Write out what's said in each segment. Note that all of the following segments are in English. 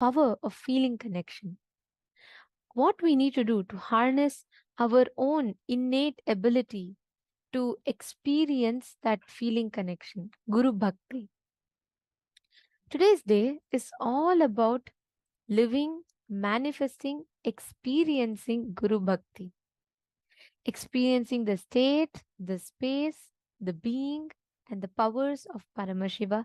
power of feeling connection. What we need to do to harness our own innate ability to experience that feeling connection, Guru Bhakti. Today's day is all about living, manifesting, experiencing Guru Bhakti, experiencing the state, the space, the being, and the powers of Paramashiva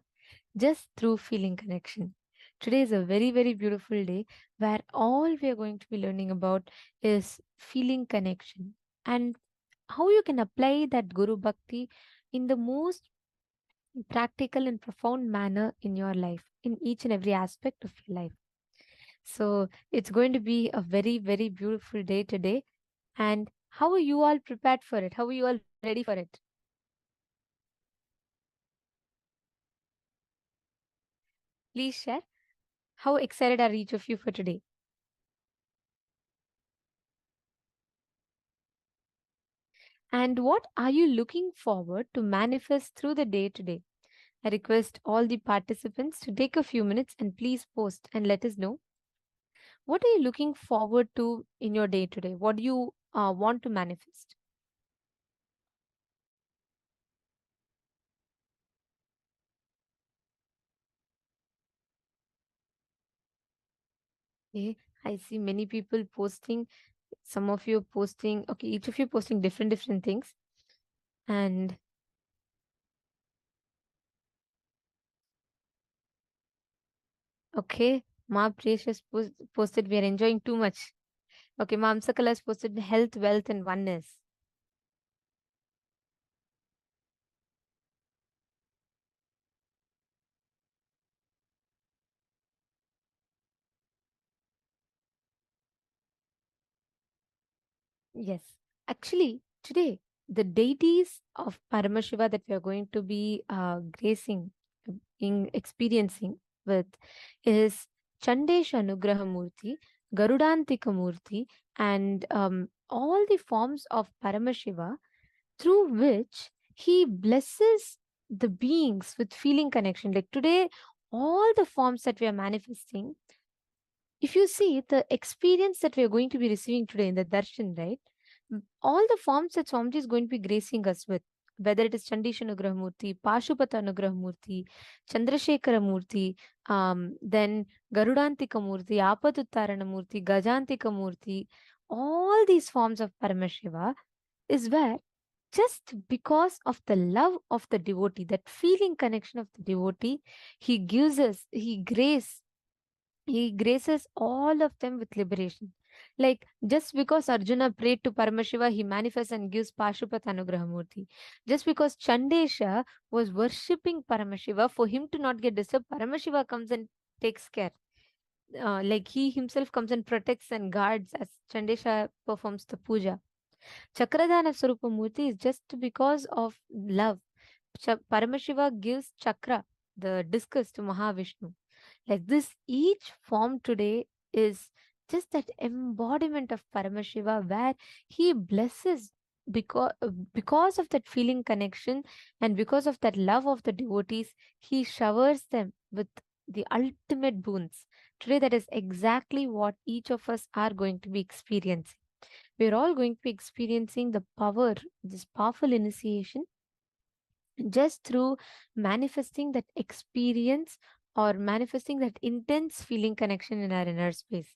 just through feeling connection. Today is a very, very beautiful day where all we are going to be learning about is feeling connection and how you can apply that Guru Bhakti in the most practical and profound manner in your life, in each and every aspect of your life. So it's going to be a very, very beautiful day today. And how are you all prepared for it? How are you all ready for it? Please share. How excited are each of you for today? And what are you looking forward to manifest through the day today? I request all the participants to take a few minutes and please post and let us know what are you looking forward to in your day today? What do you want to manifest? Okay, I see many people posting. Some of you posting. Okay, each of you posting different things. And okay, Ma Precious posted. We are enjoying too much. Okay, Ma Amsakala has posted health, wealth, and oneness. Yes. Actually, today, the deities of Paramashiva that we are going to be gracing, being experiencing with is Chandesha Anugraha Murthy, Garudantika Murthy, and all the forms of Paramashiva through which he blesses the beings with feeling connection. Like today, all the forms that we are manifesting, if you see the experience that we are going to be receiving today in the darshan, right? All the forms that Swamiji is going to be gracing us with, whether it is Chandisha Anugraha Murthy, Pashupata Anugraha Murthy, Chandrasekhara Murthy, then Garudantika Murthy, Apatuttarana Murthy, Gajantika Murthy, all these forms of Paramashiva is where just because of the love of the devotee, that feeling connection of the devotee, he gives us, he graces all of them with liberation. Like just because Arjuna prayed to Paramashiva, he manifests and gives Pashupat Anugrahamurti. Just because Chandesha was worshipping Paramashiva, for him to not get disturbed, Paramashiva comes and takes care. Like he himself comes and protects and guards as Chandesha performs the puja. Chakradhana Swarupamurti is just because of love. Paramashiva gives chakra, the discus, to Mahavishnu. Like this, each form today is just that embodiment of Paramashiva where he blesses because of that feeling connection and because of that love of the devotees, he showers them with the ultimate boons. Today, that is exactly what each of us are going to be experiencing. We're all going to be experiencing the power, this powerful initiation just through manifesting that experience or manifesting that intense feeling connection in our inner space.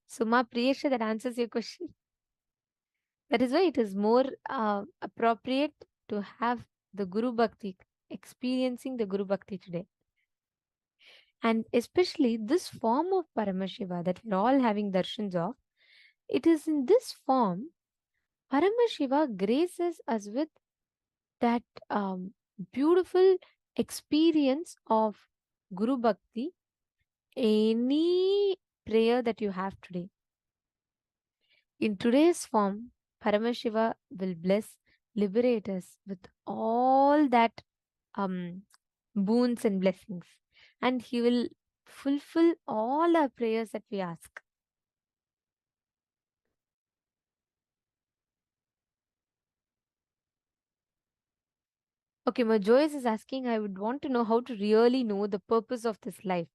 So, Ma Priyesha, that answers your question. That is why it is more appropriate to have the Guru Bhakti, experiencing the Guru Bhakti today. And especially this form of Paramashiva that we're all having darshans of, it is in this form Paramashiva graces us with that beautiful experience of Guru Bhakti, any prayer that you have today. In today's form, Paramashiva will bless, liberate us with all that um, boons and blessings. And he will fulfill all our prayers that we ask. Okay, my Joyce is asking, I would want to know how to really know the purpose of this life.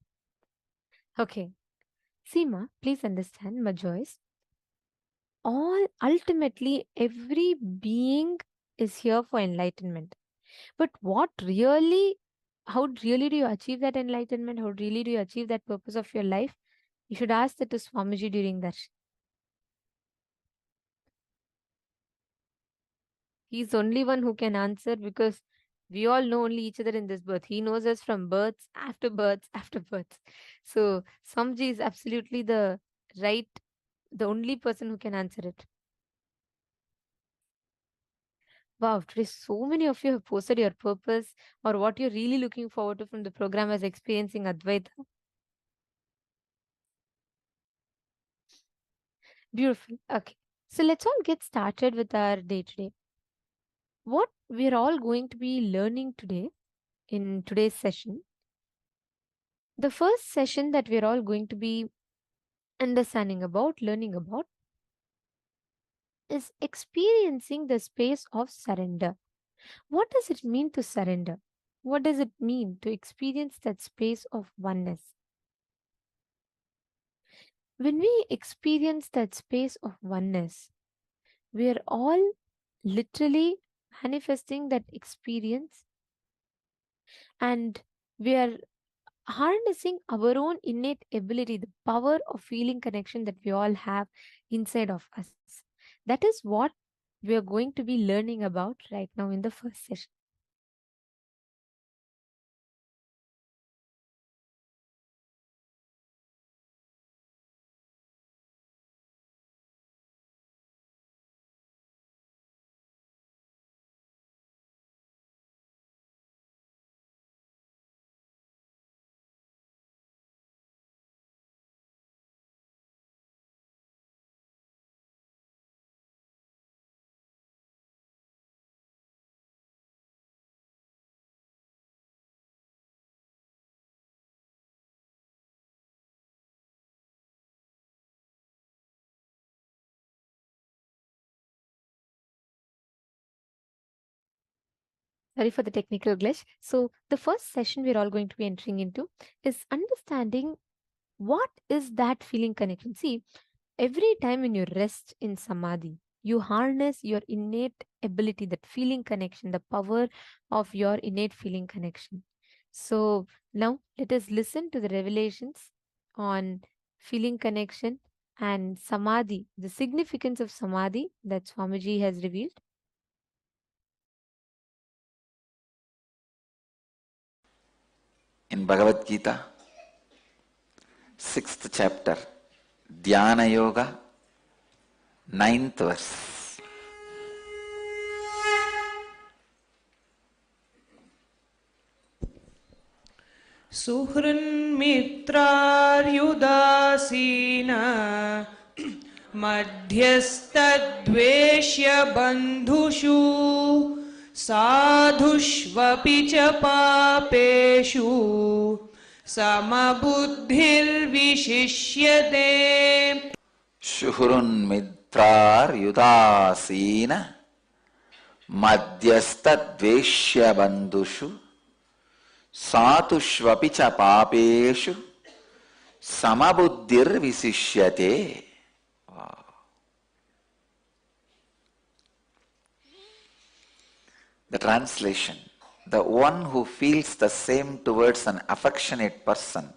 Okay. Seema, please understand, Majois. All ultimately, every being is here for enlightenment. But how really do you achieve that enlightenment? How really do you achieve that purpose of your life? You should ask that to Swamiji during that. He's the only one who can answer because we all know only each other in this birth. He knows us from births, after births, after births. So Swamiji is absolutely right, the only person who can answer it. Wow, today so many of you have posted your purpose or what you're really looking forward to from the program as experiencing Advaita. Beautiful. Okay. So let's all get started with our day today. What we're all going to be learning today in today's session. The first session that we're all going to be learning about, is experiencing the space of surrender. What does it mean to surrender? What does it mean to experience that space of oneness? When we experience that space of oneness, we are all literally manifesting that experience, and we are harnessing our own innate ability, the power of feeling connection that we all have inside of us. That is what we are going to be learning about right now in the first session. Sorry for the technical glitch. So, the first session we're all going to be entering into is understanding what is that feeling connection. See, every time when you rest in samadhi, you harness your innate ability, that feeling connection, the power of your innate feeling connection. So, now let us listen to the revelations on feeling connection and samadhi, the significance of samadhi that Swamiji has revealed. In Bhagavad Gita, 6th chapter, Dhyana Yoga, 9th verse. सुहृन्मित्रार्युदासीना मध्यस्तद्वेष्य बन्धुषु साधुष्वपि च पापेषु समबुद्धिर्विशिष्यते. Shuhurun Yudasina Madhyastha Dveshya Bandhushu Satushvapicha Papeshu Samabuddhir Visishyate. Wow. The translation: the one who feels the same towards an affectionate person,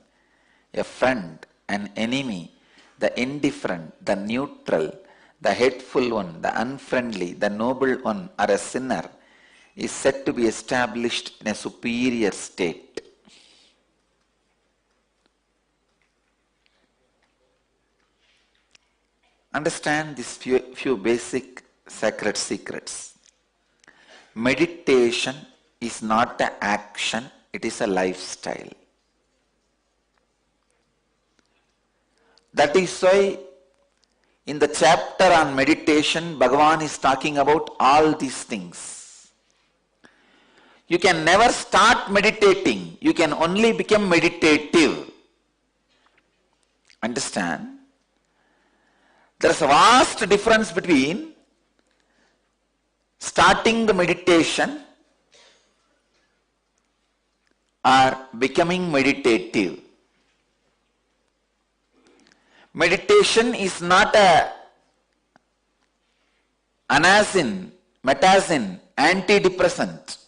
a friend, an enemy, the indifferent, the neutral, the hateful one, the unfriendly, the noble one, or a sinner, is said to be established in a superior state. Understand these few basic sacred secrets. Meditation is not an action, it is a lifestyle. That is why in the chapter on meditation, Bhagavan is talking about all these things. You can never start meditating, you can only become meditative. Understand? There is a vast difference between starting the meditation or becoming meditative. Meditation is not a anacin, metazin, antidepressant.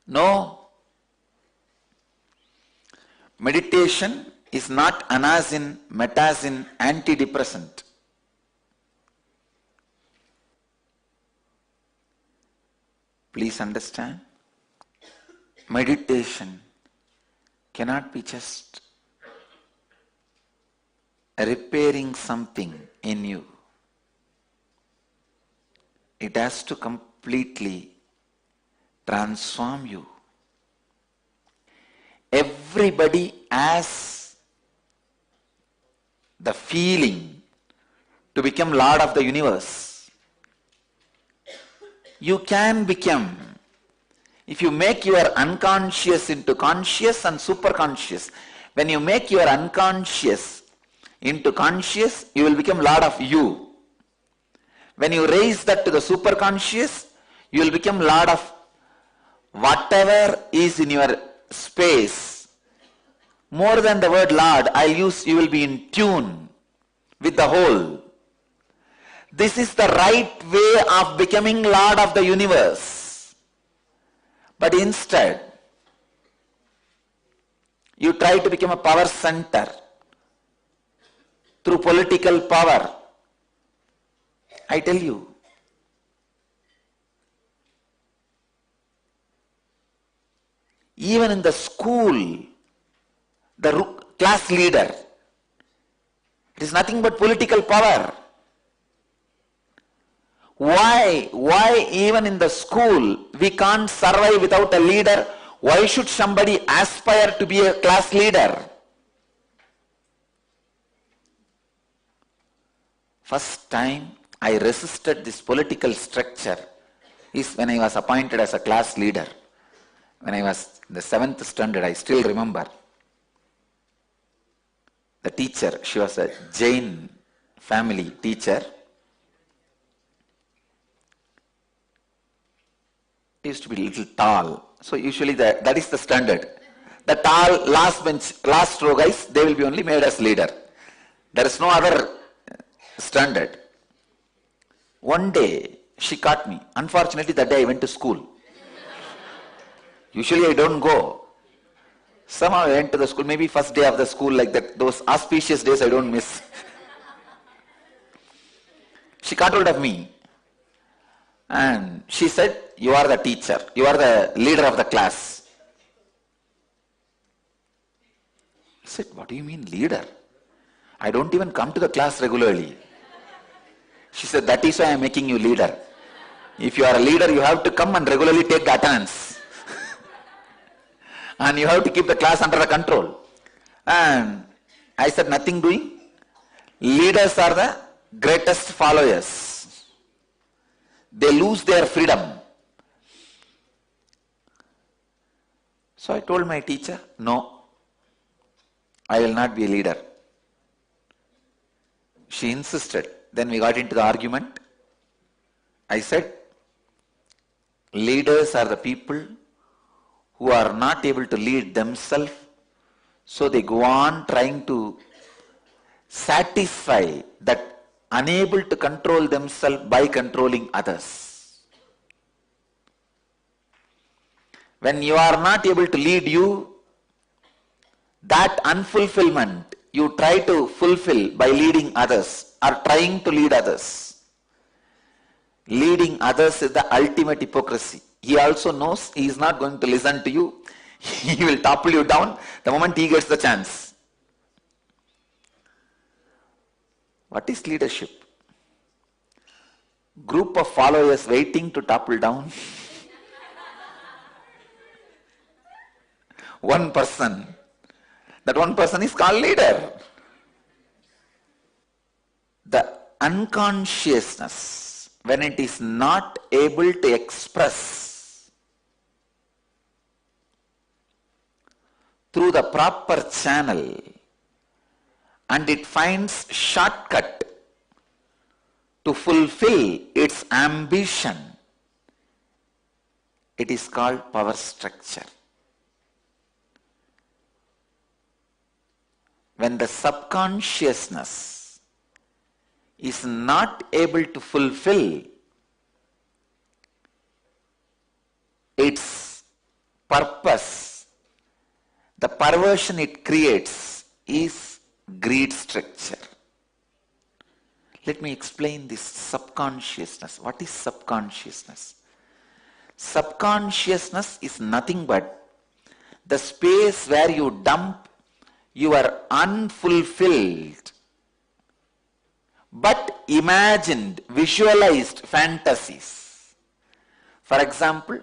No. Meditation is not anacin, metazin, antidepressant. Please understand. Meditation cannot be just repairing something in you. It has to completely transform you. Everybody has the feeling to become Lord of the universe. You can become. If you make your unconscious into conscious and superconscious, when you make your unconscious into conscious, you will become Lord of you. When you raise that to the superconscious, you will become Lord of whatever is in your space. More than the word Lord, I'll use you will be in tune with the whole. This is the right way of becoming Lord of the universe. But instead, you try to become a power center through political power. I tell you, even in the school, the class leader, it is nothing but political power. Why even in the school we can't survive without a leader? Why should somebody aspire to be a class leader? First time I resisted this political structure is when I was appointed as a class leader. When I was in the 7th standard, I still remember. The teacher, she was a Jain family teacher. Used to be a little tall. So usually that is the standard. The tall last bench, last row guys, they will be only made as leader. There is no other standard. One day she caught me. Unfortunately that day I went to school. Usually I don't go. Somehow I went to the school, maybe first day of the school, like that. Those auspicious days I don't miss. She caught hold of me. And she said, you are the teacher. You are the leader of the class. I said, what do you mean leader? I don't even come to the class regularly. She said, that is why I am making you leader. If you are a leader, you have to come and regularly take the attendance. And you have to keep the class under the control. And I said, nothing doing. Leaders are the greatest followers. They lose their freedom. So I told my teacher, no, I will not be a leader. She insisted. Then we got into the argument. I said, leaders are the people who are not able to lead themselves, so they go on trying to satisfy that unable to control themselves by controlling others. When you are not able to lead you, that unfulfillment you try to fulfill by leading others or trying to lead others. Leading others is the ultimate hypocrisy. He also knows he is not going to listen to you. He will topple you down the moment he gets the chance. What is leadership? Group of followers waiting to topple down. One person. That one person is called leader. The unconsciousness, when it is not able to express through the proper channel, and it finds shortcut to fulfill its ambition, it is called power structure. when the subconsciousness is not able to fulfill its purpose, the perversion it creates is greed structure. Let me explain this subconsciousness. What is subconsciousness? Subconsciousness is nothing but the space where you dump your unfulfilled but imagined, visualized fantasies. For example,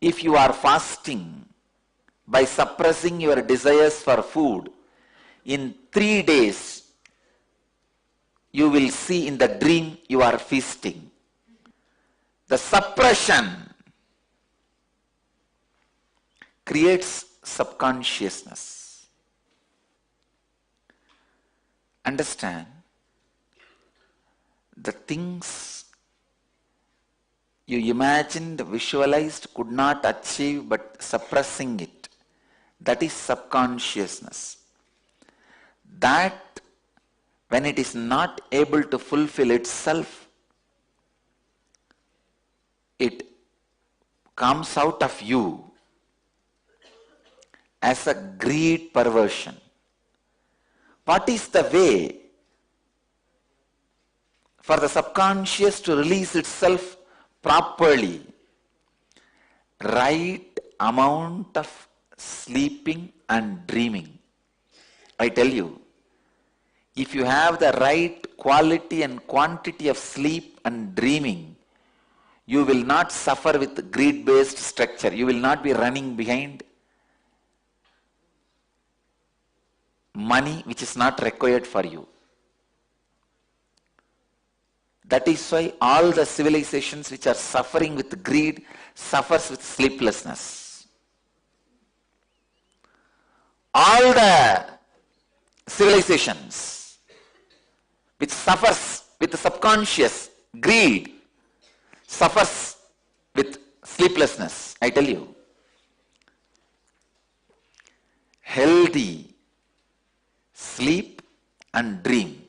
if you are fasting by suppressing your desires for food, in 3 days you will see in the dream you are feasting. The suppression creates subconsciousness. Understand, the things you imagined, visualized, could not achieve but suppressing it. That is subconsciousness. That when it is not able to fulfill itself, it comes out of you as a greed perversion. What is the way for the subconscious to release itself properly? Right amount of sleeping and dreaming. I tell you, if you have the right quality and quantity of sleep and dreaming, you will not suffer with greed-based structure. You will not be running behind money which is not required for you. That is why all the civilizations which are suffering with greed suffers with sleeplessness. All the civilizations which suffers with the subconscious greed suffers with sleeplessness. I tell you, healthy sleep and dream,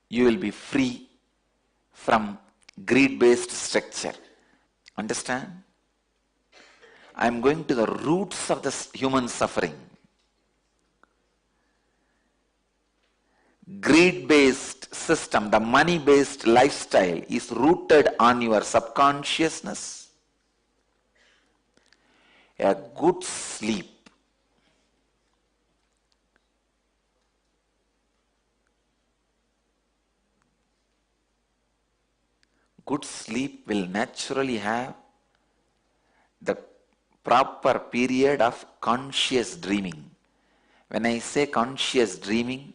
you will be free from greed-based structure. Understand? I am going to the roots of the human suffering. Greed-based system, the money-based lifestyle is rooted on your subconsciousness. A good sleep will naturally have the proper period of conscious dreaming. When I say conscious dreaming,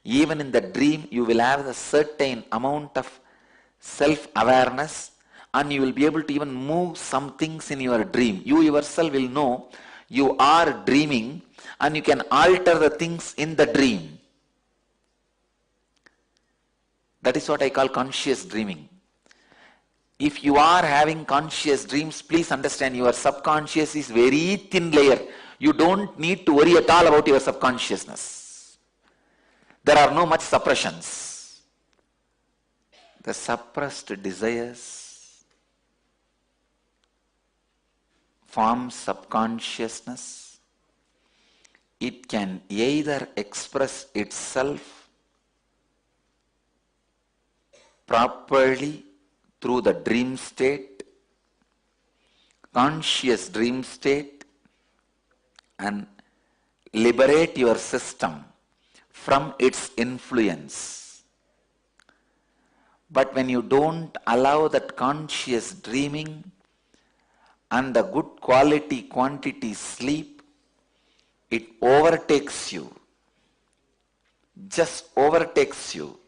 even in the dream you will have a certain amount of self-awareness, and you will be able to even move some things in your dream. You yourself will know you are dreaming and you can alter the things in the dream. That is what I call conscious dreaming. If you are having conscious dreams, please understand your subconscious is very thin layer. You don't need to worry at all about your subconsciousness. There are no much suppressions. The suppressed desires form subconsciousness. It can either express itself properly through the dream state, conscious dream state, and liberate your system from its influence. But when you don't allow that conscious dreaming and the good quality quantity sleep, it overtakes you, just overtakes you,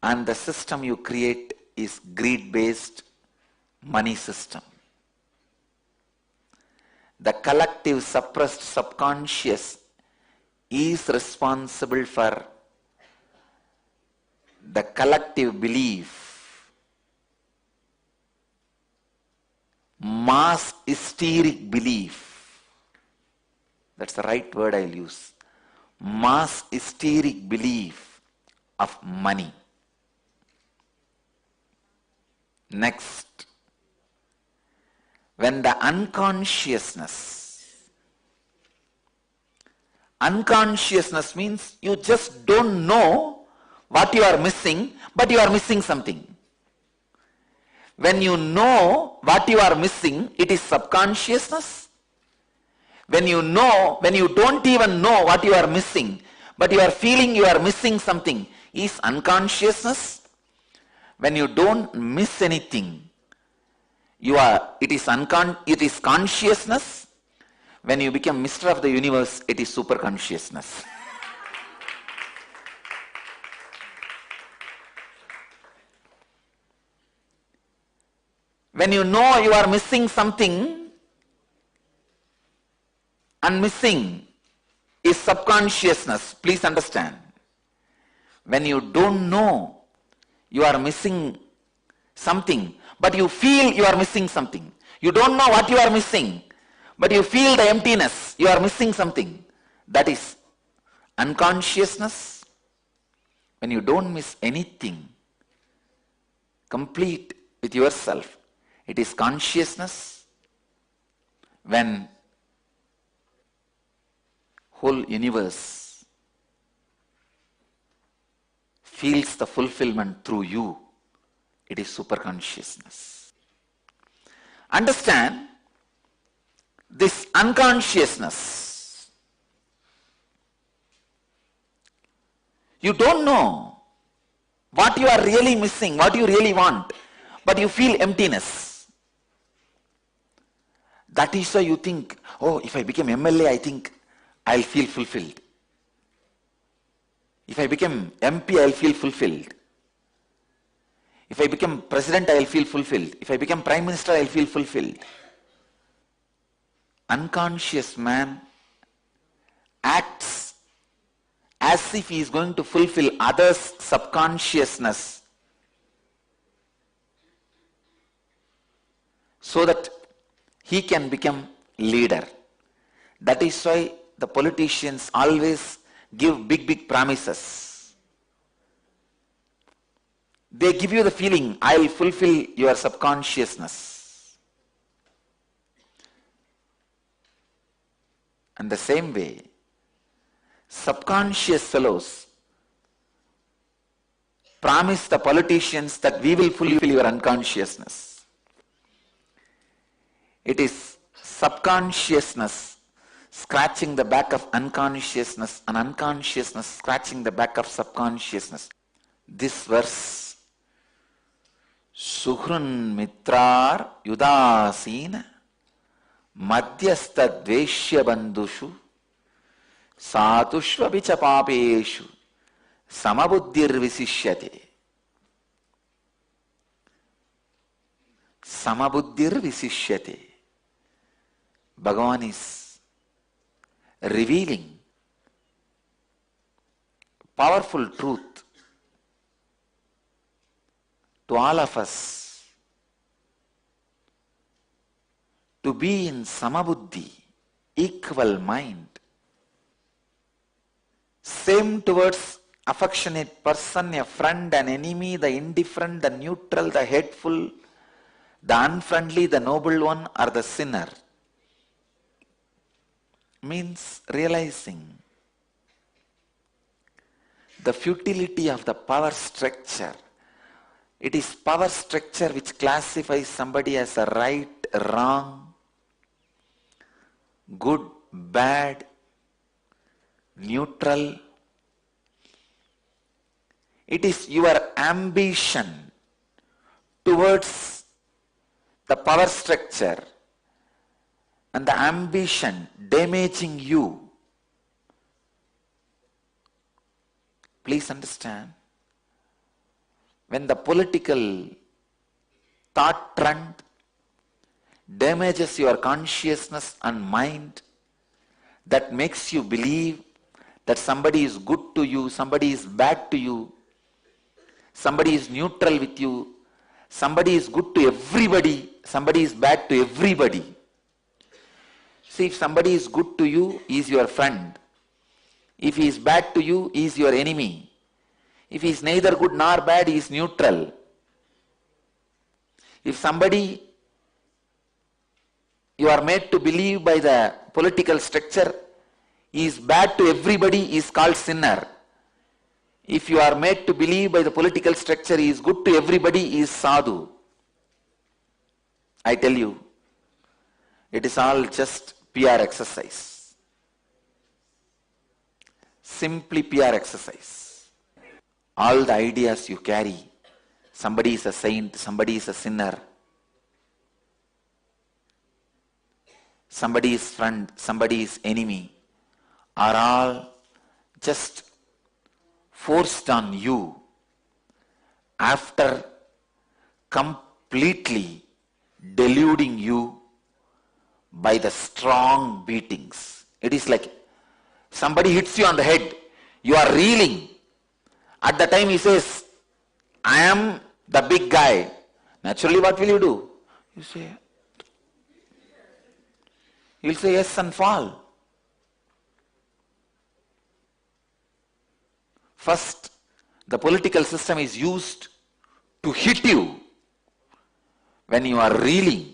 and the system you create is greed-based money system. The collective suppressed subconscious is responsible for the collective belief mass hysteric belief. That's the right word I'll use. Mass hysteric belief of money. Next, when the unconsciousness means you just don't know what you are missing, but you are missing something. When you know what you are missing, it is subconsciousness. When you don't even know what you are missing, but you are feeling you are missing something, is unconsciousness. When you don't miss anything, it is consciousness. When you become Mr. of the Universe, it is super consciousness. When you know you are missing something, and missing is subconsciousness. Please understand. When you don't know you are missing something, but you feel you are missing something. You don't know what you are missing, but you feel the emptiness. You are missing something. That is unconsciousness. When you don't miss anything, complete with yourself, it is consciousness. When whole universe feels the fulfillment through you, it is superconsciousness. Understand this unconsciousness. You don't know what you are really missing, what you really want, but you feel emptiness. That is why you think, oh, if I become MLA, I think I'll feel fulfilled. If I become MP, I'll feel fulfilled. If I become president, I'll feel fulfilled. If I become prime minister, I'll feel fulfilled. Unconscious man acts as if he is going to fulfill others' subconsciousness so that he can become leader. That is why the politicians always give big promises. They give you the feeling, I will fulfill your subconsciousness. And the same way, subconscious fellows promise the politicians that we will fulfill your unconsciousness. It is subconsciousness scratching the back of unconsciousness and unconsciousness scratching the back of subconsciousness. This verse, Suhrun Mitrar Yudasina Madhyastha Dveshya Bandhushu Satushva Vicha Papeshu Samabuddhir Visishyate. Samabuddhir Visishyate. Bhagavan is revealing powerful truth to all of us to be in samabuddhi, equal mind, same towards affectionate person, a friend, an enemy, the indifferent, the neutral, the hateful, the unfriendly, the noble one, or the sinner. Means realizing the futility of the power structure. It is power structure which classifies somebody as a right, wrong, good, bad, neutral. It is your ambition towards the power structure and the ambition damaging you. Please understand, when the political thought trend damages your consciousness and mind, that makes you believe that somebody is good to you, somebody is bad to you, somebody is neutral with you, somebody is good to everybody, Somebody is bad to everybody. See, if somebody is good to you, he is your friend. If he is bad to you, he is your enemy. If he is neither good nor bad, he is neutral. If somebody you are made to believe by the political structure, he is bad to everybody, he is called sinner. If you are made to believe by the political structure, he is good to everybody, he is sadhu. I tell you, it is all just PR exercise. Simply PR exercise. All the ideas you carry, somebody is a saint, somebody is a sinner, somebody is friend, somebody is enemy, are all just forced on you after completely deluding you by the strong beatings. It is like somebody hits you on the head, you are reeling. At the time he says, I am the big guy. Naturally, what will you do? You'll say yes and fall. First, the political system is used to hit you when you are reeling,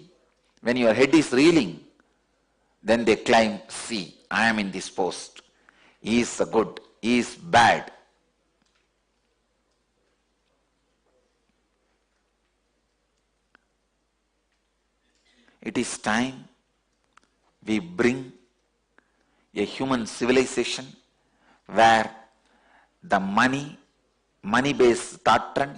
when your head is reeling. Then they claim, see, I am in this post. He is good, he is bad. It is time we bring a human civilization where the money-based thought trend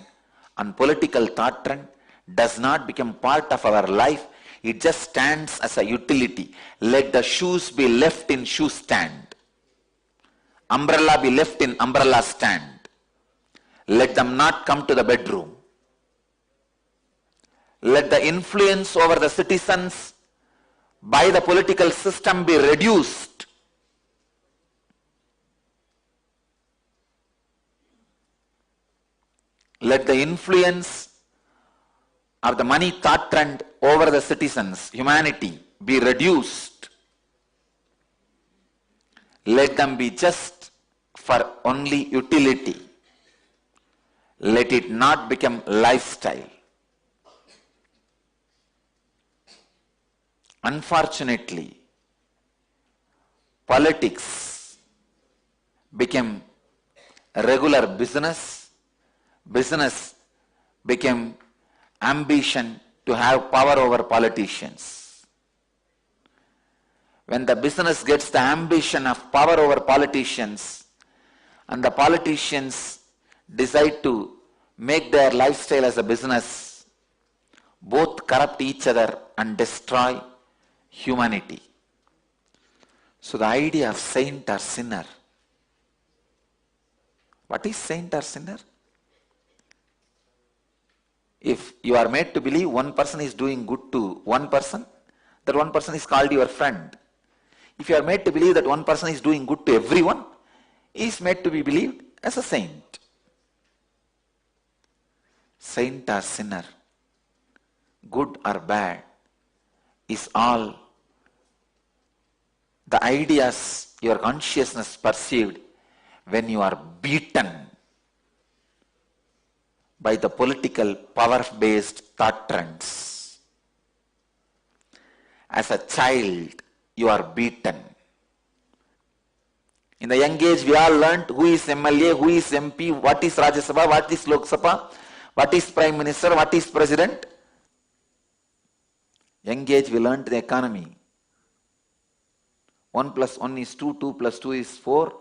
and political thought trend does not become part of our life. It just stands as a utility. Let the shoes be left in shoe stand. Umbrella be left in umbrella stand. Let them not come to the bedroom. Let the influence over the citizens by the political system be reduced. Let the influence of the money thought trend over the citizens, humanity, be reduced. Let them be just for only utility. Let it not become lifestyle. Unfortunately, politics became a regular business. Business became ambition to have power over politicians. When the business gets the ambition of power over politicians, and the politicians decide to make their lifestyle as a business, both corrupt each other and destroy humanity. So the idea of saint or sinner. What is saint or sinner? If you are made to believe one person is doing good to one person, that one person is called your friend. If you are made to believe that one person is doing good to everyone, he is made to be believed as a saint. Saint or sinner, good or bad, is all the ideas your consciousness perceived when you are beaten by the political power-based thought trends. As a child, you are beaten. In the young age, we all learnt who is MLA, who is MP, what is Rajya Sabha, what is Lok Sabha, what is Prime Minister, what is President. Young age, we learnt the economy. 1 plus 1 is 2, 2 plus 2 is 4.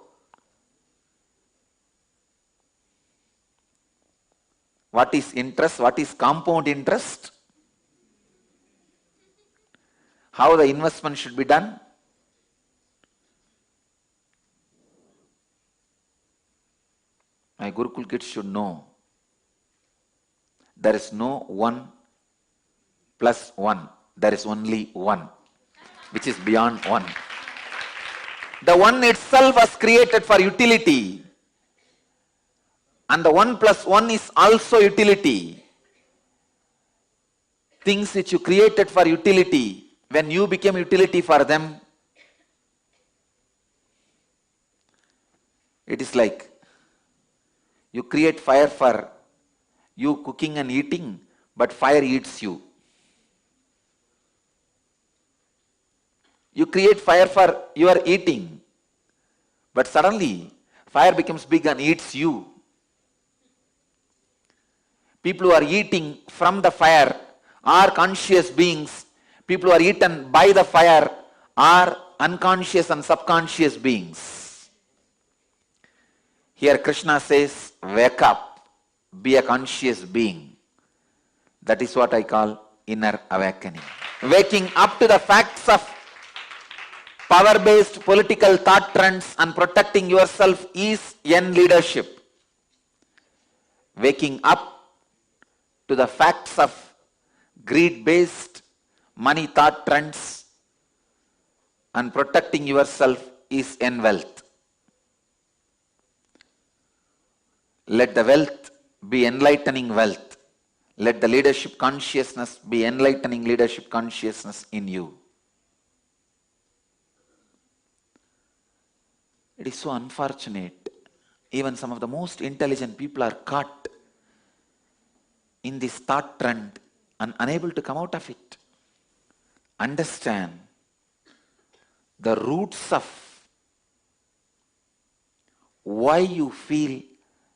What is interest? What is compound interest? How the investment should be done? My Gurukul kids should know. There is no 1 plus 1. There is only 1, which is beyond 1. The 1 itself was created for utility. And the 1 plus 1 is also utility. things which you created for utility, when you became utility for them, it is like you create fire for you cooking and eating, but fire eats you. You create fire for your eating, but suddenly fire becomes big and eats you. People who are eating from the fire are conscious beings. People who are eaten by the fire are unconscious and subconscious beings. Here Krishna says, wake up, be a conscious being. That is what I call inner awakening. Waking up to the facts of power-based political thought trends and protecting yourself is yen leadership. Waking up to the facts of greed-based money thought trends and protecting yourself is yen wealth. Let the wealth be enlightening wealth. Let the leadership consciousness be enlightening leadership consciousness in you. It is so unfortunate. Even some of the most intelligent people are caught in this thought trend and unable to come out of it. Understand the roots of why you feel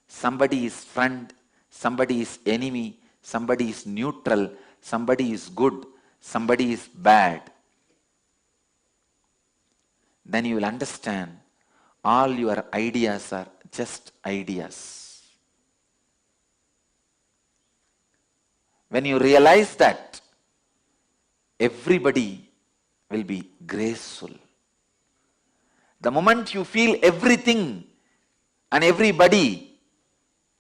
somebody is friend, somebody is enemy, somebody is neutral, somebody is good, somebody is bad. Then you will understand all your ideas are just ideas. When you realize that, everybody will be graceful. The moment you feel everything and everybody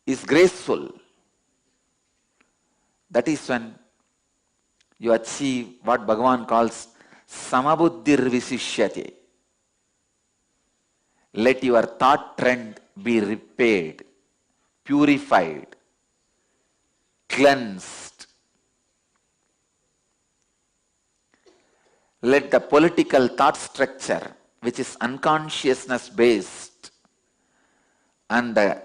is graceful, that is when you achieve what Bhagavan calls samabuddhir visishyate. Let your thought trend be repaired, purified, cleansed. Let the political thought structure, which is unconsciousness based, and the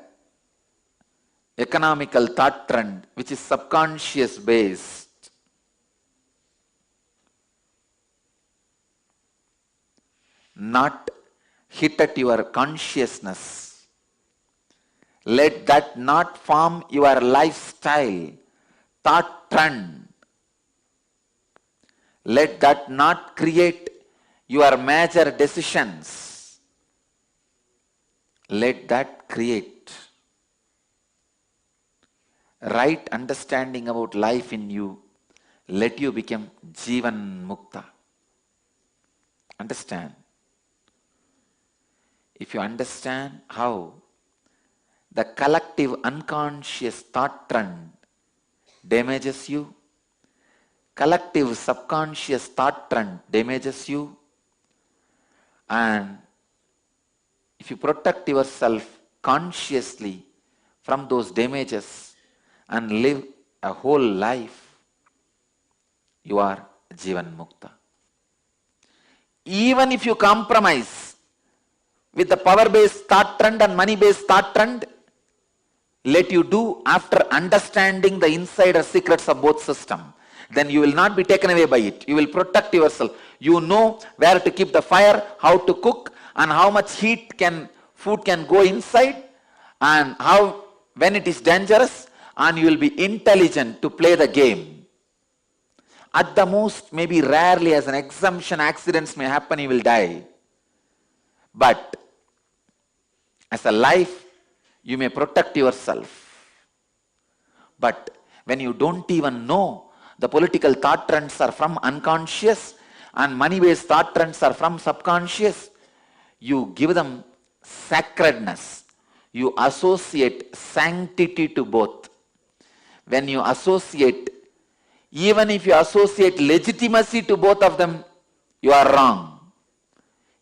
economical thought trend, which is subconscious based, not hit at your consciousness. Let that not form your lifestyle, thought trend. Let that not create your major decisions. Let that create right understanding about life in you. Let you become Jivan Mukta. Understand? If you understand how the collective unconscious thought trend damages you, collective subconscious thought trend damages you, and if you protect yourself consciously from those damages and live a whole life, you are Jivan Mukta. Even if you compromise with the power-based thought trend and money-based thought trend, let you do after understanding the insider secrets of both systems. Then you will not be taken away by it. You will protect yourself. You know where to keep the fire, how to cook, and how much food can go inside, and how when it is dangerous, and you will be intelligent to play the game. At the most, maybe rarely as an exemption, accidents may happen, you will die. But as a life, you may protect yourself. But when you don't even know the political thought trends are from unconscious and money-based thought trends are from subconscious, you give them sacredness. You associate sanctity to both. When you associate, even if you associate legitimacy to both of them, you are wrong.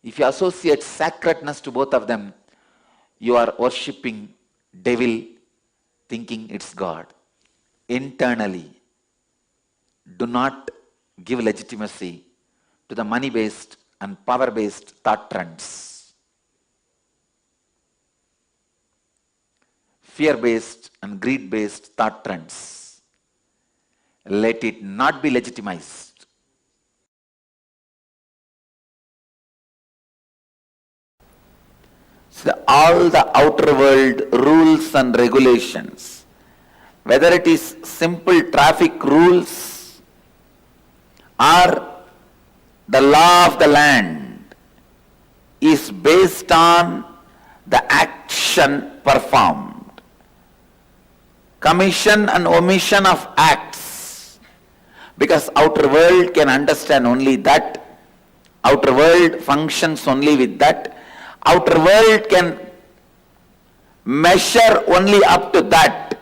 If you associate sacredness to both of them, you are worshipping devil, thinking it's God. Internally, Do not give legitimacy to the money-based and power-based thought trends, fear-based and greed-based thought trends. Let it not be legitimized. So all the outer world rules and regulations, whether it is simple traffic rules or the law of the land, is based on the action performed. Commission and omission of acts, because outer world can understand only that, outer world functions only with that, outer world can measure only up to that.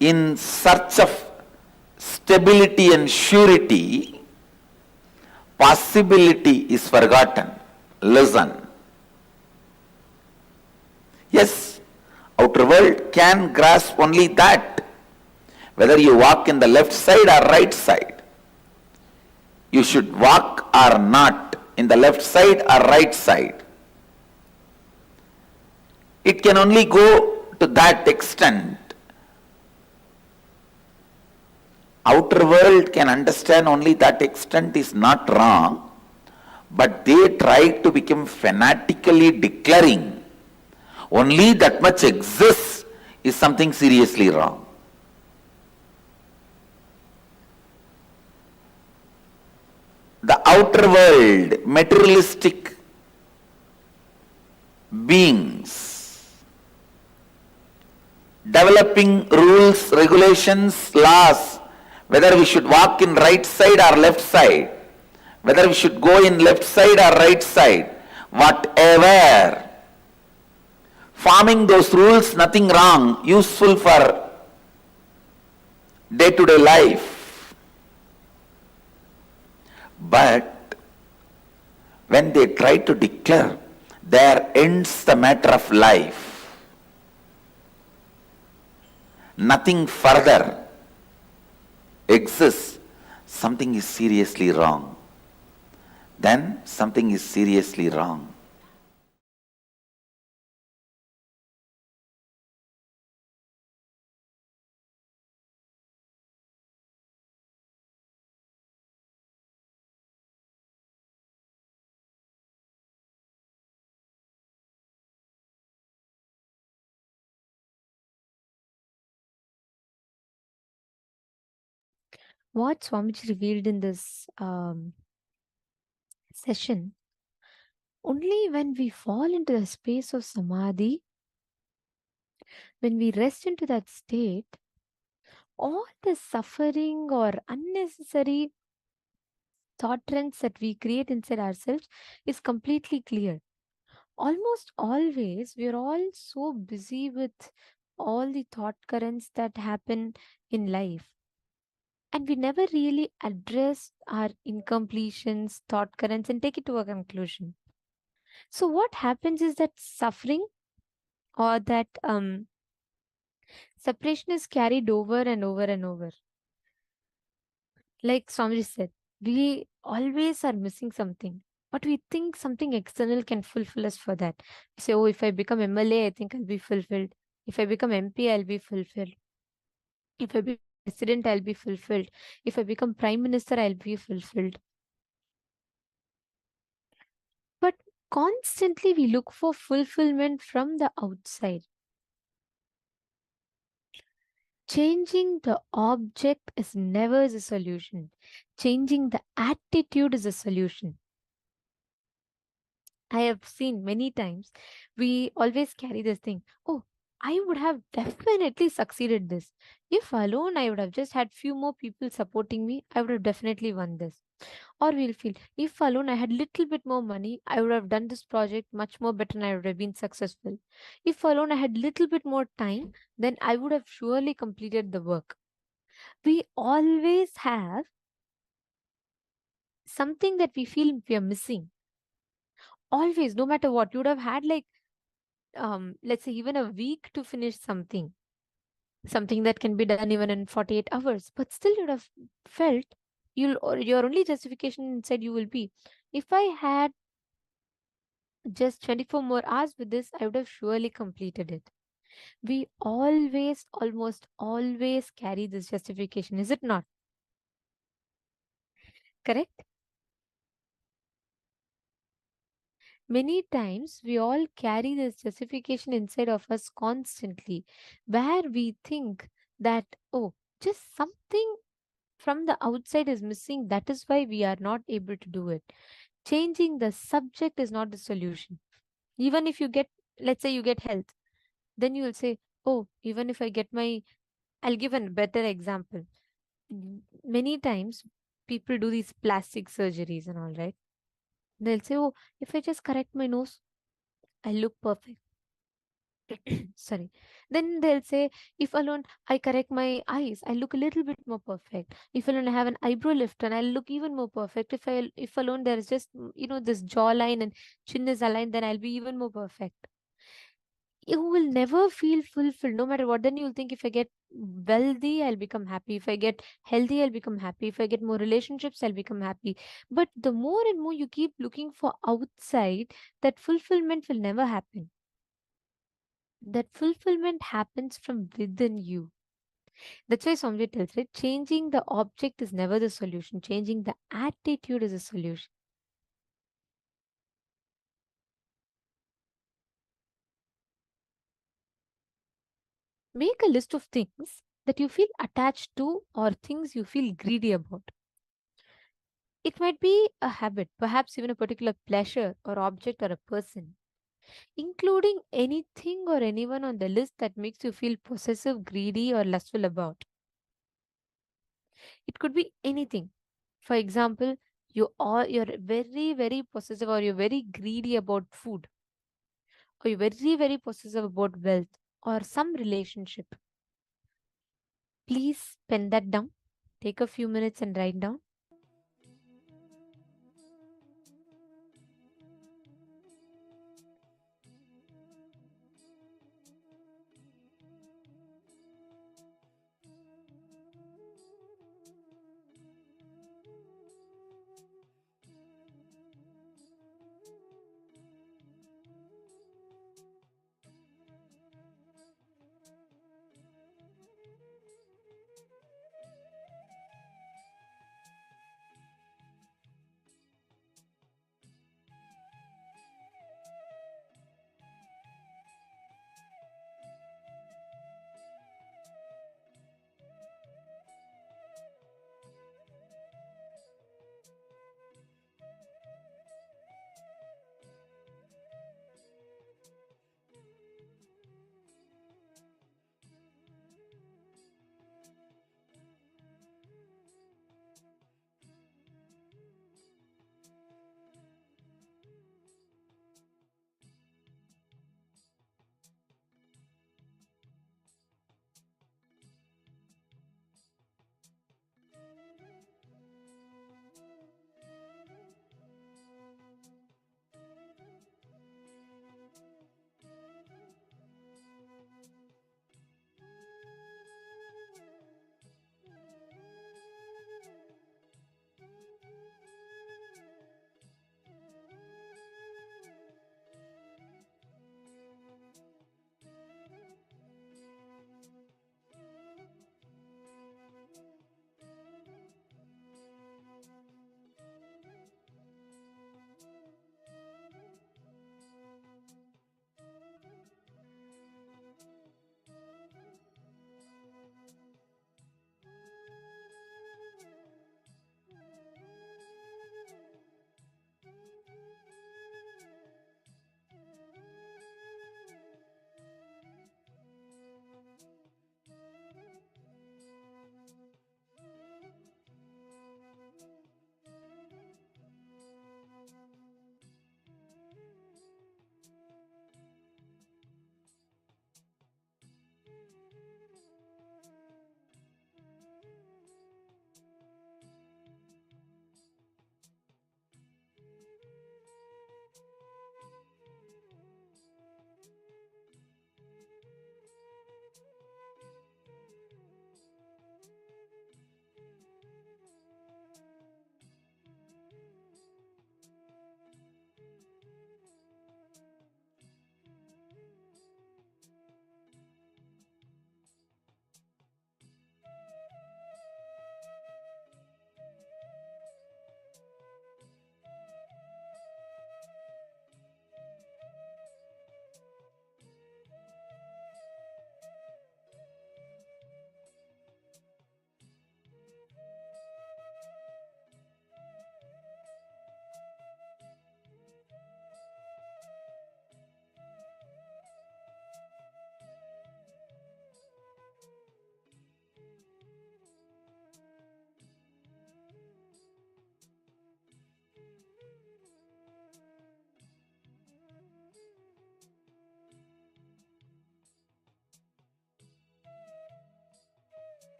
In search of stability and surety, possibility is forgotten. Listen. Yes, outer world can grasp only that. Whether you walk in the left side or right side, you should walk or not in the left side or right side. It can only go to that extent. Outer world can understand only that extent is not wrong, but they try to become fanatically declaring only that much exists is something seriously wrong. The outer world, materialistic beings, developing rules, regulations, laws, whether we should walk in right side or left side, whether we should go in left side or right side, whatever. Forming those rules, nothing wrong, useful for day-to-day life. But when they try to declare, there ends the matter of life. Nothing further exists, something is seriously wrong. Then something is seriously wrong. What Swamiji revealed in this session, only when we fall into the space of samadhi, when we rest into that state, all the suffering or unnecessary thought trends that we create inside ourselves is completely clear. Almost always, we're all so busy with all the thought currents that happen in life. And we never really address our incompletions, thought currents, and take it to a conclusion. So, what happens is that suffering or that separation is carried over and over and over. Like Swamiji said, we always are missing something, but we think something external can fulfill us for that. We say, oh, if I become MLA, I think I'll be fulfilled. If I become MP, I'll be fulfilled. If I become president, I'll be fulfilled. If I become prime minister, I'll be fulfilled. But constantly we look for fulfillment from the outside. Changing the object is never a solution. Changing the attitude is a solution. I have seen many times, we always carry this thing. Oh, I would have definitely succeeded this. If alone I would have just had few more people supporting me, I would have definitely won this. Or we'll feel, if alone I had little bit more money, I would have done this project much more better and I would have been successful. If alone I had little bit more time, then I would have surely completed the work. We always have something that we feel we are missing. Always, no matter what, you would have had like let's say even a week to finish something. something that can be done even in 48 hours, but still you'd have felt your only justification inside you will be, if I had just 24 more hours with this, I would have surely completed it. We always, almost always carry this justification, is it not? Correct? Many times we all carry this justification inside of us constantly, where we think that, oh, just something from the outside is missing. That is why we are not able to do it. Changing the subject is not the solution. Even if you get, let's say you get health, then you will say, oh, even if I get my, I'll give a better example. Many times people do these plastic surgeries and all, right? They'll say, oh, if I just correct my nose, I look perfect. Sorry. Then they'll say, if alone I correct my eyes, I look a little bit more perfect. If alone I have an eyebrow lift, and I'll look even more perfect. If alone there is just this jawline and chin is aligned, then I'll be even more perfect. You will never feel fulfilled no matter what. Then you'll think, if I get wealthy, I'll become happy. If I get healthy, I'll become happy. If I get more relationships, I'll become happy. But the more and more you keep looking for outside, that fulfillment will never happen. That fulfillment happens from within you. That's why Somjit tells, right? Changing the object is never the solution. Changing the attitude is a solution. Make a list of things that you feel attached to or things you feel greedy about. It might be a habit, perhaps even a particular pleasure or object or a person, including anything or anyone on the list that makes you feel possessive, greedy, or lustful about. It could be anything. For example, you're very, very possessive, or you're very greedy about food, or you're very, very possessive about wealth or some relationship. Please pen that down. Take a few minutes and write down.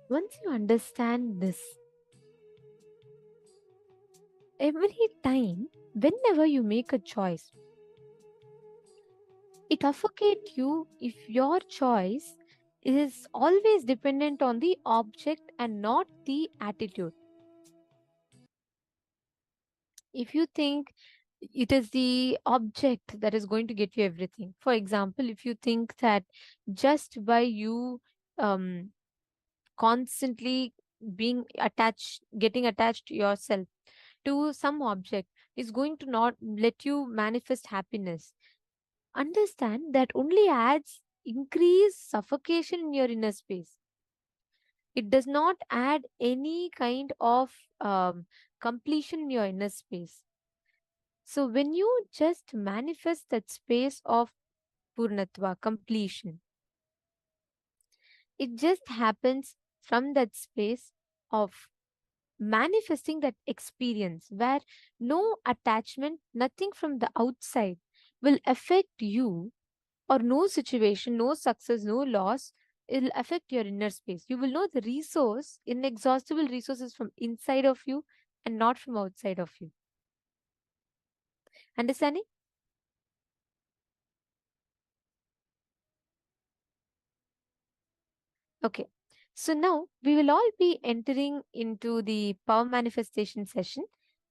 Once you understand this, every time, whenever you make a choice, it suffocates you if your choice is always dependent on the object and not the attitude. If you think it is the object that is going to get you everything, for example, if you think that just by you um, constantly being attached, getting attached to yourself to some object is going to not let you manifest happiness, understand that only adds increase suffocation in your inner space. It does not add any kind of completion in your inner space. So when you just manifest that space of purnatva, completion, it just happens from that space of manifesting that experience where no attachment, nothing from the outside will affect you, or no situation, no success, no loss will affect your inner space. You will know the resource, inexhaustible resources from inside of you and not from outside of you. Understanding? Okay. So now we will all be entering into the power manifestation session.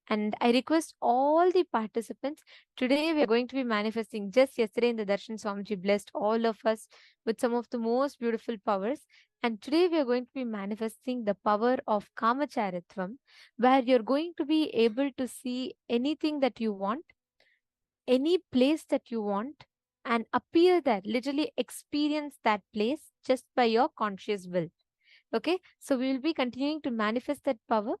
And I request all the participants. Today we are going to be manifesting. Just yesterday in the Darshan, Swamiji blessed all of us with some of the most beautiful powers. And today we are going to be manifesting the power of Kamacharitvam, where you're going to be able to see anything that you want, any place that you want, and appear there, literally experience that place just by your conscious will. Okay, so we will be continuing to manifest that power,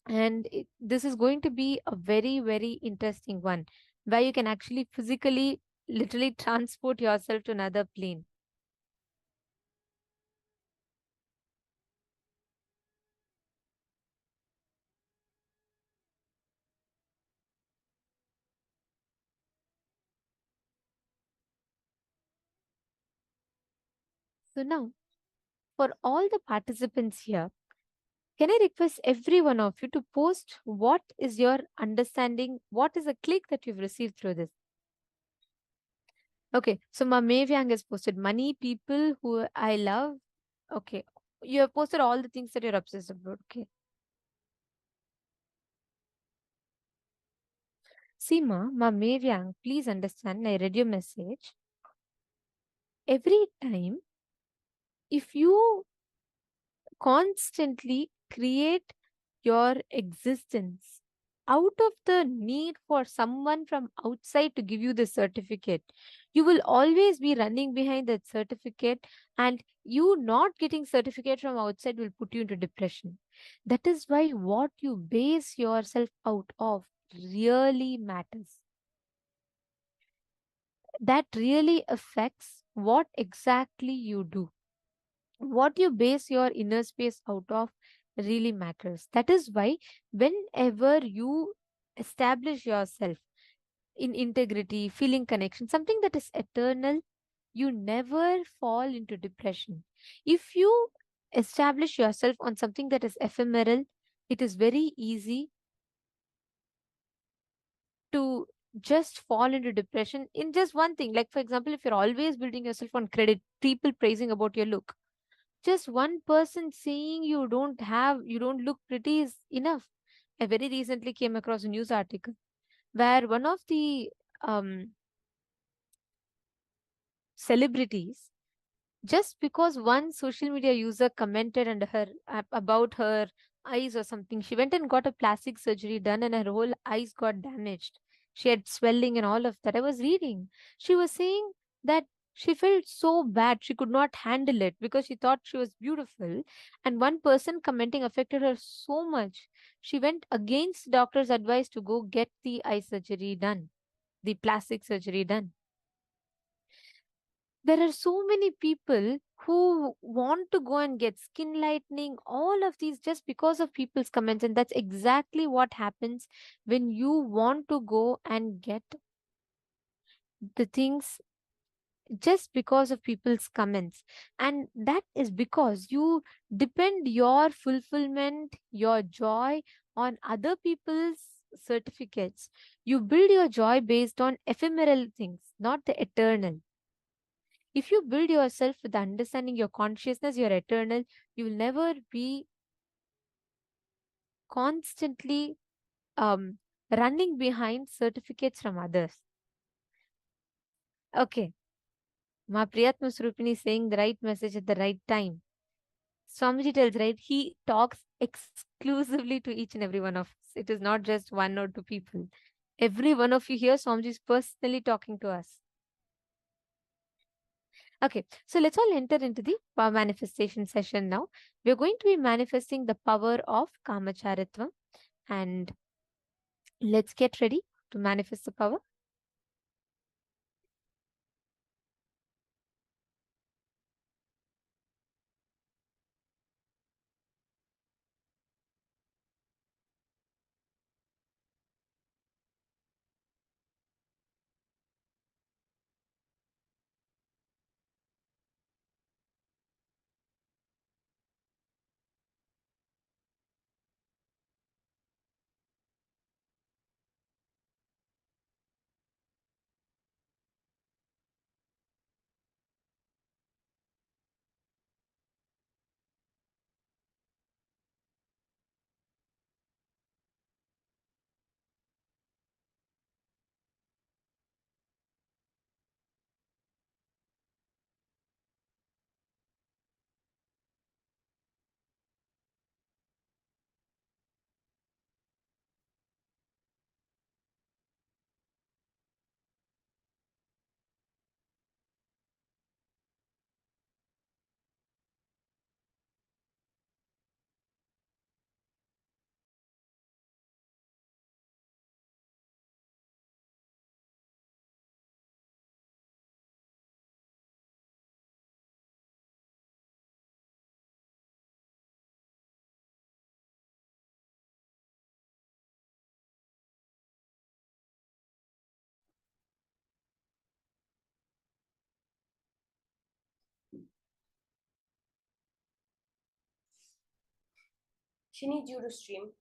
and this is going to be a very, very interesting one where you can actually physically, literally transport yourself to another plane. So now, for all the participants here, can I request every one of you to post what is your understanding, what is the click that you've received through this? Okay, so Mamevyang has posted money, people who I love. Okay, you have posted all the things that you're obsessed about. Okay. Seema, Mamevyang, please understand, I read your message. Every time, if you constantly create your existence out of the need for someone from outside to give you the certificate, you will always be running behind that certificate, and you not getting certificate from outside will put you into depression. That is why what you base yourself out of really matters. That really affects what exactly you do. What you base your inner space out of really matters. That is why whenever you establish yourself in integrity, feeling connection, something that is eternal, you never fall into depression. If you establish yourself on something that is ephemeral, it is very easy to just fall into depression in just one thing. Like, for example, if you're always building yourself on credit, people praising about your look, just one person saying you don't look pretty is enough. I very recently came across a news article where one of the um, celebrities, just because one social media user commented under her about her eyes or something, she went and got a plastic surgery done and her whole eyes got damaged. She had swelling and all of that. I was reading, she was saying that she felt so bad, she could not handle it because she thought she was beautiful, and one person commenting affected her so much, she went against doctor's advice to go get the eye surgery done, the plastic surgery done. There are so many people who want to go and get skin lightening, all of these just because of people's comments. And that's exactly what happens when you want to go and get the things just because of people's comments. And that is because you depend your fulfillment, your joy on other people's certificates. You build your joy based on ephemeral things, not the eternal. If you build yourself with understanding your consciousness, your eternal, you will never be constantly um, running behind certificates from others. Okay, Ma Priyatma Srupini is saying the right message at the right time. Swamiji tells, right, he talks exclusively to each and every one of us. It is not just one or two people. Every one of you here, Swamiji is personally talking to us. Okay, so let's all enter into the power manifestation session now. We're going to be manifesting the power of Kamacharitva, and let's get ready to manifest the power. She needs you to stream.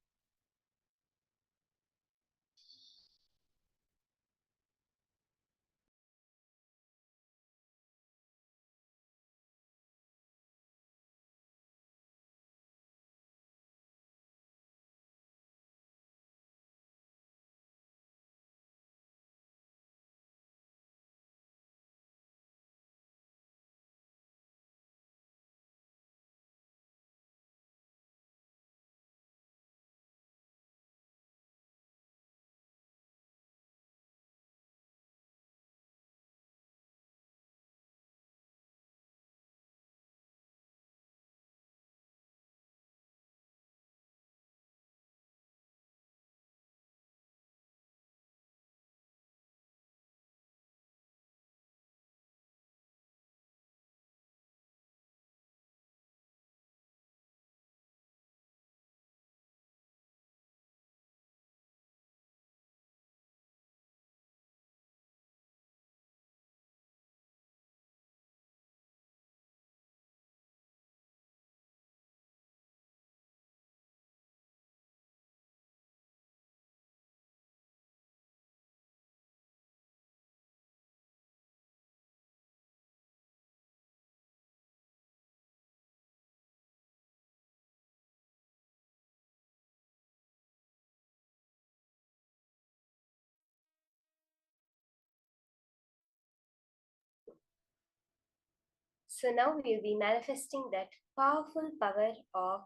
So now we'll be manifesting that powerful power of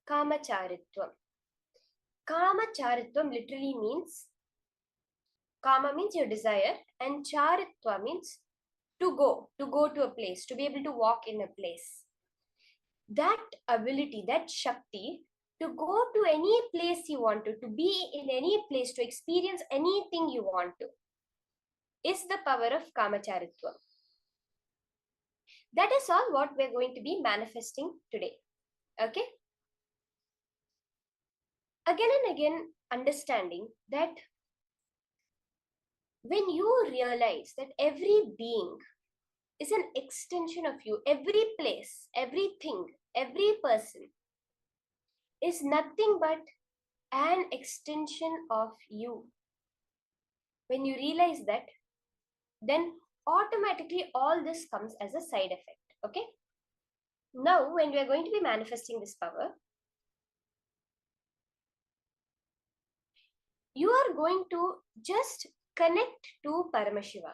Kamacharitvam. Kamacharitvam literally means, Kama means your desire, and Charitva means to go to a place, to be able to walk in a place. That ability, that Shakti, to go to any place you want to be in any place, to experience anything you want to, is the power of Kamacharitvam. That is all what we're going to be manifesting today. Okay? Again and again, understanding that when you realize that every being is an extension of you. Every place, everything, every person is nothing but an extension of you. When you realize that, then automatically all this comes as a side effect. Okay? Now, when we are going to be manifesting this power, you are going to just connect to Paramashiva.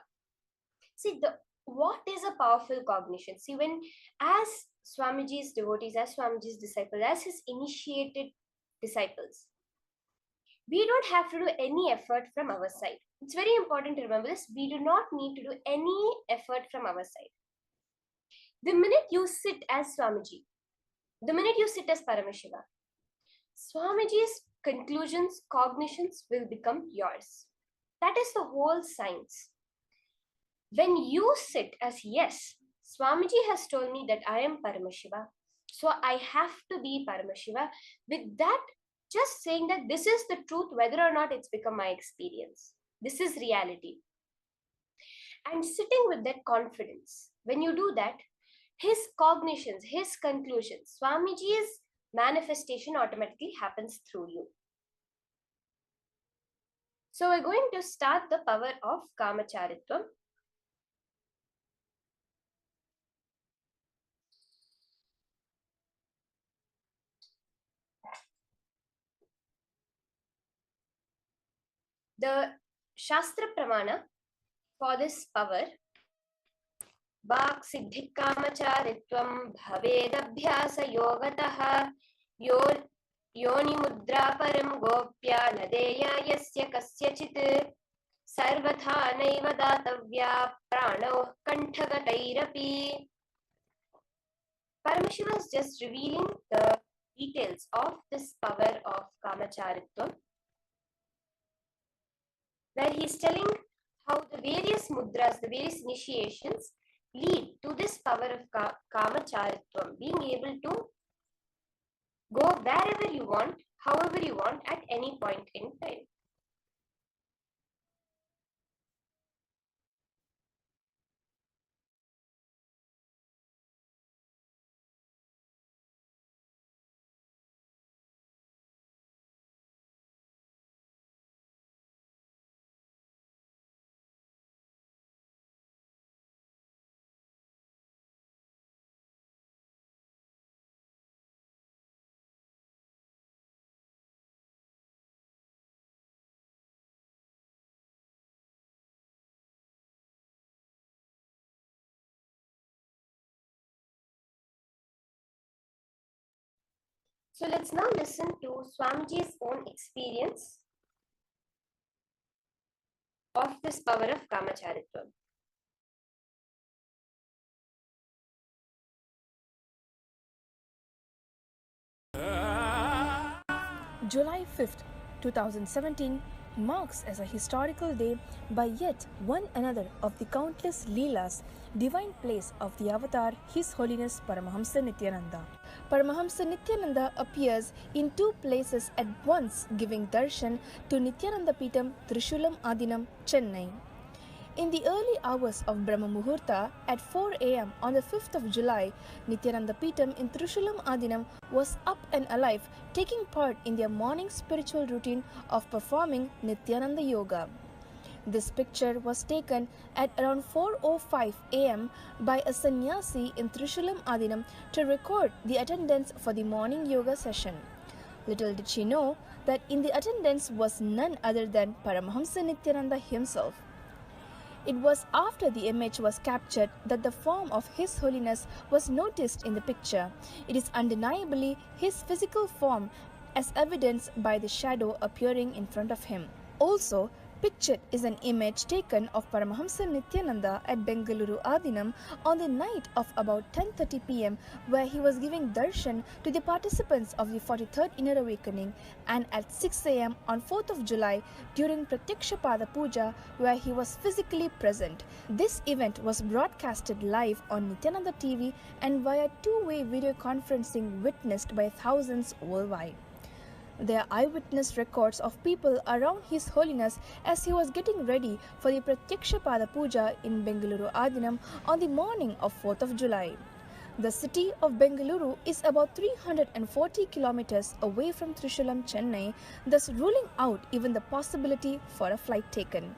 See, what is a powerful cognition? See, when as Swamiji's devotees, as Swamiji's disciples, as his initiated disciples, we don't have to do any effort from our side. It's very important to remember this. We do not need to do any effort from our side. The minute you sit as Swamiji, the minute you sit as Paramashiva, Swamiji's conclusions, cognitions will become yours. That is the whole science. When you sit as, yes, Swamiji has told me that I am Paramashiva, so I have to be Paramashiva, with that, just saying that this is the truth, whether or not it's become my experience. This is reality. And sitting with that confidence, when you do that, his cognitions, his conclusions, Swamiji's manifestation automatically happens through you. So we're going to start the power of Kamacharitvam. The Shastra Pramana for this power, Vak Siddhi Kamacharitvam Bhavedabhyasa Yogataha Yoni Mudra Param Gopya Nadeya Yasya Kasyachit Sarvatha Naiva Datavya Prano Kanthagatairapi. Paramashiva is just revealing the details of this power of Kamacharitvam, where he is telling how the various mudras, the various initiations lead to this power of Kamacharitvam, being able to go wherever you want, however you want, at any point in time. So let's now listen to Swamiji's own experience of this power of Kamacharitvam. July 5th, 2017 marks as a historical day by yet one another of the countless Leelas, divine plays of the avatar His Holiness Paramahamsa Nityananda. Paramahamsa Nityananda appears in two places at once, giving darshan to Nityananda Peetam, Trishulam Adinam, Chennai. In the early hours of Brahma Muhurta at 4 a.m. on the 5th of July, Nityananda Peetam in Trishulam Adinam was up and alive, taking part in their morning spiritual routine of performing Nityananda Yoga. This picture was taken at around 4:05 a.m. by a sannyasi in Trishulam Adinam to record the attendance for the morning yoga session. Little did she know that in the attendance was none other than Paramahamsa Nityananda himself. It was after the image was captured that the form of His Holiness was noticed in the picture. It is undeniably his physical form, as evidenced by the shadow appearing in front of him. Also, pictured is an image taken of Paramahamsa Nityananda at Bengaluru Adinam on the night of about 10:30 p.m. where he was giving darshan to the participants of the 43rd Inner Awakening, and at 6 a.m. on 4th of July during Pratyakshapada Puja where he was physically present. This event was broadcasted live on Nityananda TV and via two-way video conferencing witnessed by thousands worldwide. There are eyewitness records of people around His Holiness as he was getting ready for the Pratyakshapada Puja in Bengaluru Adinam on the morning of 4th of July. The city of Bengaluru is about 340 kilometers away from Trishulam, Chennai, thus ruling out even the possibility for a flight taken.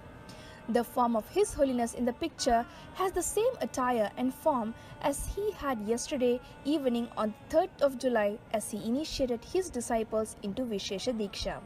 The form of His Holiness in the picture has the same attire and form as he had yesterday evening on 3rd of July as he initiated his disciples into Vishesha Diksha.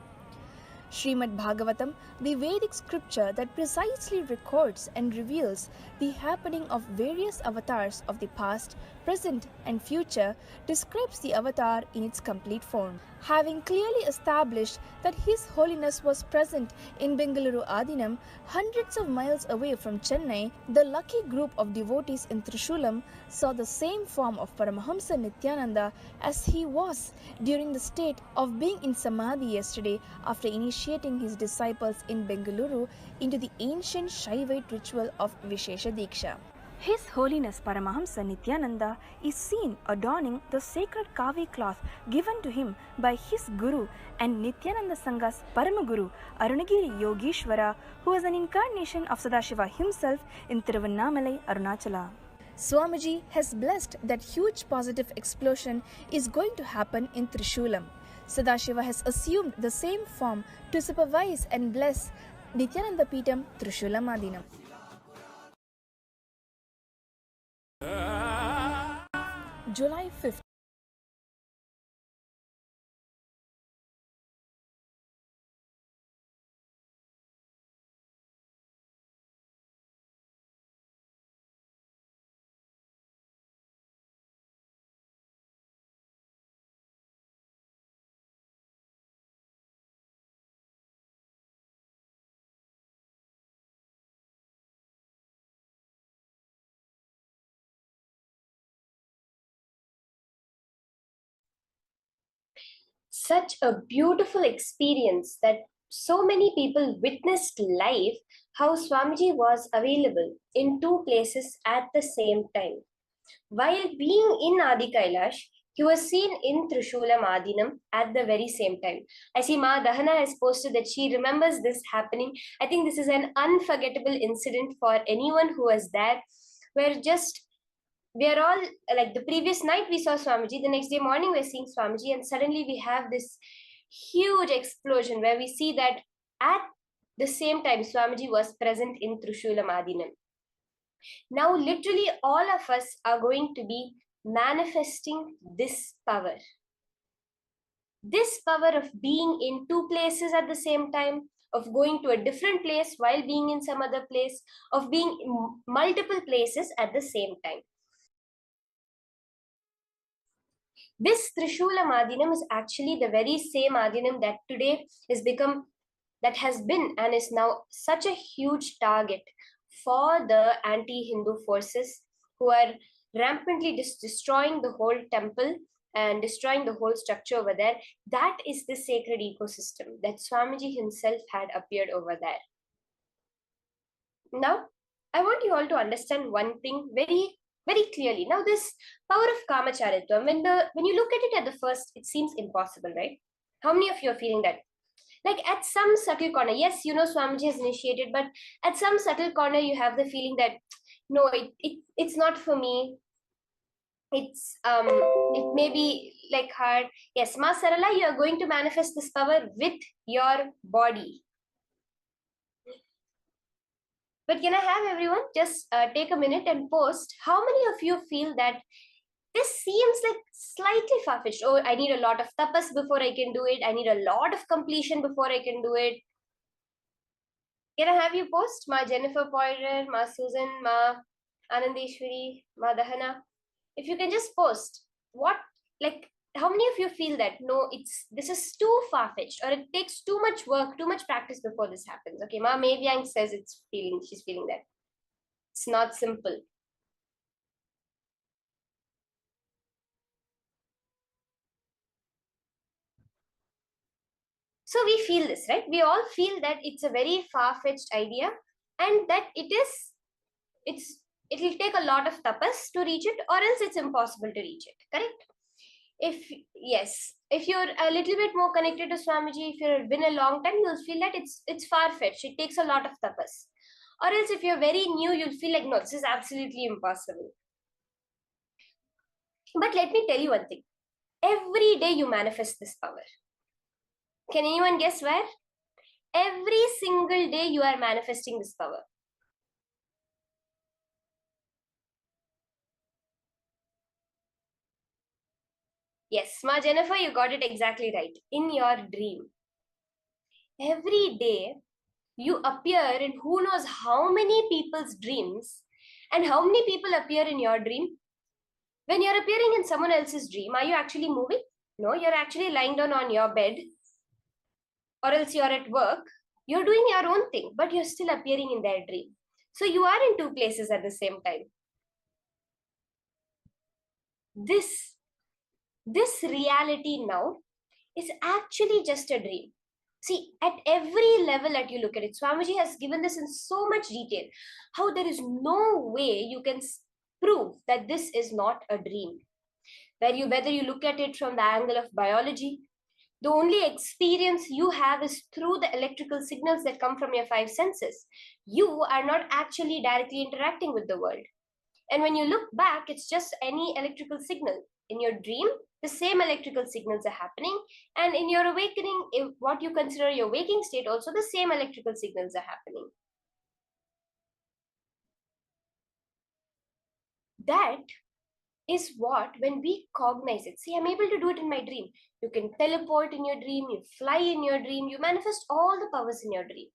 Srimad Bhagavatam, the Vedic scripture that precisely records and reveals the happening of various avatars of the past, present and future, describes the avatar in its complete form. Having clearly established that His Holiness was present in Bengaluru Adinam, hundreds of miles away from Chennai, the lucky group of devotees in Trishulam saw the same form of Paramahamsa Nityananda as he was during the state of being in Samadhi yesterday after initiating his disciples in Bengaluru into the ancient Shaivite ritual of Vishesha Diksha. His Holiness Paramahamsa Nityananda is seen adorning the sacred kavi cloth given to him by his Guru and Nityananda Sangha's Paramaguru Arunagiri Yogeshwara, who is an incarnation of Sadashiva himself in Tiruvannamalai, Arunachala. Swamiji has blessed that huge positive explosion is going to happen in Trishulam. Sadashiva has assumed the same form to supervise and bless Nityananda Peetam Trishulam Adinam. July 5th. Such a beautiful experience that so many people witnessed live how Swamiji was available in two places at the same time. While being in Adi Kailash, he was seen in Trishulam Adinam at the very same time. I see Ma Dahana has posted that she remembers this happening. I think this is an unforgettable incident for anyone who was there, where just we are all like the previous night we saw Swamiji, the next day morning we're seeing Swamiji, and suddenly we have this huge explosion where we see that at the same time Swamiji was present in Trishulam Adinam. Now, literally, all of us are going to be manifesting this power. This power of being in two places at the same time, of going to a different place while being in some other place, of being in multiple places at the same time. This Trishulam Adinam is actually the very same Adinam that today has been and is now such a huge target for the anti-Hindu forces who are rampantly destroying the whole temple and destroying the whole structure over there. That is the sacred ecosystem that Swamiji himself had appeared over there. Now, I want you all to understand one thing very, very clearly. Now, this power of Kamacharitva, when you look at it at the first, it seems impossible, right? How many of you are feeling that? Like at some subtle corner, yes, you know Swamiji has initiated, but at some subtle corner, you have the feeling that no, it's not for me. It may be like hard. Yes, Ma Sarala, you are going to manifest this power with your body. But can I have everyone just take a minute and post how many of you feel that this seems like slightly far-fetched? Oh, I need a lot of tapas before I can do it. I need a lot of completion before I can do it. Can I have you post? Ma Jennifer Poirer, Ma Susan, Ma Anandeshwari, Ma Dahana. If you can just post how many of you feel that no, this is too far-fetched, or it takes too much work, too much practice before this happens? Okay, Ma Mevyang says she's feeling that. It's not simple. So we feel this, right? We all feel that it's a very far-fetched idea and that it'll take a lot of tapas to reach it, or else it's impossible to reach it, correct? If you're a little bit more connected to Swamiji, if you've been a long time, you'll feel that it's far-fetched. It takes a lot of tapas. Or else if you're very new, you'll feel like, no, this is absolutely impossible. But let me tell you one thing. Every day you manifest this power. Can anyone guess where? Every single day you are manifesting this power. Yes, Ma Jennifer, you got it exactly right. In your dream. Every day you appear in who knows how many people's dreams, and how many people appear in your dream. When you're appearing in someone else's dream, are you actually moving? No, you're actually lying down on your bed, or else you're at work. You're doing your own thing, but you're still appearing in their dream. So you are in two places at the same time. This reality now is actually just a dream. See, at every level that you look at it, Swamiji has given this in so much detail, how there is no way you can prove that this is not a dream. Whether you look at it from the angle of biology, the only experience you have is through the electrical signals that come from your five senses. You are not actually directly interacting with the world. And when you look back, it's just any electrical signal. In your dream, the same electrical signals are happening. And in your awakening, what you consider your waking state, also the same electrical signals are happening. That is what, when we cognize it, see, I'm able to do it in my dream. You can teleport in your dream, you fly in your dream, you manifest all the powers in your dream.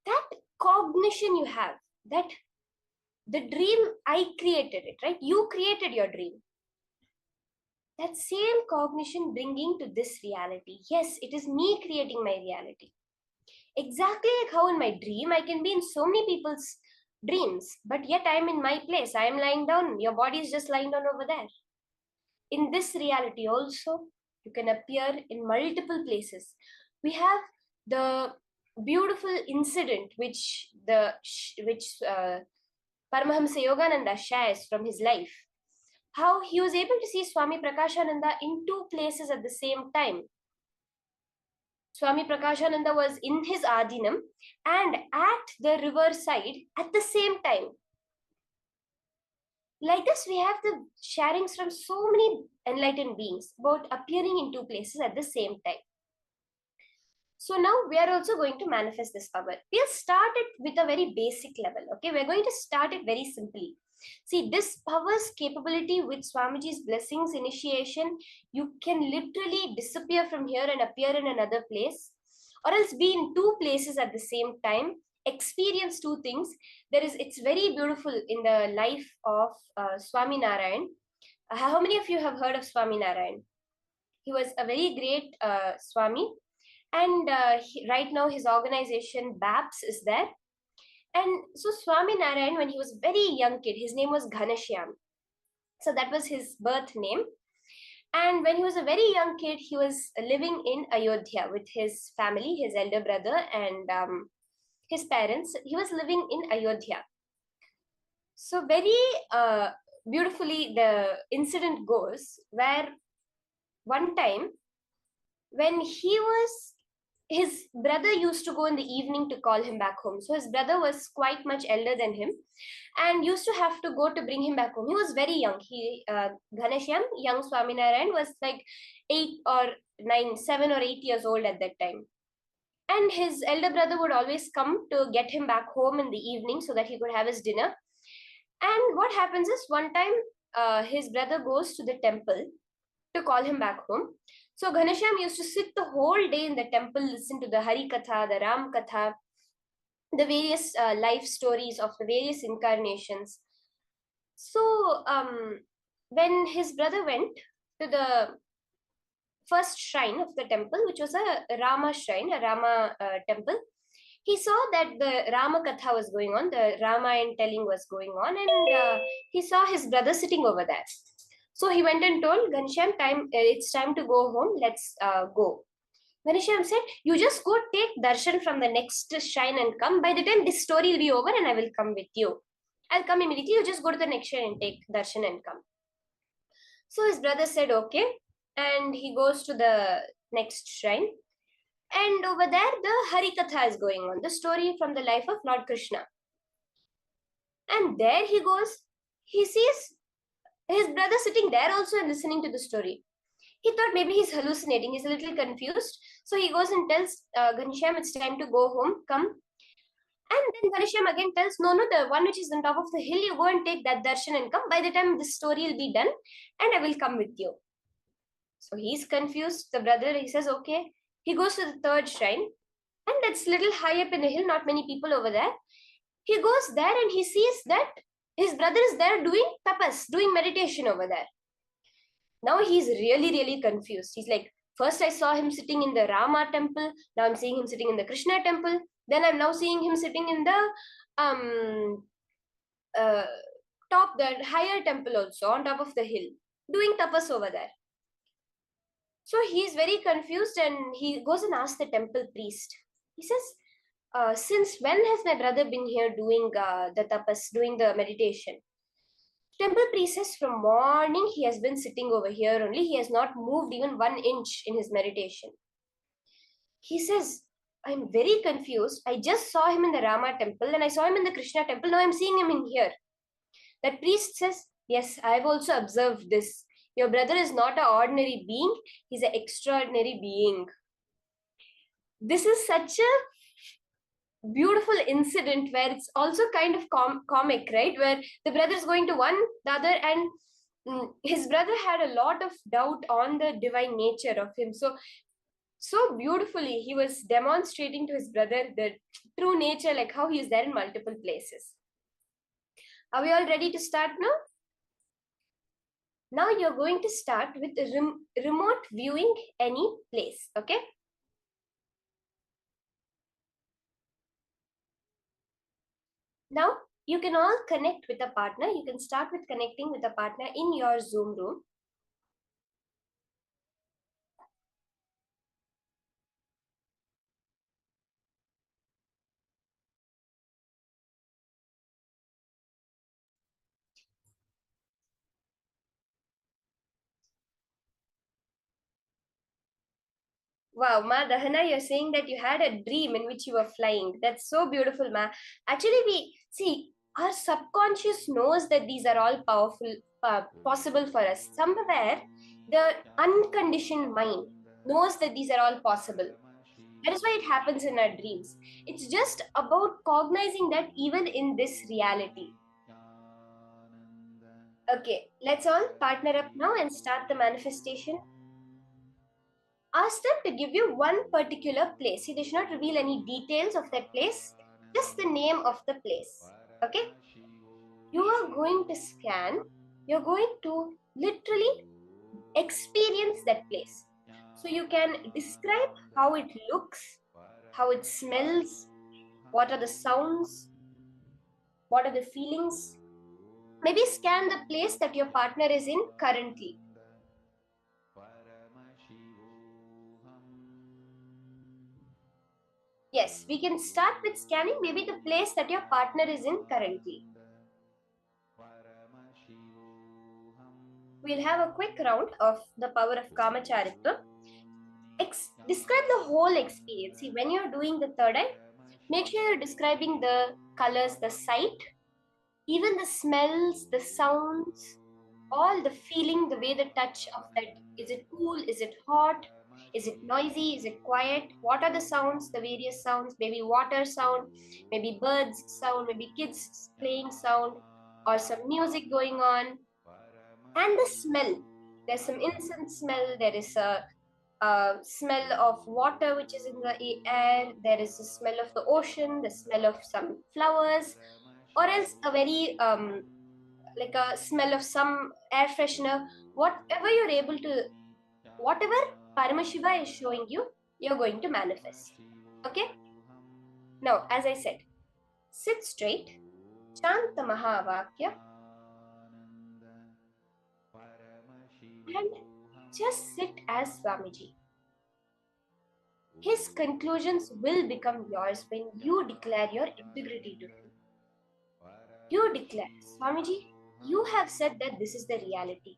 That cognition you have, that the dream, I created it, right? You created your dream. That same cognition bringing to this reality. Yes, it is me creating my reality. Exactly like how in my dream, I can be in so many people's dreams, but yet I'm in my place. I am lying down. Your body is just lying down over there. In this reality also, you can appear in multiple places. We have the beautiful incident which Paramahamsa Yogananda shares from his life, how he was able to see Swami Prakashananda in two places at the same time. Swami Prakashananda was in his Adinam and at the river side at the same time. Like this, we have the sharings from so many enlightened beings about appearing in two places at the same time. So now we are also going to manifest this power. We'll start it with a very basic level. Okay, we're going to start it very simply. See, this power's capability with Swamiji's blessings, initiation, you can literally disappear from here and appear in another place, or else be in two places at the same time, experience two things. It's very beautiful in the life of Swami Narayan. How many of you have heard of Swami Narayan? He was a very great Swami, and right now his organization BAPS is there. And so Swami Narayan, when he was a very young kid, his name was Ghanashyam. So that was his birth name. And when he was a very young kid, he was living in Ayodhya with his family, his elder brother and his parents. He was living in Ayodhya. So very beautifully, the incident goes where one time when his brother used to go in the evening to call him back home. So his brother was quite much elder than him and used to have to go to bring him back home. He was very young. Ghanashyam, young Swaminarayan, was like 7 or 8 years old at that time. And his elder brother would always come to get him back home in the evening so that he could have his dinner. And what happens is one time his brother goes to the temple to call him back home. So Ghanashyam used to sit the whole day in the temple, listen to the Hari Katha, the Ram Katha, the various life stories of the various incarnations. So when his brother went to the first shrine of the temple, which was a Rama shrine, a Rama temple, he saw that the Rama Katha was going on, the Ramayana telling was going on, and he saw his brother sitting over there. So he went and told Ghanshyam, it's time to go home, let's go. Ghanshyam said, you just go take darshan from the next shrine and come. By the time this story will be over and I will come with you. I'll come immediately, you just go to the next shrine and take darshan and come. So his brother said, okay. And he goes to the next shrine. And over there, the Harikatha is going on, the story from the life of Lord Krishna. And there he goes, he sees his brother sitting there also and listening to the story. He thought maybe he's hallucinating, he's a little confused. So he goes and tells Ghanshyam, it's time to go home, come. And then Ghanshyam again tells, no, the one which is on top of the hill, you go and take that darshan and come. By the time this story will be done, and I will come with you. So he's confused. The brother, he says, okay. He goes to the third shrine, and that's little high up in the hill, not many people over there. He goes there and he sees that his brother is there doing tapas, doing meditation over there. Now he's really, really confused. He's like, first I saw him sitting in the Rama temple. Now I'm seeing him sitting in the Krishna temple. Then I'm now seeing him sitting in the top, the higher temple also, on top of the hill, doing tapas over there. So he's very confused and he goes and asks the temple priest. He says, since when has my brother been here doing the tapas, doing the meditation? Temple priest says, from morning he has been sitting over here only. He has not moved even 1 inch in his meditation. He says, I'm very confused. I just saw him in the Rama temple and I saw him in the Krishna temple. Now I'm seeing him in here. That priest says, yes, I've also observed this. Your brother is not an ordinary being. He's an extraordinary being. This is such a beautiful incident where it's also kind of comic, right? Where the brother is going to one, the other, and his brother had a lot of doubt on the divine nature of him. So beautifully, he was demonstrating to his brother the true nature, like how he is there in multiple places. Are we all ready to start now? Now you're going to start with remote viewing any place, okay? Now, you can all connect with a partner. You can start with connecting with a partner in your Zoom room. Wow, Ma Dahana, you're saying that you had a dream in which you were flying. That's so beautiful, Ma. Actually, we see our subconscious knows that these are all possible for us. Somewhere, the unconditioned mind knows that these are all possible. That is why it happens in our dreams. It's just about cognizing that even in this reality. Okay, let's all partner up now and start the manifestation. Ask them to give you one particular place. See, they should not reveal any details of that place, just the name of the place. Okay? You are going to scan, you're going to literally experience that place. So you can describe how it looks, how it smells, what are the sounds, what are the feelings. Maybe scan the place that your partner is in currently. Yes, we can start with scanning maybe the place that your partner is in currently. We'll have a quick round of the power of Kamacharitva. Describe the whole experience. See, when you're doing the third eye, make sure you're describing the colors, the sight, even the smells, the sounds, all the feeling, the way the touch of that. Is it cool? Is it hot? Is it noisy? Is it quiet? What are the sounds, the various sounds? Maybe water sound, maybe birds sound, maybe kids playing sound, or some music going on. And the smell. There's some incense smell. There is a smell of water which is in the air. There is the smell of the ocean, the smell of some flowers, or else a very like a smell of some air freshener. Whatever you're able to, whatever Paramashiva is showing you, you're going to manifest. Okay? Now, as I said, sit straight, chant the Mahavakya, and just sit as Swamiji. His conclusions will become yours when you declare your integrity to him. You declare, Swamiji, you have said that this is the reality.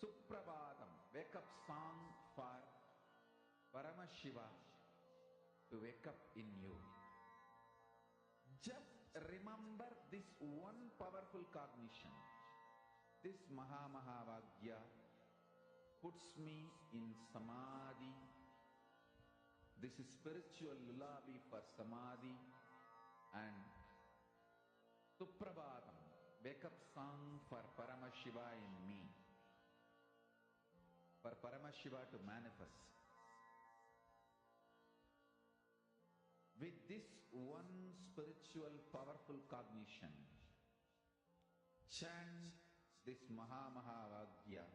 Suprabhatam, wake up song for Paramashiva to wake up in you. Just remember this one powerful cognition. This Mahamahavagyā puts me in Samadhi. This is spiritual lullaby for Samadhi. And Suprabhatam, wake up song for Paramashiva in me. For Paramashiva to manifest. With this one spiritual powerful cognition, chant this Mahamahavagyā.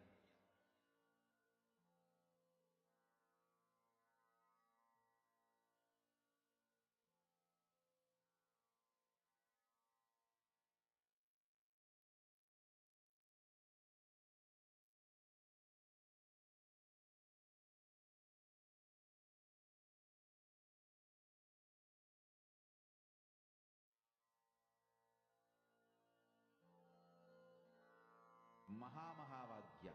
Mahamahavagyā,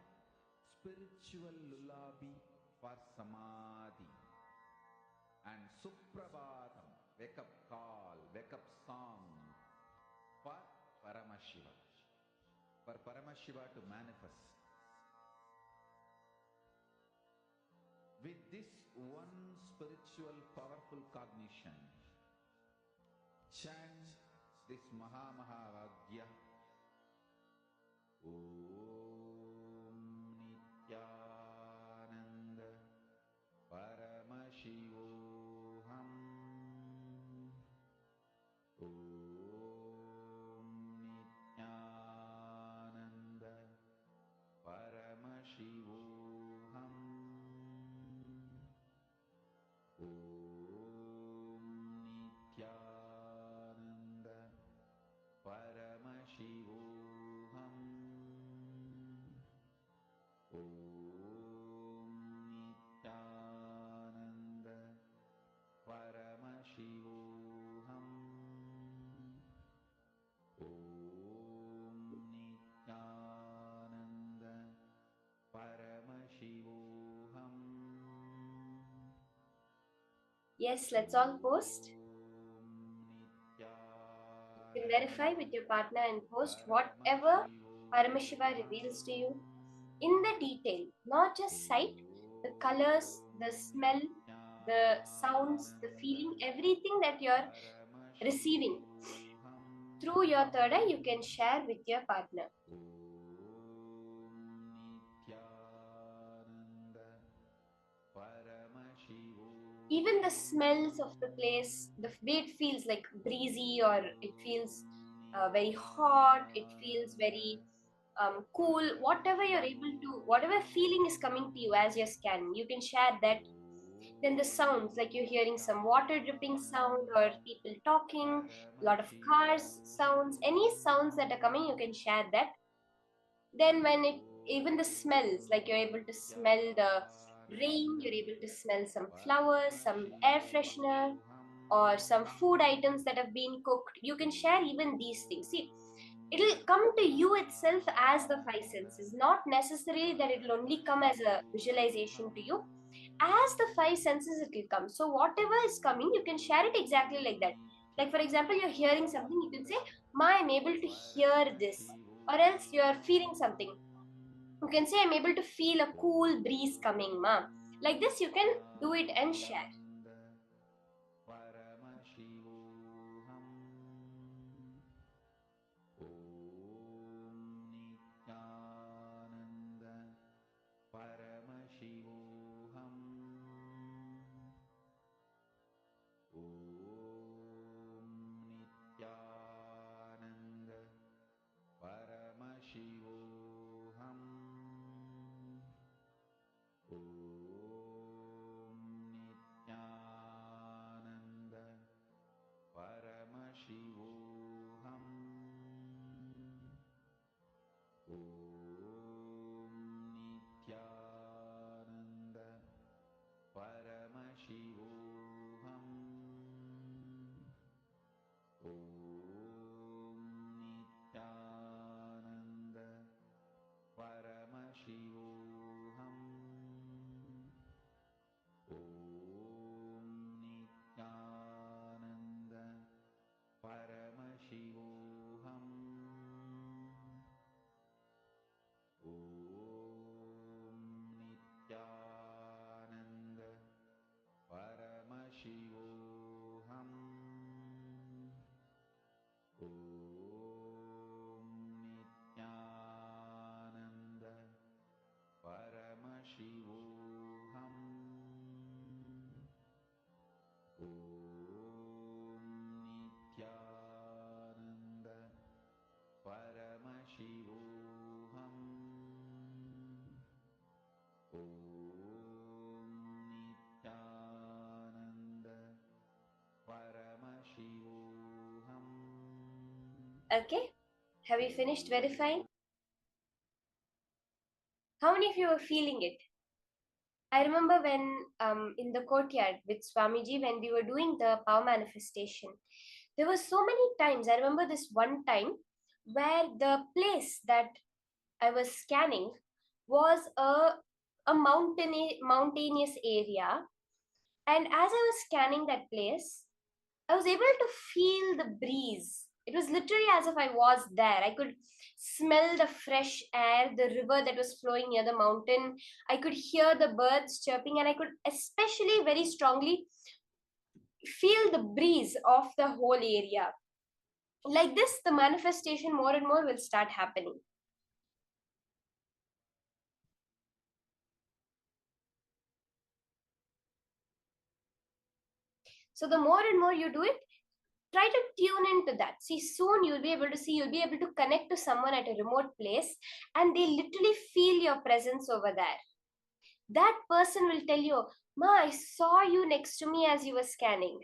spiritual lullaby for Samadhi. And Suprabhatam, wake up call, wake up song for Paramashiva. For Paramashiva to manifest. With this one spiritual powerful cognition, chant this Mahamahavagyā. Om Nityananda Paramashivoham. Om Nityananda Paramashivoham. Om Nityananda Paramashivoham. Om Nityananda Paramashivoham. Om Nityananda Paramashivoham. Yes, let's all post. You can verify with your partner and post whatever Paramashiva reveals to you in the detail, not just sight, the colors, the smell, the sounds, the feeling, everything that you're receiving through your third eye, you can share with your partner. Even the smells of the place, the way it feels like breezy, or it feels very hot, it feels very cool, whatever you're able to, whatever feeling is coming to you as you're scanning, you can share that. Then the sounds, like you're hearing some water dripping sound or people talking, a lot of cars sounds, any sounds that are coming, you can share that. Then when it, even the smells, like you're able to smell the rain, you're able to smell some flowers, some air freshener, or some food items that have been cooked, you can share even these things. See, it'll come to you itself as the five senses, not necessarily that it'll only come as a visualization to you. As the five senses, it will come. So whatever is coming, you can share it exactly like that. Like for example, you're hearing something, you can say, Ma, I'm able to hear this. Or else you're feeling something, you can say, I'm able to feel a cool breeze coming, Ma. Like this, you can do it and share. Paramashivoham. Om Nityananda Paramashivoham. Om Nityananda Paramashivoham. Om Nityananda Okay, have you finished verifying? How many of you were feeling it? I remember when in the courtyard with Swamiji, when we were doing the power manifestation, there were so many times. I remember this one time where the place that I was scanning was a mountainous area, and as I was scanning that place, I was able to feel the breeze. It was literally as if I was there. I could smell the fresh air, the river that was flowing near the mountain. I could hear the birds chirping, and I could especially very strongly feel the breeze of the whole area. Like this, the manifestation more and more will start happening. So the more and more you do it, try to tune into that. See, soon you'll be able to see, you'll be able to connect to someone at a remote place, and they literally feel your presence over there. That person will tell you, Ma, I saw you next to me as you were scanning.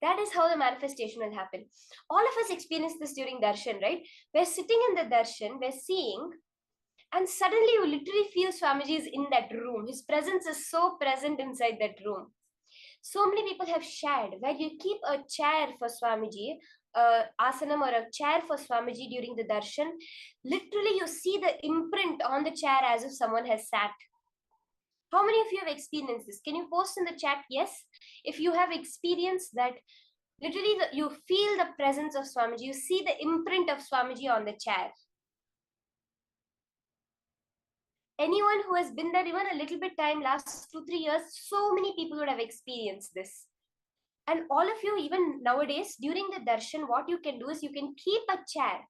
That is how the manifestation will happen. All of us experience this during darshan, right? We're sitting in the darshan, we're seeing, and suddenly you literally feel Swamiji is in that room. His presence is so present inside that room. So many people have shared where you keep a chair for Swamiji, asanam or a chair for Swamiji during the darshan. Literally, you see the imprint on the chair as if someone has sat. How many of you have experienced this? Can you post in the chat? Yes. If you have experienced that, literally you feel the presence of Swamiji. You see the imprint of Swamiji on the chair. Anyone who has been there even a little bit time, last 2-3 years, so many people would have experienced this. And all of you, even nowadays, during the darshan, what you can do is you can keep a chair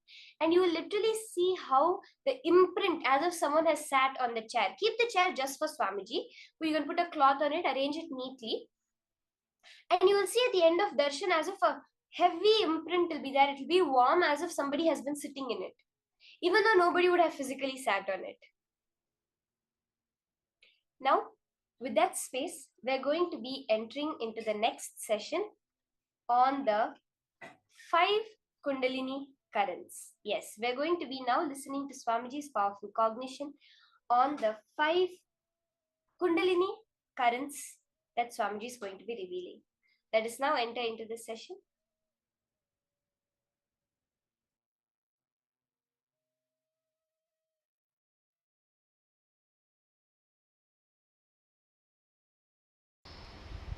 and you will literally see how the imprint, as if someone has sat on the chair. Keep the chair just for Swamiji. You can put a cloth on it, arrange it neatly. And you will see at the end of darshan, as if a heavy imprint will be there. It will be warm, as if somebody has been sitting in it, even though nobody would have physically sat on it. Now, with that space, we're going to be entering into the next session on the 5 Kundalini currents. Yes, we're going to be now listening to Swamiji's powerful cognition on the 5 Kundalini currents that Swamiji is going to be revealing. Let us now enter into this session.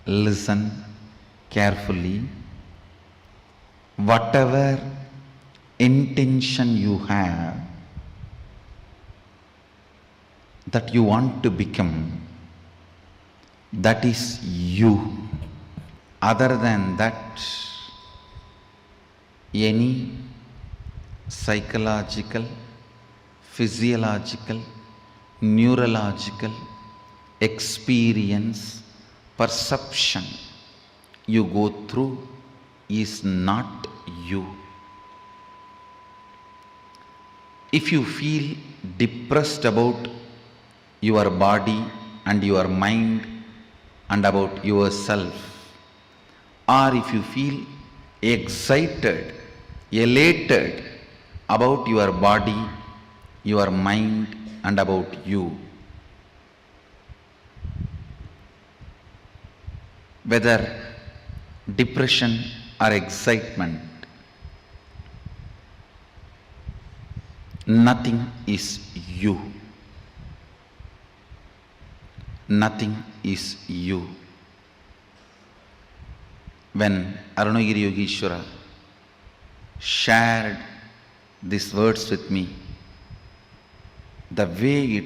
Listen carefully. Whatever intention you have that you want to become, that is you. Other than that, any psychological, physiological, neurological experience, perception you go through is not you. If you feel depressed about your body and your mind and about yourself, or if you feel excited, elated about your body, your mind and about you, whether depression or excitement, nothing is you. Nothing is you. When Arunagiri Yogeshwara shared these words with me, the way it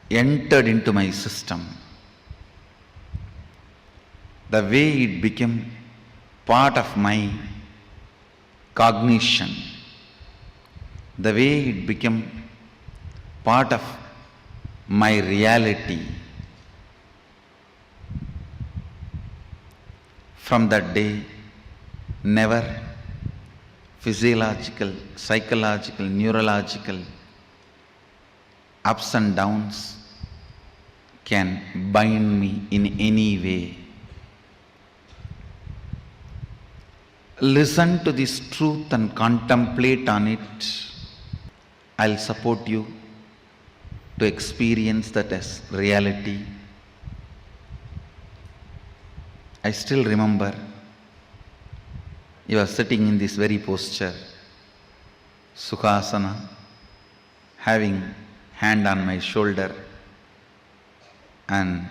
entered into my system, the way it became part of my cognition, the way it became part of my reality, from that day, never physiological, psychological, neurological ups and downs can bind me in any way. Listen to this truth and contemplate on it. I'll support you to experience that as reality. I still remember you are sitting in this very posture, Sukhasana, having hand on my shoulder, and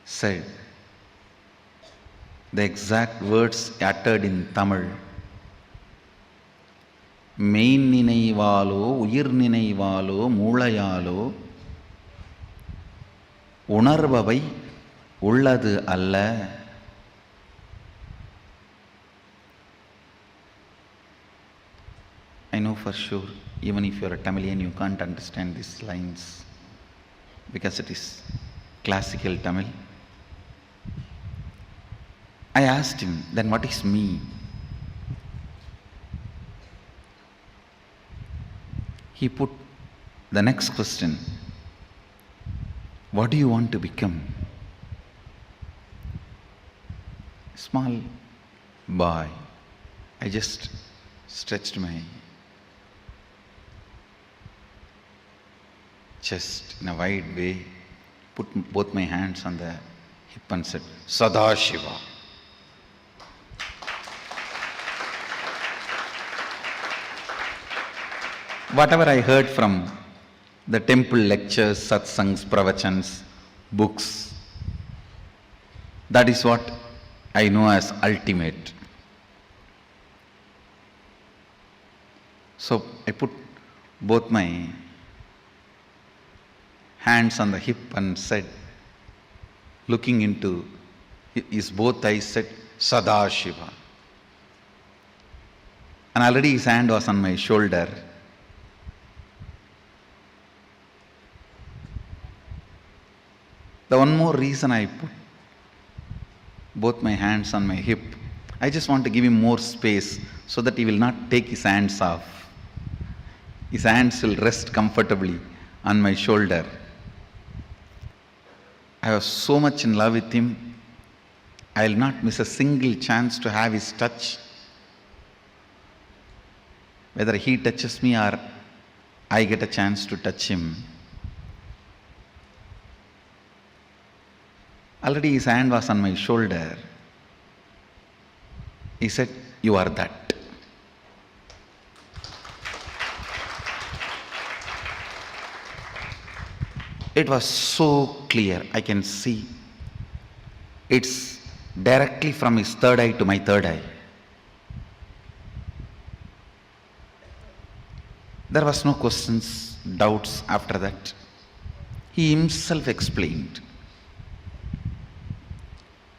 said the exact words uttered in Tamil. Main நினைவாலோ உயிர் நினைவாலோ மூளையாலோ உணர்பவை உள்ளது அல்ல. I know for sure, even if you are a Tamilian, you can't understand these lines because it is classical Tamil. I asked him, then what is me? He put the next question, what do you want to become? Small boy. I just stretched my chest in a wide way, put both my hands on the hip and said, Sadashiva. Whatever I heard from the temple lectures, satsangs, pravachans, books, that is what I know as ultimate. So I put both my hands on the hip and said, looking into his both eyes, said, Sadashiva. And already his hand was on my shoulder. The one more reason I put both my hands on my hip, I just want to give him more space so that he will not take his hands off. His hands will rest comfortably on my shoulder. I was so much in love with him, I will not miss a single chance to have his touch. Whether he touches me or I get a chance to touch him. Already his hand was on my shoulder. He said, you are that. It was so clear, I can see. It's directly from his third eye to my third eye. There was no questions, doubts after that. He himself explained.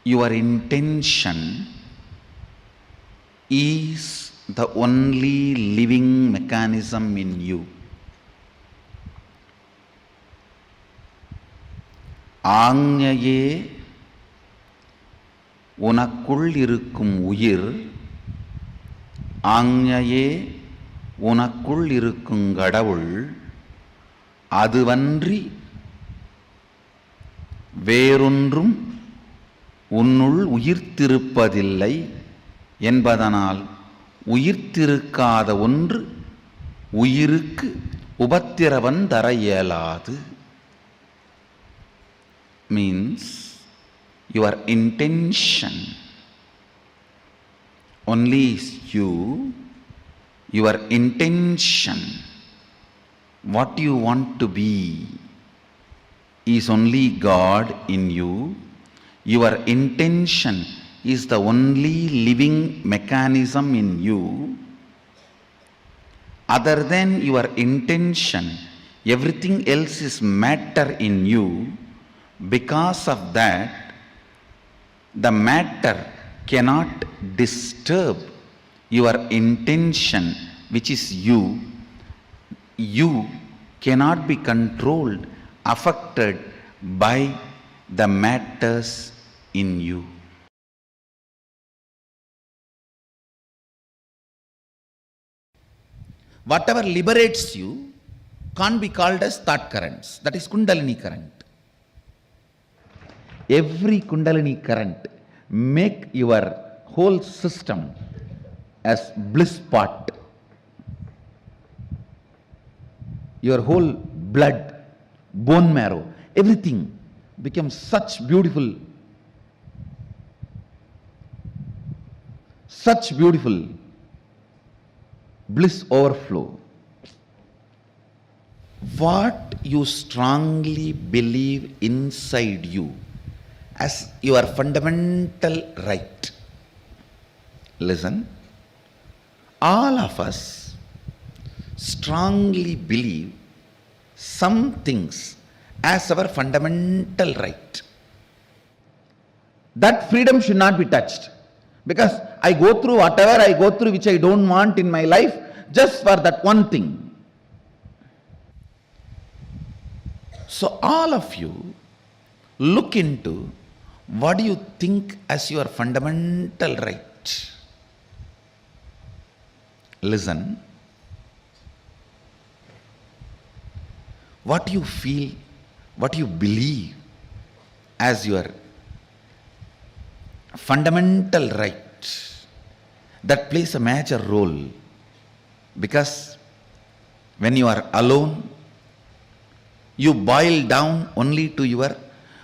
Your intention is the only living mechanism in you. ஆஞ்ஞையே உனக்குள் இருக்கும் உயிர், ஆஞ்ஞையே உனக்குள் இருக்கும் கடவுள், அதுவன்றி வேறொன்றும் உன்னுள் உயிர்த்திருப்பதில்லை என்பதனால் உயிர்த்திருக்காத ஒன்று உயிருக்கு உபத்திரவம் தர இயலாது. Means your intention only is you, your intention, what you want to be is only God in you. Your intention is the only living mechanism in you. Other than your intention, everything else is matter in you. Because of that, the matter cannot disturb your intention, which is you. You cannot be controlled, affected by the matters in you. Whatever liberates you can't be called as thought currents. That is Kundalini current. Every Kundalini current make your whole system as bliss pot. Your whole blood, bone marrow, everything becomes such beautiful bliss overflow. What you strongly believe inside you as your fundamental right. Listen, all of us strongly believe some things as our fundamental right. That freedom should not be touched, because I go through whatever I go through which I don't want in my life just for that one thing. So all of you look into what do you think as your fundamental right. Listen, what you feel, what you believe as your fundamental right, that plays a major role, because when you are alone, you boil down only to your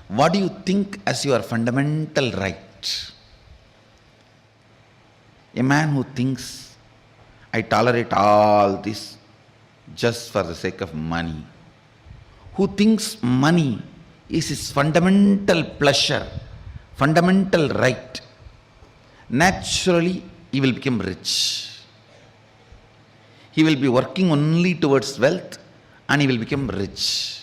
what do you think as your fundamental right. A man who thinks, I tolerate all this just for the sake of money, who thinks money is his fundamental pleasure, fundamental right, naturally he will become rich. He will be working only towards wealth and he will become rich.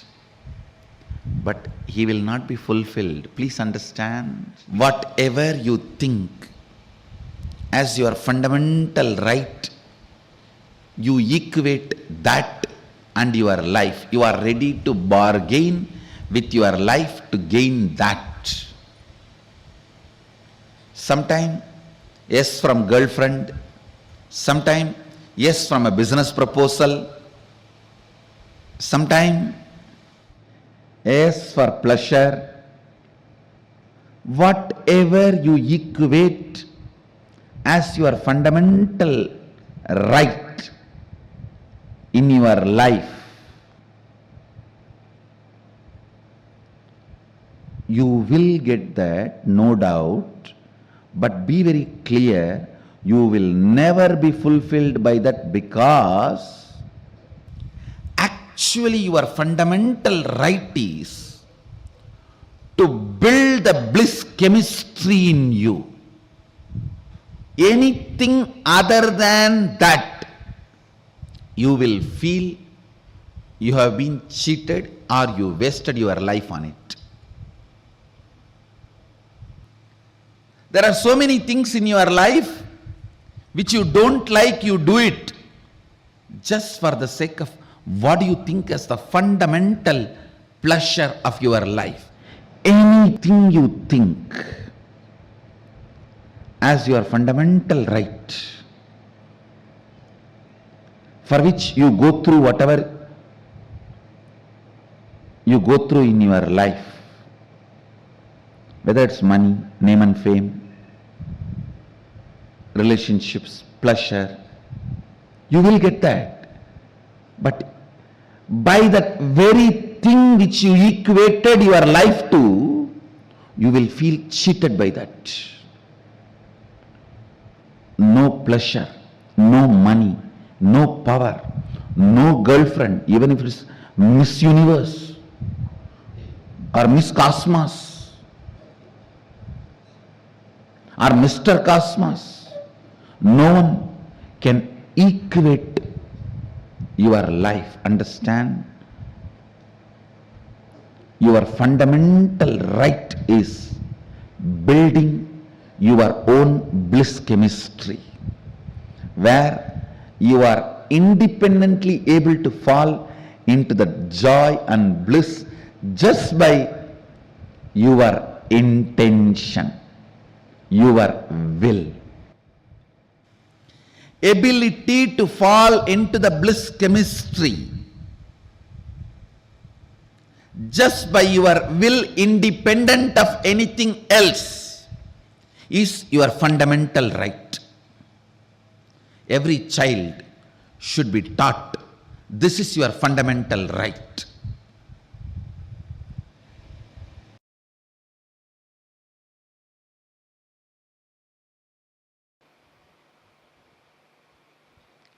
But he will not be fulfilled. Please understand, whatever you think as your fundamental right, you equate that and your life. You are ready to bargain with your life to gain that. Sometime yes from girlfriend, sometime yes from a business proposal, sometime yes for pleasure. Whatever you equate as your fundamental right in your life, you will get that, no doubt, but be very clear, you will never be fulfilled by that, because actually your fundamental right is to build the bliss chemistry in you. Anything other than that, you will feel you have been cheated or you wasted your life on it. There are so many things in your life which you don't like, you do it just for the sake of what you think as the fundamental pleasure of your life. Anything you think as your fundamental right, for which you go through whatever you go through in your life, whether it's money, name and fame, relationships, pleasure, you will get that. But by that very thing which you equated your life to, you will feel cheated by that. No pleasure, no money, no power, no girlfriend, even if it's Miss Universe or Miss Cosmos or Mr. Cosmos, no one can equate your life. Understand? Your fundamental right is building your own bliss chemistry, where you are independently able to fall into the joy and bliss just by your intention, your will. Ability to fall into the bliss chemistry just by your will, independent of anything else, is your fundamental right. Every child should be taught this is your fundamental right.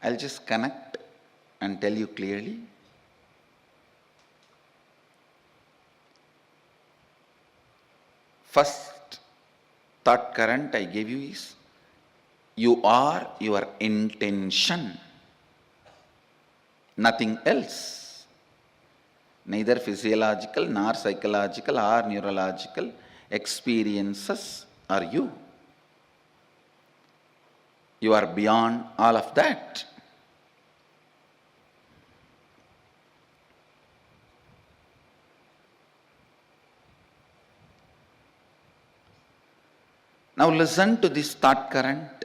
I'll just connect and tell you clearly. First thought current I gave you is, you are your intention, nothing else. Neither physiological nor psychological or neurological experiences are you. You are beyond all of that. Now listen to this thought current.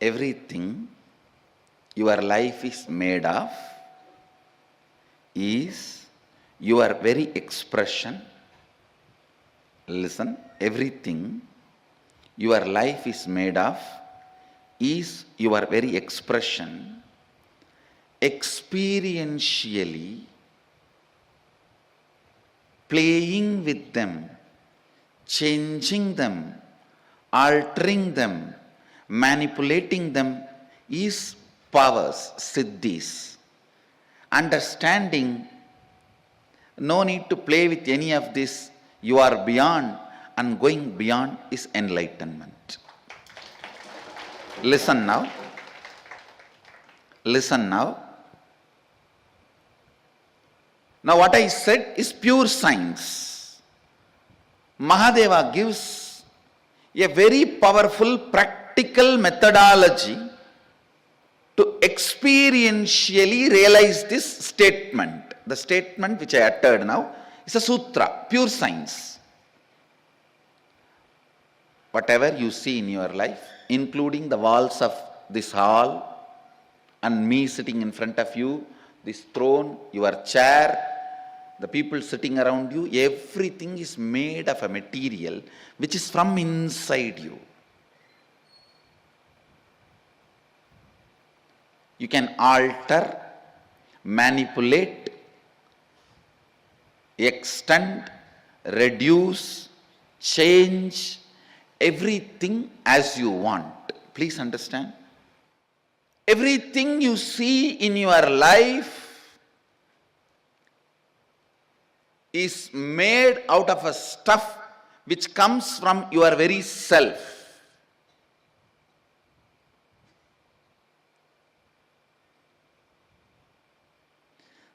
Everything your life is made of is your very expression. Listen, everything your life is made of is your very expression, experientially playing with them, changing them, altering them, manipulating them is powers, siddhis. Understanding, no need to play with any of this, you are beyond, and going beyond is enlightenment. Listen now. Listen now. Now what I said is pure science. Mahadeva gives a very powerful practical methodology to experientially realize this statement. The statement which I uttered now is a sutra, pure science. Whatever you see in your life, including the walls of this hall and me sitting in front of you, this throne, your chair, the people sitting around you, everything is made of a material which is from inside you. You can alter, manipulate, extend, reduce, change everything as you want. Please understand. Everything you see in your life is made out of a stuff which comes from your very self.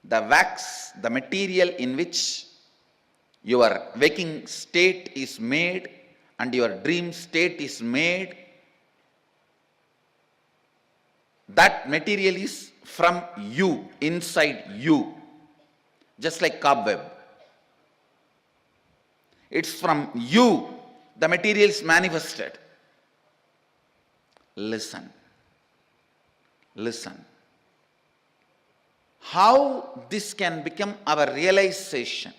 The wax, the material in which your waking state is made and your dream state is made, that material is from you, inside you, just like cobweb. It's from you, the material is manifested. Listen. Listen. How this can become our realization?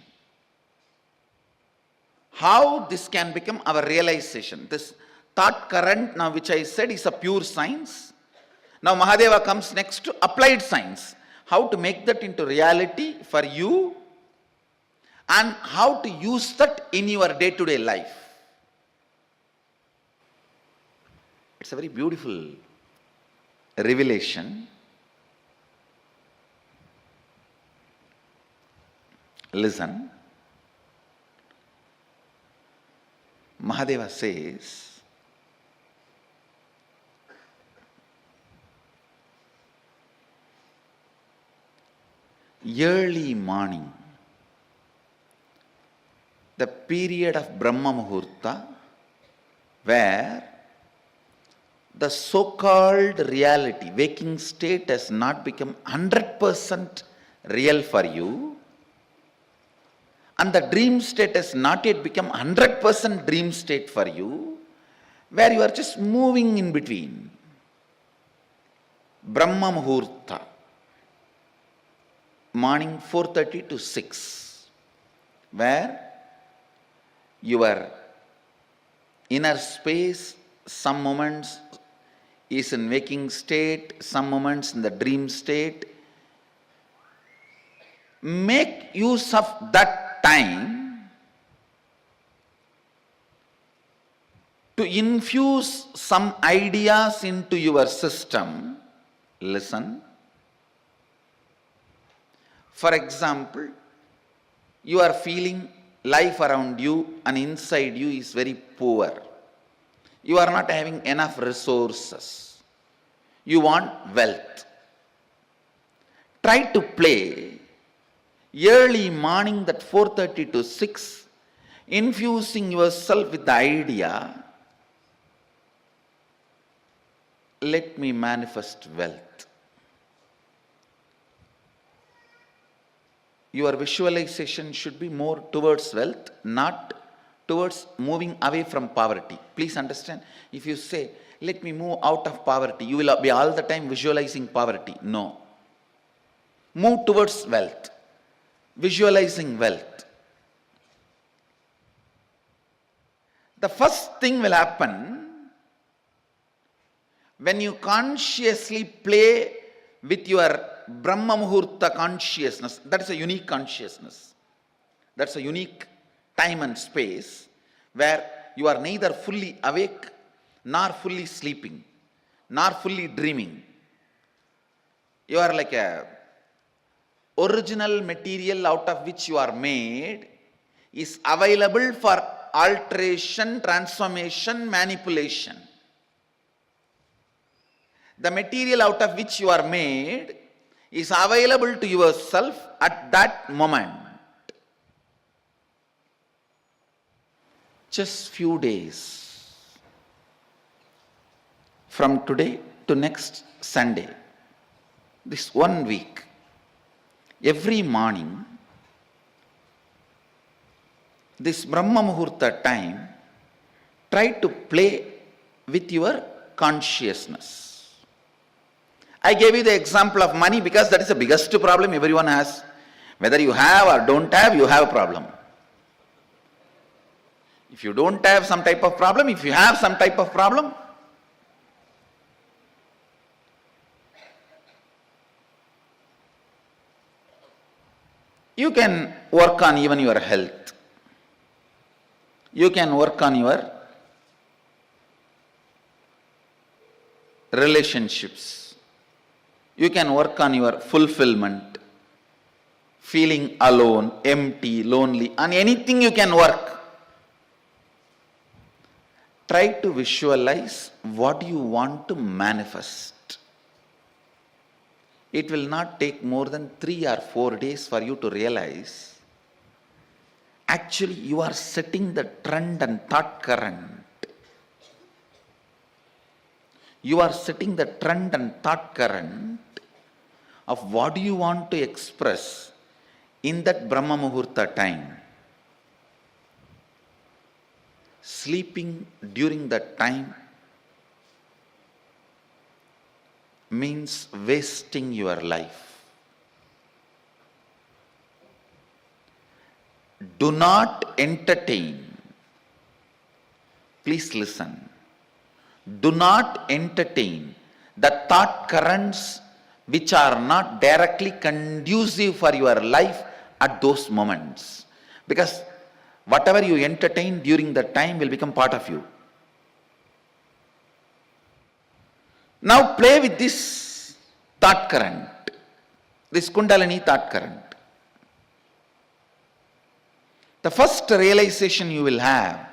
How this can become our realization? This thought current now which I said is a pure science. Now Mahadeva comes next to applied science. How to make that into reality for you and how to use that in your day-to-day life. It's a very beautiful revelation. Listen. Mahadeva says, early morning, the period of Brahma Muhurta, where the so-called reality, waking state has not become 100% real for you, and the dream state has not yet become 100% dream state for you, where you are just moving in between. Brahma Muhurta, morning 4:30 to 6, where Your inner space, some moments is in waking state, some moments in the dream state. Make use of that time to infuse some ideas into your system. Listen. For example, you are feeling life around you and inside you is very poor. You are not having enough resources. You want wealth. Try to play early morning, that 4:30 to 6, infusing yourself with the idea, let me manifest wealth. Your visualization should be more towards wealth, not towards moving away from poverty. Please understand, if you say, let me move out of poverty, you will be all the time visualizing poverty. No. Move towards wealth, visualizing wealth. The first thing will happen when you consciously play with your Brahma Muhurta consciousness. That is a unique consciousness. That's a unique time and space where you are neither fully awake, nor fully sleeping, nor fully dreaming. You are like a original material out of which you are made is available for alteration, transformation, manipulation. The material out of which you are made is available to yourself at that moment. Just few days from today to next Sunday, this 1 week, every morning, this Brahma Muhurta time, try to play with your consciousness. I gave you the example of money because that is the biggest problem everyone has. Whether you have or don't have, you have a problem. If you don't have some type of problem, if you have some type of problem, you can work on even your health. You can work on your relationships. You can work on your fulfillment, feeling alone, empty, lonely, on anything you can work. Try to visualize what you want to manifest. It will not take more than 3 or 4 days for you to realize, actually you are setting the trend and thought current. You are setting the trend and thought current of what do you want to express in that Brahma Muhurta time. Sleeping during that time means wasting your life. Do not entertain. Please listen. Do not entertain the thought currents which are not directly conducive for your life at those moments. Because whatever you entertain during that time will become part of you. Now play with this thought current, this Kundalini thought current. The first realization you will have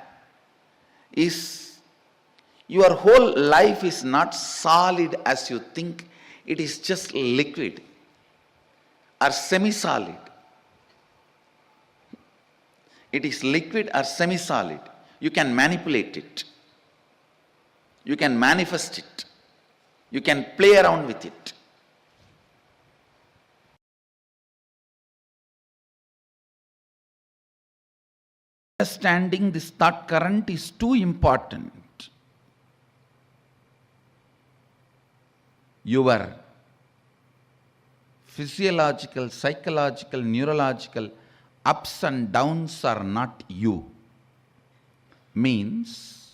is your whole life is not solid as you think. It is just liquid or semi-solid. It is liquid or semi-solid. You can manipulate it. You can manifest it. You can play around with it. Understanding this thought current is too important. Your physiological, psychological, neurological ups and downs are not you. means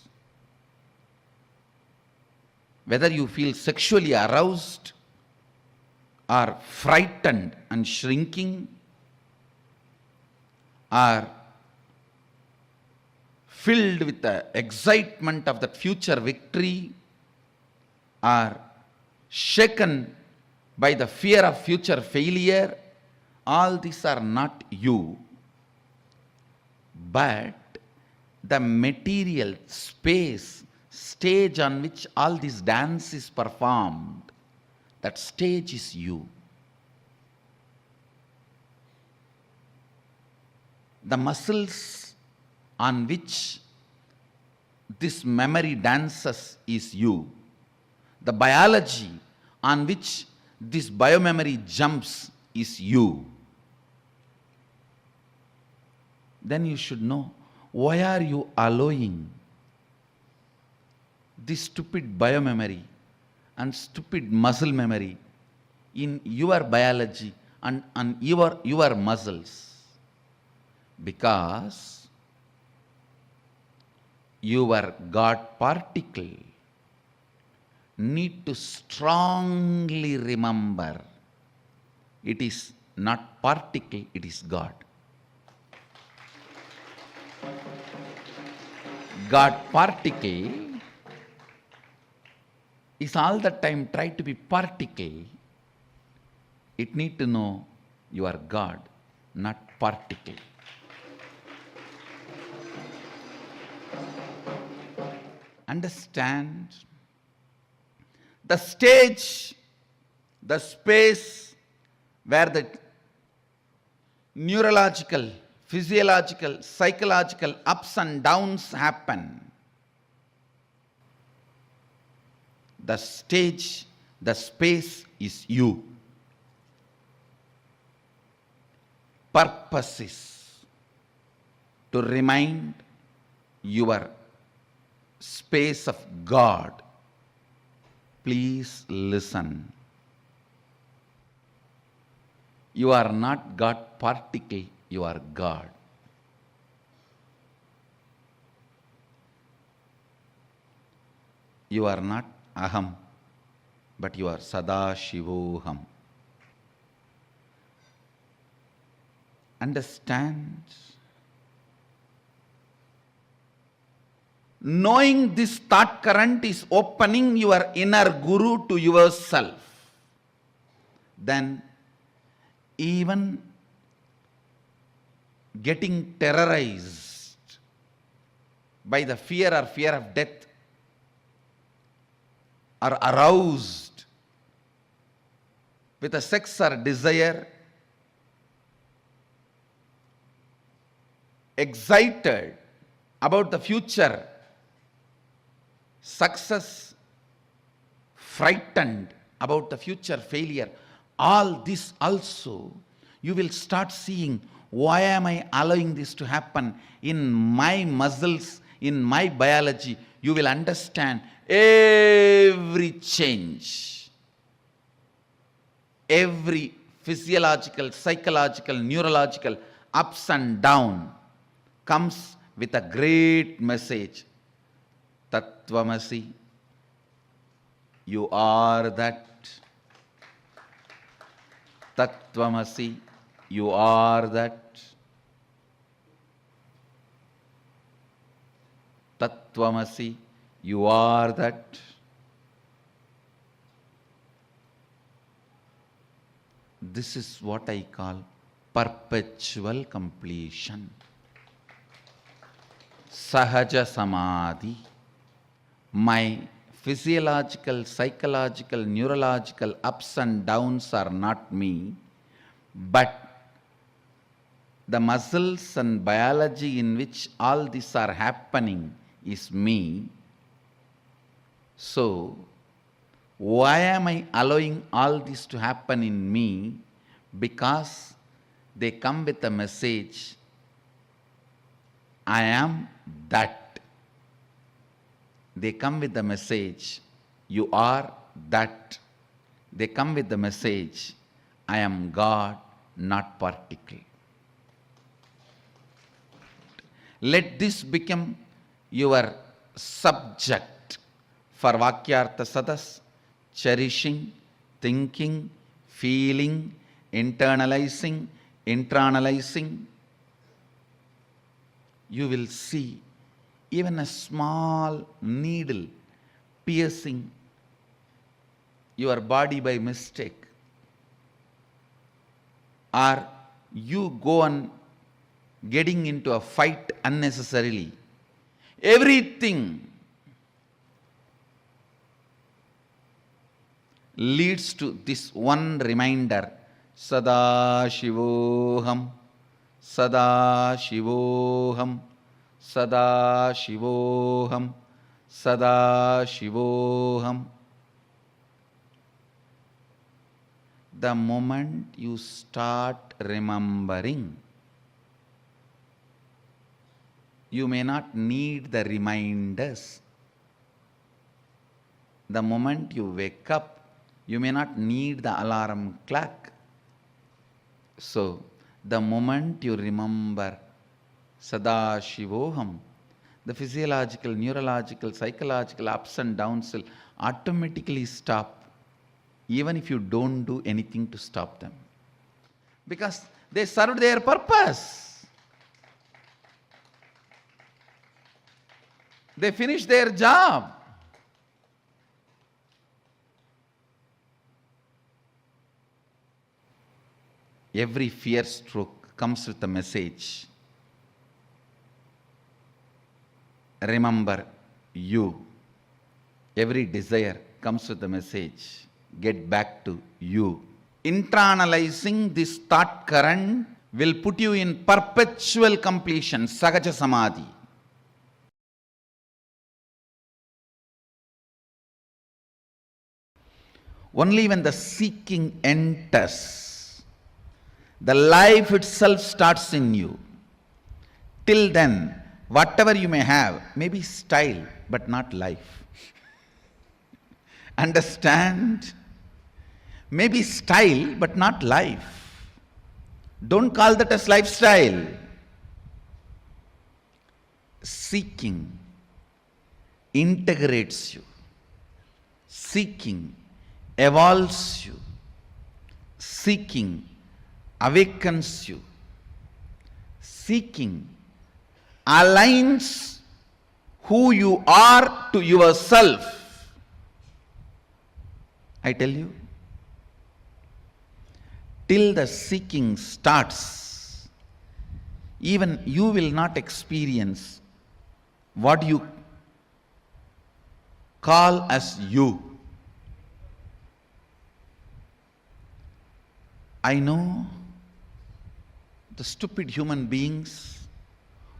whether you feel sexually aroused or frightened and shrinking, or filled with the excitement of that future victory, or shaken by the fear of future failure, all these are not you, but the material space, stage on which all this dance is performed, that stage is you. The muscles on which this memory dances is you. The biology on which this biomemory jumps is you. Then you should know, why are you allowing this stupid biomemory and stupid muscle memory in your biology and your muscles? Because your God particle need to strongly remember it is not particle, it is God. God particle is all the time try to be particle. It need to know you are God, not particle. Understand the stage, the space where the neurological, physiological, psychological ups and downs happen. The stage, the space is you. Purpose is to remind your space of God. Please listen. You are not God particle, you are God. You are not Aham, but you are Sadashivoham. Understand? Knowing this thought current is opening your inner guru to yourself. Then even getting terrorized by the fear of death, or aroused with a sex or desire, excited about the future success, frightened about the future failure, all this also you will start seeing, why am I allowing this to happen in my muscles, in my biology? You will understand every change, every physiological, psychological, neurological ups and down comes with a great message. Tattvamasi, you are that. Tattvamasi, you are that. Tattvamasi, you are that. This is what I call perpetual completion. Sahaja Samadhi. My physiological, psychological, neurological ups and downs are not me, but the muscles and biology in which all these are happening is me. So, why am I allowing all this to happen in me? Because they come with a message, I am that. They come with the message, you are that. They come with the message, I am God, not particle. Let this become your subject for Vakyartha Sadas, cherishing, thinking, feeling, internalizing, internalizing, you will see even a small needle piercing your body by mistake, or you go on getting into a fight unnecessarily. Everything leads to this one reminder, Sadashivoham, Sadashivoham, Sadashivoham, Sadashivoham. The moment you start remembering, you may not need the reminders. The moment you wake up, you may not need the alarm clock. So, the moment you remember Sadashivoham, the physiological, neurological, psychological ups and downs will automatically stop, even if you don't do anything to stop them, because they served their purpose. They finished their job. Every fear stroke comes with a message. Remember you. Every desire comes with a message. Get back to you. Internalizing this thought current will put you in perpetual completion, Sagaja Samadhi. Only when the seeking enters, the life itself starts in you. Till then, whatever you may have may be style, but not life. Understand? May be style, but not life. Don't call that as lifestyle. Seeking integrates you. Seeking evolves you. Seeking awakens you. Seeking aligns who you are to yourself. I tell you, till the seeking starts, even you will not experience what you call as you. I know the stupid human beings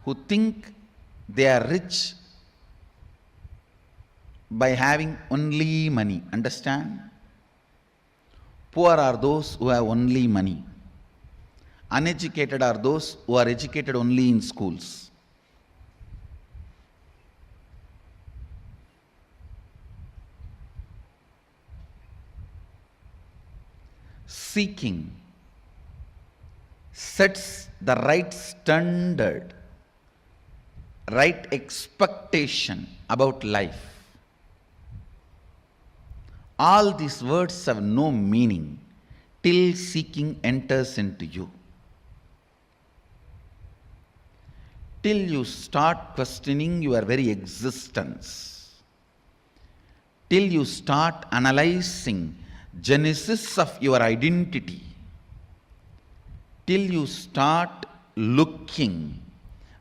who think they are rich by having only money. Understand? Poor are those who have only money. Uneducated are those who are educated only in schools. Seeking sets the right standard, right expectation about life. All these words have no meaning till seeking enters into you. Till you start questioning your very existence. Till you start analyzing genesis of your identity. Till you start looking.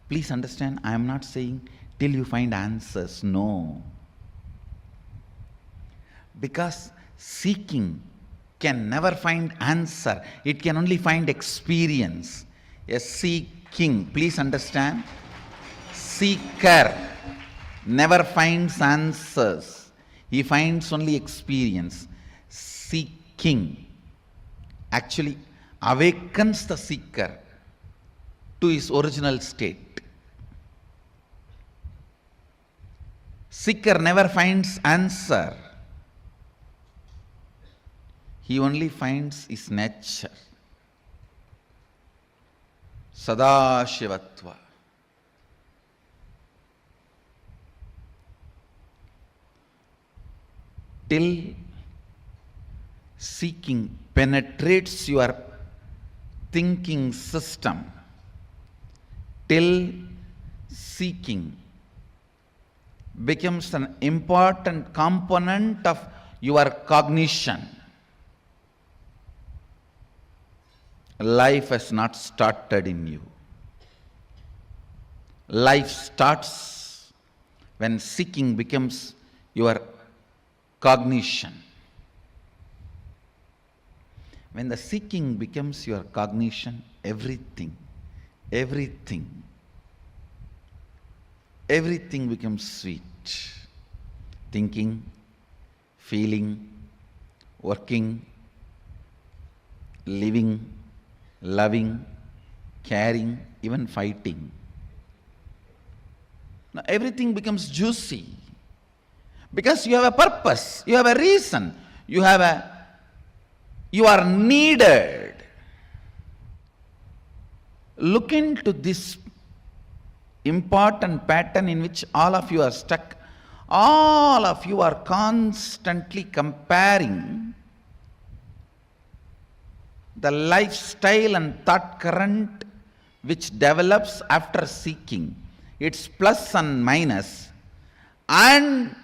Please understand, I am not saying till you find answers. No. Because seeking can never find answer. It can only find experience. A seeking, please understand, seeker never finds answers. He finds only experience. Seeking actually awakens the seeker to his original state. Seeker never finds answer. He only finds his nature. Sadashivatva. till seeking penetrates your thinking system, till seeking becomes an important component of your cognition, life has not started in you. Life starts when seeking becomes your cognition. When the seeking becomes your cognition, everything becomes sweet. Thinking, feeling, working, living, loving, caring, even fighting. Now everything becomes juicy because you have a purpose, you have a reason, you are needed. Look into this important pattern in which all of you are stuck. All of you are constantly comparing the lifestyle and thought current which develops after seeking, its plus and minus, and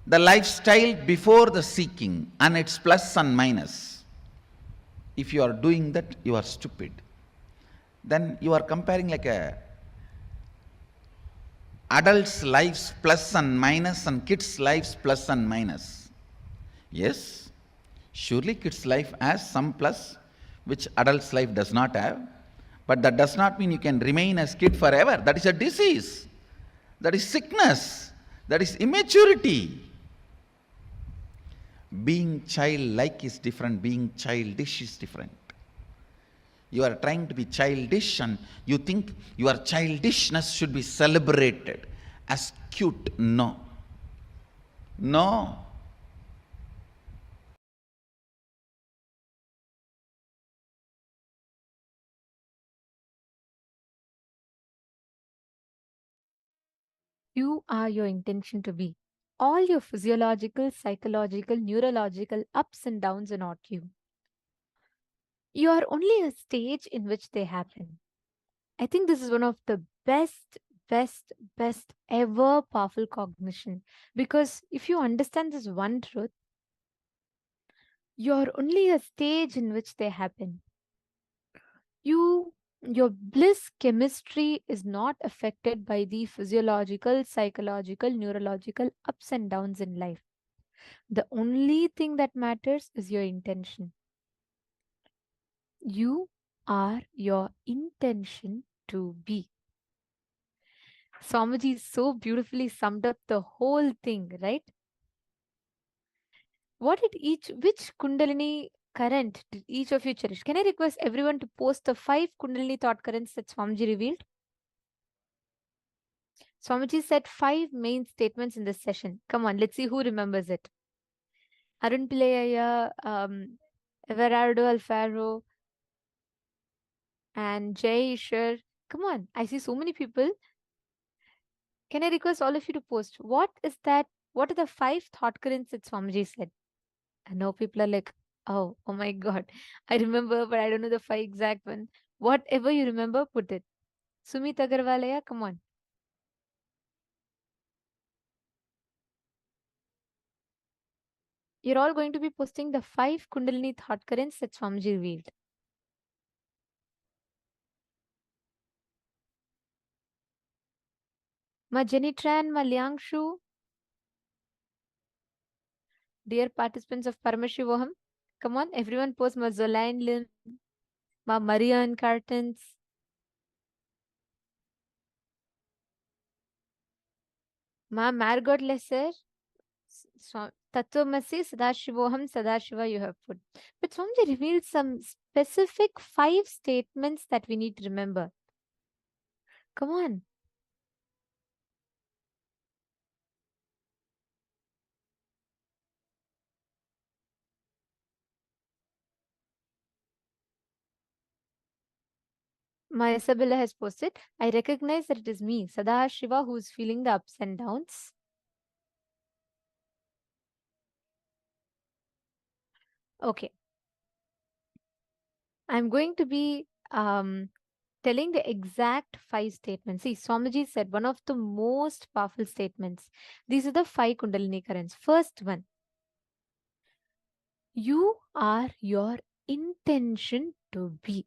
the lifestyle before the seeking and its plus and minus. If you are doing that, you are stupid. Then you are comparing like a adults' lives plus and minus and kids' lives plus and minus. Yes, surely kids' life has some plus which adults' life does not have, but that does not mean you can remain as kid forever. That is a disease, that is sickness, that is immaturity. Being childlike is different, being childish is different. You are trying to be childish and you think your childishness should be celebrated as cute. No. No. You are your intention to be. All your physiological, psychological, neurological ups and downs are not you. You are only a stage in which they happen. I think this is one of the best ever powerful cognition. Because if you understand this one truth, you're only a stage in which they happen. Your bliss chemistry is not affected by the physiological, psychological, neurological ups and downs in life. The only thing that matters is your intention. You are your intention to be. Swamiji so beautifully summed up the whole thing, right? Which Kundalini current did each of you cherish? Can I request everyone to post the 5 Kundalini thought currents that Swamiji revealed? Swamiji said 5 main statements in this session. Come on, let's see who remembers it. Arun Pillaiya, Everardo Alfaro, and Jay Ishar. Come on, I see so many people. Can I request all of you to post? What are the 5 thought currents that Swamiji said? I know people are like, oh my God. I remember, but I don't know the 5 exact one. Whatever you remember, put it. Sumit Agarwalaya, come on. You're all going to be posting the 5 Kundalini thought currents that Swamiji revealed. Ma Jenny Tran, Ma Liang Shu, dear participants of Paramashivoham, come on, everyone post Ma Zolaine Lim, Ma Marian Cartons, Ma Margot Lesser, Tattvamasi, Sadashivoham, Sadashiva you have put. But Swamiji revealed some specific 5 statements that we need to remember. Come on. My Isabella has posted, I recognize that it is me, Sadashiva, who is feeling the ups and downs. Okay, I'm going to be telling the exact 5 statements. See, Swamiji said one of the most powerful statements. These are the 5 Kundalini currents. First one, you are your intention to be.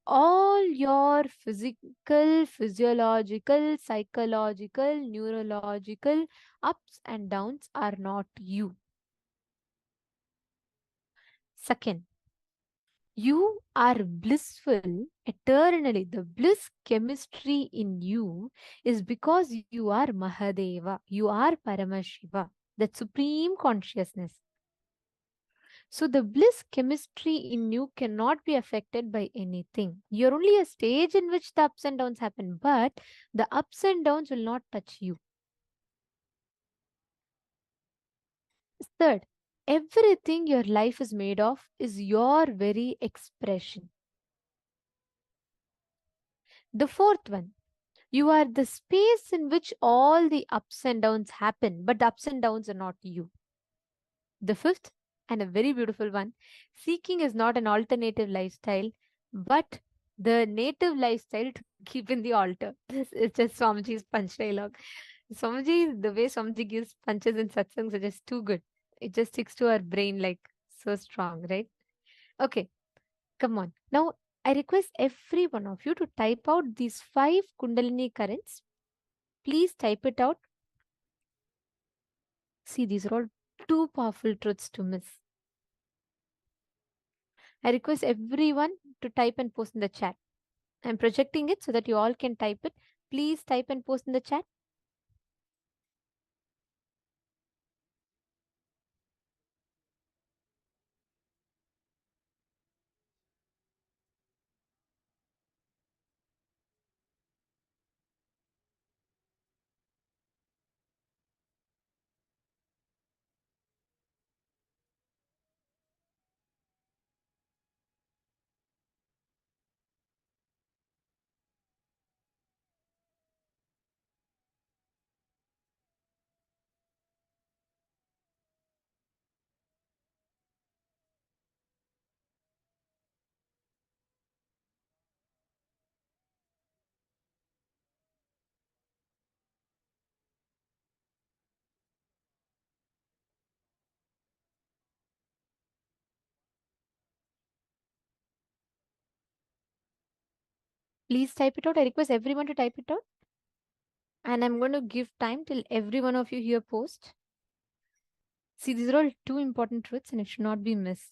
All your physical, physiological, psychological, neurological ups and downs are not you. Second, you are blissful eternally. The bliss chemistry in you is because you are Mahadeva, you are Paramashiva, that supreme consciousness. So the bliss chemistry in you cannot be affected by anything. You're only a stage in which the ups and downs happen, but the ups and downs will not touch you. Third, everything your life is made of is your very expression. The fourth one, you are the space in which all the ups and downs happen, but the ups and downs are not you. The fifth, and a very beautiful one, seeking is not an alternative lifestyle, but the native lifestyle to keep in the altar. This is just Swamiji's punch dialogue. Swamiji, the way Swamiji gives punches in satsangs are just too good. It just sticks to our brain like so strong, right? Okay, come on. Now, I request every one of you to type out these 5 Kundalini currents. Please type it out. See, these are all too powerful truths to miss. I request everyone to type and post in the chat. I'm projecting it so that you all can type it. Please type and post in the chat. Please type it out. I request everyone to type it out. And I'm going to give time till every one of you here post. See, these are all two important truths and it should not be missed.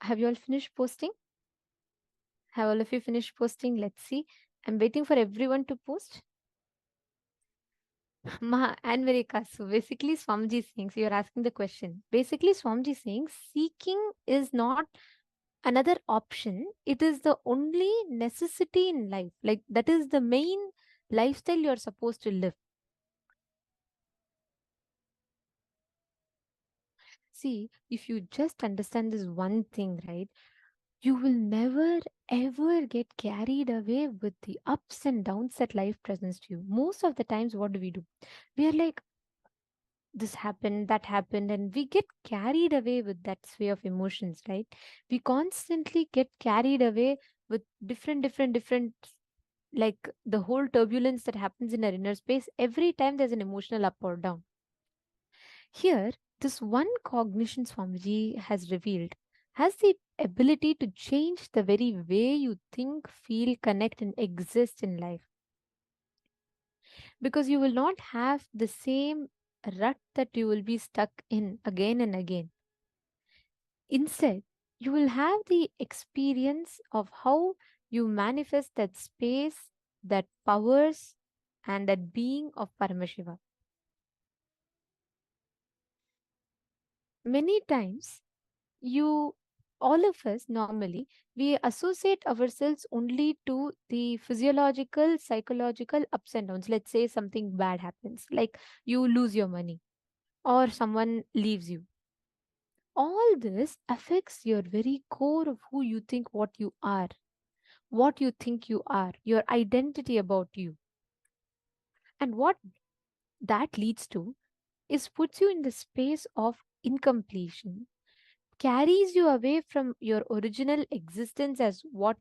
Have you all finished posting? Have all of you finished posting? Let's see. I'm waiting for everyone to post. And Marika, so basically Swamiji is saying, so you're asking the question. Basically, Swamiji is saying seeking is not another option. It is the only necessity in life. Like that is the main lifestyle you're supposed to live. See, if you just understand this one thing, right, you will never ever get carried away with the ups and downs that life presents to you. Most of the times, what do? We are like, this happened, that happened, and we get carried away with that sway of emotions, right? We constantly get carried away with different, like the whole turbulence that happens in our inner space every time there's an emotional up or down. Here, this one cognition Swamiji has revealed has the ability to change the very way you think, feel, connect, and exist in life. Because you will not have the same rut that you will be stuck in again and again. Instead, you will have the experience of how you manifest that space, that powers, and that being of Paramashiva. Many times, you all of us normally we associate ourselves only to the physiological psychological ups and downs. Let's say something bad happens, like you lose your money or someone leaves you. All this affects your very core of who you think what you are, what you think you are, your identity about you. And what that leads to is puts you in the space of incompletion, carries you away from your original existence as what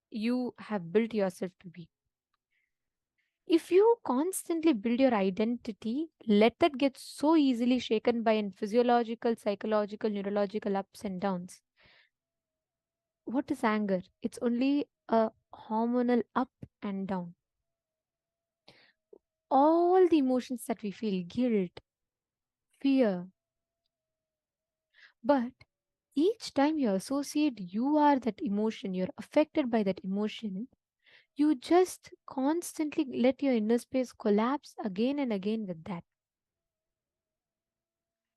you have built yourself to be. If you constantly build your identity, let that get so easily shaken by in physiological, psychological, neurological ups and downs. What is anger? It's only a hormonal up and down. All the emotions that we feel, guilt, fear. But each time you associate you are that emotion, you're affected by that emotion, you just constantly let your inner space collapse again and again with that.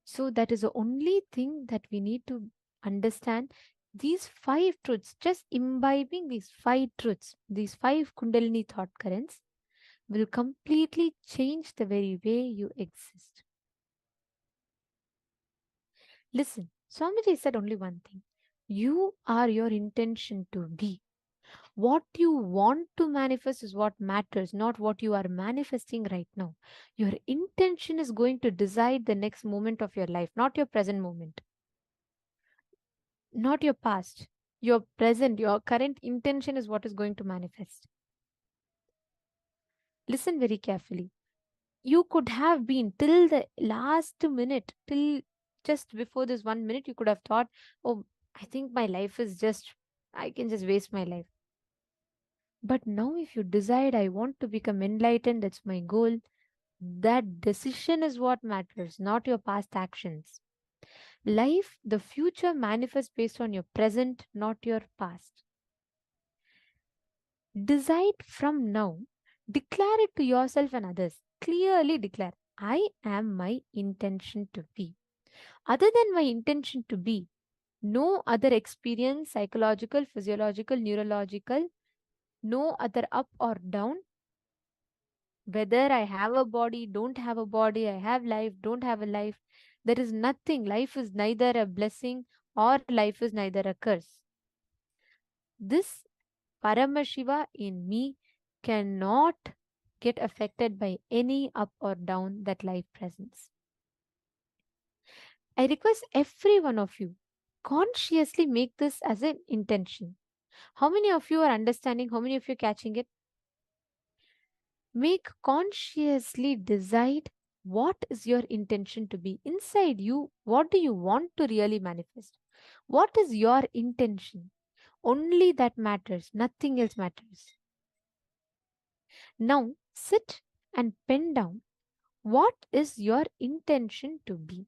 So, that is the only thing that we need to understand. These five truths, just imbibing these five truths, these five Kundalini thought currents, will completely change the very way you exist. Listen, Swamiji said only one thing: you are your intention to be. What you want to manifest is what matters, not what you are manifesting right now. Your intention is going to decide the next moment of your life, not your present moment, not your past. Your present, your current intention is what is going to manifest. Listen very carefully. You could have been till the last minute, till just before this 1 minute, you could have thought, oh, I think my life is just, I can just waste my life. But now, if you decide, I want to become enlightened, that's my goal, that decision is what matters, not your past actions. Life, the future manifests based on your present, not your past. Decide from now, declare it to yourself and others. Clearly declare, I am my intention to be. Other than my intention to be, no other experience, psychological, physiological, neurological, no other up or down. Whether I have a body, don't have a body, I have life, don't have a life, there is nothing. Life is neither a blessing or life is neither a curse. This Paramashiva in me cannot get affected by any up or down that life presents. I request every one of you consciously make this as an intention. How many of you are understanding? How many of you are catching it? Make consciously decide what is your intention to be inside you. What do you want to really manifest? What is your intention? Only that matters, nothing else matters. Now sit and pen down what is your intention to be.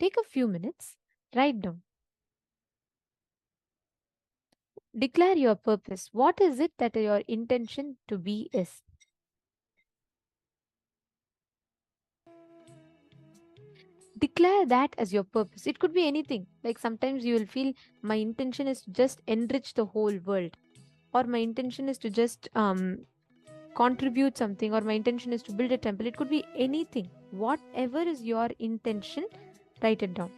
Take a few minutes, write down. Declare your purpose. What is it that your intention to be is? Declare that as your purpose. It could be anything. Like sometimes you will feel my intention is to just enrich the whole world, or my intention is to just contribute something, or my intention is to build a temple. It could be anything. Whatever is your intention, write it down.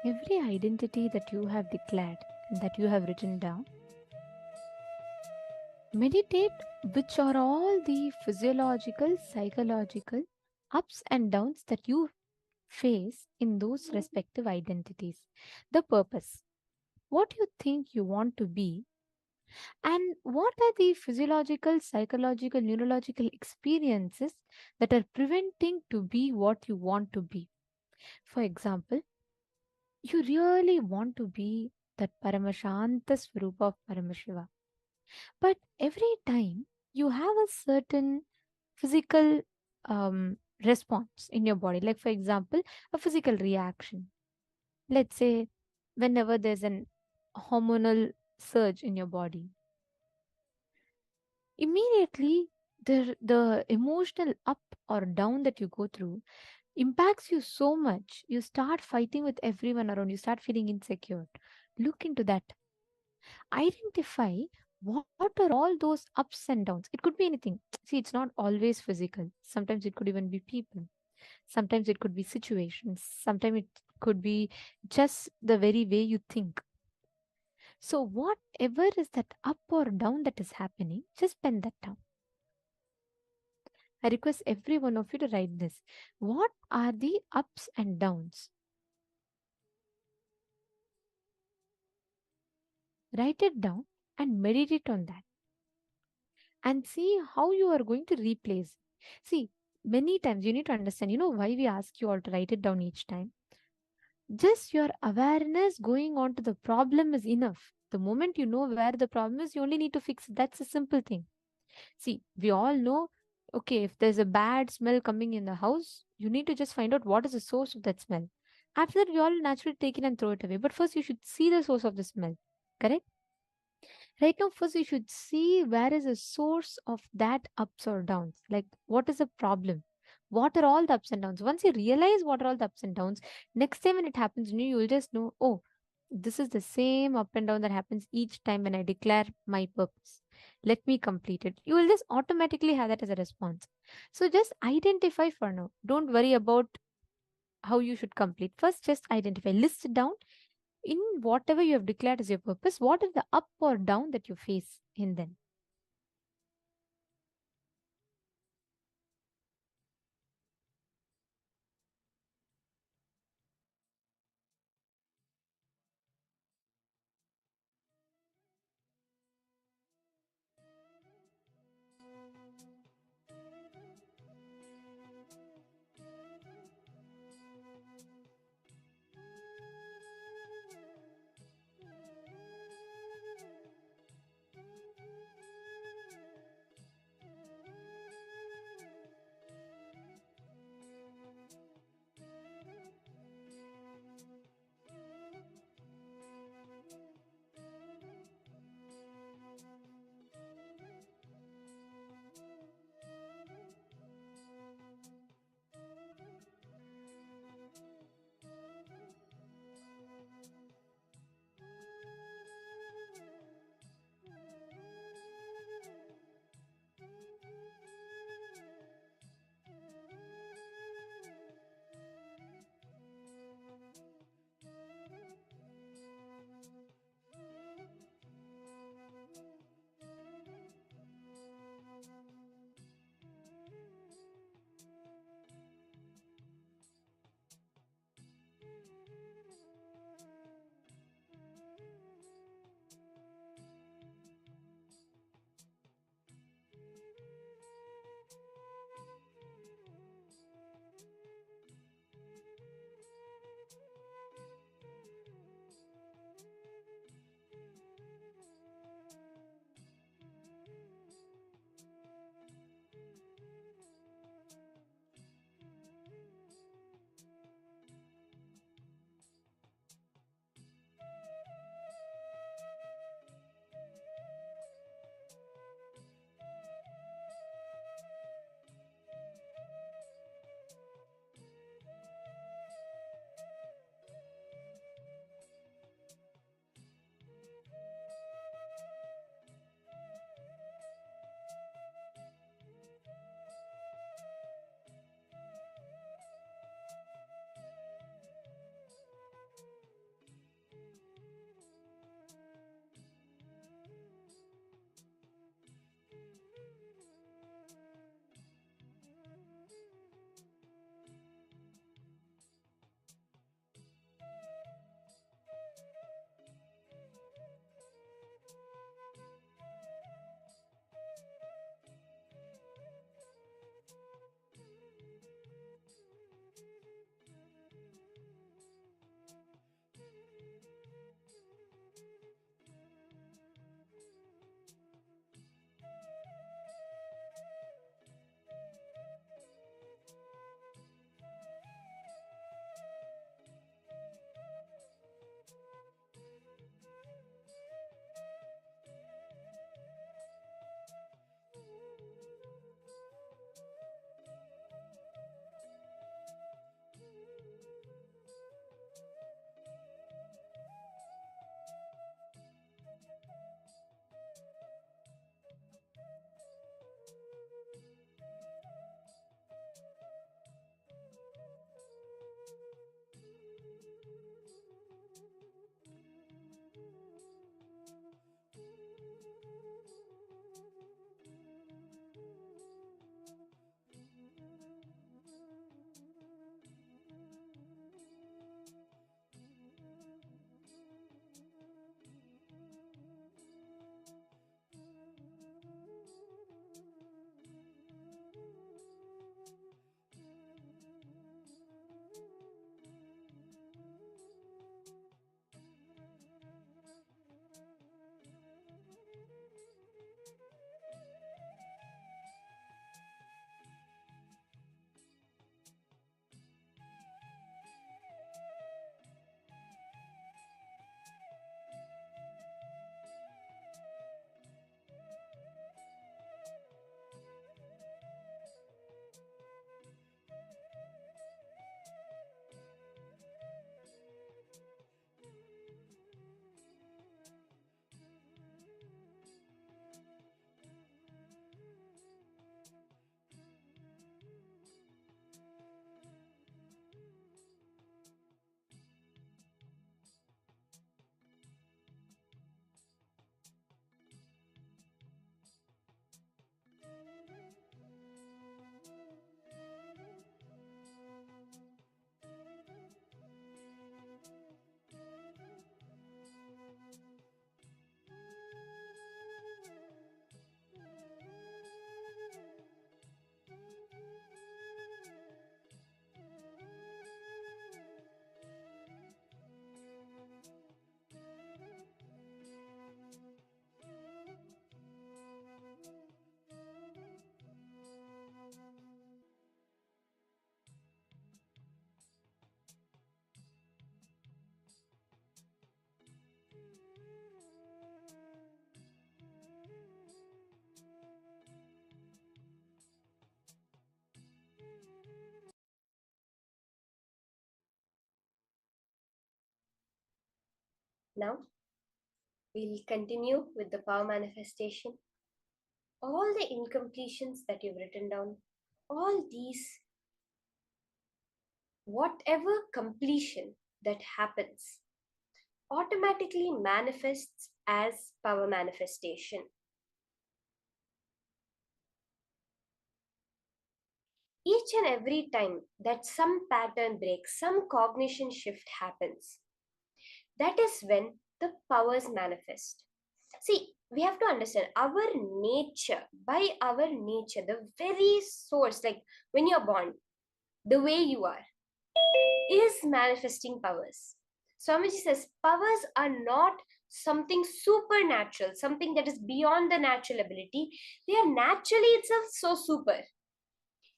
Every identity that you have declared and that you have written down, meditate which are all the physiological, psychological ups and downs that you face in those respective identities. The purpose, what you think you want to be, and what are the physiological, psychological, neurological experiences that are preventing to be what you want to be. For example, you really want to be that Paramashanta Swarupa of Paramashiva. But every time you have a certain physical response in your body, like for example, a physical reaction. Let's say, whenever there's an hormonal surge in your body, immediately the emotional up or down that you go through impacts you so much. You start fighting with everyone around, you start feeling insecure. Look into that. Identify what are all those ups and downs. It could be anything. See, it's not always physical. Sometimes it could even be people. Sometimes it could be situations. Sometimes it could be just the very way you think. So, whatever is that up or down that is happening, just pen that down. I request every one of you to write this. What are the ups and downs? Write it down and meditate on that and see how you are going to replace. See, many times you need to understand, why we ask you all to write it down each time? Just your awareness going on to the problem is enough. The moment you know where the problem is, you only need to fix it. That's a simple thing. See, we all know, okay, if there's a bad smell coming in the house, you need to just find out what is the source of that smell. After that, we all naturally take it and throw it away. But first, you should see the source of the smell. Correct? Right now, first you should see where is the source of that ups or downs. Like, what is the problem? What are all the ups and downs? Once you realize what are all the ups and downs, next time when it happens to you, you'll just know, oh, this is the same up and down that happens each time when I declare my purpose. Let me complete it. You will just automatically have that as a response. So just identify for now. Don't worry about how you should complete. First, just identify. List it down in whatever you have declared as your purpose. What is the up or down that you face in them? Now, we'll continue with the power manifestation. All the incompletions that you've written down, all these, whatever completion that happens, automatically manifests as power manifestation. Each and every time that some pattern breaks, some cognition shift happens, that is when the powers manifest. See, we have to understand our nature, by our nature, the very source, like when you're born, the way you are, is manifesting powers. Swamiji says powers are not something supernatural, something that is beyond the natural ability. They are naturally itself so super.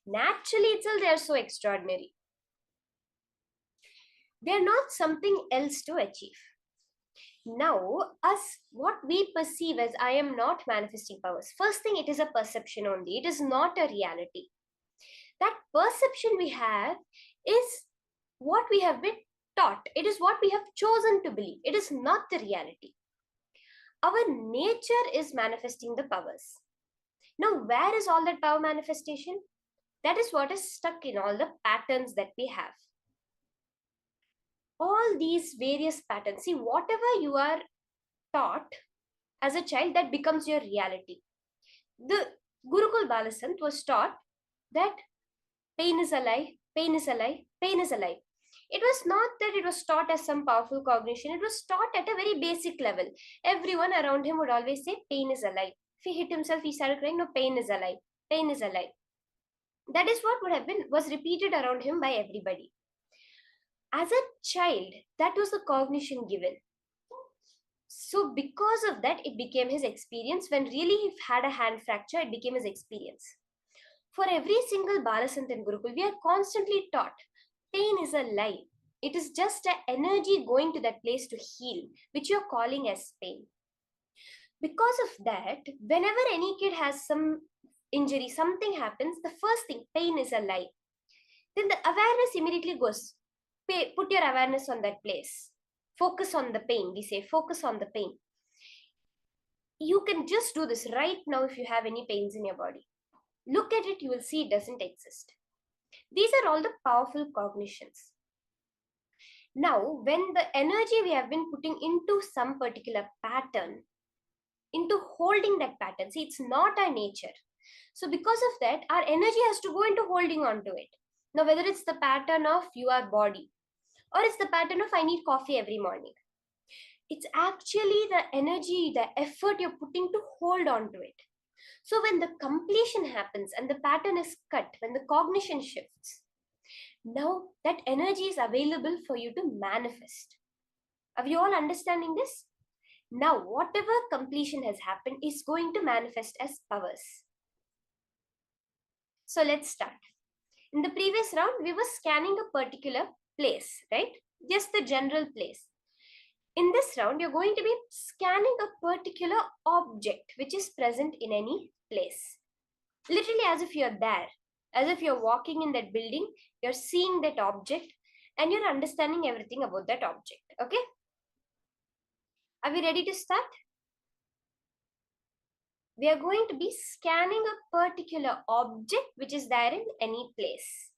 Naturally itself, they are so extraordinary. They are not something else to achieve. Now, us, what we perceive as I am not manifesting powers, first thing, it is a perception only. It is not a reality. That perception we have is what we have been taught. It is what we have chosen to believe. It is not the reality. Our nature is manifesting the powers. Now, where is all that power manifestation? That is what is stuck in all the patterns that we have. All these various patterns. See, whatever you are taught as a child, that becomes your reality. The Gurukul Balasant was taught that pain is alive, pain is alive, pain is alive. It was not that it was taught as some powerful cognition. It was taught at a very basic level. Everyone around him would always say, pain is alive. If he hit himself, he started crying, no, pain is alive, pain is alive. That is what would have been, was repeated around him by everybody. As a child, that was the cognition given. So because of that, it became his experience. When really he had a hand fracture, it became his experience. For every single Balasant in Gurukul, we are constantly taught pain is a lie. It is just an energy going to that place to heal, which you are calling as pain. Because of that, whenever any kid has some injury, something happens, the first thing, pain is a lie. Then the awareness immediately goes, put your awareness on that place. Focus on the pain. We say, focus on the pain. You can just do this right now if you have any pains in your body. Look at it, you will see it doesn't exist. These are all the powerful cognitions. Now, when the energy we have been putting into some particular pattern, into holding that pattern, see, it's not our nature. So because of that, our energy has to go into holding on to it. Now, whether it's the pattern of your body, or it's the pattern of I need coffee every morning, it's actually the energy, the effort you're putting to hold on to it. So when the completion happens and the pattern is cut, when the cognition shifts, now that energy is available for you to manifest. Are you all understanding this? Now, whatever completion has happened is going to manifest as powers. So let's start. In the previous round, we were scanning a particular place, right? Just the general place. In this round, you're going to be scanning a particular object which is present in any place. Literally as if you're there, as if you're walking in that building, you're seeing that object and you're understanding everything about that object, okay? Are we ready to start? We are going to be scanning a particular object which is there in any place.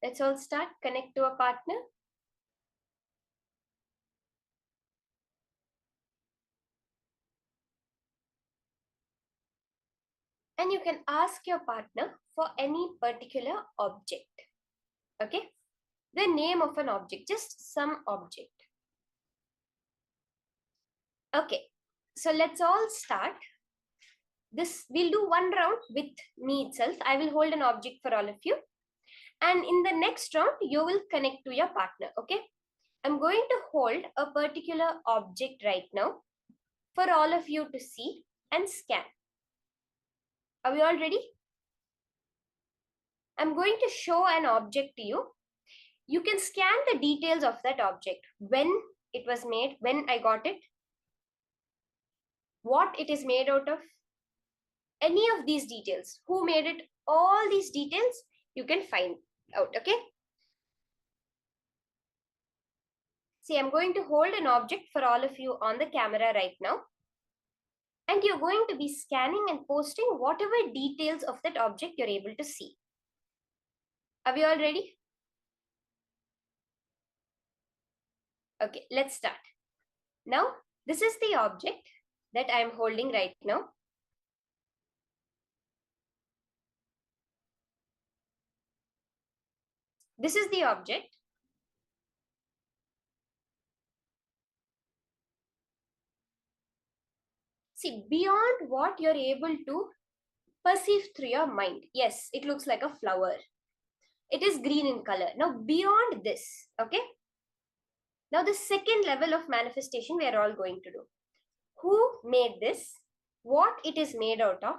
Let's all start. Connect to a partner. And you can ask your partner for any particular object. Okay? The name of an object, just some object. Okay, so let's all start. This, we'll do one round with me itself. I will hold an object for all of you. And in the next round, you will connect to your partner, okay? I'm going to hold a particular object right now for all of you to see and scan. Are we all ready? I'm going to show an object to you. You can scan the details of that object. When it was made, when I got it, what it is made out of, any of these details, who made it, all these details you can find out. Okay, see, I'm going to hold an object for all of you on the camera right now, and you're going to be scanning and posting whatever details of that object you're able to see. Are we all ready? Okay, let's start. Now, this is the object that I'm holding right now. This is the object. See, beyond what you're able to perceive through your mind, yes, it looks like a flower. It is green in color. Now, beyond this, okay? Now, the second level of manifestation we are all going to do. Who made this? What it is made out of?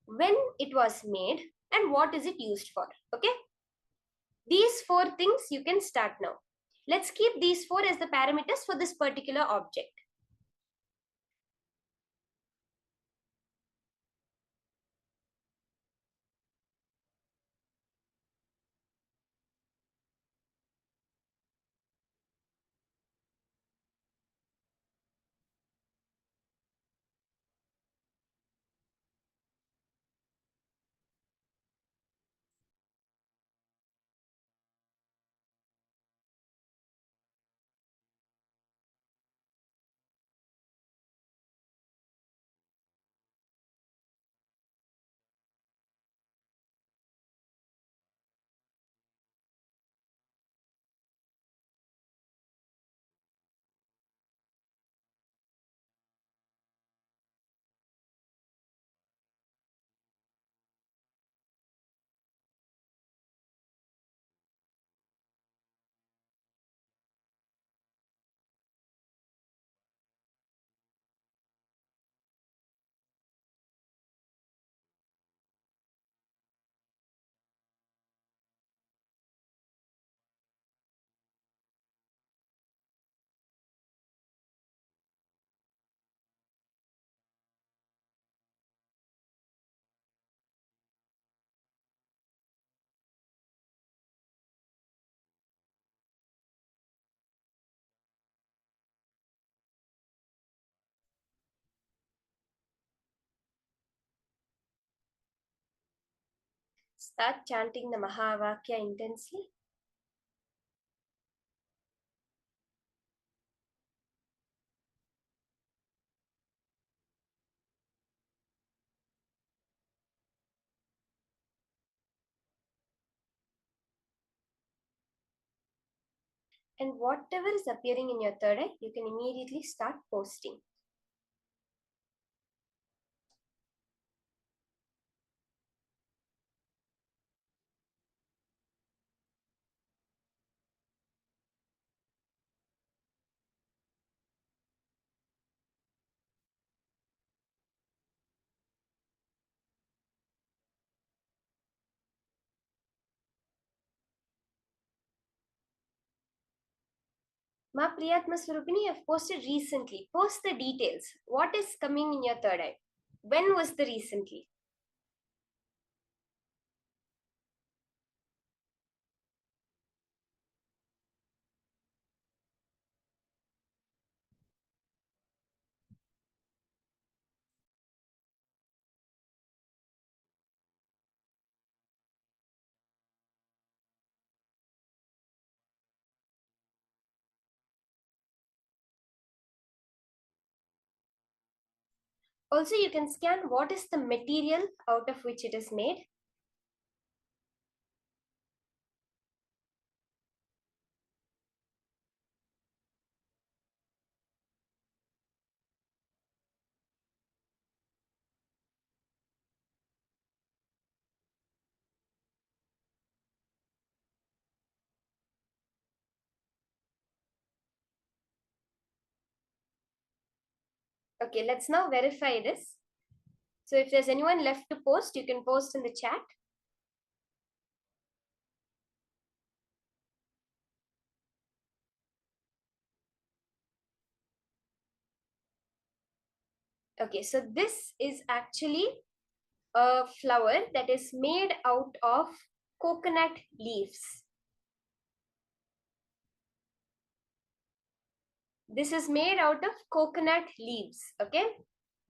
When it was made? And what is it used for? Okay? These four things you can start now. Let's keep these four as the parameters for this particular object. Start chanting the Mahavakya intensely. And whatever is appearing in your third eye, you can immediately start posting. Ma Priyatma Swarupini, I've posted recently. Post the details. What is coming in your third eye? When was the recently? Also, you can scan what is the material out of which it is made. Okay, let's now verify this. So if there's anyone left to post, you can post in the chat. Okay, so this is actually a flower that is made out of coconut leaves. This is made out of coconut leaves, okay?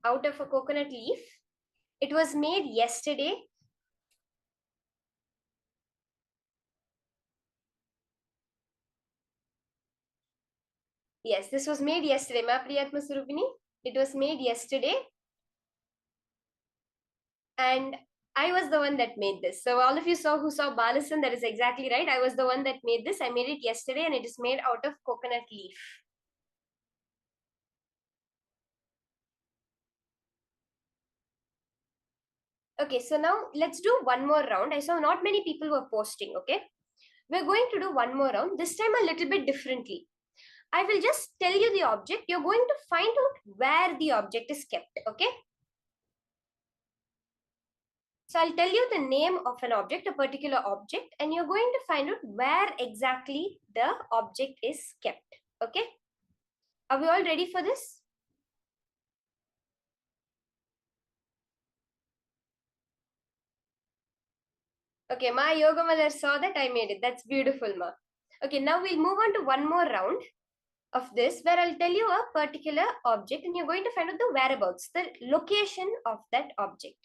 Out of a coconut leaf. It was made yesterday. Yes, this was made yesterday. Ma Priyatma Surupini. It was made yesterday. And I was the one that made this. So all of you who saw Balasan, that is exactly right. I was the one that made this. I made it yesterday and it is made out of coconut leaf. Okay, so now let's do one more round. I saw not many people were posting, okay? We're going to do one more round, this time a little bit differently. I will just tell you the object. You're going to find out where the object is kept, okay? So I'll tell you the name of an object, a particular object, and you're going to find out where exactly the object is kept, okay? Are we all ready for this? Okay, Ma Yoga Mother saw that, I made it. That's beautiful, Ma. Okay, now we'll move on to one more round of this where I'll tell you a particular object and you're going to find out the whereabouts, the location of that object.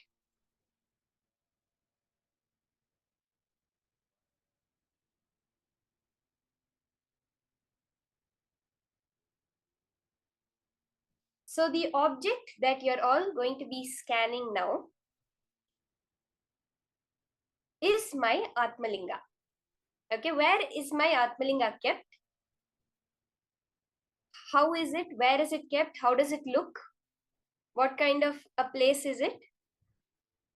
So the object that you're all going to be scanning now is my Atmalinga. Okay, where is my Atmalinga kept? How is it? Where is it kept? How does it look? What kind of a place is it?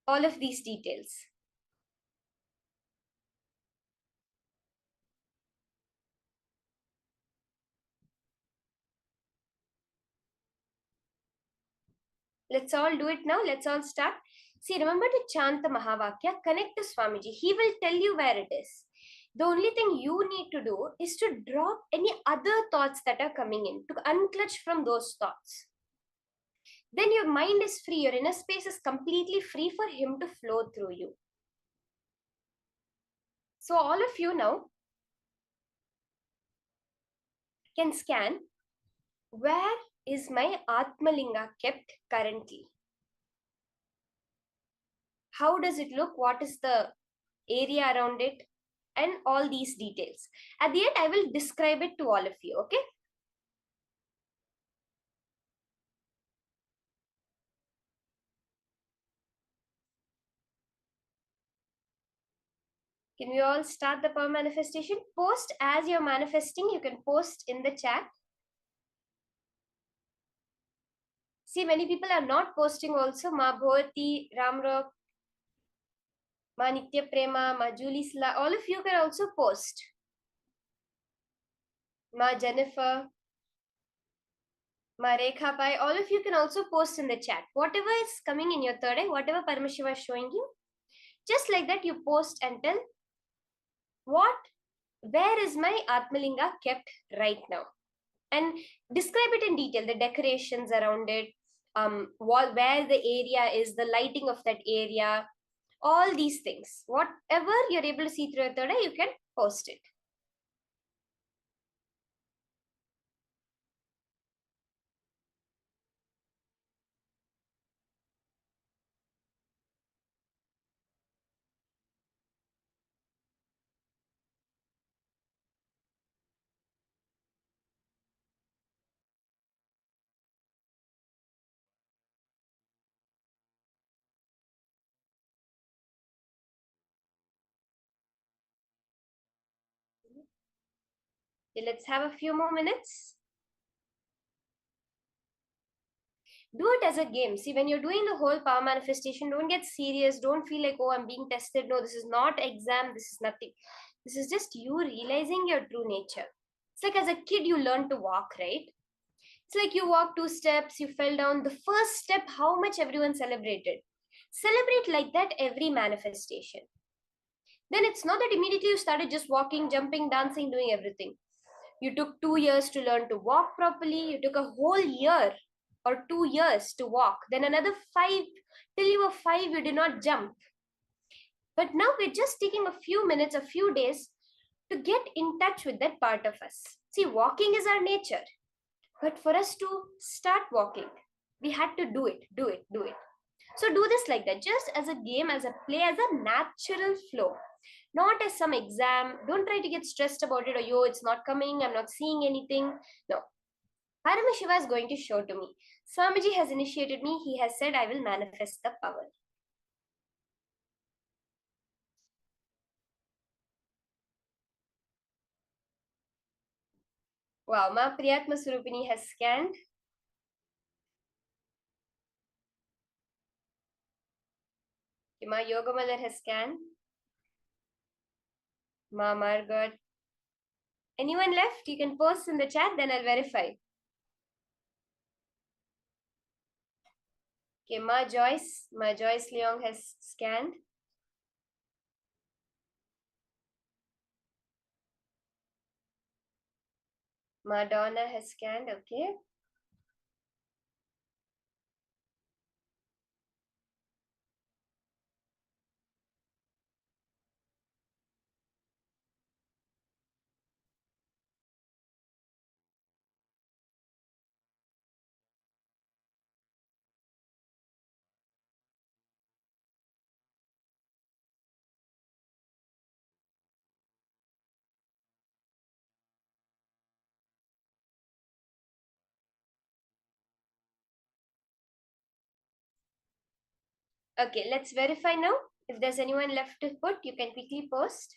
All of these details. Let's all do it now. Let's all start. See, remember to chant the Mahavakya, connect to Swamiji. He will tell you where it is. The only thing you need to do is to drop any other thoughts that are coming in, to unclutch from those thoughts. Then your mind is free, your inner space is completely free for him to flow through you. So all of you now can scan, where is my Atmalinga kept currently? How does it look? What is the area around it? And all these details. At the end, I will describe it to all of you, okay? Can we all start the power manifestation? Post as you're manifesting. You can post in the chat. See, many people are not posting also. Ma Bhorti, Ramrock, Ma Nitya Prema, Ma Julie Sla, all of you can also post. Ma Jennifer, Ma Rekha Pai, all of you can also post in the chat. Whatever is coming in your third eye, whatever Paramashiva is showing you, just like that you post and tell where is my Atmalinga kept right now? And describe it in detail, the decorations around it, where the area is, the lighting of that area, all these things. Whatever you're able to see through your third eye, you can post it. Okay, let's have a few more minutes. Do it as a game. See, when you're doing the whole power manifestation, don't get serious. Don't feel like, oh, I'm being tested. No, this is not exam. This is nothing. This is just you realizing your true nature. It's like as a kid, you learn to walk, right? It's like you walked 2 steps, you fell down. The first step, how much everyone celebrated. Celebrate like that every manifestation. Then it's not that immediately you started just walking, jumping, dancing, doing everything. You took 2 years to learn to walk properly. You took a whole year or 2 years to walk, then another 5, till you were 5, you did not jump. But now we're just taking a few minutes, a few days to get in touch with that part of us. See, walking is our nature. But for us to start walking, we had to do it. So do this like that, just as a game, as a play, as a natural flow, not as some exam. Don't try to get stressed about it, or yo, it's not coming, I'm not seeing anything. No. Paramashiva is going to show to me. Swamiji has initiated me. He has said, I will manifest the power. Wow, Ma Priyatma Surupini has scanned. Ma Yogamallar has scanned. Ma Margot. Anyone left? You can post in the chat, then I'll verify. Okay, Ma Joyce Leong has scanned. Madonna has scanned, okay. Okay, let's verify now. If there's anyone left to put, you can quickly post.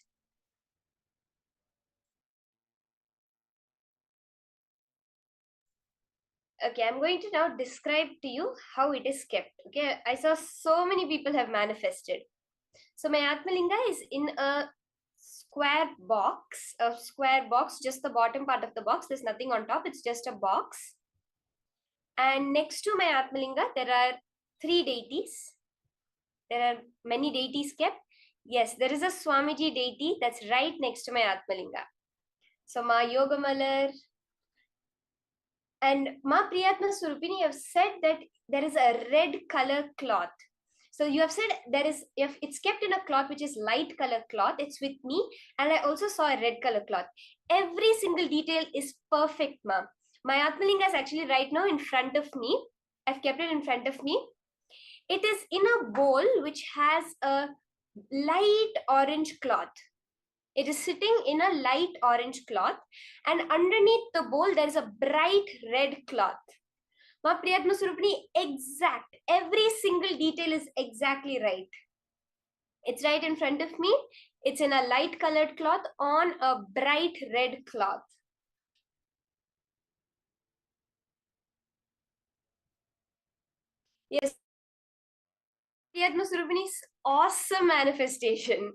Okay, I'm going to now describe to you how it is kept. Okay, I saw so many people have manifested. So my Atmalinga is in a square box, just the bottom part of the box. There's nothing on top, it's just a box. And next to my Atmalinga, there are 3 deities. There are many deities kept. Yes, there is a Swamiji deity that's right next to my Atmalinga. So Ma Yogamalar and Ma Priyatma Surupini have said that there is a red color cloth. So you have said if it's kept in a cloth which is light color cloth, it's with me, and I also saw a red color cloth. Every single detail is perfect, Ma. My Atmalinga is actually right now in front of me. I've kept it in front of me. It is in a bowl which has a light orange cloth. It is sitting in a light orange cloth, and underneath the bowl there is a bright red cloth. Ma Priyatma Surupini, exact. Every single detail is exactly right. It's right in front of me. It's in a light colored cloth on a bright red cloth. Yes. Priyatma Surupini's awesome manifestation.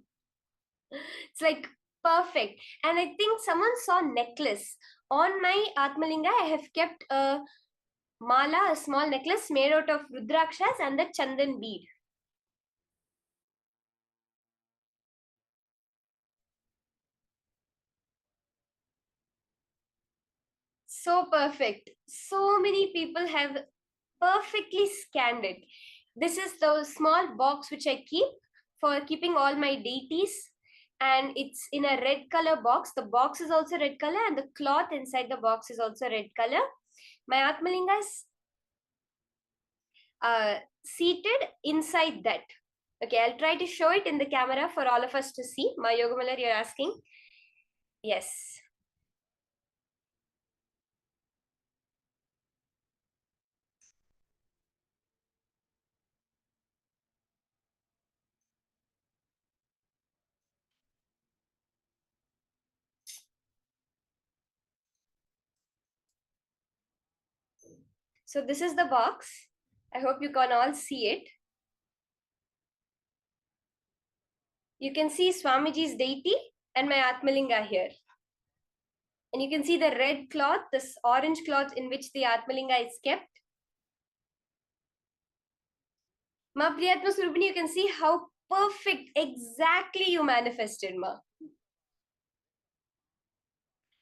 It's like perfect. And I think someone saw necklace. On my Atmalinga, I have kept a mala, a small necklace made out of rudrakshas and the chandan bead. So perfect. So many people have perfectly scanned it. This is the small box which I keep for keeping all my deities, and it's in a red color box. The box is also red color, and the cloth inside the box is also red color. My Atmalinga is seated inside that. Okay, I'll try to show it in the camera for all of us to see. Ma Yogamalar, you're asking? Yes. So this is the box. I hope you can all see it. You can see Swamiji's deity and my Atmalinga here. And you can see the red cloth, this orange cloth in which the Atmalinga is kept. Ma Priyatma Surupini, you can see how perfect, exactly you manifested, Ma.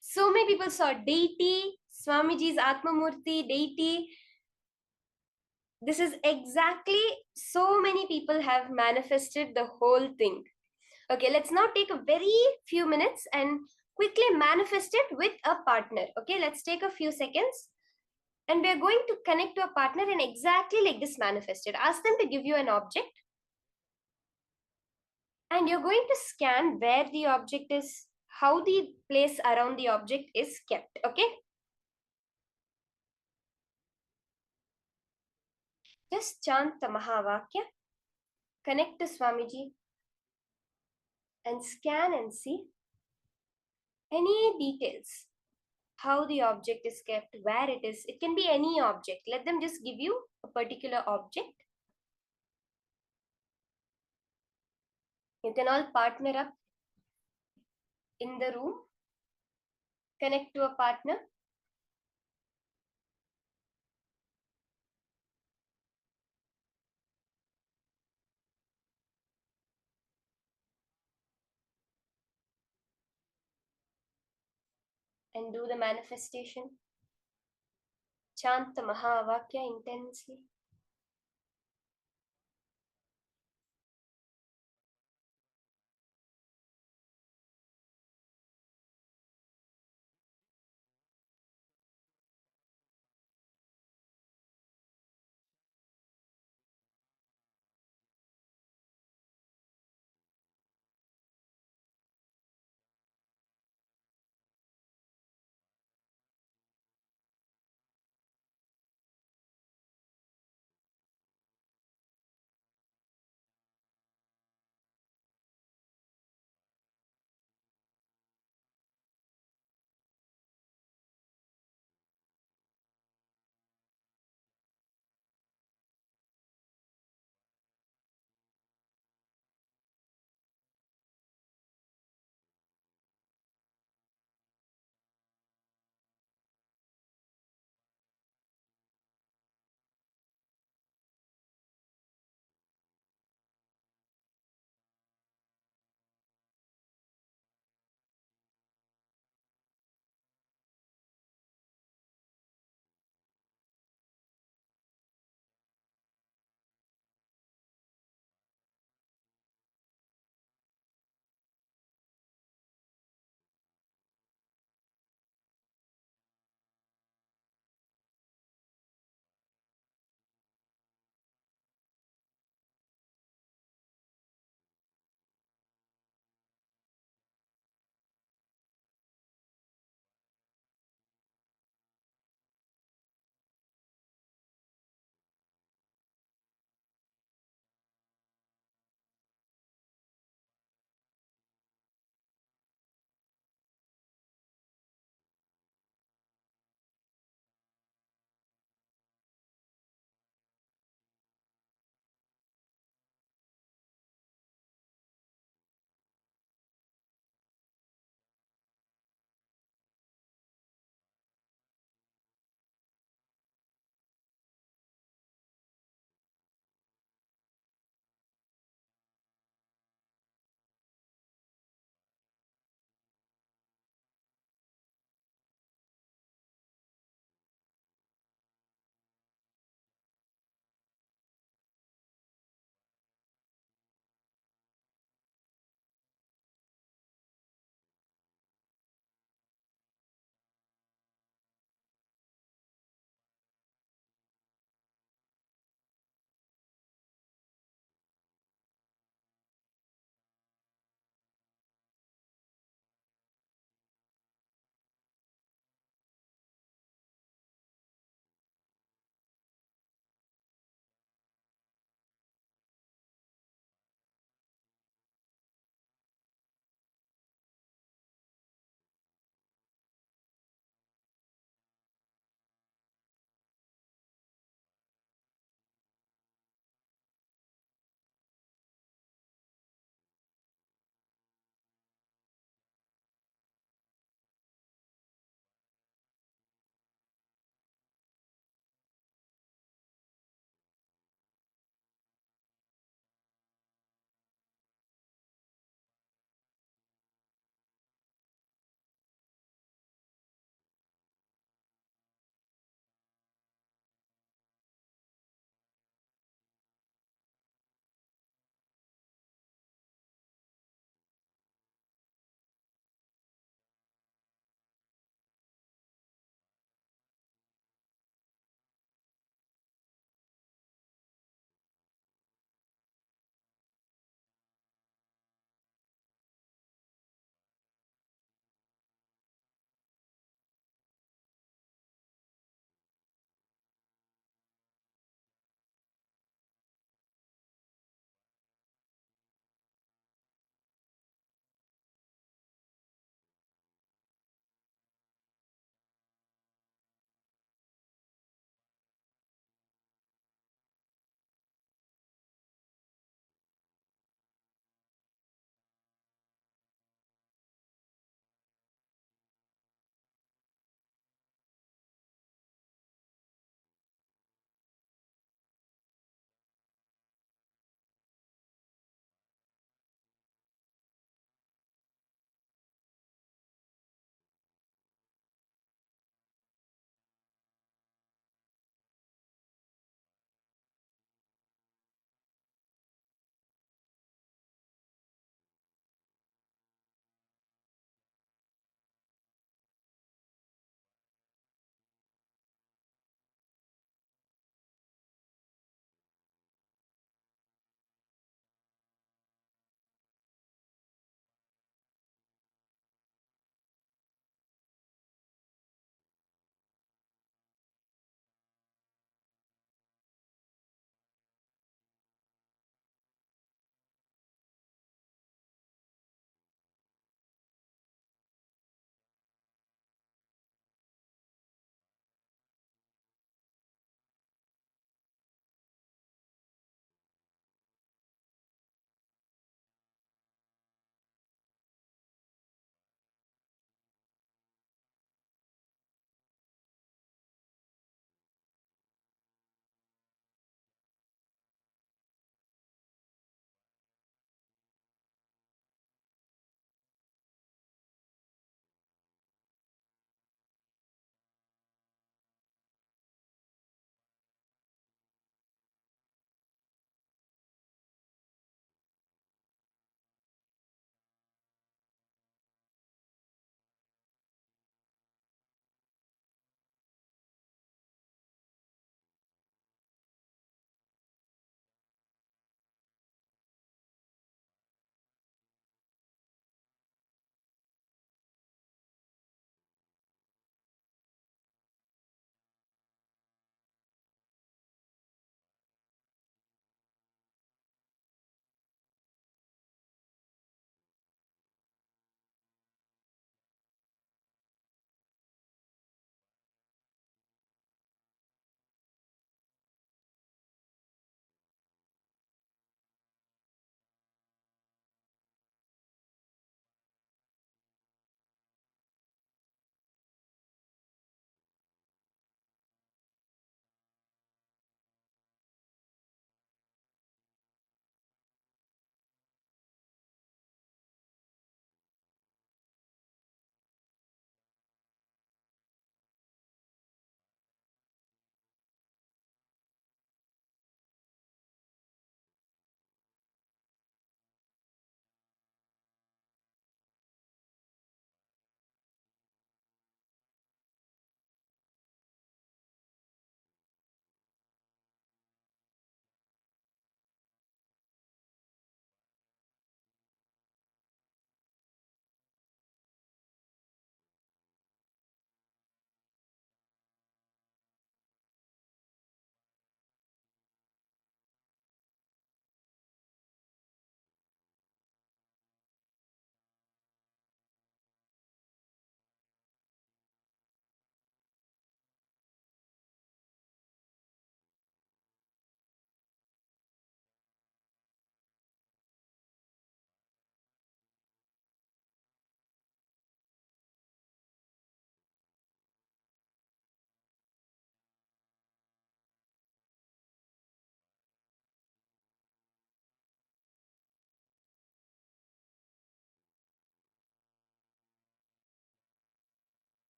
So many people saw deity, Swamiji's Atma Murthy, deity. This is exactly so many people have manifested the whole thing. Okay, let's now take a very few minutes and quickly manifest it with a partner. Okay, let's take a few seconds and we're going to connect to a partner and exactly like this manifest it. Ask them to give you an object and you're going to scan where the object is, how the place around the object is kept. Okay, just chant the Mahavakya, connect to Swamiji and scan and see any details, how the object is kept, where it is. It can be any object. Let them just give you a particular object. You can all partner up in the room, connect to a partner. And do the manifestation. Chant the Mahavakya intensely.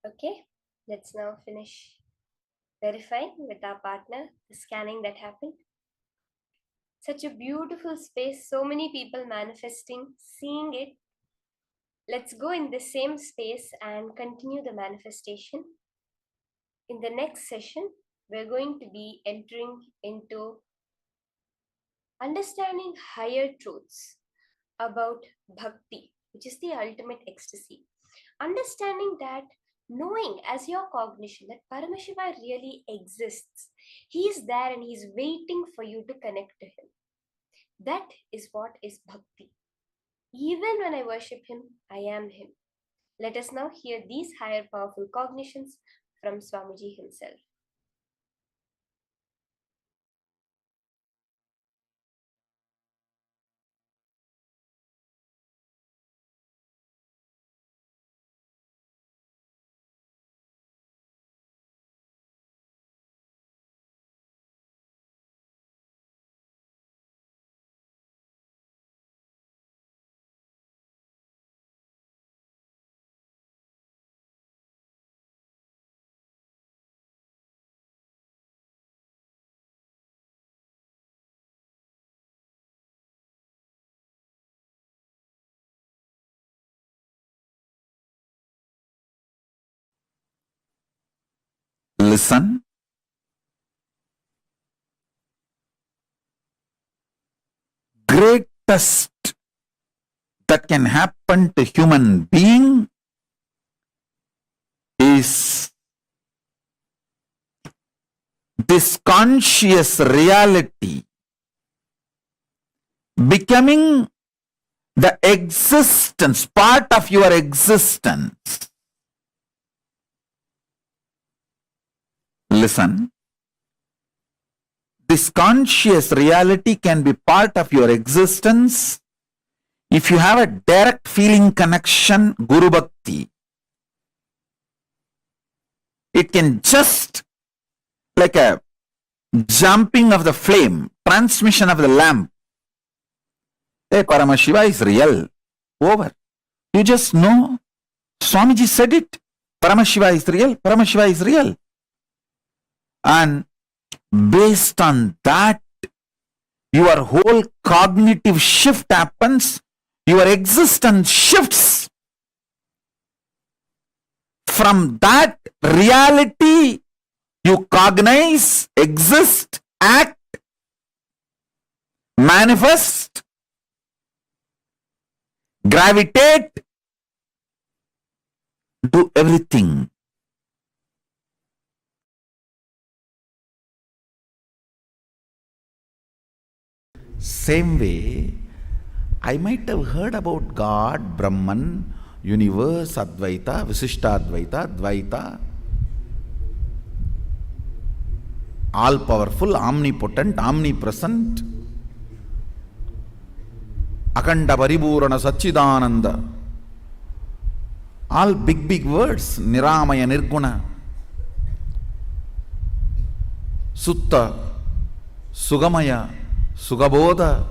Okay, let's now finish verifying with our partner the scanning that happened. Such a beautiful space, so many people manifesting, seeing it. Let's go in the same space and continue the manifestation. In the next session, we're going to be entering into understanding higher truths about bhakti, which is the ultimate ecstasy. Understanding that, knowing as your cognition that Paramashiva really exists. He's there and he's waiting for you to connect to him. That is what is bhakti. Even when I worship him, I am him. Let us now hear these higher powerful cognitions from Swamiji himself. Listen. Greatest that can happen to human being is this conscious reality becoming the existence, part of your existence. Listen. This conscious reality can be part of your existence if you have a direct feeling connection, Guru Bhakti. It can just like a jumping of the flame, transmission of the lamp. Hey, Paramashiva is real. Over. You just know. Swamiji said it. Paramashiva is real. Paramashiva is real. And based on that, your whole cognitive shift happens. Your existence shifts. From that reality, you cognize, exist, act, manifest, gravitate, do everything. Same way, I might have heard about God, Brahman, universe, Advaita, Visishtadvaita, Dvaita, all powerful, omnipotent, omnipresent, Akanda Paripurana Satchidananda, all big words, Niramaya Nirguna, Sutta, Sugamaya, Sugabodha.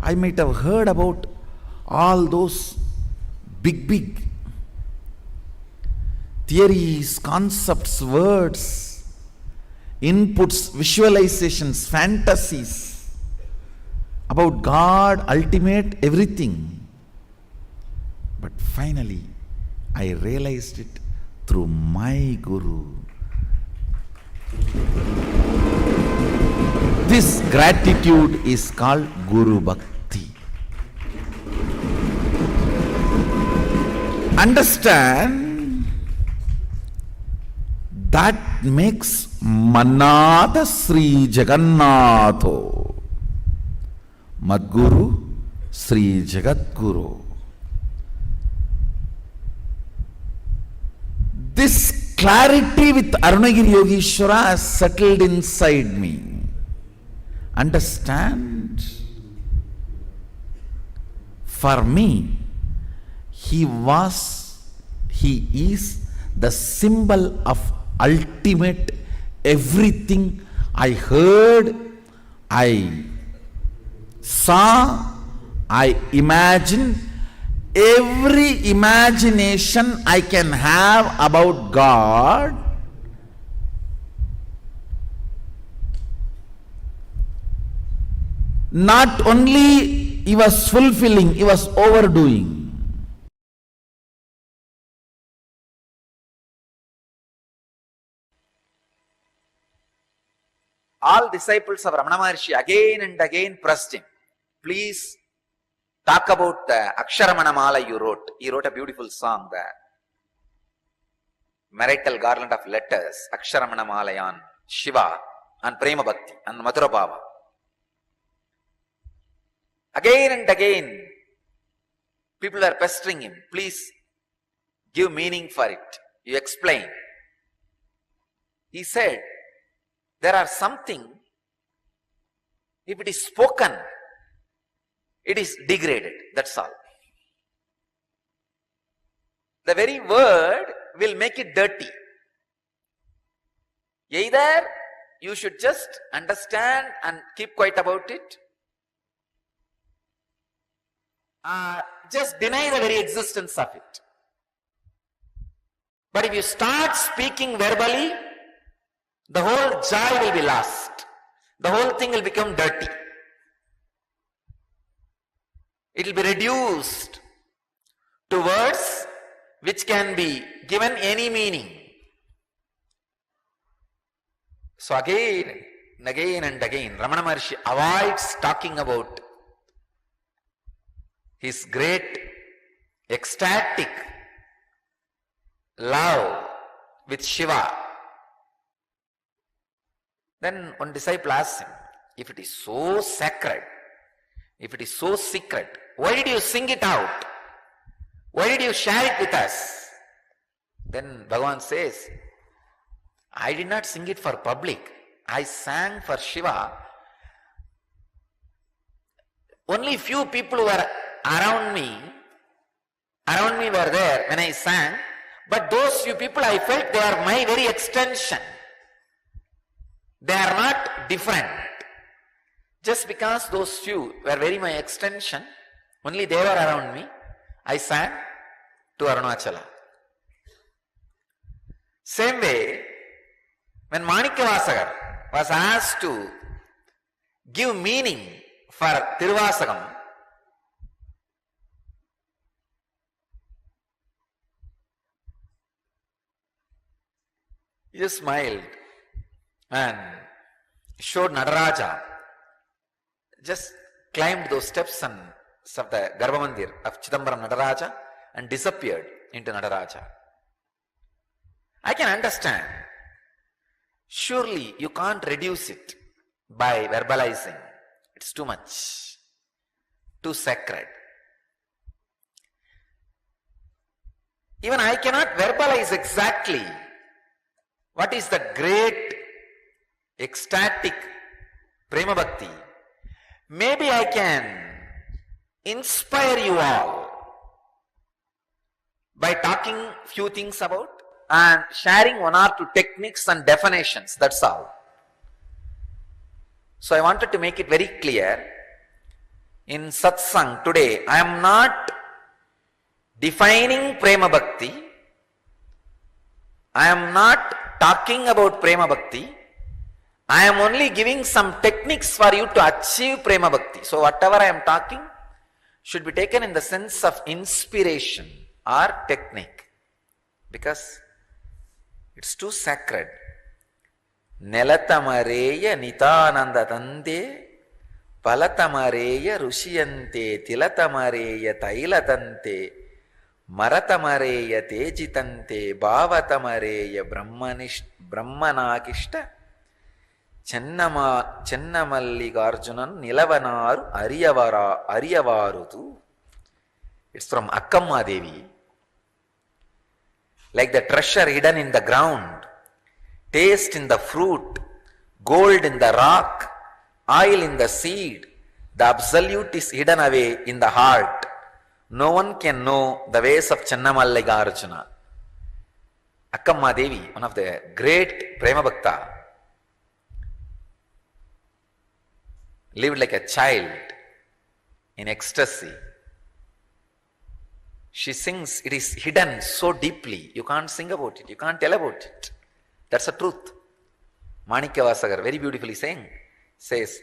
I might have heard about all those big theories, concepts, words, inputs, visualizations, fantasies about God, ultimate, everything. But finally, I realized it through my Guru. This gratitude is called Guru Bhakti. Understand, that makes Manada Sri Jagannatho, Madguru Sri Jagadguru. This clarity with Arunagiri Yogeshwara has settled inside me. Understand? For me, he is the symbol of ultimate everything I heard, I saw, I imagined, every imagination I can have about God not only he was fulfilling, he was overdoing. All disciples of Ramana Maharshi again and again pressed him, please talk about the Aksharamana Mala you wrote. He wrote a beautiful song, the marital garland of letters, Aksharamana Mala on Shiva, on Prema Bhakti, on Mathura Bhava. Again and again, people are pestering him, please give meaning for it. You explain. He said, there are something, if it is spoken, it is degraded, that's all. The very word will make it dirty. Either you should just understand and keep quiet about it, just deny the very existence of it. But if you start speaking verbally, the whole joy will be lost. The whole thing will become dirty. It will be reduced to words which can be given any meaning. So again and again and again, Ramana Maharshi avoids talking about his great ecstatic love with Shiva. Then one disciple asks him, if it is so sacred, if it is so secret, why did you sing it out? Why did you share it with us? Then Bhagavan says, I did not sing it for public. I sang for Shiva. Only few people were around me were there when I sang, but those few people I felt they are my very extension. They are not different. Just because those few were very my extension, only they were around me, I sang to Arunachala. Same way, when Manikavasagar was asked to give meaning for Tiruvasagam, he just smiled and showed Nadaraja, just climbed those steps of the Garbhamandir of Chidambaram Nadaraja and disappeared into Nadaraja. I can understand. Surely you can't reduce it by verbalizing. It's too much, too sacred. Even I cannot verbalize exactly what is the great ecstatic Prema Bhakti. Maybe I can inspire you all by talking few things about and sharing one or two techniques and definitions, that's all. So I wanted to make it very clear. In satsang today, I am not defining Prema Bhakti. I am not talking about Prema Bhakti. I am only giving some techniques for you to achieve Prema Bhakti. So whatever I am talking should be taken in the sense of inspiration or technique, because it's too sacred. Nelatamareya nitananda tante palatamareya rushiyante tilatamareya tailatante maratamareya tejitante bhavatamareya brahmanakishta Chennamalligarjunan Nilavanaru Ariyavarutu. It's from Akkamma Devi. Like the treasure hidden in the ground, taste in the fruit, gold in the rock, oil in the seed, the absolute is hidden away in the heart. No one can know the ways of Chennamalligarjuna. Akkamma Devi, one of the great Prema Bhakta, lived like a child in ecstasy. She sings, it is hidden so deeply. You can't sing about it. You can't tell about it. That's the truth. Manikya very beautifully says,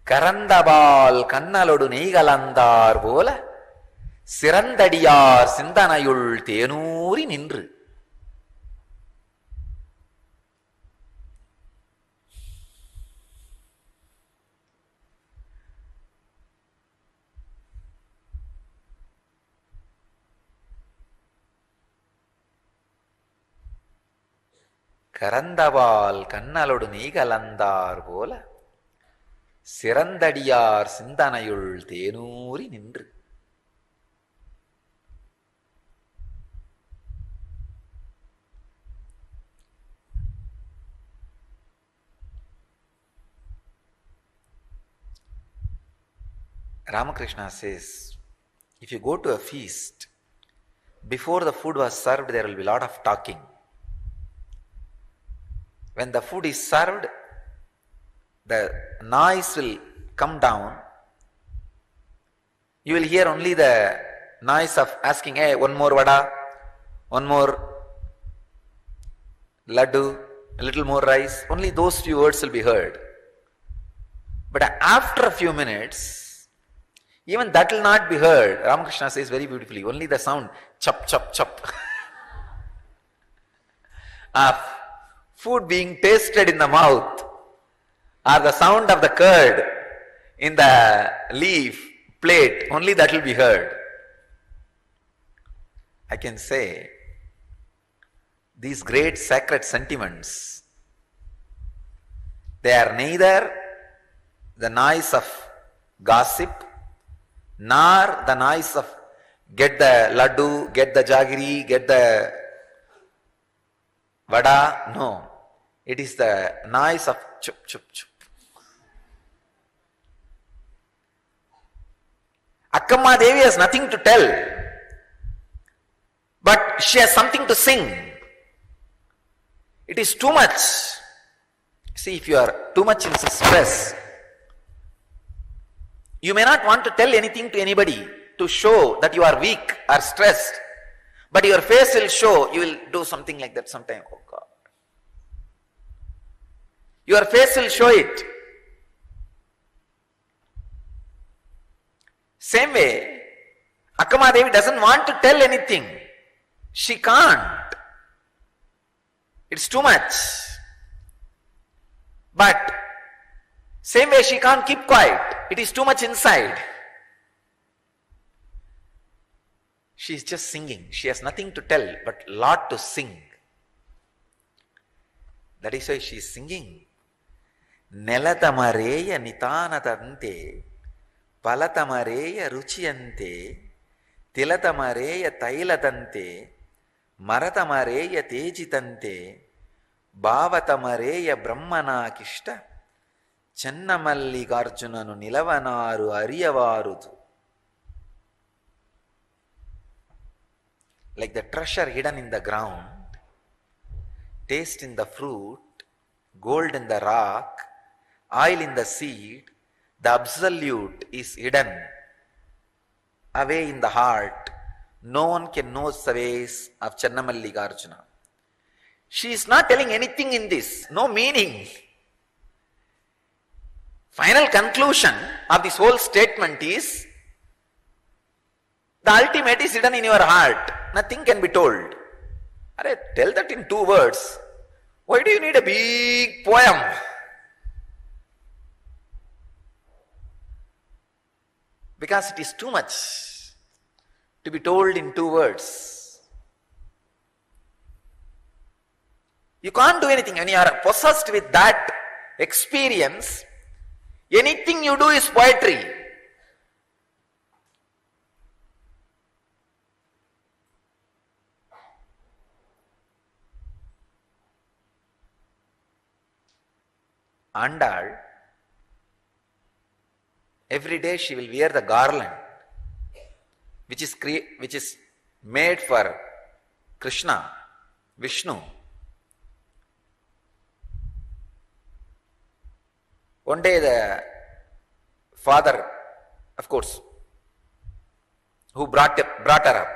Karandabal kannalodu neigalandar bola, Sirandadiyar sindanayul tenuri nindru. கரந்தவால் கண்ணலொடு நீகலந்தார் போல சிறந்தடியார் சிந்தனையுள் தேனூரி நின்று. Ramakrishna says, if you go to a feast, before the food was served, there will be a lot of talking. When the food is served, the noise will come down. You will hear only the noise of asking, hey, one more vada, one more laddu, a little more rice. Only those few words will be heard. But after a few minutes, even that will not be heard. Ramakrishna says very beautifully, only the sound, chop, chop, chop. Of food being tasted in the mouth, or the sound of the curd in the leaf plate, only that will be heard. I can say, these great sacred sentiments, they are neither the noise of gossip, nor the noise of get the laddu, get the jaggery, get the vada. No. It is the noise of chup, chup, chup. Akkamma Devi has nothing to tell, but she has something to sing. It is too much. See, if you are too much in stress, you may not want to tell anything to anybody to show that you are weak or stressed, but your face will show, you will do something like that sometime. Oh God. Your face will show it. Same way, Akkamma Devi doesn't want to tell anything. She can't. It's too much. But same way she can't keep quiet. It is too much inside. She is just singing. She has nothing to tell, but lot to sing. That is why she is singing. Nelatamareya nitanatante, palatamareya ruchiyante, tilatamareya tailatante, maratamareya tejitante, bhavatamareya brahmanakishta, Channamallikarjunanu nilavanaru ariyavarudu. Like the treasure hidden in the ground, taste in the fruit, gold in the rock, oil in the seed, the absolute is hidden away in the heart. No one can know the ways of Channamallikarjuna. She is not telling anything in this, no meaning. Final conclusion of this whole statement is, the ultimate is hidden in your heart. Nothing can be told. Tell that in 2 words. Why do you need a big poem? Because it is too much to be told in 2 words. You can't do anything. When you are possessed with that experience, anything you do is poetry. Andal, every day she will wear the garland which is made for Krishna, Vishnu. One day the father, of course, who brought her up,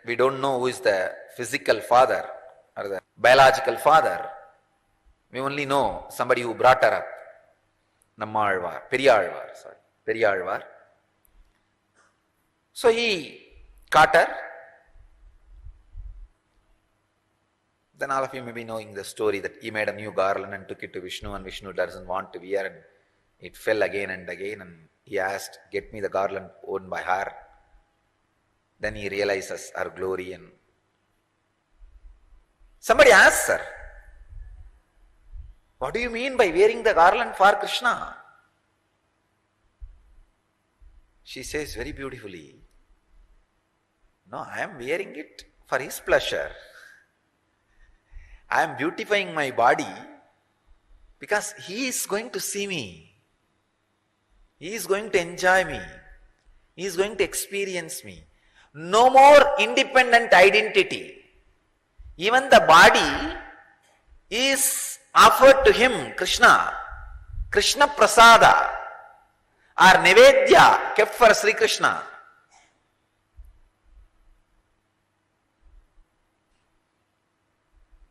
We don't know who is the physical father or the biological father. We only know somebody who brought her up. Periyalvar. So he caught her. Then all of you may be knowing the story that he made a new garland and took it to Vishnu, and Vishnu doesn't want to wear, and it fell again and again, and he asked, get me the garland worn by her. Then he realizes her glory, and somebody asks her, what do you mean by wearing the garland for Krishna? She says very beautifully, no, I am wearing it for his pleasure. I am beautifying my body because he is going to see me. He is going to enjoy me. He is going to experience me. No more independent identity. Even the body is offered to him, Krishna. Krishna Prasada or Nevedya kept for Sri Krishna.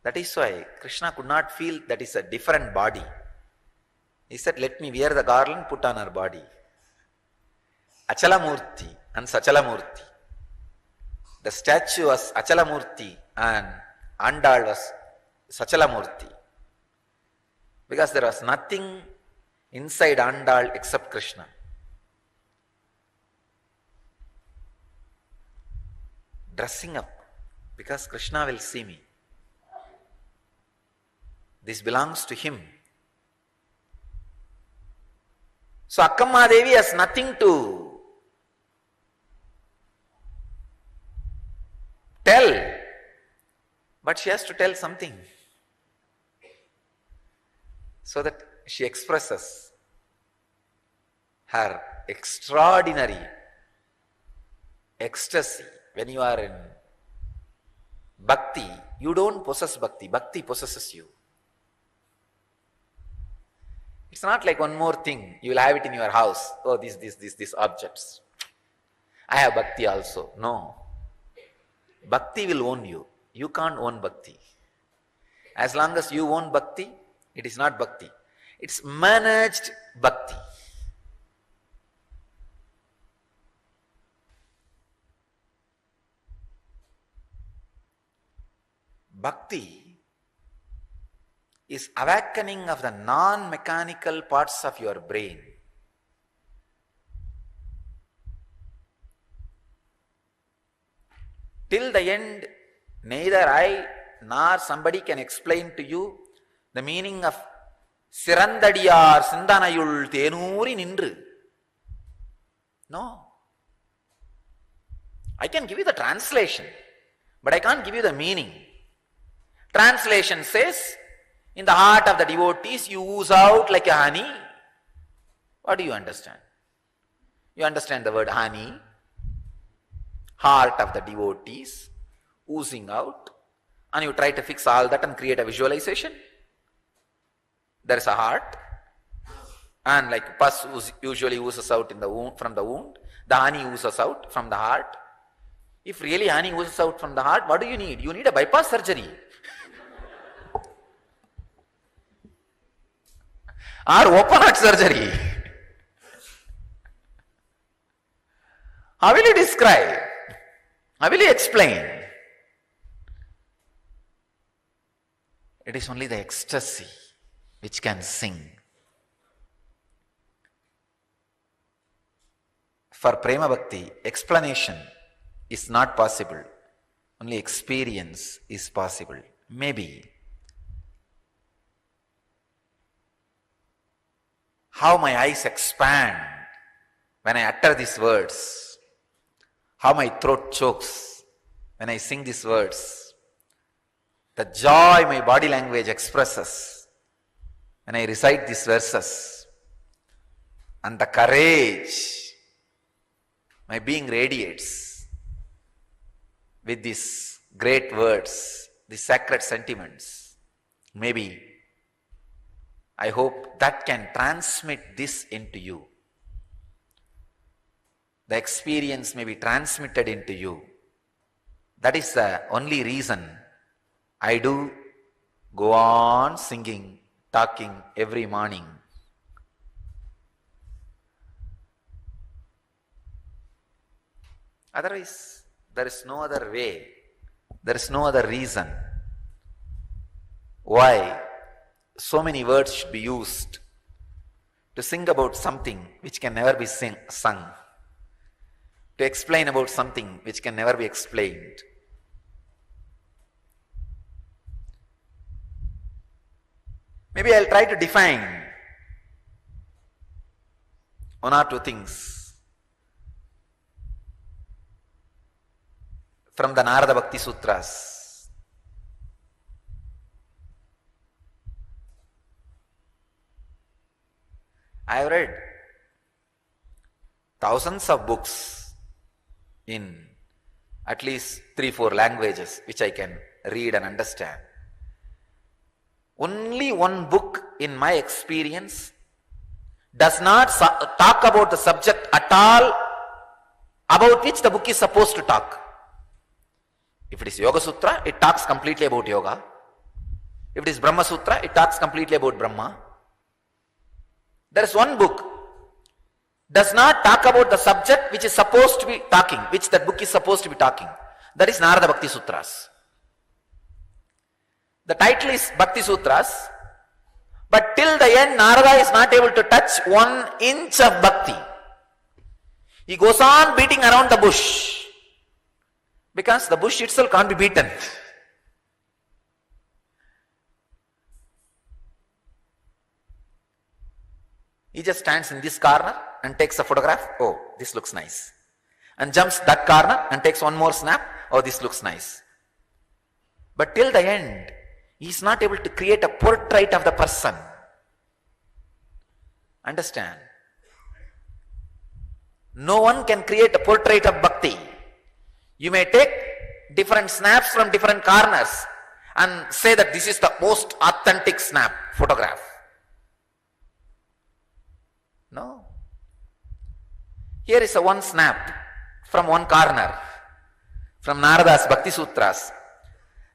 That is why Krishna could not feel that is a different body. He said, let me wear the garland, put on her body. Achalamurti and Sachalamurti. The statue was Achalamurti and Andal was Sachalamurti. Because there was nothing inside Andal except Krishna. Dressing up because Krishna will see me. This belongs to him. So Akkamma Devi has nothing to tell, but she has to tell something. So that she expresses her extraordinary ecstasy. When you are in bhakti, you don't possess bhakti, bhakti possesses you. It's not like one more thing, you will have it in your house. Oh, these objects. I have bhakti also. No. Bhakti will own you. You can't own bhakti. As long as you own bhakti, it is not bhakti. It's managed bhakti. Bhakti is awakening of the non-mechanical parts of your brain. Till the end, neither I nor somebody can explain to you the meaning of Sirandadiyar Sindanayul Tenuri Nindru. No. I can give you the translation, but I can't give you the meaning. Translation says, in the heart of the devotees, you ooze out like a honey. What do you understand? You understand the word honey? Heart of the devotees, oozing out. And you try to fix all that and create a visualization. There is a heart. And like pus usually oozes out in the wound, from the wound. The honey oozes out from the heart. If really honey oozes out from the heart, what do you need? You need a bypass surgery. Or open heart surgery. How will you describe? How will you explain? It is only the ecstasy which can sing. For Prema Bhakti, explanation is not possible. Only experience is possible. Maybe. How my eyes expand when I utter these words. How my throat chokes when I sing these words. The joy my body language expresses when I recite these verses. And the courage my being radiates with these great words, these sacred sentiments. Maybe I hope that can transmit this into you. The experience may be transmitted into you. That is the only reason I do go on singing, talking every morning. Otherwise, there is no other way, there is no other reason why so many words should be used to sing about something which can never be sung, to explain about something which can never be explained. Maybe I'll try to define one or two things from the Narada Bhakti Sutras. I have read thousands of books in at least 3-4 languages which I can read and understand. Only one book in my experience does not talk about the subject at all about which the book is supposed to talk. If it is Yoga Sutra, it talks completely about yoga. If it is Brahma Sutra, it talks completely about Brahma. There is one book does not talk about the subject which is supposed to be talking, which that book is supposed to be talking. That is Narada Bhakti Sutras. The title is Bhakti Sutras, but till the end Narada is not able to touch 1 inch of bhakti. He goes on beating around the bush because the bush itself can't be beaten. He just stands in this corner and takes a photograph. Oh, this looks nice. And jumps that corner and takes one more snap. Oh, this looks nice. But till the end, he is not able to create a portrait of the person. Understand? No one can create a portrait of bhakti. You may take different snaps from different corners and say that this is the most authentic snap, photograph. No. Here is a one snap from one corner from Narada's Bhakti Sutras.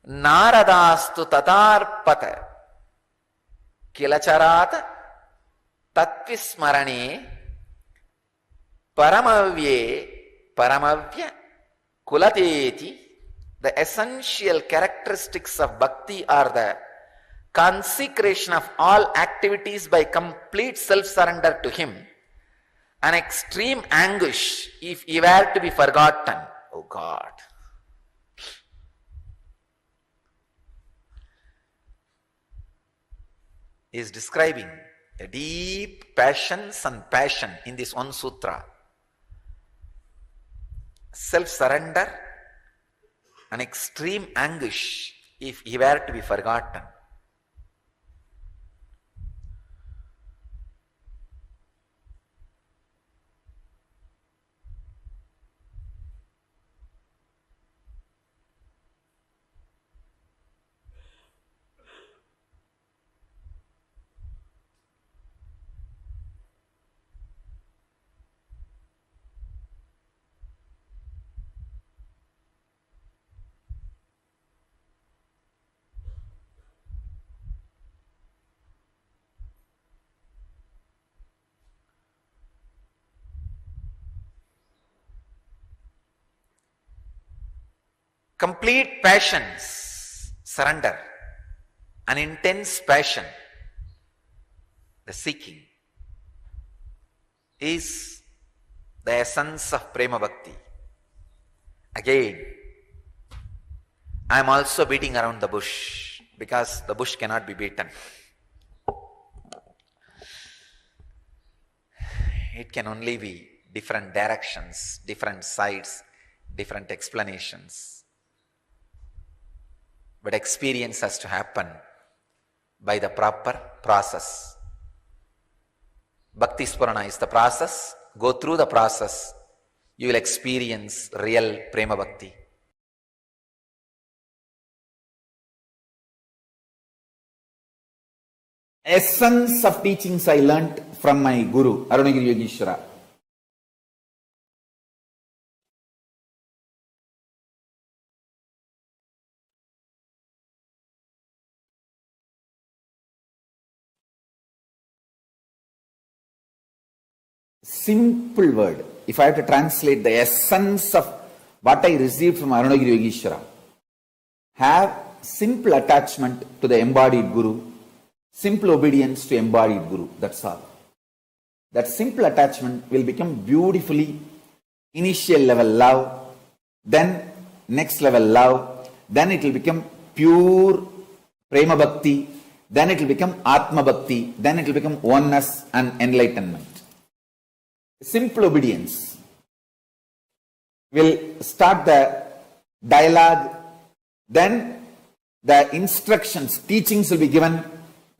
Naradastu tatarpata kilacharat tatvismarane paramavya kulateti. The essential characteristics of bhakti are the consecration of all activities by complete self-surrender to Him, an extreme anguish if He were to be forgotten. Oh God! He is describing a deep passion in this one sutra. Self-surrender, an extreme anguish if He were to be forgotten. Complete passions, surrender, an intense passion, the seeking, is the essence of Prema Bhakti. Again, I am also beating around the bush because the bush cannot be beaten. It can only be different directions, different sides, different explanations. But experience has to happen by the proper process. Bhakti Spurana is the process. Go through the process. You will experience real Prema Bhakti. Essence of teachings I learnt from my Guru, Arunagiri Yogeshwara. simple word. If I have to translate the essence of what I received from Arunagiri Yogeshwara, have simple attachment to the embodied Guru, simple obedience to embodied Guru. That's all. That simple attachment will become beautifully initial level love, then next level love, then it will become pure prema bhakti, then it will become atma bhakti, then it will become oneness and enlightenment. Simple obedience will start the dialogue, then the instructions, teachings will be given,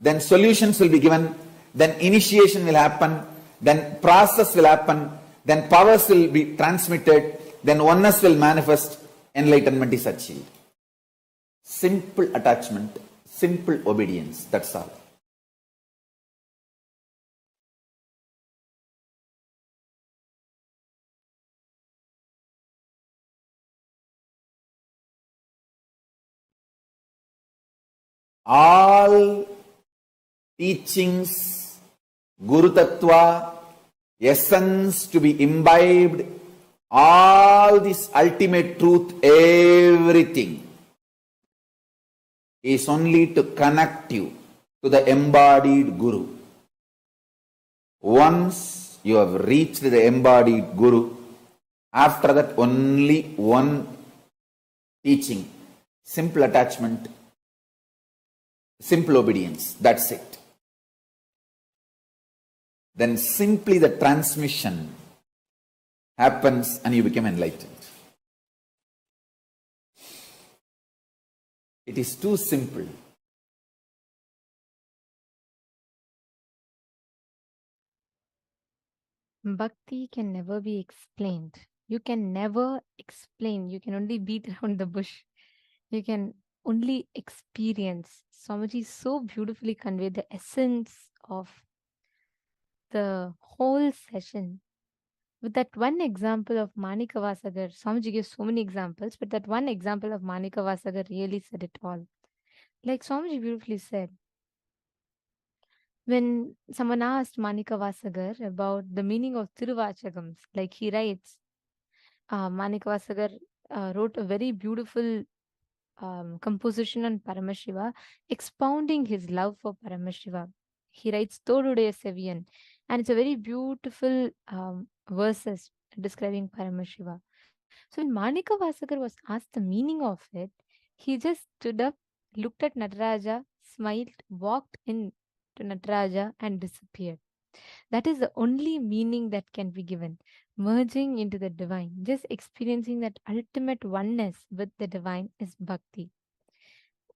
then solutions will be given, then initiation will happen, then process will happen, then powers will be transmitted, then oneness will manifest, enlightenment is achieved. Simple attachment, simple obedience, that's all. All teachings, Guru Tattva, essence to be imbibed, all this ultimate truth, everything is only to connect you to the embodied Guru. Once you have reached the embodied Guru, after that only one teaching, simple attachment, simple obedience, that's it. Then simply the transmission happens and you become enlightened. It is too simple. Bhakti can never be explained. You can never explain. You can only beat around the bush. You can only experience. Swamiji so beautifully conveyed the essence of the whole session. With that one example of Manika Vasagar, Swamiji gives so many examples, but that one example of Manika Vasagar really said it all. Like Swamiji beautifully said, when someone asked Manika Vasagar about the meaning of Tiruvachagams, like he writes, Manika Vasagar wrote a very beautiful composition on Paramashiva, expounding his love for Paramashiva. He writes Todudaya Seviyan, and it's a very beautiful verses describing Paramashiva. So when Manika Vasagar was asked the meaning of it, he just stood up, looked at Nataraja, smiled, walked in to Nataraja and disappeared. That is the only meaning that can be given. Merging into the divine, just experiencing that ultimate oneness with the divine is bhakti.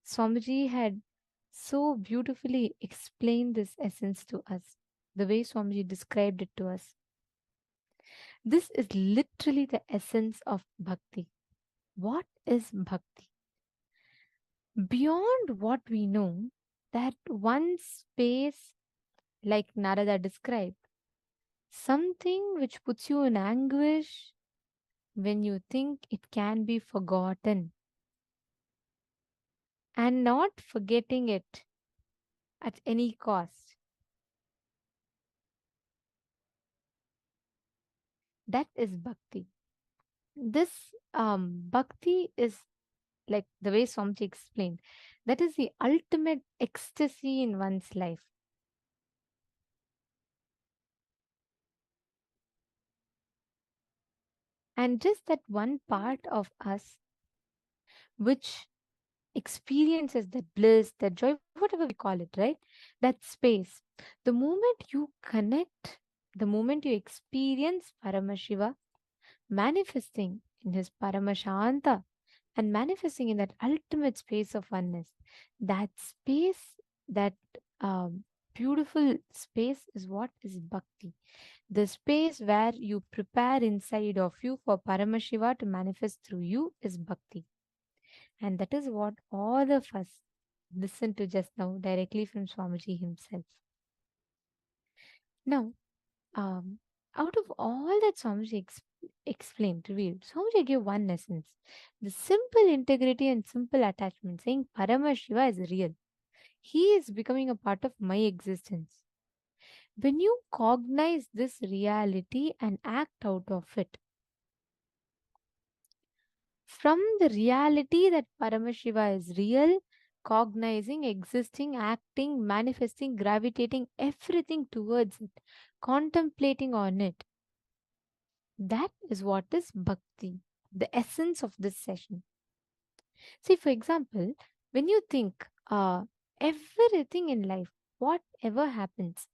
Swamiji had so beautifully explained this essence to us, the way Swamiji described it to us. This is literally the essence of bhakti. What is bhakti? Beyond what we know, that one space, like Narada described, something which puts you in anguish when you think it can be forgotten, and not forgetting it at any cost. That is bhakti. This bhakti is like the way Swamiji explained. That is the ultimate ecstasy in one's life. And just that one part of us which experiences that bliss, that joy, whatever we call it, right? That space. The moment you connect, the moment you experience Paramashiva manifesting in his Paramashanta and manifesting in that ultimate space of oneness, that space, that beautiful space is what is bhakti. The space where you prepare inside of you for Paramashiva to manifest through you is bhakti. And that is what all of us listened to just now directly from Swamiji himself. Now, out of all that Swamiji explained, revealed, Swamiji gave one essence: the simple integrity and simple attachment, saying Paramashiva is real. He is becoming a part of my existence. When you cognize this reality and act out of it, from the reality that Paramashiva is real, cognizing, existing, acting, manifesting, gravitating, everything towards it, contemplating on it, that is what is bhakti, the essence of this session. See, for example, when you think everything in life, whatever happens,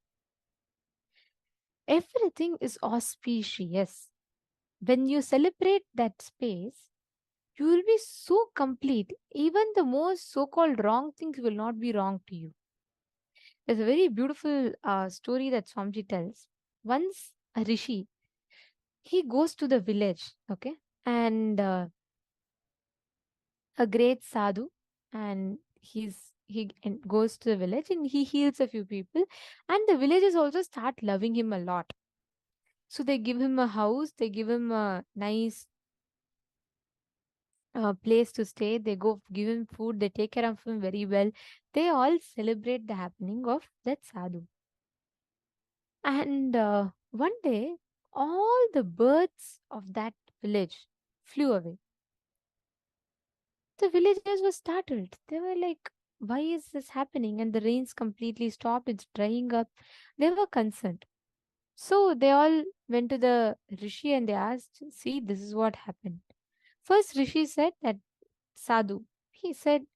everything is auspicious. When you celebrate that space, you will be so complete. Even the most so called wrong things will not be wrong to you. There's a very beautiful story that Swamiji tells. Once a rishi, he goes to the village, okay, and a great sadhu, and goes to the village and he heals a few people, and the villagers also start loving him a lot. So they give him a house, they give him a nice place to stay. They go give him food. They take care of him very well. They all celebrate the happening of that sadhu. And one day, all the birds of that village flew away. The villagers were startled. They were like, "Why is this happening?" And the rains completely stopped. It's drying up. They were concerned. So they all went to the rishi and they asked, "See, this is what happened." First, rishi said that sadhu. He said,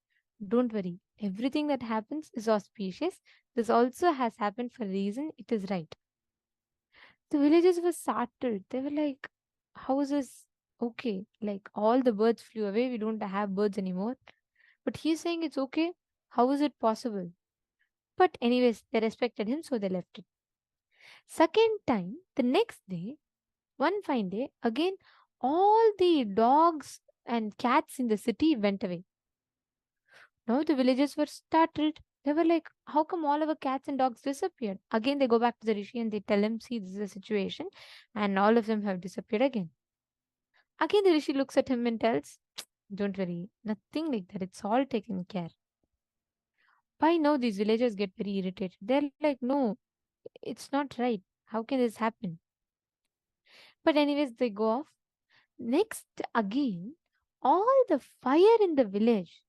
"Don't worry. Everything that happens is auspicious. This also has happened for a reason. It is right." The villagers were startled. They were like, "How is this okay? Like all the birds flew away. We don't have birds anymore." But he's saying it's okay. How is it possible? But, anyways, they respected him, so they left it. Second time, the next day, one fine day, again, all the dogs and cats in the city went away. Now the villagers were startled. They were like, "How come all our cats and dogs disappeared?" Again, they go back to the rishi and they tell him, "See, this is the situation," and all of them have disappeared again. Again, the rishi looks at him and tells, "Don't worry, nothing like that. It's all taken care." By now, these villagers get very irritated. They're like, "No, it's not right. How can this happen?" But, anyways, they go off. Next, again, all the fire in the village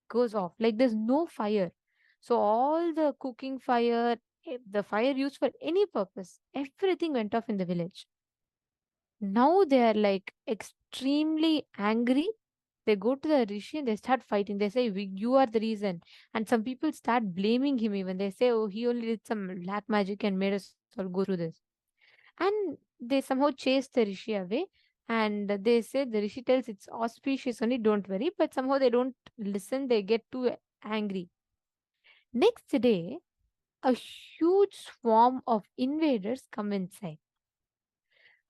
goes off. Like there's no fire. So all the cooking fire, the fire used for any purpose, everything went off in the village. Now they are like extremely angry. They go to the rishi and they start fighting. They say, "You are the reason." And some people start blaming him even. They say, "Oh, he only did some black magic and made us all go through this." And they somehow chase the rishi away. And they say the rishi tells it's auspicious only, don't worry. But somehow they don't listen. They get too angry. Next day, a huge swarm of invaders come inside.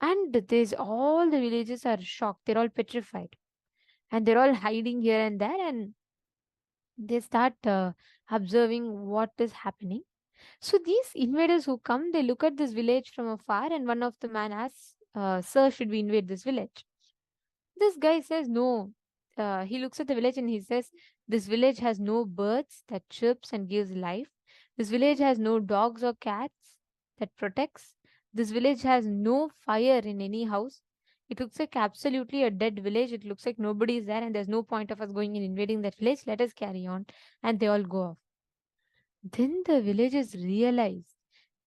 And there's all the villagers are shocked. They're all petrified. And they're all hiding here and there. And they start observing what is happening. So these invaders who come, they look at this village from afar, and one of the man asks, "Sir, should we invade this village?" This guy says, "No." He looks at the village and he says, "This village has no birds that chirps and gives life. This village has no dogs or cats that protects. This village has no fire in any house. It looks like absolutely a dead village. It looks like nobody is there and there's no point of us going and invading that village. Let us carry on." And they all go off. Then the villagers realize,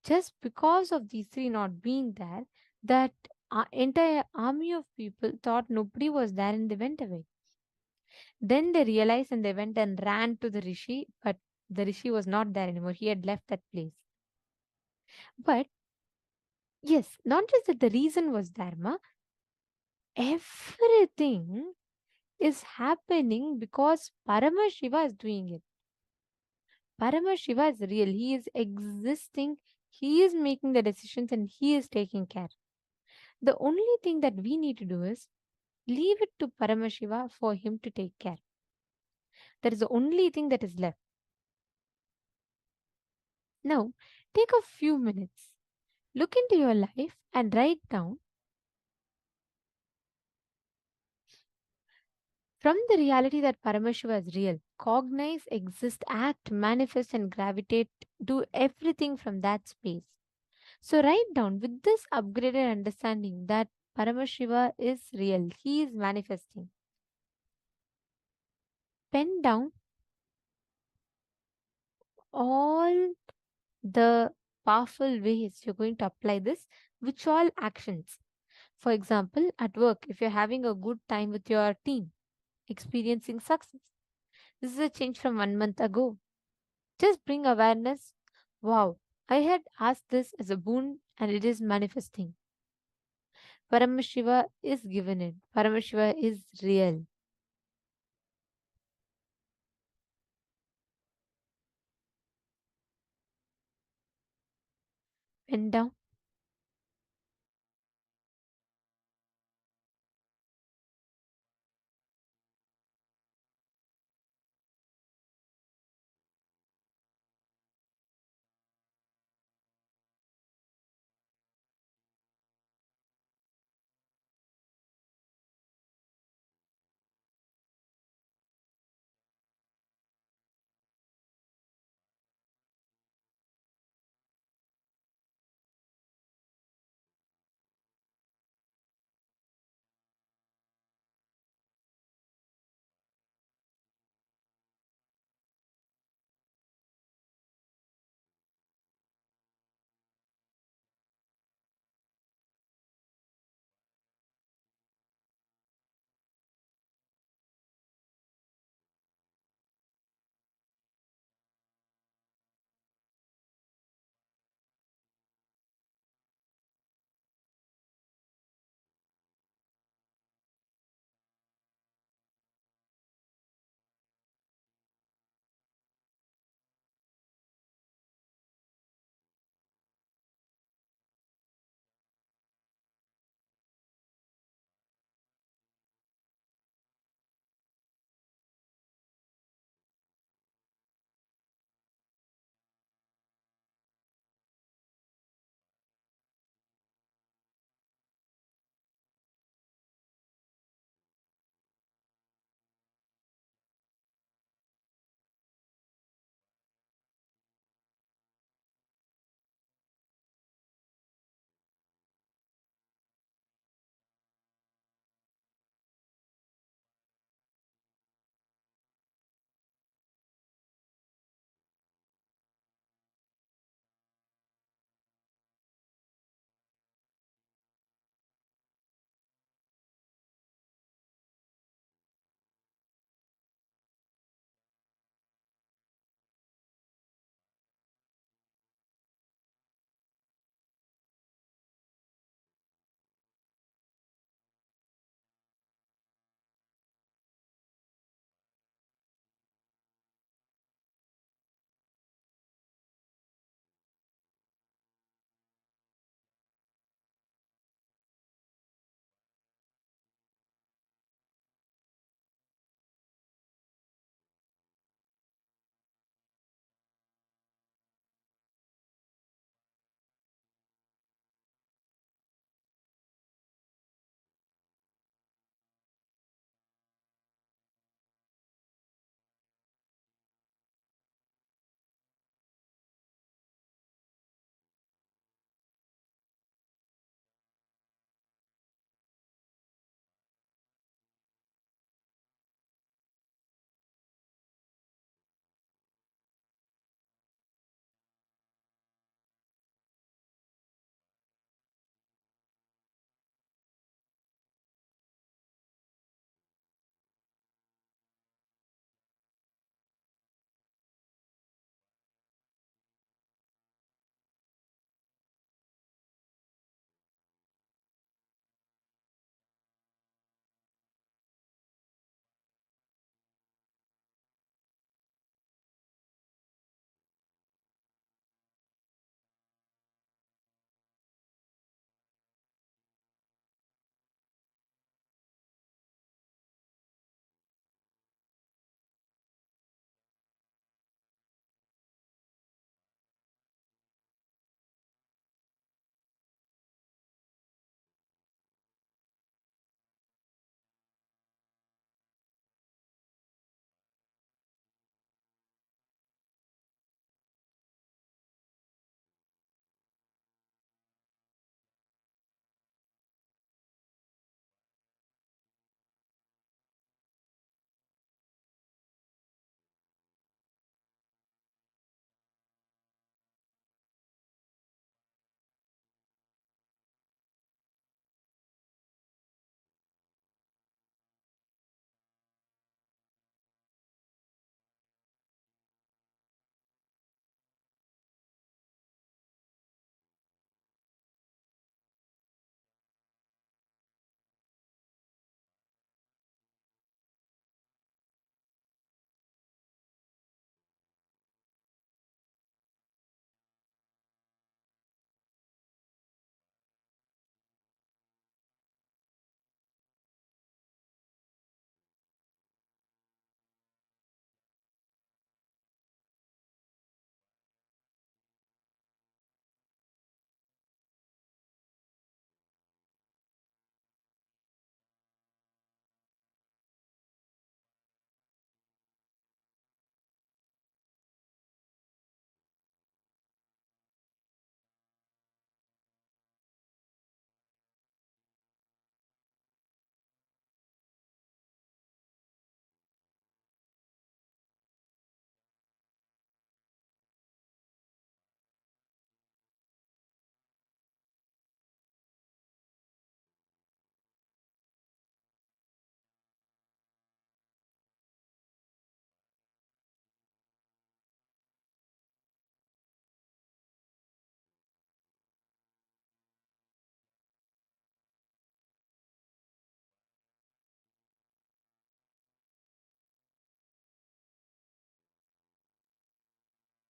just because of these three not being there, that entire army of people thought nobody was there and they went away. Then they realized and they went and ran to the rishi, but the rishi was not there anymore. He had left that place. But yes, not just that the reason was dharma, everything is happening because Paramashiva is doing it. Paramashiva is real. He is existing. He is making the decisions and he is taking care. The only thing that we need to do is leave it to Paramashiva for him to take care. That is the only thing that is left. Now, take a few minutes. Look into your life and write down from the reality that Paramashiva is real. Cognize, exist, act, manifest, and gravitate. Do everything from that space. So write down with this upgraded understanding that Paramashiva is real. He is manifesting. Pen down all the powerful ways you're going to apply this, which all actions. For example, at work, if you're having a good time with your team, experiencing success. This is a change from 1 month ago. Just bring awareness. Wow, I had asked this as a boon and it is manifesting. Paramashiva is given it. Paramashiva is real. Pen down.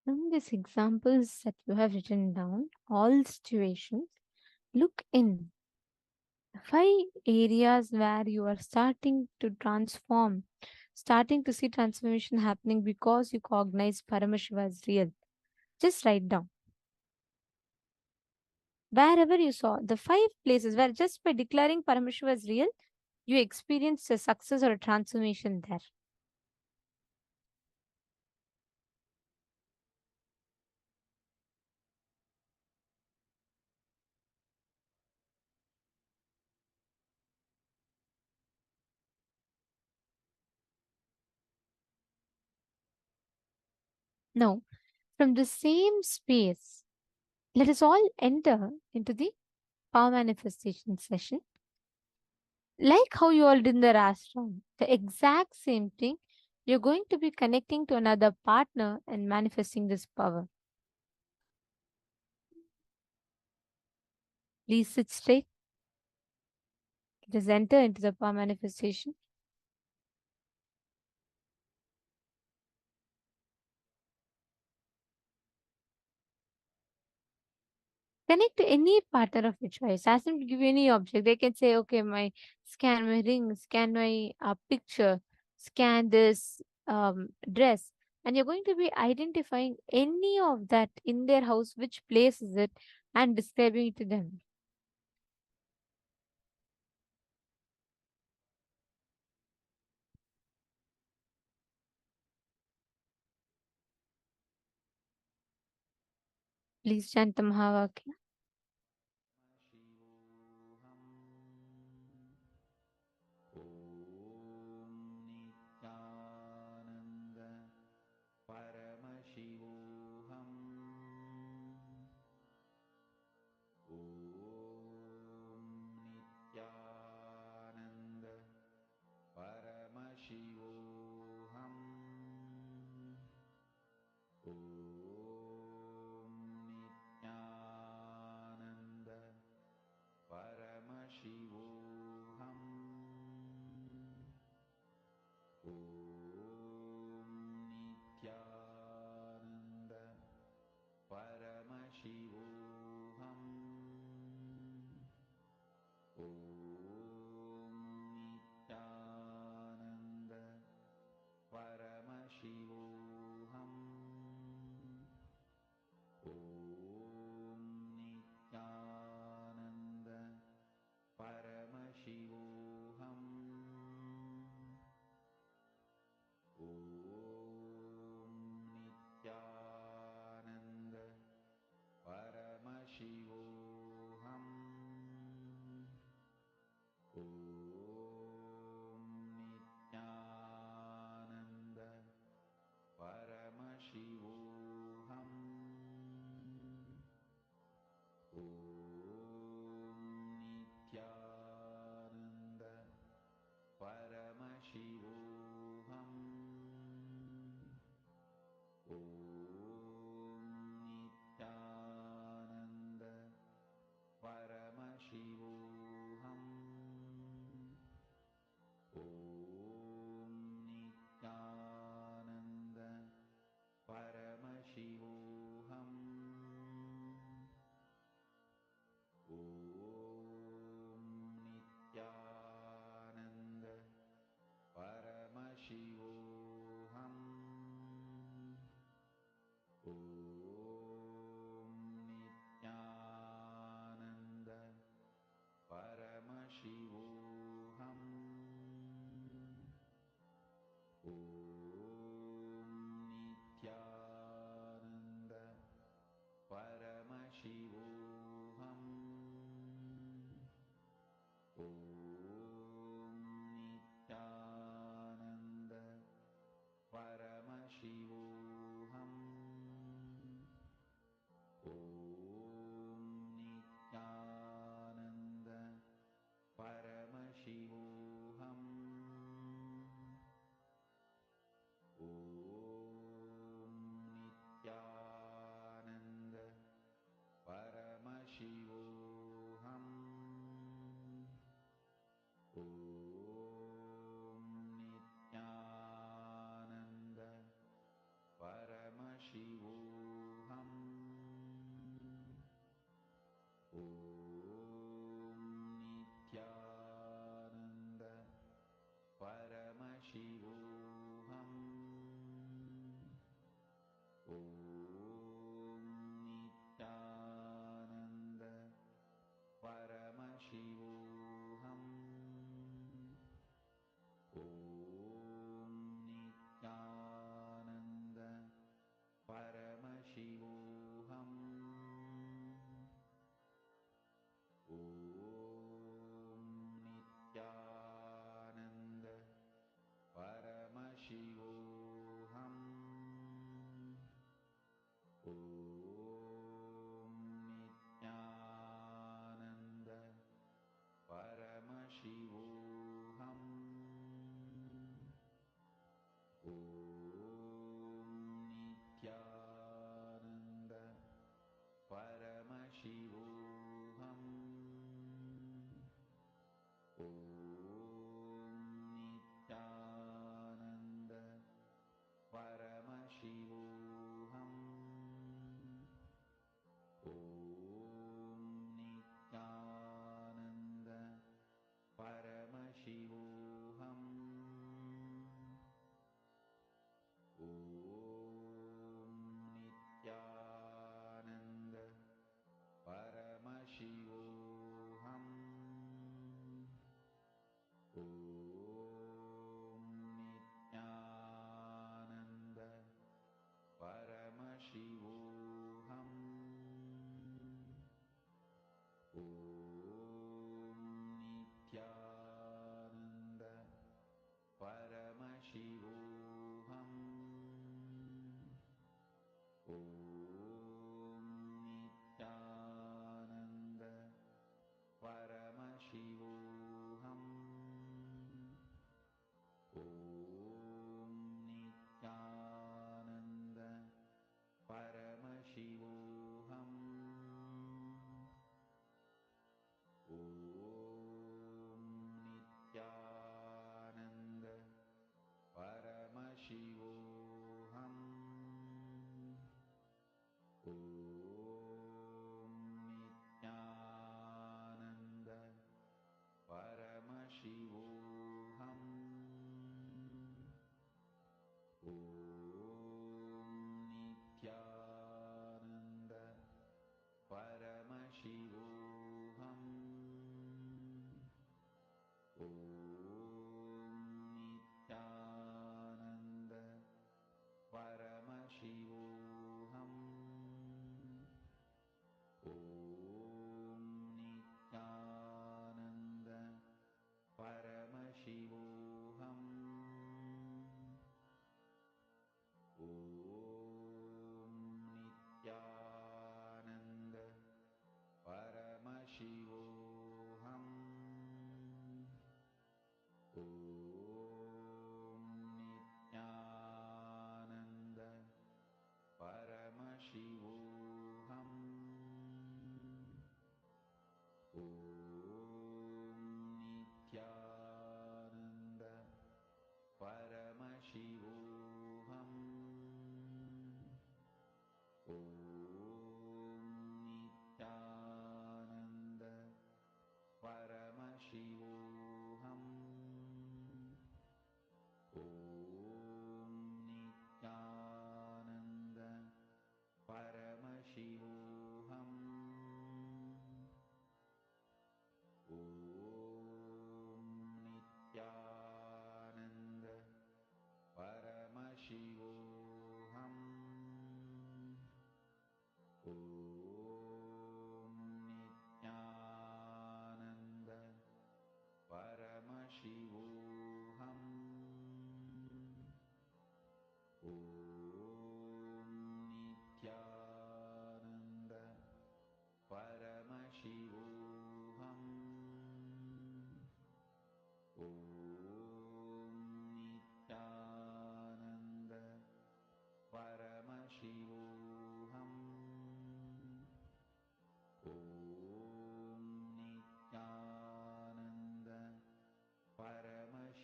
From these examples that you have written down, all situations, look in 5 areas where you are starting to transform, starting to see transformation happening because you cognize Paramashiva as real. Just write down. Wherever you saw the 5 places where just by declaring Paramashiva as real, you experienced a success or a transformation there. Now, from the same space, let us all enter into the power manifestation session. Like how you all did in the restaurant, the exact same thing, you're going to be connecting to another partner and manifesting this power. Please sit straight. Let us enter into the power manifestation. Connect to any partner of your choice. Ask them to give you any object. They can say, okay, scan my ring, scan my picture, scan this dress. And you're going to be identifying any of that in their house, which place is it, and describing it to them. Please chant the Mahavakya. Om Nityananda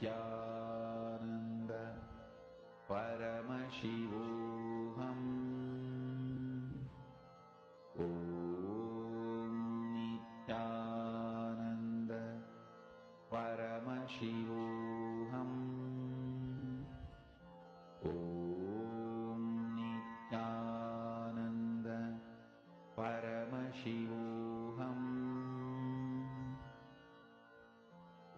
Nityananda Paramashivoham. Om Nityananda Paramashivoham. Om Nityananda Paramashivoham.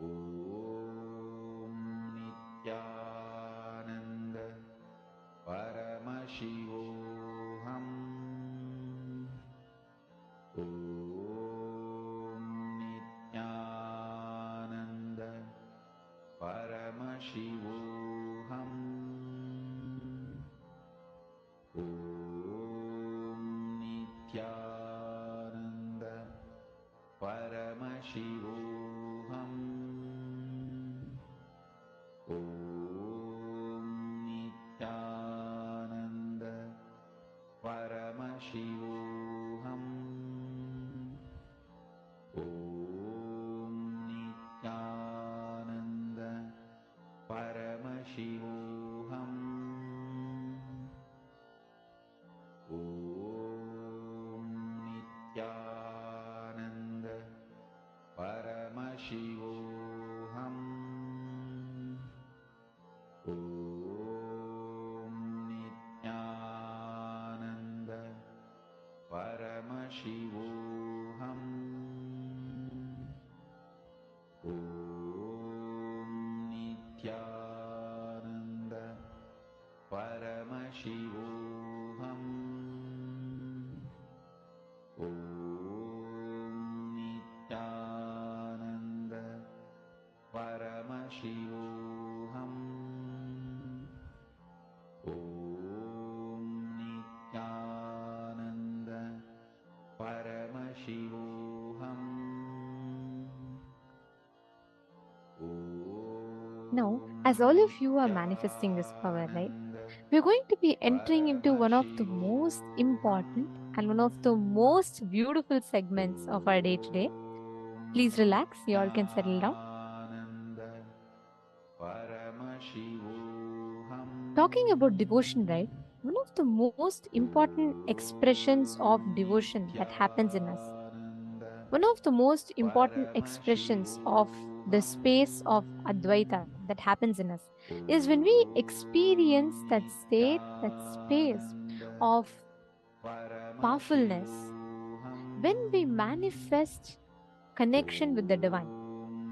Om Nityananda Paramashivoham. Om Nityananda Paramashivoham. Om Nityananda Paramashivoham. Om Nityananda Paramashivoham. Om Nityananda Paramashivoham. Om Nityananda Paramashivoham. Om Nityananda Paramashivoham. Om Nityananda Paramashivoham. Om Nityananda Paramashivoham. Om Nityananda Paramashivoham. Now, as all of you are manifesting this power, right? We're going to be entering into one of the most important and one of the most beautiful segments of our day today. Please relax, you all can settle down. Talking about devotion, right? One of the most important expressions of devotion that happens in us. One of the most important expressions of the space of Advaita that happens in us is when we experience that state, that space of powerfulness, when we manifest connection with the divine.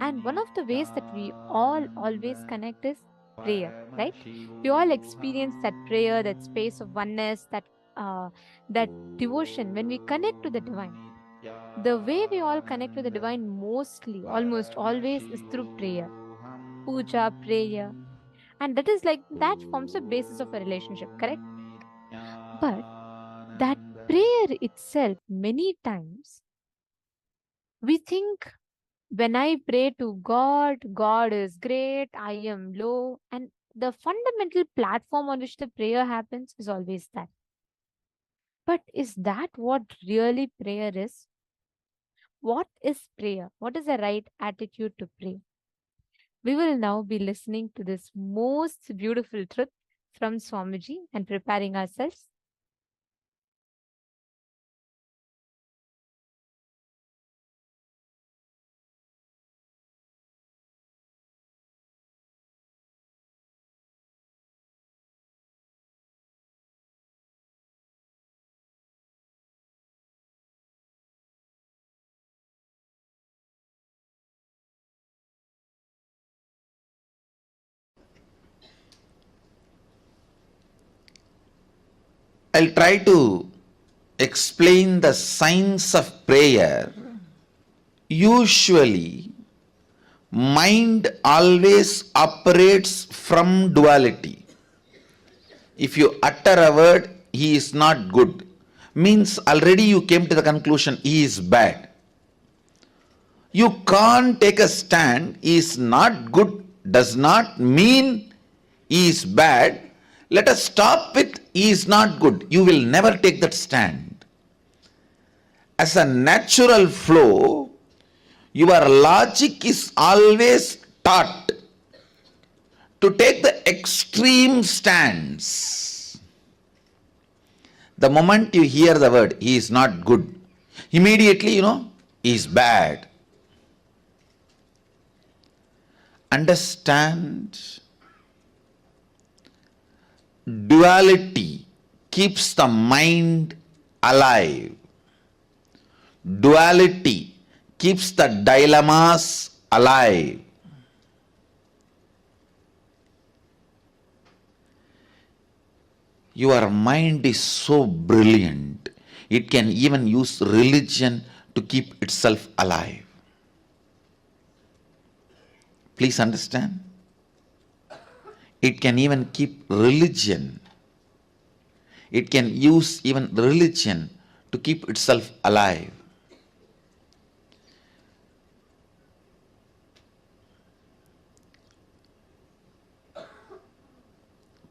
And one of the ways that we all always connect is prayer, right? We all experience that prayer, that space of oneness, that devotion when we connect to the divine. The way we all connect to the divine mostly, almost always, is through prayer, puja, prayer, and that is like that forms the basis of a relationship, correct? But that prayer itself, many times, we think when I pray to God, God is great, I am low, and the fundamental platform on which the prayer happens is always that. But is that what really prayer is? What is prayer? What is the right attitude to pray? We will now be listening to this most beautiful truth from Swamiji and preparing ourselves. I'll try to explain the science of prayer. Usually, mind always operates from duality. If you utter a word, he is not good, means already you came to the conclusion he is bad. You can't take a stand, he is not good, does not mean he is bad. Let us stop with he is not good. You will never take that stand. As a natural flow, your logic is always taught. to take the extreme stance. The moment you hear the word, he is not good, immediately, he is bad. Understand, duality keeps the mind alive. Duality keeps the dilemmas alive. Your mind is so brilliant, it can even use religion to keep itself alive. Please understand. It can even keep religion. It can use even religion to keep itself alive.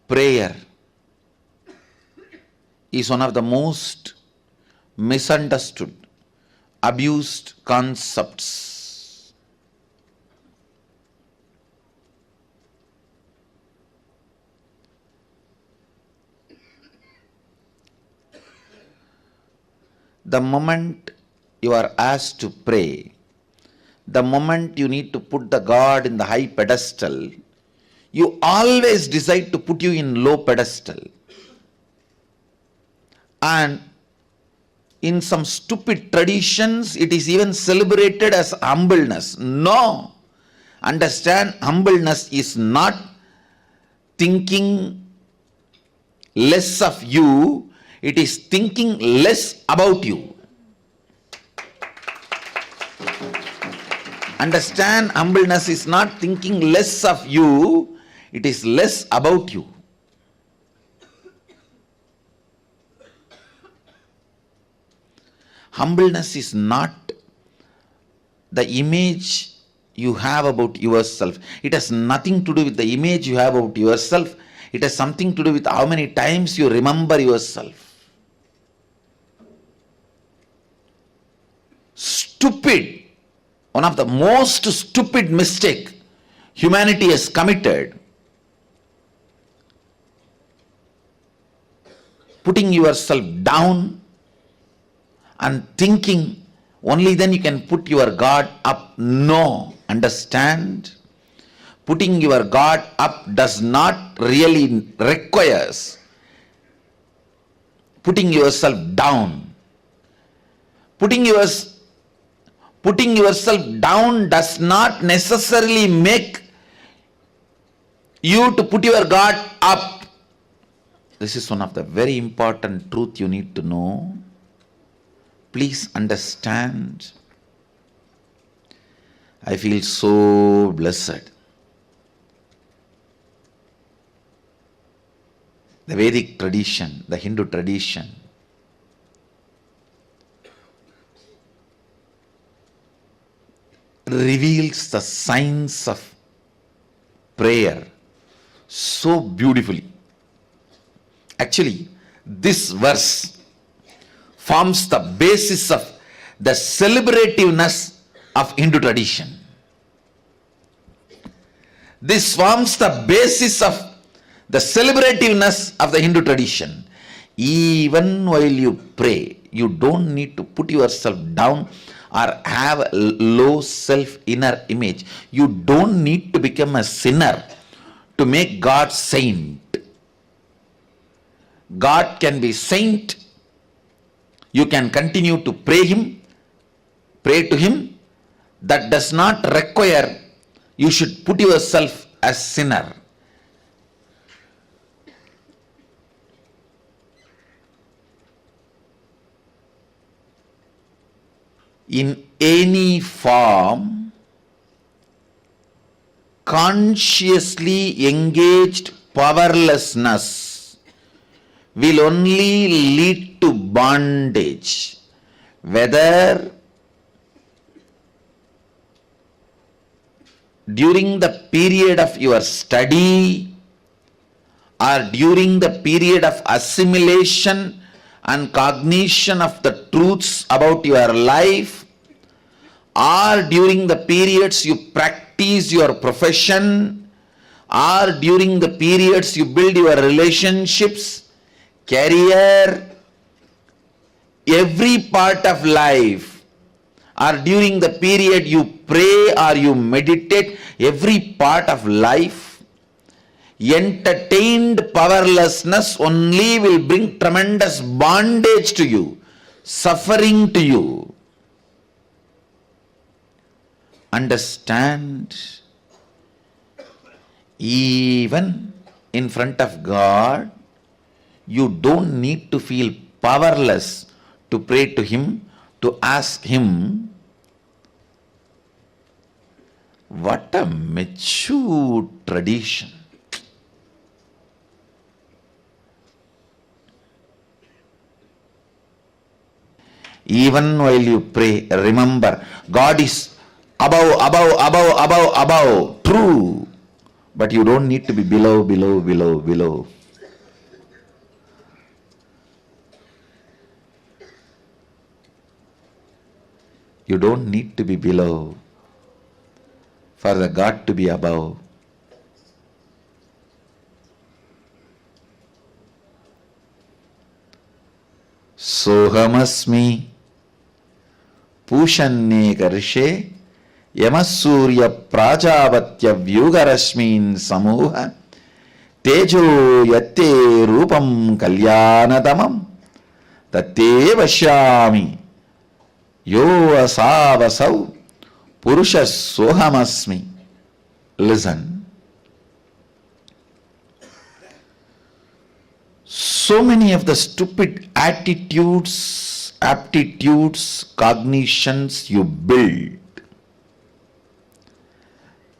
Prayer is one of the most misunderstood, abused concepts. The moment you are asked to pray, the moment you need to put the God in the high pedestal, you always decide to put you in low pedestal. And in some stupid traditions, it is even celebrated as humbleness. No. Understand, humbleness is not thinking less of you, it is thinking less about you. Understand, humbleness is not thinking less of you, it is less about you. Humbleness is not the image you have about yourself. It has nothing to do with the image you have about yourself. It has something to do with how many times you remember yourself. Stupid, one of the most stupid mistake humanity has committed, putting yourself down and thinking only then you can put your God up. No. Understand? Putting your God up does not really requires putting yourself down. Putting yourself down does not necessarily make you to put your God up. This is one of the very important truth you need to know. Please understand. I feel so blessed. The Vedic tradition, the Hindu tradition, reveals the science of prayer so beautifully. Actually, this verse forms the basis of the celebrativeness of Hindu tradition. This forms the basis of the celebrativeness of the Hindu tradition. Even while you pray, you don't need to put yourself down or have a low self-inner image. You don't need to become a sinner to make God saint. God can be saint. You can continue to pray to Him. That does not require you should put yourself as sinner. In any form, consciously engaged powerlessness will only lead to bondage, whether during the period of your study or during the period of assimilation and cognition of the truths about your life, or during the periods you practice your profession, or during the periods you build your relationships, career, every part of life, or during the period you pray or you meditate, every part of life, entertained powerlessness only will bring tremendous bondage to you, suffering to you. Understand, even in front of God, you don't need to feel powerless to pray to Him, to ask Him. What a mature tradition. Even while you pray, remember, God is above, true. But you don't need to be below. You don't need to be below for the God to be above. Sohamasmi Pushanye Karshe Yamasurya Prajavatya Vyugarashmin Samuha Tejo Yatte Rupam Kalyanadamam Tate Vashyami Yo Asavasau Purusha Sohamasmi. Listen. So many of the stupid attitudes, aptitudes, cognitions you build,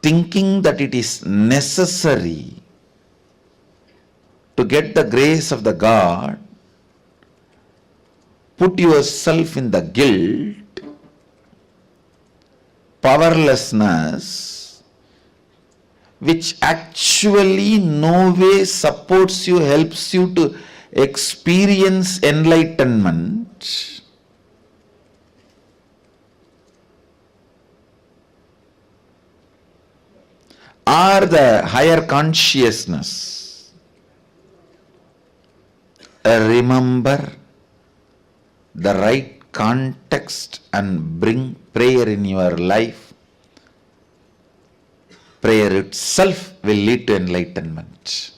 thinking that it is necessary to get the grace of the God, put yourself in the guilt, powerlessness, which actually no way supports you, helps you to experience enlightenment. Or the higher consciousness. Remember the right context and bring prayer in your life. Prayer itself will lead to enlightenment.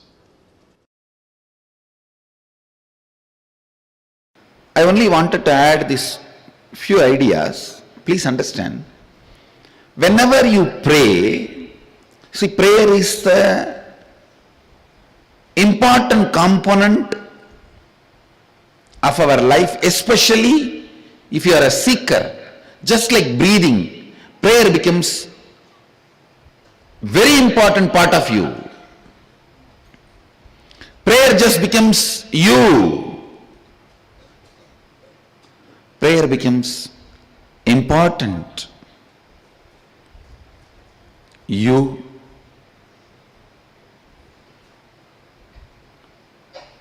I only wanted to add these few ideas. Please understand. Whenever you pray, see, prayer is the important component of our life, especially if you are a seeker. Just like breathing, prayer becomes very important part of you. Prayer just becomes you. Prayer becomes important. You.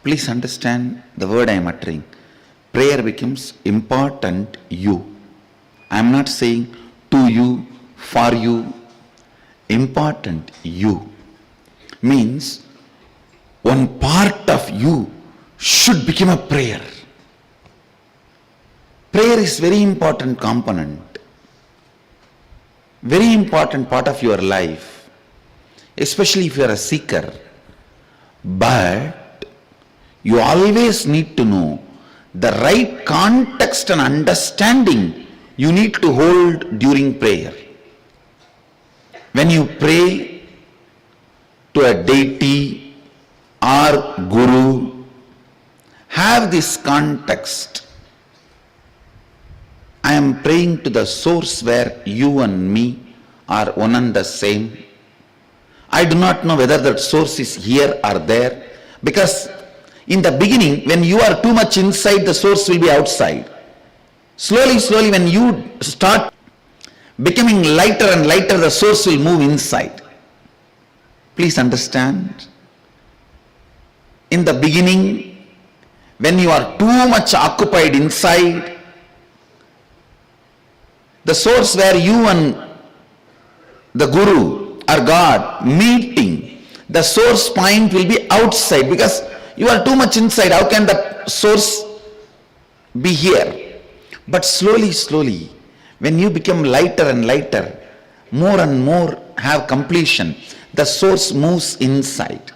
Please understand the word I am uttering. Prayer becomes important you. I am not saying to you, for you. Important you means one part of you should become a prayer. Prayer is very important component, very important part of your life, especially if you are a seeker. But you always need to know the right context and understanding you need to hold during prayer. When you pray to a deity or guru, have this context. I am praying to the source where you and me are one and the same. I do not know whether that source is here or there, because in the beginning, when you are too much inside, the source will be outside. Slowly, when you start becoming lighter and lighter, the source will move inside. Please understand. In the beginning, when you are too much occupied inside, the source where you and the Guru or God meeting, The source point will be outside because you are too much inside. How can the source be here? But slowly, slowly, when you become lighter and lighter, more and more have completion, the source moves inside.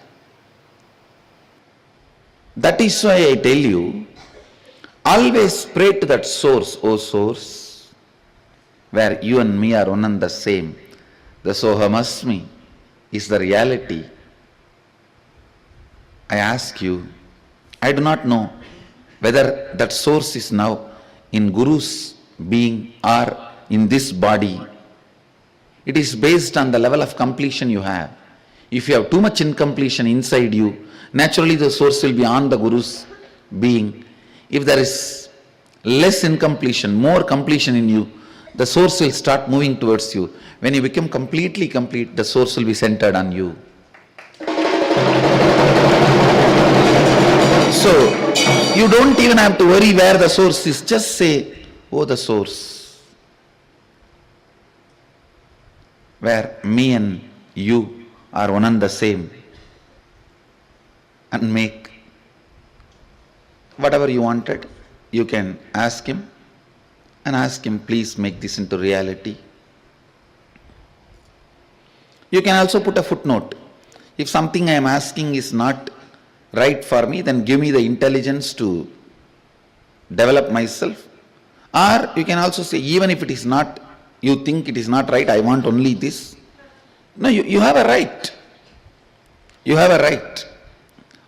That is why I tell you, always pray to that source, O source, where you and me are one and the same. The Sohamasmi is the reality. I ask you, I do not know whether that source is now in Guru's being or in this body. It is based on the level of completion you have. If you have too much incompletion inside you, naturally the source will be on the Guru's being. If there is less incompletion, more completion in you, the source will start moving towards you. When you become completely complete, the source will be centered on you. So, you don't even have to worry where the source is. Just say, oh, the source, where me and you are one and the same, and make whatever you wanted. You can ask him and ask him, please make this into reality. You can also put a footnote. If something I am asking is not right for me, then give me the intelligence to develop myself. Or you can also say, even if it is not, you think it is not right, I want only this. No, you have a right. You have a right.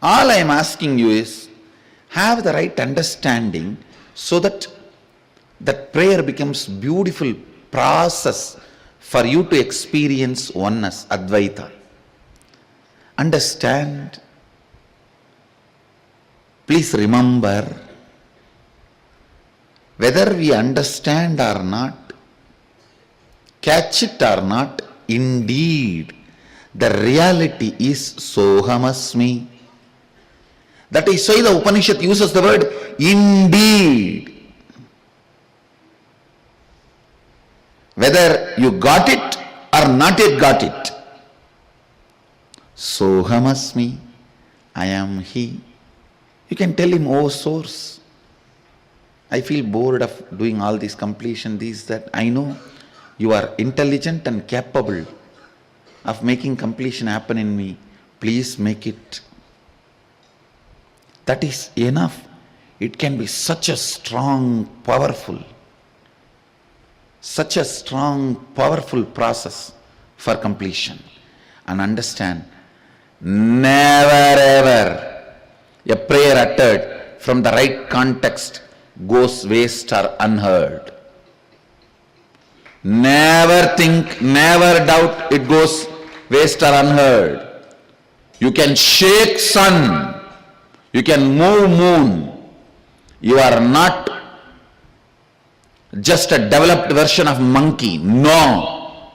All I am asking you is, have the right understanding so that that prayer becomes beautiful process for you to experience oneness, Advaita. Understand. Please remember, whether we understand or not, catch it or not, indeed, the reality is Sohamasmi. That is why the Upanishad uses the word indeed. Whether you got it or not yet got it. Sohamasmi, I am He. You can tell him, oh source, I feel bored of doing all this completion, this, that. I know you are intelligent and capable of making completion happen in me. Please make it. That is enough. It can be such a strong, powerful process for completion. And understand, never ever a prayer uttered from the right context goes waste or unheard. Never think, never doubt it goes waste or unheard. You can shake sun, you can move moon. You are not just a developed version of monkey. No.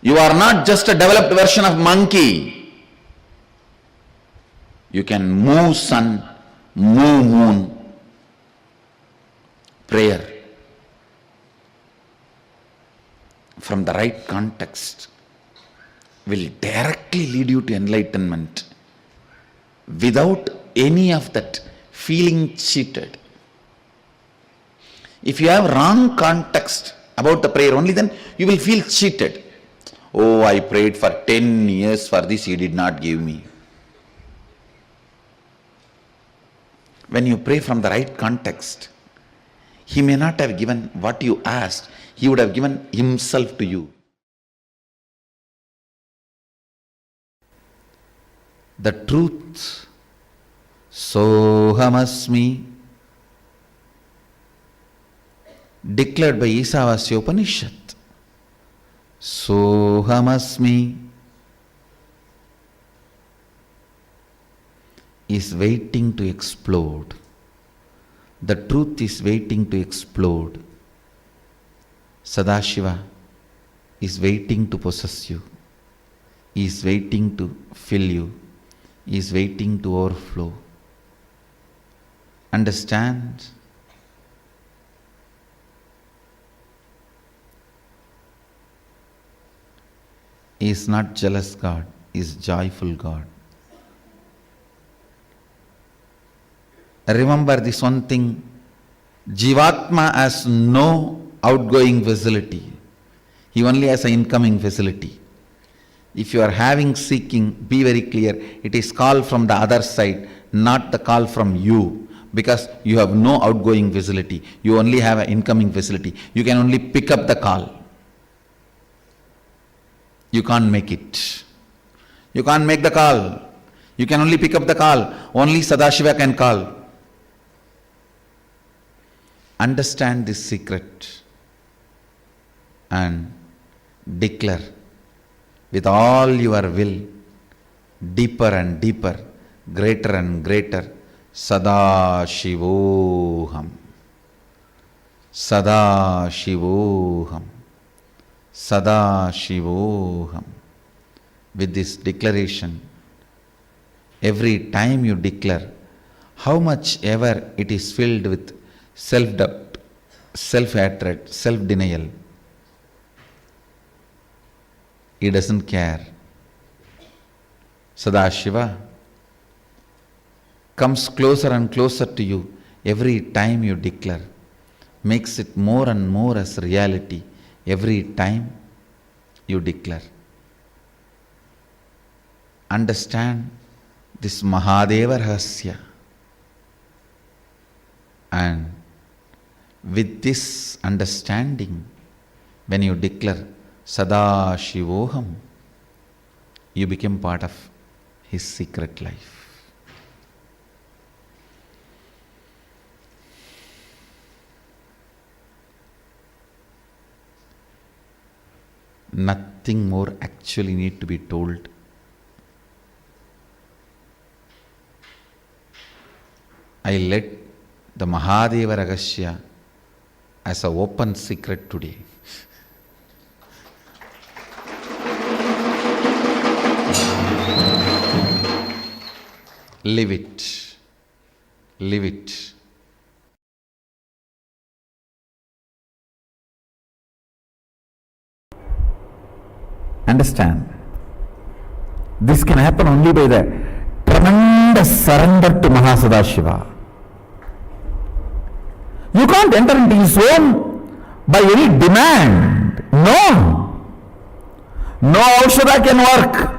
You are not just a developed version of monkey. You can move sun, move moon. Prayer from the right context will directly lead you to enlightenment without any of that feeling cheated. If you have wrong context about the prayer only, then you will feel cheated. Oh, I prayed for 10 years for this, He did not give me. When you pray from the right context, He may not have given what you asked, He would have given Himself to you. The truth, Sohamasmi, declared by Isavasya Upanishad, Sohamasmi, is waiting to explode. The truth is waiting to explode. Sadashiva is waiting to possess you. He is waiting to fill you. He is waiting to overflow. Understand? He is not jealous God, He is joyful God. Remember this one thing, Jivatma has no outgoing facility. He only has an incoming facility. If you are having seeking, be very clear, it is call from the other side, not the call from you, because you have no outgoing facility. You only have an incoming facility. You can only pick up the call. You can't make it. You can't make the call. You can only pick up the call. Only Sadashiva can call. Understand this secret and declare with all your will, deeper and deeper, greater and greater, Sadashivoham, Sadashivoham, Sadashivoham. With this declaration, every time you declare, how much ever it is filled with self-doubt, self-hatred, self-denial, he doesn't care. Sadashiva comes closer and closer to you every time you declare, makes it more and more as reality every time you declare. Understand this Mahadeva Rahasya, and with this understanding, when you declare Sadashivoham, you become part of his secret life. Nothing more actually need to be told. I let the Mahadeva Rahasya as an open secret today. Live it. Live it. Understand? This can happen only by the tremendous surrender to Mahasadashiva. You can't enter into his home by any demand. No. No Aushadha can work.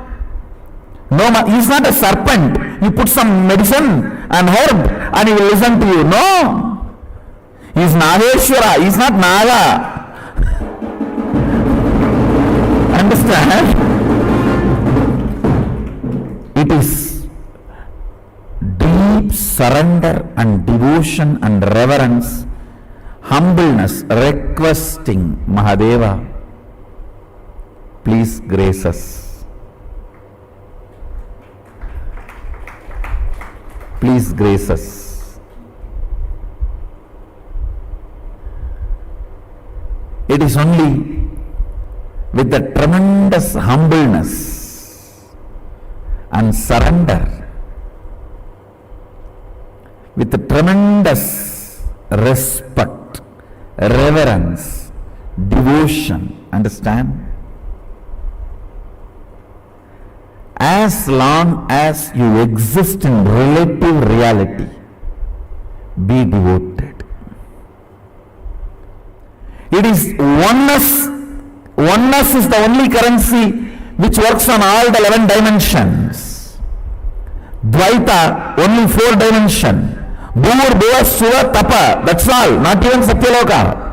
No, he is not a serpent. You put some medicine and herb and he will listen to you. No. He is Nageshwara. He is not Naga. Understand? It is deep surrender and devotion and reverence, humbleness, requesting Mahadeva, please grace us. Please grace us. It is only with the tremendous humbleness and surrender, with the tremendous respect, reverence, devotion, understand? As long as you exist in relative reality, be devoted. It is oneness. Oneness is the only currency which works on all the 11 dimensions. Dvaita, only 4 dimension. Bhur, Bhuva, Suva, Tapa, that's all, not even Satyaloka.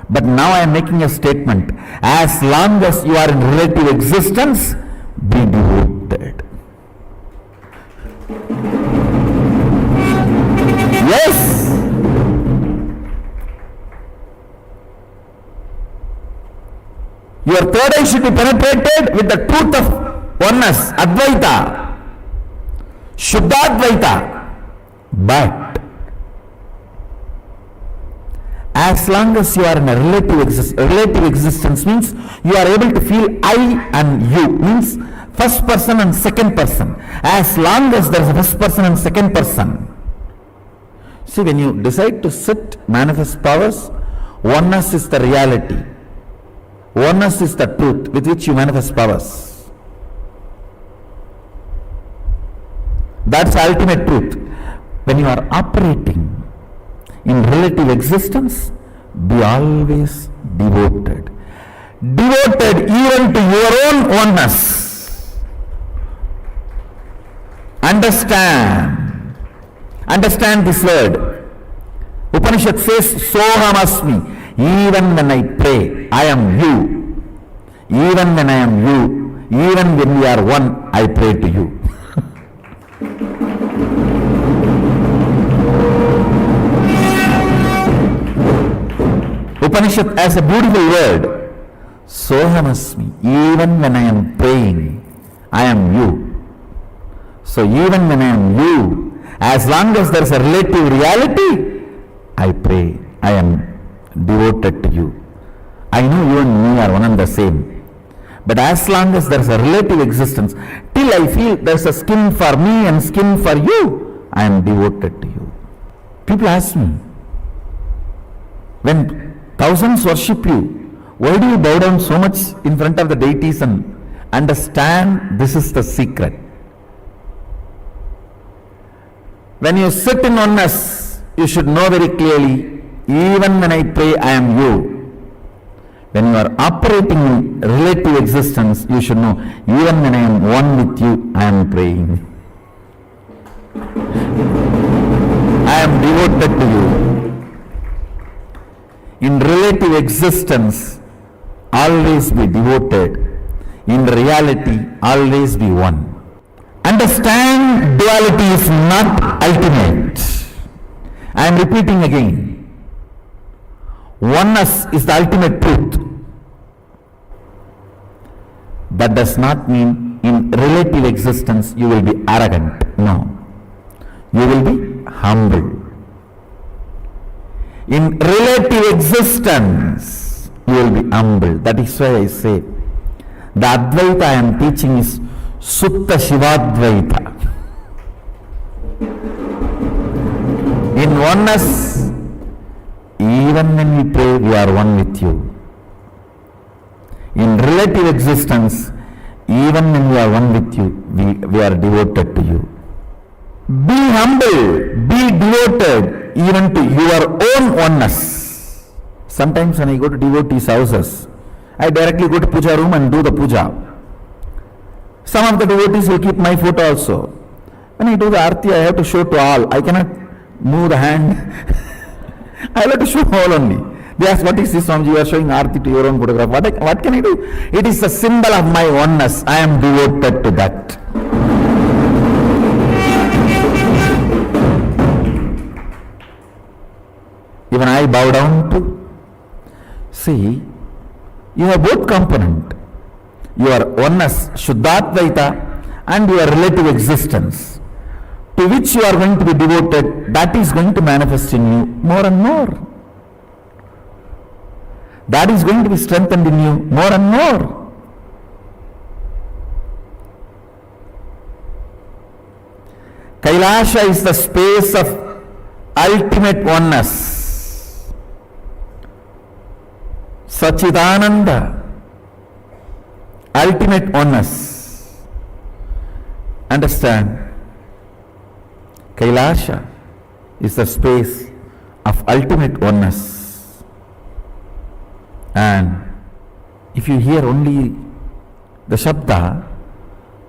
But now I am making a statement. As long as you are in relative existence, be devoted. Yes. Your third eye should be penetrated with the truth of oneness, Advaita, Shuddhadvaita. But as long as you are in a relative existence means you are able to feel I and you, means first person and second person. As long as there is a first person and second person. See, when you decide to sit, manifest powers, oneness is the reality. Oneness is the truth with which you manifest powers. That's the ultimate truth. When you are operating in relative existence, be always devoted. Devoted even to your own oneness. Understand this word. Upanishad says, Soham asmi. Even when I pray, I am you. Even when I am you, even when we are one, I pray to you. Upanishad has a beautiful word. Soham asmi. Even when I am praying, I am you. So even when I am you, as long as there is a relative reality, I pray, I am devoted to you. I know you and me are one and the same. But as long as there is a relative existence, till I feel there is a skin for me and skin for you, I am devoted to you. People ask me, when thousands worship you, why do you bow down so much in front of the deities? And understand, this is the secret. When you sit in oneness, you should know very clearly, even when I pray, I am you. When you are operating in relative existence, you should know, even when I am one with you, I am praying. I am devoted to you. In relative existence, always be devoted. In reality, always be one. Understand, duality is not ultimate. I am repeating again. Oneness is the ultimate truth. That does not mean in relative existence you will be arrogant. No. You will be humble. In relative existence, you will be humble. That is why I say, the Advaita I am teaching is Sutta Shivadvaita. In oneness, even when we pray, we are one with you. In relative existence, even when we are one with you, we are devoted to you. Be humble, be devoted even to your own oneness. Sometimes when I go to devotees' houses, I directly go to puja room and do the puja. Some of the devotees will keep my photo also. When I do the arti, I have to show to all. I cannot move the hand. I have to show all only. They ask, what is this, Swamiji? You are showing arti to your own photograph. What can I do? It is a symbol of my oneness. I am devoted to that. Even I bow down to. See, you have both component. Your oneness, Shuddhatvaita, and your relative existence, to which you are going to be devoted, that is going to manifest in you more and more. That is going to be strengthened in you more and more. Kailasha is the space of ultimate oneness. Sachidananda, ultimate oneness. Understand? Kailasha is the space of ultimate oneness. And if you hear only the Shabda,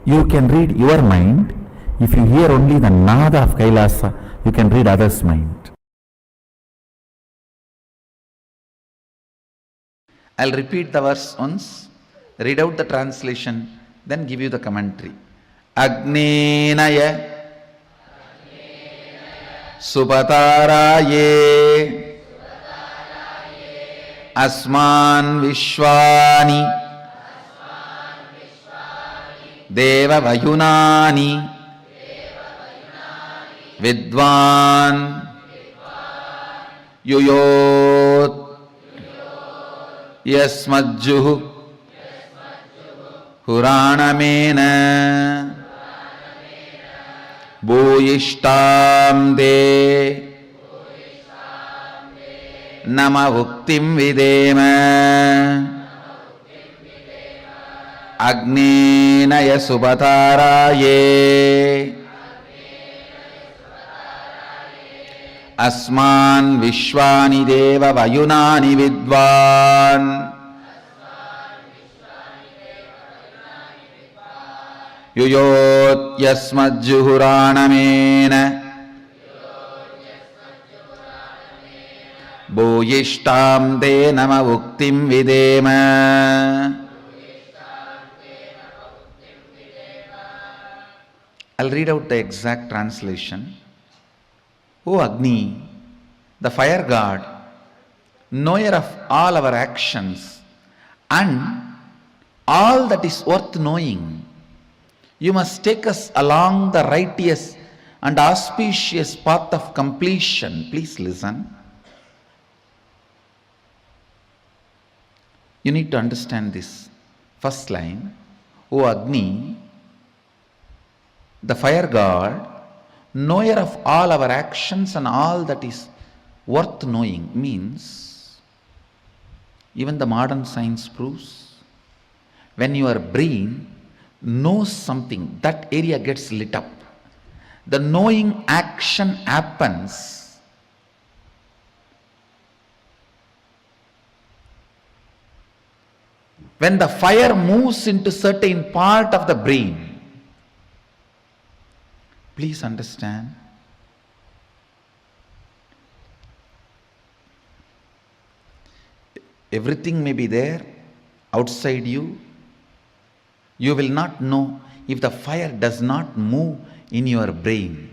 you can read your mind. If you hear only the Nada of Kailasa, you can read others' mind. I'll repeat the verse once, read out the translation, then give you the commentary. Agnenaya Supataraye Asman Vishwani Deva Vayunani Vidwan Yuyot Yasmajjuhu Puranamena Bhuyishtam De Nama Bhuktim Videma अग्नेनय सुपताराये अस्मान् विश्वानि देव वयुनानि विद्वान् युयोत्यस्मज्जुहुराणमेन भूयिष्ठां ते नम उक्तिं विदेम. I'll read out the exact translation. O Agni, the fire god, knower of all our actions and all that is worth knowing, you must take us along the righteous and auspicious path of completion. Please listen. You need to understand this. First line, O Agni, the fire god, knower of all our actions and all that is worth knowing, means even the modern science proves when your brain knows something, that area gets lit up. The knowing action happens when the fire moves into certain part of the brain. Please understand. Everything may be there outside you. You will not know if the fire does not move in your brain.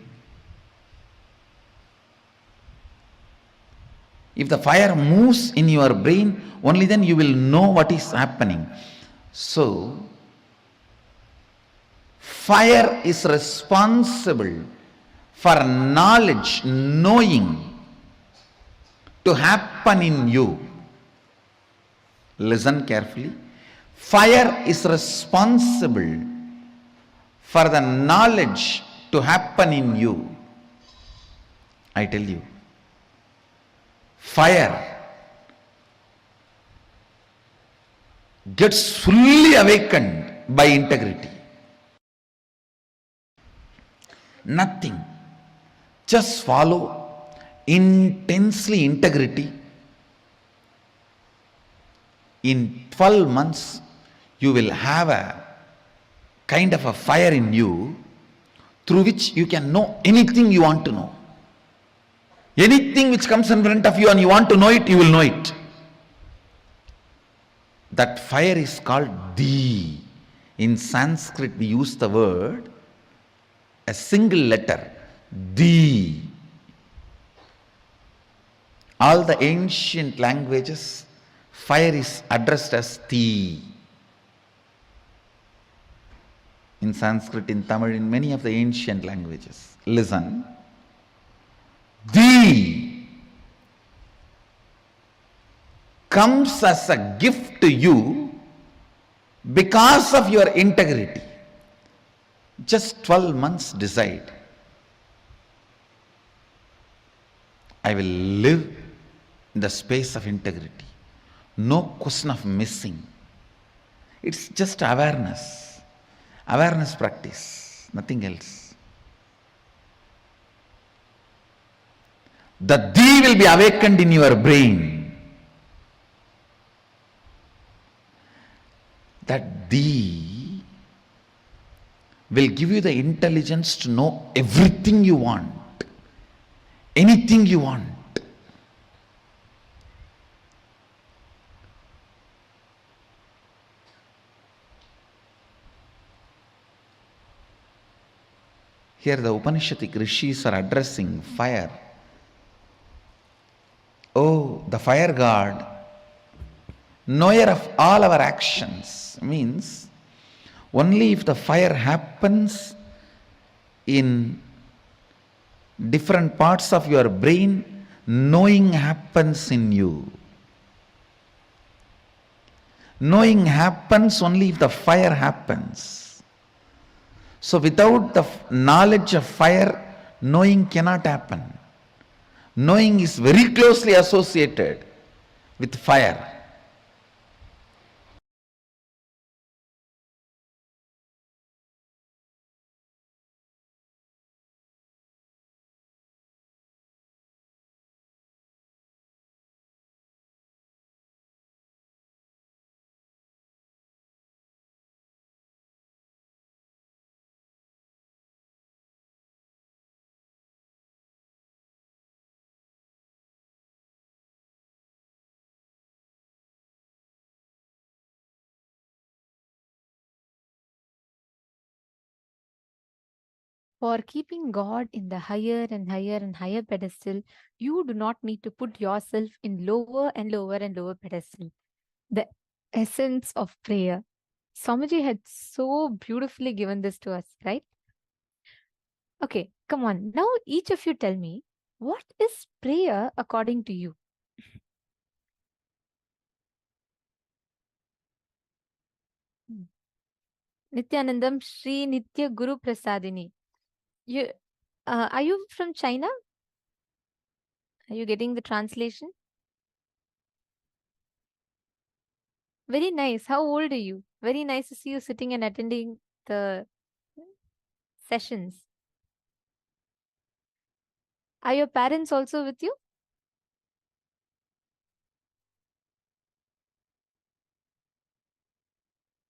If the fire moves in your brain, only then you will know what is happening. So, fire is responsible for knowledge, knowing to happen in you. Listen carefully. Fire is responsible for the knowledge to happen in you. I tell you, fire gets fully awakened by integrity. Nothing. Just follow intensely integrity. In 12 months, you will have a kind of a fire in you through which you can know anything you want to know. Anything which comes in front of you and you want to know it, you will know it. That fire is called Di. In Sanskrit, we use the word, a single letter, Di. All the ancient languages, fire is addressed as Ti. In Sanskrit, in Tamil, in many of the ancient languages. Listen. Di comes as a gift to you because of your integrity. Just 12 months decide. I will live in the space of integrity. No question of missing. It's just awareness. Awareness practice, nothing else. The Di will be awakened in your brain. That Di will give you the intelligence to know everything you want, anything you want. Here the Upanishadic rishis are addressing fire. Oh, the fire god, knower of all our actions, means only if the fire happens in different parts of your brain, knowing happens in you. Knowing happens only if the fire happens. So without the knowledge of fire, knowing cannot happen. Knowing is very closely associated with fire. For keeping God in the higher and higher and higher pedestal, you do not need to put yourself in lower and lower and lower pedestal. The essence of prayer. Swamiji had so beautifully given this to us, right? Okay, come on. Now, each of you tell me, what is prayer according to you? Hmm. Nityanandam Sri Nitya Guru Prasadini. You, are you from China? Are you getting the translation? Very nice. How old are you? Very nice to see you sitting and attending the sessions. Are your parents also with you?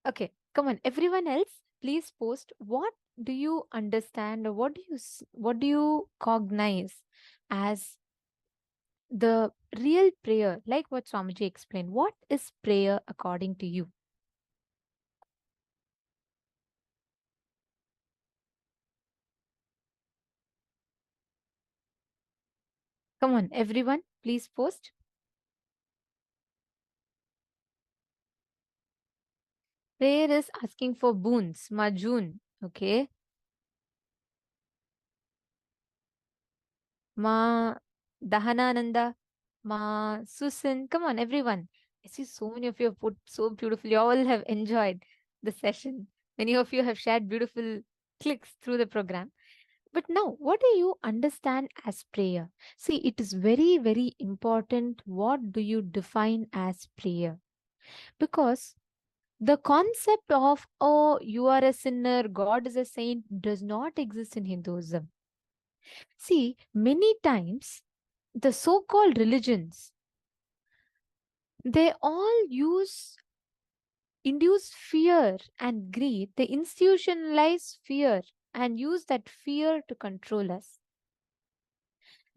Okay, come on. Everyone else, please post what do you understand or what do you cognize as the real prayer, like what Swamiji explained. What is prayer according to you? Come on, everyone, please post. Prayer is asking for boons, Majun. Okay. Ma Dahanananda, Ma Susan. Come on, everyone. I see so many of you have put so beautifully. You all have enjoyed the session. Many of you have shared beautiful clicks through the program. But now, what do you understand as prayer? See, it is very, very important. What do you define as prayer? Because the concept of, oh, you are a sinner, God is a saint, does not exist in Hinduism. See, many times the so called religions, they all induce fear and greed. They institutionalize fear and use that fear to control us.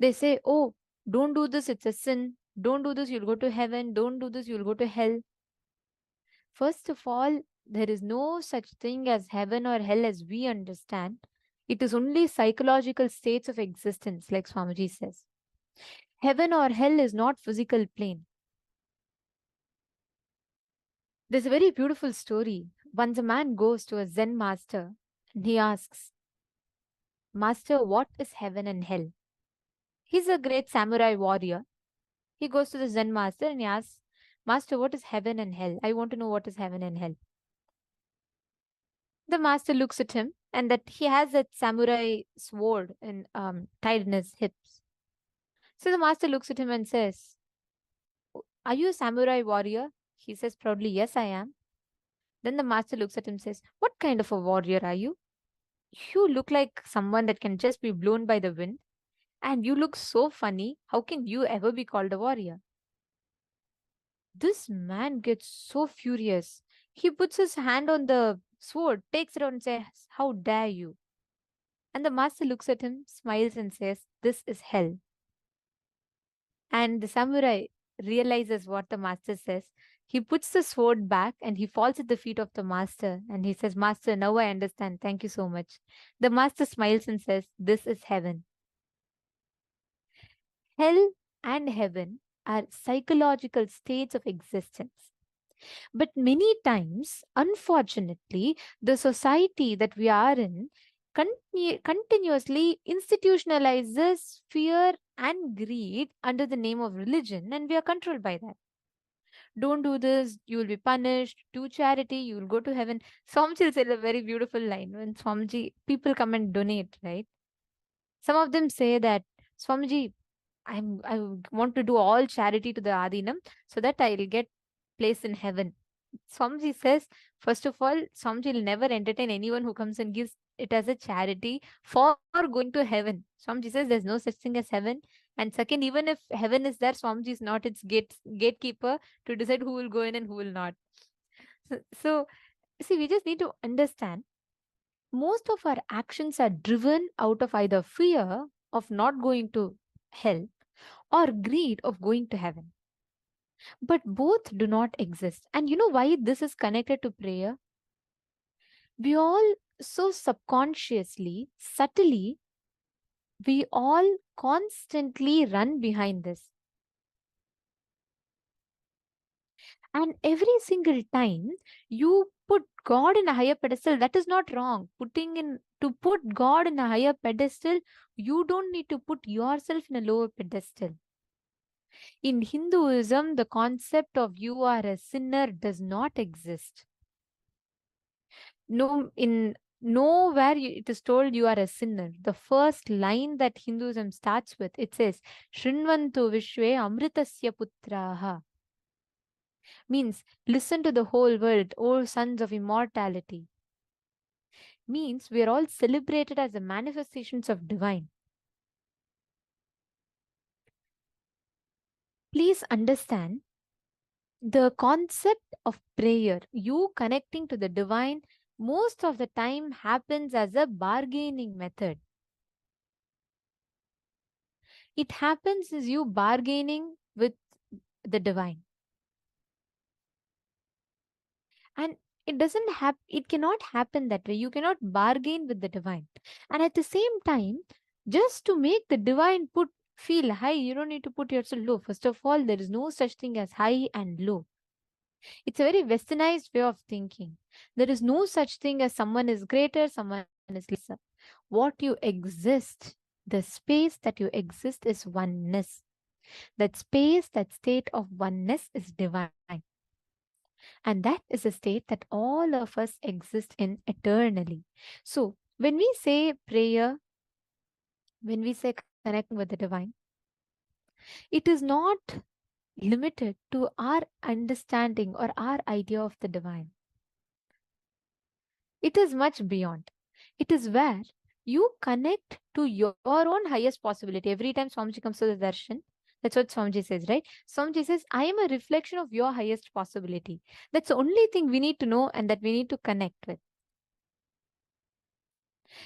They say, oh, don't do this, it's a sin. Don't do this, you'll go to heaven. Don't do this, you'll go to hell. First of all, there is no such thing as heaven or hell as we understand. It is only psychological states of existence, like Swamiji says. Heaven or hell is not physical plane. There's a very beautiful story. Once a man goes to a Zen master and he asks, Master, what is heaven and hell? He's a great samurai warrior. He goes to the Zen master and he asks, Master, what is heaven and hell? I want to know what is heaven and hell. The master looks at him and that he has that samurai sword and tied in his hips. So the master looks at him and says, are you a samurai warrior? He says proudly, yes, I am. Then the master looks at him and says, what kind of a warrior are you? You look like someone that can just be blown by the wind. And you look so funny. How can you ever be called a warrior? This man gets so furious. He puts his hand on the sword, takes it out and says, how dare you? And the master looks at him, smiles and says, this is hell. And the samurai realizes what the master says. He puts the sword back and he falls at the feet of the master and he says, Master, now I understand. Thank you so much. The master smiles and says, this is heaven. Hell and heaven are psychological states of existence. But many times, unfortunately, the society that we are in continuously institutionalizes fear and greed under the name of religion, and we are controlled by that. Don't do this, you will be punished. Do charity, you will go to heaven. Swamiji said a very beautiful line when Swamiji, people come and donate, right? Some of them say that, Swamiji, I want to do all charity to the Adinam so that I will get place in heaven. Swamiji says, first of all, Swamiji will never entertain anyone who comes and gives it as a charity for going to heaven. Swamiji says there's no such thing as heaven. And second, even if heaven is there, Swamiji is not its gatekeeper to decide who will go in and who will not. So see, we just need to understand most of our actions are driven out of either fear of not going to hell or greed of going to heaven. But both do not exist. And you know why this is connected to prayer? We all So subconsciously, subtly, we all constantly run behind this. And every single time you put God in a higher pedestal, that is not wrong. To put God in a higher pedestal, you don't need to put yourself in a lower pedestal. In Hinduism, the concept of you are a sinner does not exist. No, in nowhere it is told you are a sinner. The first line that Hinduism starts with, it says, Shrinvantu Vishwe Amritasya Putraha. Means, listen to the whole world, O sons of immortality. Means, we are all celebrated as the manifestations of divine. Please understand the concept of prayer, you connecting to the divine, most of the time happens as a bargaining method. It happens as you bargaining with the divine. And it cannot happen that way. You cannot bargain with the divine. And at the same time, just to make the divine feel high, you don't need to put yourself low. First of all, there is no such thing as high and low. It's a very westernized way of thinking. There is no such thing as someone is greater, someone is lesser. What you exist, the space that you exist is oneness. That space, that state of oneness is divine. And that is a state that all of us exist in eternally. So when we say prayer, when we say connecting with the divine, it is not limited to our understanding or our idea of the divine. It is much beyond. It is where you connect to your own highest possibility. Every time Swamiji comes to the darshan, that's what Swamiji says, right? Swamiji says, I am a reflection of your highest possibility. That's the only thing we need to know and that we need to connect with.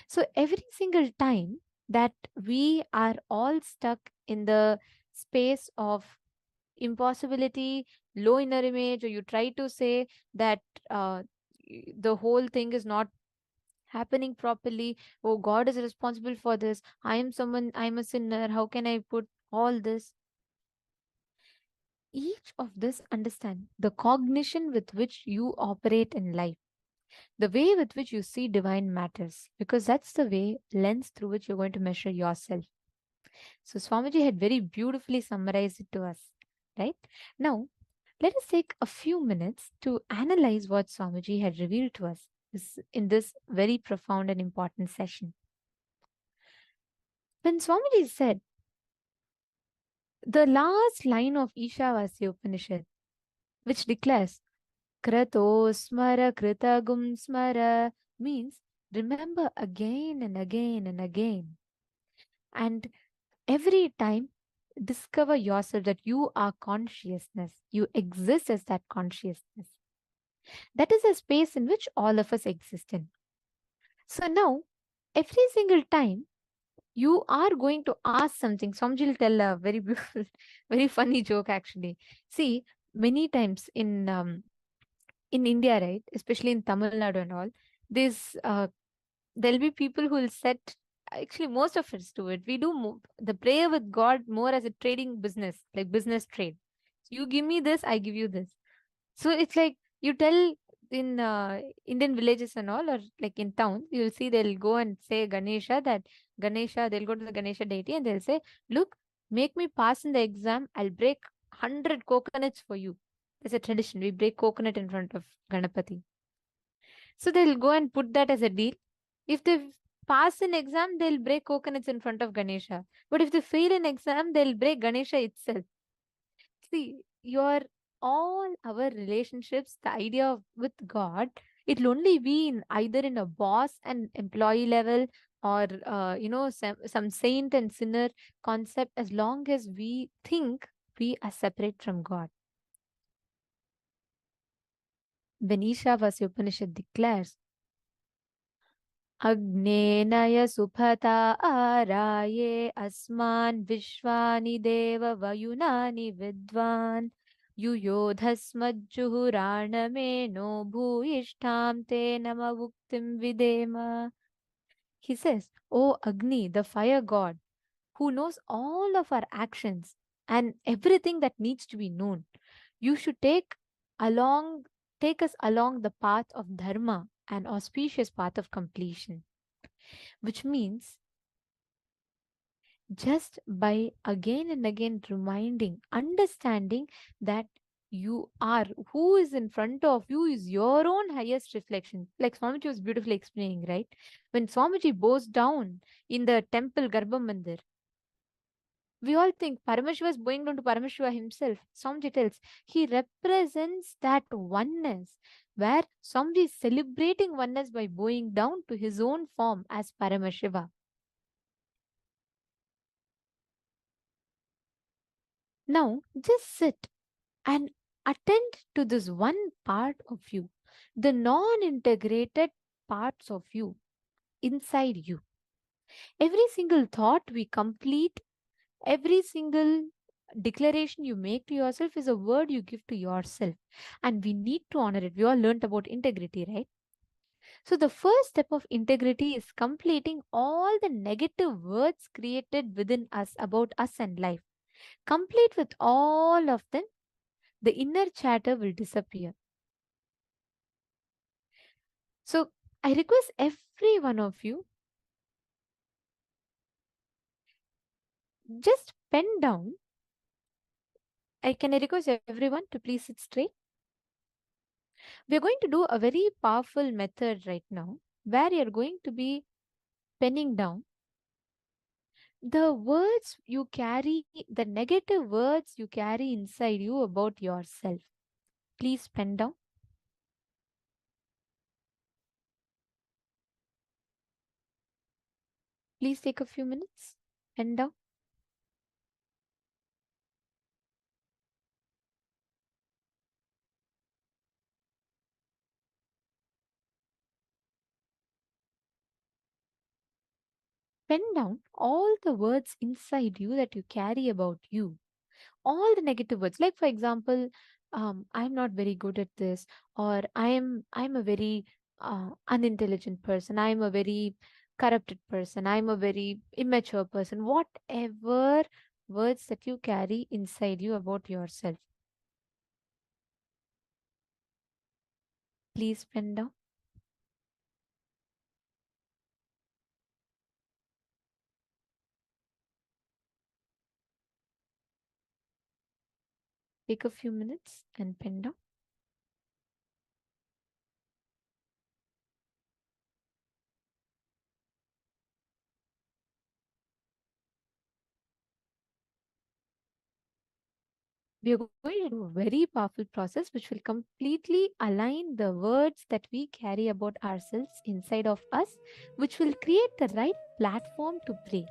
So every single time that we are all stuck in the space of impossibility, low inner image, or you try to say that the whole thing is not happening properly, oh, God is responsible for this, I'm a sinner, how can I put all this? Each of this, understand the cognition with which you operate in life, the way with which you see divine matters, because that's the way lens through which you're going to measure yourself. So Swamiji had very beautifully summarized it to us, right? Now, let us take a few minutes to analyze what Swamiji had revealed to us in this very profound and important session. When Swamiji said, the last line of Ishavasya Upanishad, which declares, Krato smara kritagum smara, means remember again and again and again. And every time discover yourself that you are consciousness. You exist as that consciousness. That is a space in which all of us exist in. So now, every single time you are going to ask something, Swamiji will tell a very beautiful, very funny joke actually. See, many times in India, right, especially in Tamil Nadu and all, this there'll be people who will set, actually most of us do it. We do the prayer with God more as a trading business, like business trade. So you give me this, I give you this. So it's like you tell in Indian villages and all, or like in towns, you'll see they'll go and say Ganesha, they'll go to the Ganesha deity and they'll say, look, make me pass in the exam, I'll break 100 coconuts for you. It's a tradition. We break coconut in front of Ganapati. So they'll go and put that as a deal. If they pass an exam, they'll break coconuts in front of Ganesha. But if they fail an exam, they'll break Ganesha itself. See, all our relationships, the idea of with God, it'll only be either in a boss and employee level, or some saint and sinner concept, as long as we think we are separate from God. When Ishavasya Upanishad declares, Agnenaya suphata araye asman vishwani deva vayunani vidvan Yuyodhasmajjuhuranameno bhuyishtham te namavuktim videma. He says, O Agni, the fire god, who knows all of our actions and everything that needs to be known, you should along take us along the path of dharma, an auspicious path of completion. Which means just by again and again reminding, understanding that you are who is in front of you is your own highest reflection. Like Swamiji was beautifully explaining, right? When Swamiji bows down in the temple Garbha Mandir, we all think Paramashiva is bowing down to Paramashiva himself. Swamiji tells he represents that oneness, where Swamiji is celebrating oneness by bowing down to his own form as Paramashiva. Now, just sit and attend to this one part of you, the non integrated parts of you inside you. Every single thought we complete, every single declaration you make to yourself is a word you give to yourself. And we need to honor it. We all learned about integrity, right? So, the first step of integrity is completing all the negative words created within us about us and life. Complete with all of them, the inner chatter will disappear. So I request every one of you just pen down. I request everyone to please sit straight. We are going to do a very powerful method right now where you are going to be penning down the words you carry, the negative words you carry inside you about yourself. Please pen down. Please take a few minutes. Pen down. Pen down all the words inside you that you carry about you, all the negative words. Like for example, I'm not very good at this, or I'm a very unintelligent person, I'm a very corrupted person, I'm a very immature person. Whatever words that you carry inside you about yourself, please pen down. Take a few minutes and pen down. We are going to do a very powerful process which will completely align the words that we carry about ourselves inside of us, which will create the right platform to pray.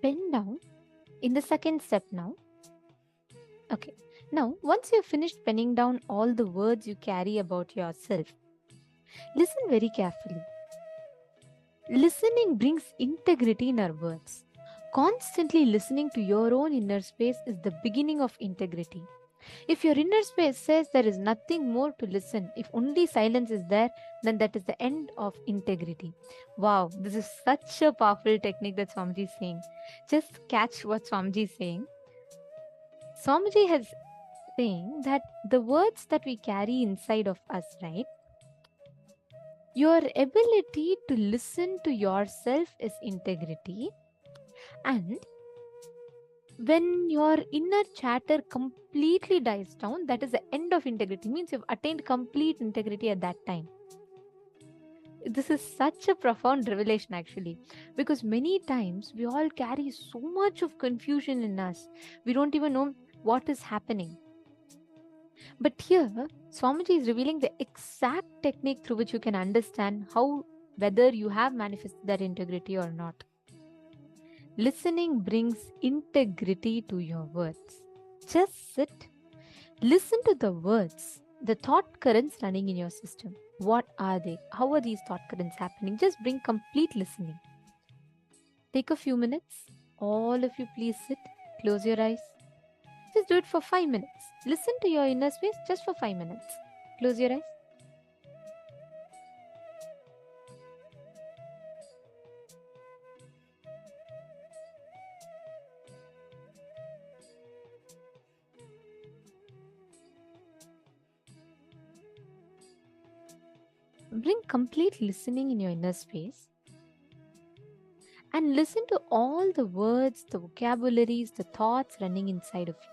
pen down in the second step now. Okay. Now, once you've finished penning down all the words you carry about yourself, listen very carefully. Listening brings integrity in our words. Constantly listening to your own inner space is the beginning of integrity. If your inner space says there is nothing more to listen, if only silence is there, then that is the end of integrity. Wow, this is such a powerful technique that Swamiji is saying. Just catch what Swamiji is saying. Swamiji has saying that the words that we carry inside of us, right? Your ability to listen to yourself is integrity. And when your inner chatter completely dies down, that is the end of integrity. Means you've attained complete integrity at that time. This is such a profound revelation, actually, because many times we all carry so much of confusion in us. We don't even know what is happening. But here, Swamiji is revealing the exact technique through which you can understand how whether you have manifested that integrity or not. Listening brings integrity to your words. Just sit, listen to the words, the thought currents running in your system. What are they? How are these thought currents happening? Just bring complete listening. Take a few minutes. All of you, please sit, close your eyes. Just do it for 5 minutes. Listen to your inner space just for 5 minutes. Close your eyes. Bring complete listening in your inner space and listen to all the words, the vocabularies, the thoughts running inside of you.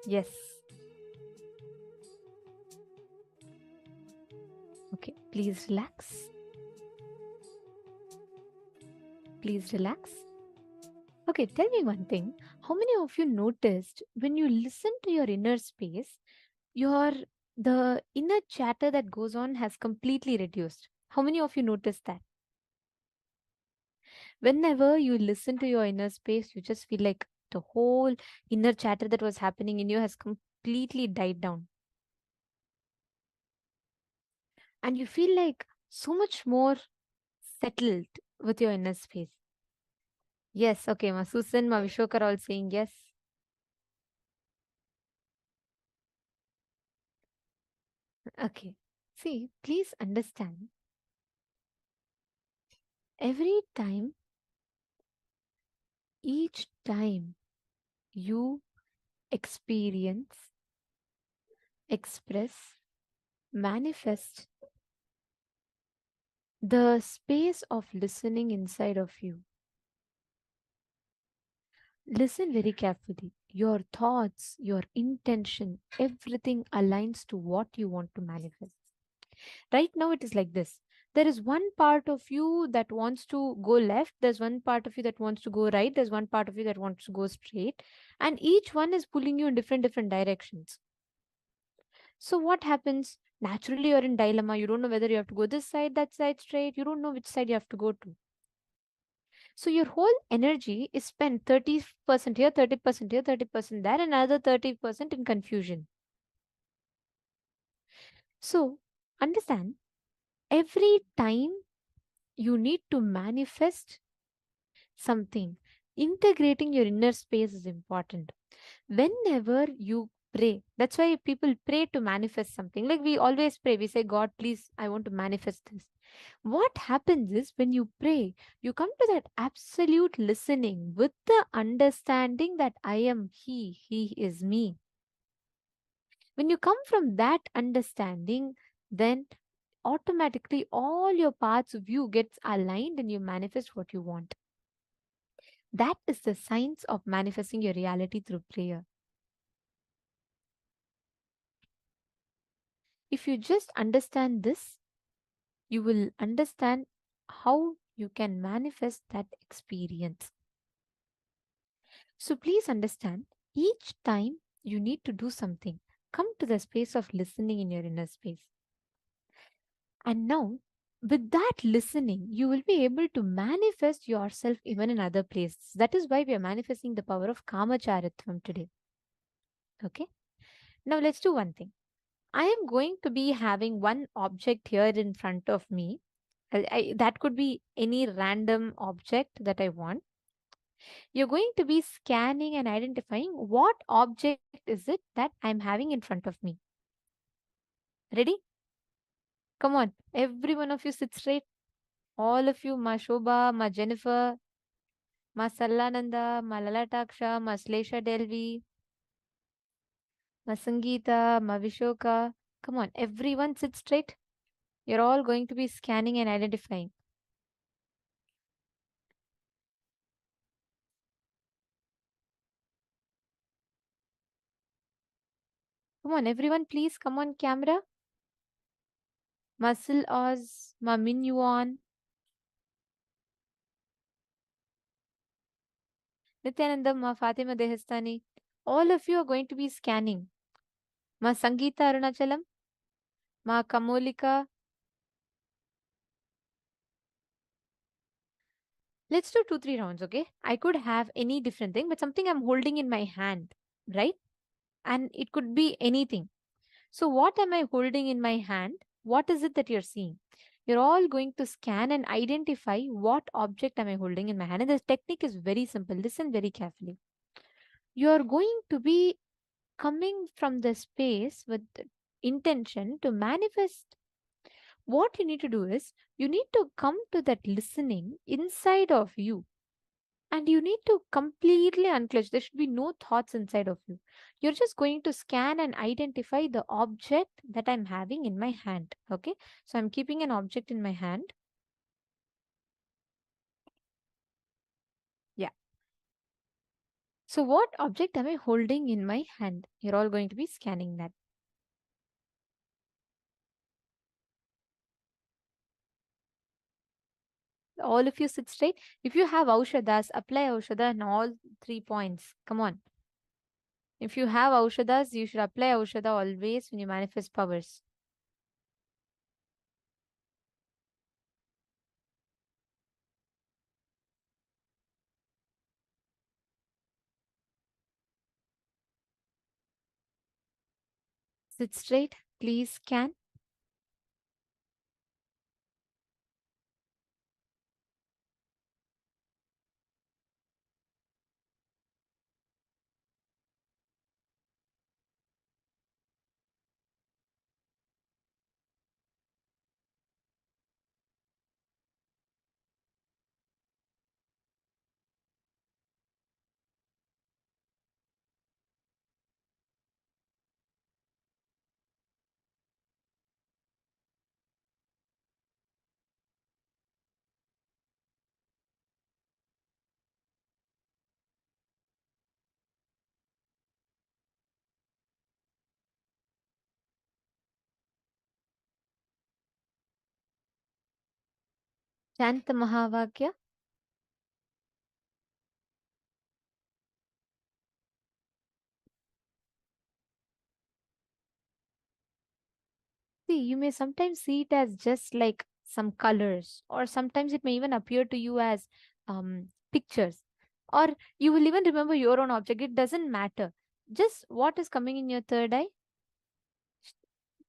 Yes. Okay, please relax. Please relax. Okay, tell me one thing. How many of you noticed when you listen to your inner space, your the inner chatter that goes on has completely reduced? How many of you noticed that? Whenever you listen to your inner space, you just feel like the whole inner chatter that was happening in you has completely died down. And you feel like so much more settled with your inner space. Yes, okay, Ma Susan, Ma Vishok are all saying yes. Okay. See, please understand, every time, each time you experience, express, manifest the space of listening inside of you, listen very carefully. Your thoughts, your intention, everything aligns to what you want to manifest. Right now, it is like this. There is one part of you that wants to go left, there's one part of you that wants to go right, there's one part of you that wants to go straight, and each one is pulling you in different directions. So, what happens? Naturally, you're in dilemma. You don't know whether you have to go this side, that side straight. You don't know which side you have to go to. So your whole energy is spent 30% here, 30% here, 30% there, and another 30% in confusion. So understand, every time you need to manifest something, integrating your inner space is important. Whenever you pray, that's why people pray to manifest something. Like we always pray, we say, God, please, I want to manifest this. What happens is when you pray, you come to that absolute listening with the understanding that I am He is me. When you come from that understanding, then automatically all your parts of you gets aligned and you manifest what you want. That is the science of manifesting your reality through prayer. If you just understand this, you will understand how you can manifest that experience. So please understand, each time you need to do something, come to the space of listening in your inner space. And now, with that listening, you will be able to manifest yourself even in other places. That is why we are manifesting the power of Kamacharitvam today. Okay? Now, let's do one thing. I am going to be having one object here in front of me. That could be any random object that I want. You're going to be scanning and identifying what object is it that I'm having in front of me. Ready? Come on. Every one of you sit straight. All of you, Ma Shobha, Ma Jennifer, Ma Sallananda, Ma Lalataksha, Ma Slesha Delvi, Ma Sangeeta, Ma Vishoka. Come on. Everyone sit straight. You're all going to be scanning and identifying. Come on, everyone, please come on camera. Muscle Oz, Ma Minyuan, Nityanandam, Ma Fatima Dehestani. All of you are going to be scanning. Ma Sangeeta Arunachalam, Ma Kamolika. Let's do 2-3 rounds, okay? I could have any different thing, but something I'm holding in my hand, right? And it could be anything. So, what am I holding in my hand? What is it that you're seeing? You're all going to scan and identify what object am I holding in my hand. And the technique is very simple. Listen very carefully. You're going to be coming from the space with intention to manifest. What you need to do is you need to come to that listening inside of you, and you need to completely unclench. There should be no thoughts inside of you. You're just going to scan and identify the object that I'm having in my hand. Okay, so I'm keeping an object in my hand. Yeah. So, what object am I holding in my hand? You're all going to be scanning that. All of you sit straight. If you have Aushadas, apply Aushada in all 3 points. Come on. If you have Aushadas, you should apply Aushada always when you manifest powers. Sit straight. Please scan. Chant the Mahavakya. See, you may sometimes see it as just like some colors, or sometimes it may even appear to you as pictures, or you will even remember your own object. It doesn't matter. Just what is coming in your third eye,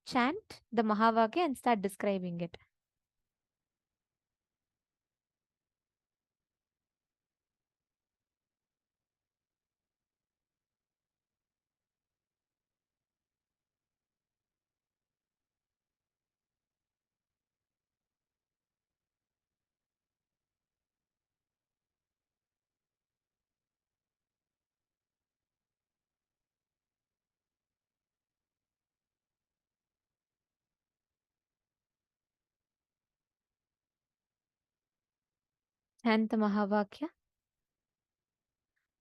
chant the Mahavakya and start describing it. Chant the Mahavakya.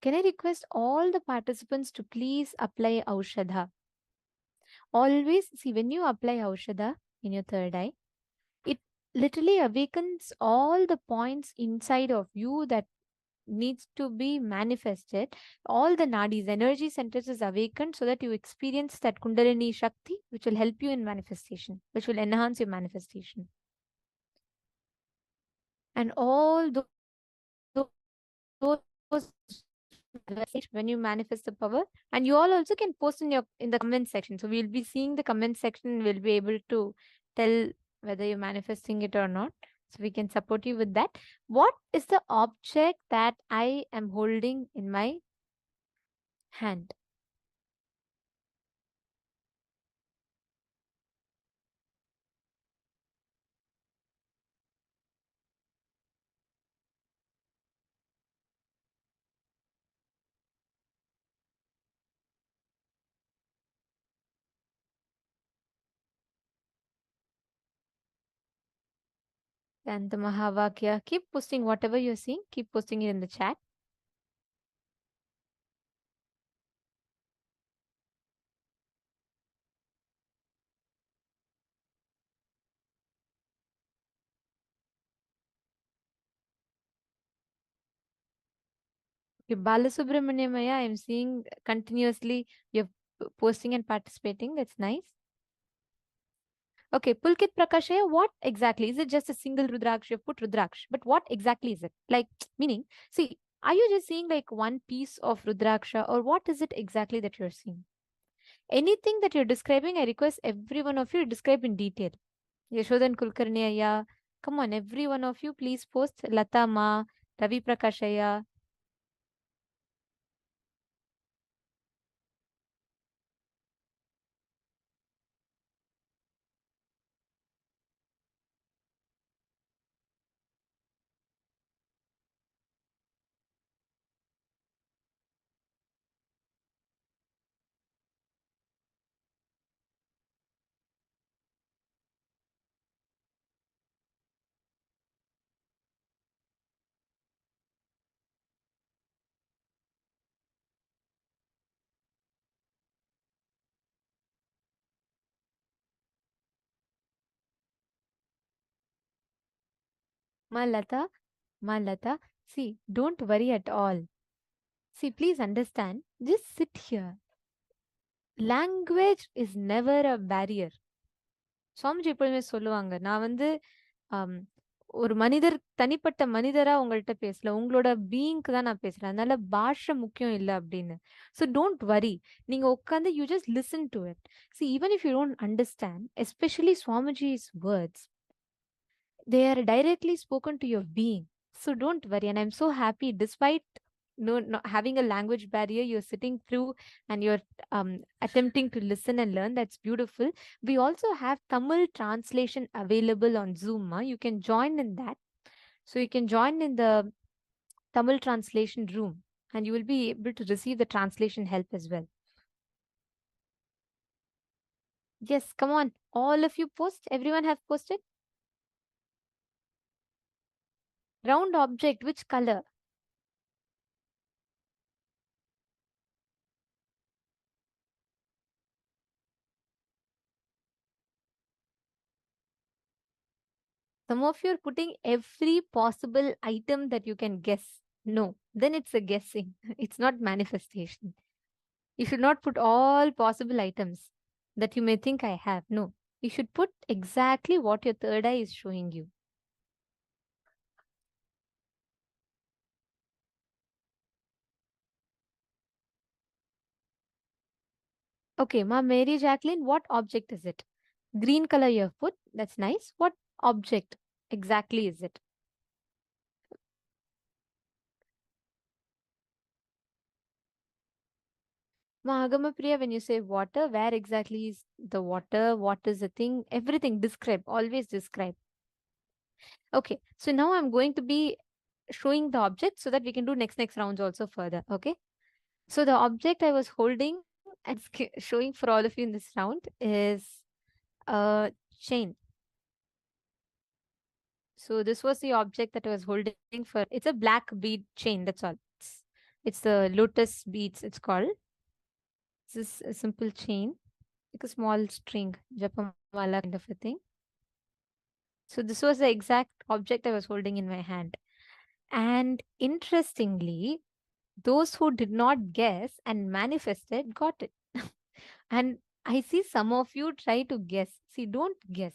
Can I request all the participants to please apply Aushadha? Always see, when you apply Aushadha in your third eye, it literally awakens all the points inside of you that needs to be manifested. All the nadis, energy centers is awakened so that you experience that Kundalini Shakti, which will help you in manifestation, which will enhance your manifestation. And all those when you manifest the power, and you all also can post in the comment section. So we'll be seeing the comment section. We'll be able to tell whether you're manifesting it or not. So we can support you with that. What is the object that I am holding in my hand? And the Mahavakya. Keep posting whatever you're seeing. Keep posting it in the chat. Okay, Balasubramanyamaya, I'm seeing continuously you're posting and participating. That's nice. Okay, Pulkit Prakashaya, what exactly? Is it just a single Rudraksh? You've put Rudraksh, but what exactly is it? Like, meaning, see, are you just seeing like one piece of Rudraksha, or what is it exactly that you're seeing? Anything that you're describing, I request every one of you to describe in detail. Yashodan Kulkarniaya, come on, every one of you, please post. Lata Ma, Ravi Prakashaya. Malata, Malata, see, don't worry at all. See, please understand, just sit here. Language is never a barrier. Swamiji எப்பொழுதுமே சொல்லுவாங்க, நான் வந்து ஆம், ஒரு மனிதர் தனிப்பட்ட மனிதரா உங்கள்ட்ட பேசல, உங்களோட பீயிங்க்கு தான் நான் பேசுறேன். அதனால பாஷை முக்கியம் இல்ல அப்படின்னு. So don't worry. நீங்க உட்காந்து you just listen to it. See, even if you don't understand, especially Swamiji's words, they are directly spoken to your being. So don't worry. And I'm so happy, despite no, not having a language barrier, you're sitting through and you're attempting to listen and learn. That's beautiful. We also have Tamil translation available on Zoom. You can join in that. So you can join in the Tamil translation room and you will be able to receive the translation help as well. Yes, come on. All of you post. Everyone have posted. Round object, which color? Some of you are putting every possible item that you can guess. No, then it's a guessing. It's not manifestation. You should not put all possible items that you may think I have. No, you should put exactly what your third eye is showing you. Okay, Ma Mary Jacqueline, what object is it? Green color you have put. That's nice. What object exactly is it? Mahagamapriya, when you say water, where exactly is the water? What is the thing? Everything, describe, always describe. Okay, so now I'm going to be showing the object so that we can do next rounds also further. Okay, so the object I was holding and showing for all of you in this round is a chain. So this was the object that I was holding for. It's a black bead chain. That's all. It's the lotus beads. It's called. This is a simple chain, like a small string, japamala kind of a thing. So this was the exact object I was holding in my hand. And interestingly, those who did not guess and manifested got it. And I see some of you try to guess. See, don't guess.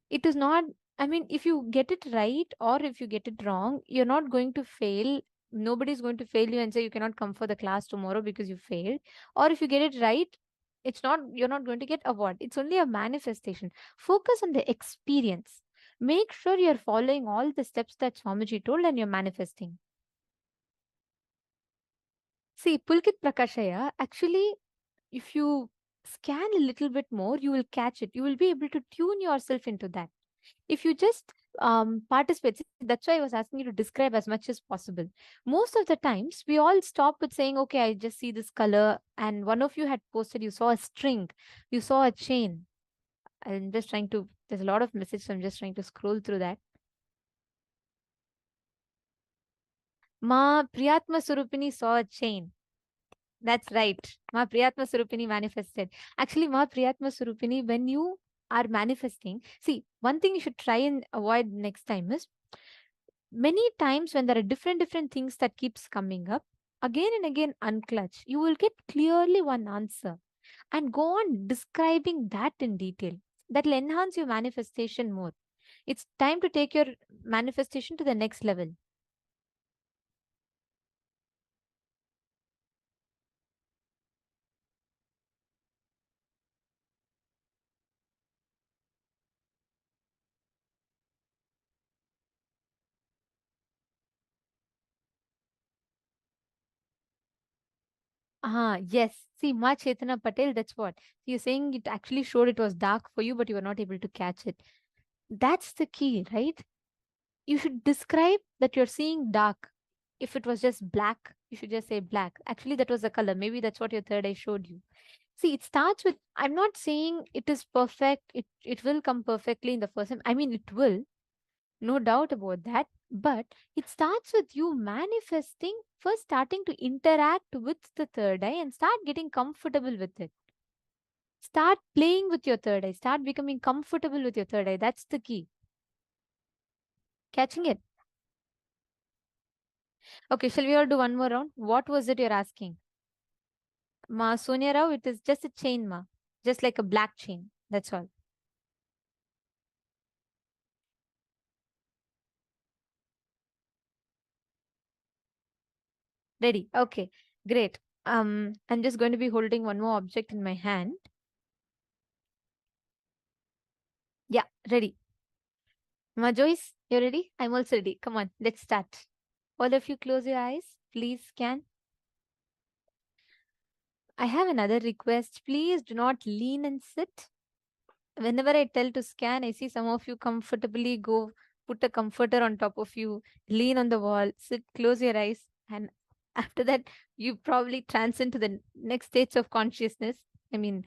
It is not, I mean, if you get it right or if you get it wrong, you're not going to fail. Nobody's going to fail you and say you cannot come for the class tomorrow because you failed. Or if you get it right, it's not, you're not going to get award. It's only a manifestation. Focus on the experience. Make sure you're following all the steps that Swamiji told and you're manifesting. See, Pulkit Prakashaya, actually, if you scan a little bit more, you will catch it. You will be able to tune yourself into that. If you just participate, that's why I was asking you to describe as much as possible. Most of the times, we all stop with saying, okay, I just see this color. And one of you had posted, you saw a string, you saw a chain. I'm just trying to, there's a lot of messages. So I'm just trying to scroll through that. Ma Priyatma Surupini saw a chain. That's right. Ma Priyatma Surupini manifested. Actually, Ma Priyatma Surupini, when you are manifesting, see, one thing you should try and avoid next time is many times when there are different things that keeps coming up, again and again unclutch, you will get clearly one answer and go on describing that in detail. That will enhance your manifestation more. It's time to take your manifestation to the next level. Yes. See, Ma Chetana Patel, that's what. You're saying it actually showed it was dark for you, but you were not able to catch it. That's the key, right? You should describe that you're seeing dark. If it was just black, you should just say black. Actually, that was the color. Maybe that's what your third eye showed you. See, it starts with, I'm not saying it is perfect. It will come perfectly in the first time. I mean, it will. No doubt about that. But it starts with you manifesting, first starting to interact with the third eye and start getting comfortable with it. Start playing with your third eye. Start becoming comfortable with your third eye. That's the key. Catching it. Okay, shall we all do one more round? What was it you're asking? Ma Sonia Rao, it is just a chain, ma. Just like a black chain. That's all. Ready? Okay, great. I'm just going to be holding one more object in my hand. Yeah, ready. Ma Joyce, you ready? I'm also ready. Come on, let's start. All of you close your eyes. Please scan. I have another request. Please do not lean and sit. Whenever I tell to scan, I see some of you comfortably go put a comforter on top of you, lean on the wall, sit, close your eyes, and after that, you probably transcend to the next states of consciousness. I mean,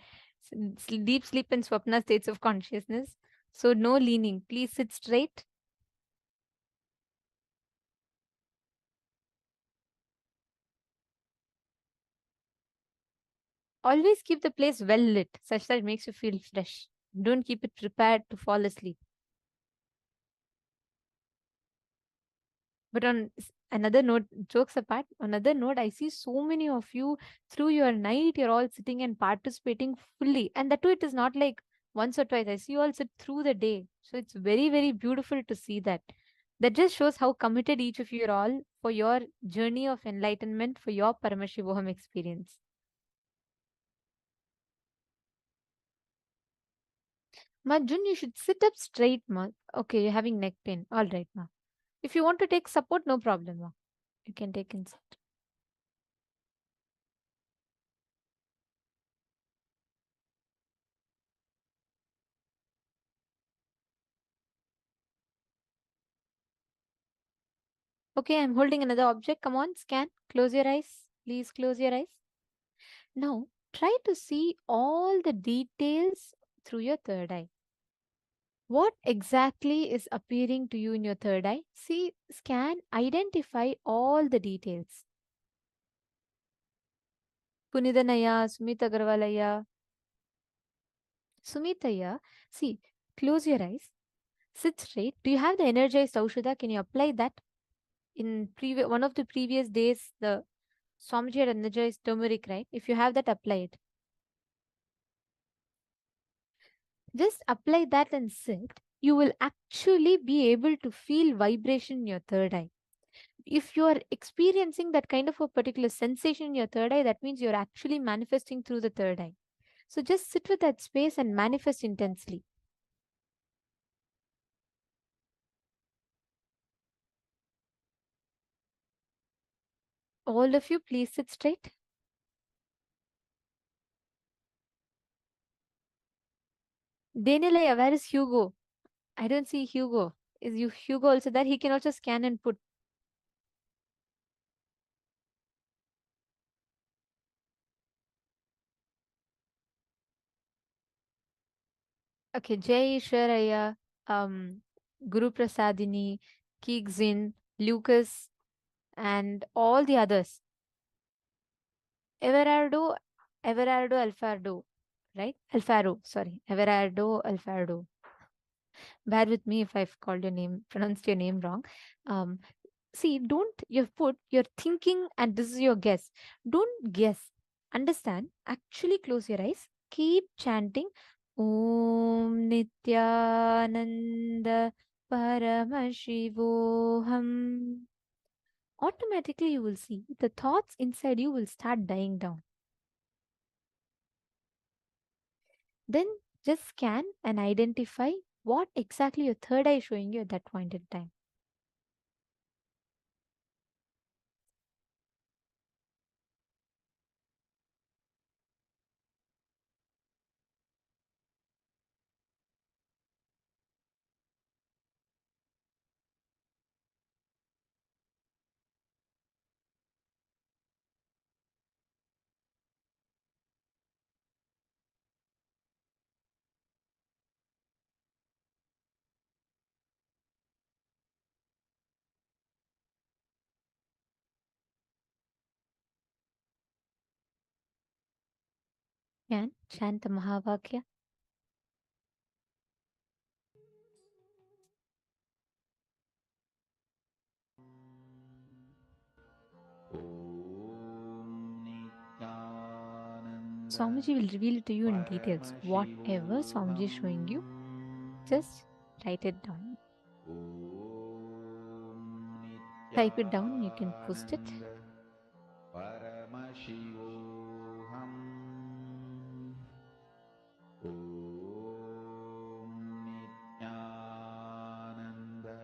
deep sleep and swapna states of consciousness. So, no leaning. Please sit straight. Always keep the place well lit such that it makes you feel fresh. Don't keep it prepared to fall asleep. But on another note, jokes apart, another note, I see so many of you through your night, you're all sitting and participating fully. And that too, it is not like once or twice. I see you all sit through the day. So it's very, very beautiful to see that. That just shows how committed each of you are all for your journey of enlightenment, for your Paramashivoham experience. Ma Jun, you should sit up straight, ma. Okay, you're having neck pain. All right, ma. If you want to take support, no problem, ma. You can take inside. Okay, I'm holding another object. Come on, scan. Close your eyes. Please close your eyes. Now, try to see all the details through your third eye. What exactly is appearing to you in your third eye? See, scan, identify all the details. Punidanaya, Sumit Agarwalaya. Sumitaya, see, close your eyes. Sit straight. Do you have the energized Aushadha? Can you apply that? In one of the previous days, the Swamiji had energized turmeric, right? If you have that, apply it. Just apply that and sit. You will actually be able to feel vibration in your third eye. If you are experiencing that kind of a particular sensation in your third eye, that means you're actually manifesting through the third eye. So just sit with that space and manifest intensely. All of you, please sit straight. Danielaya, where is Hugo? I don't see Hugo. Is you Hugo also there? He can also scan and put. Okay, Jay, Sharaya, Guru Prasadini, Keegzin, Lucas, and all the others. Everardo, Everardo Alfardo, right? Alfaro, sorry. Everardo Alfardo. Bear with me if I've called your name, pronounced your name wrong. Um, See, don't, you've put, you're thinking, and this is your guess. Don't guess. Understand? Actually, close your eyes. Keep chanting Om Nityananda Paramashivoham. Automatically, you will see the thoughts inside you will start dying down. Then just scan and identify what exactly your third eye is showing you at that point in time. And chant the Mahavakya. Swamiji will reveal it to you in details. Whatever Swamiji is showing you, just write it down. Type it down, you can post it. Paramashivoham. Om Nityananda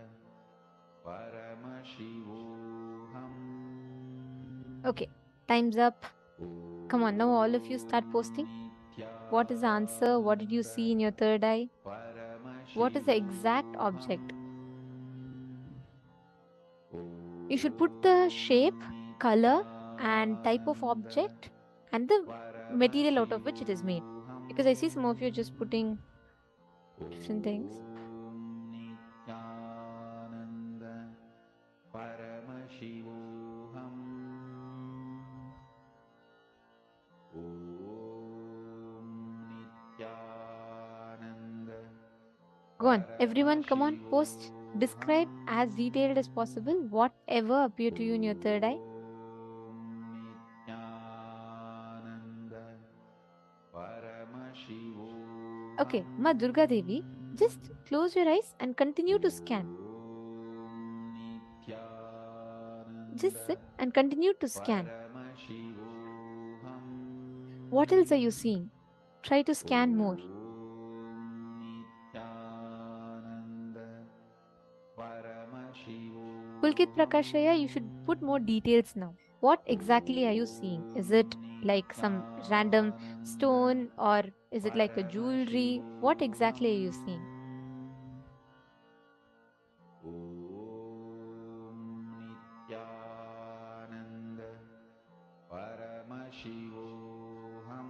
Paramashivoham. Okay, time's up. Come on, now all of you start posting. What is the answer? What did you see in your third eye? What is the exact object? You should put the shape, color, and type of object and the material out of which it is made. Because I see some of you just putting different things. Nityananda Paramashivoham. Om Nityananda Go on, everyone, come on, post. Describe as detailed as possible whatever appeared to you in your third eye. Okay, Ma Durga Devi, just close your eyes and continue to scan. Just sit and continue to scan. What else are you seeing? Try to scan more. Pulkit Prakashaya, you should put more details now. What exactly are you seeing? Is it like some random stone or is it like a jewelry? What exactly are you seeing?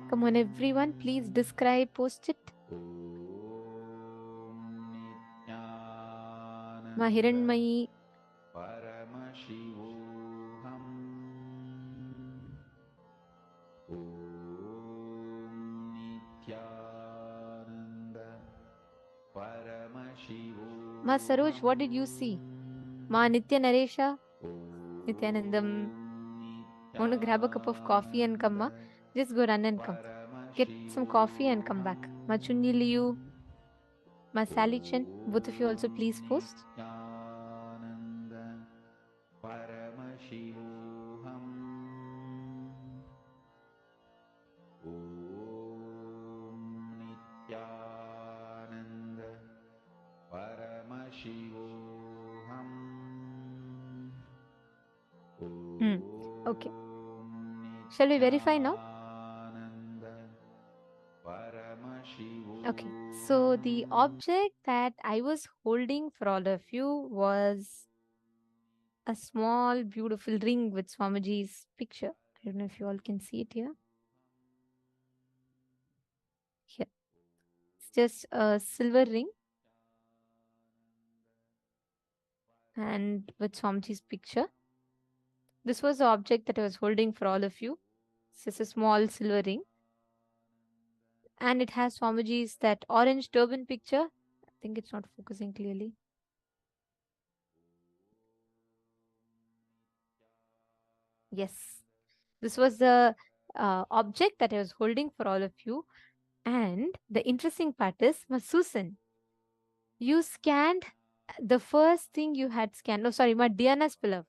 Come on, everyone, please describe, post it. Ma Hiranmayi. Ma Saroj, what did you see? Ma Nitya Naresha, Nityanandam. Want to grab a cup of coffee and come, ma? Just go run and come. Get some coffee and come back. Ma Chunni Liu, Ma Sally Chen, both of you also please post. Okay. Shall we verify now? Okay. So the object that I was holding for all of you was a small, beautiful ring with Swamiji's picture. I don't know if you all can see it here. Here. It's just a silver ring. And with Swamiji's picture. This was the object that I was holding for all of you. This is a small silver ring. And it has Swamiji's that orange turban picture. I think it's not focusing clearly. Yes. This was the object that I was holding for all of you. And the interesting part is, Susan, you scanned the first thing you had scanned. Oh, sorry, my Diana's pillar.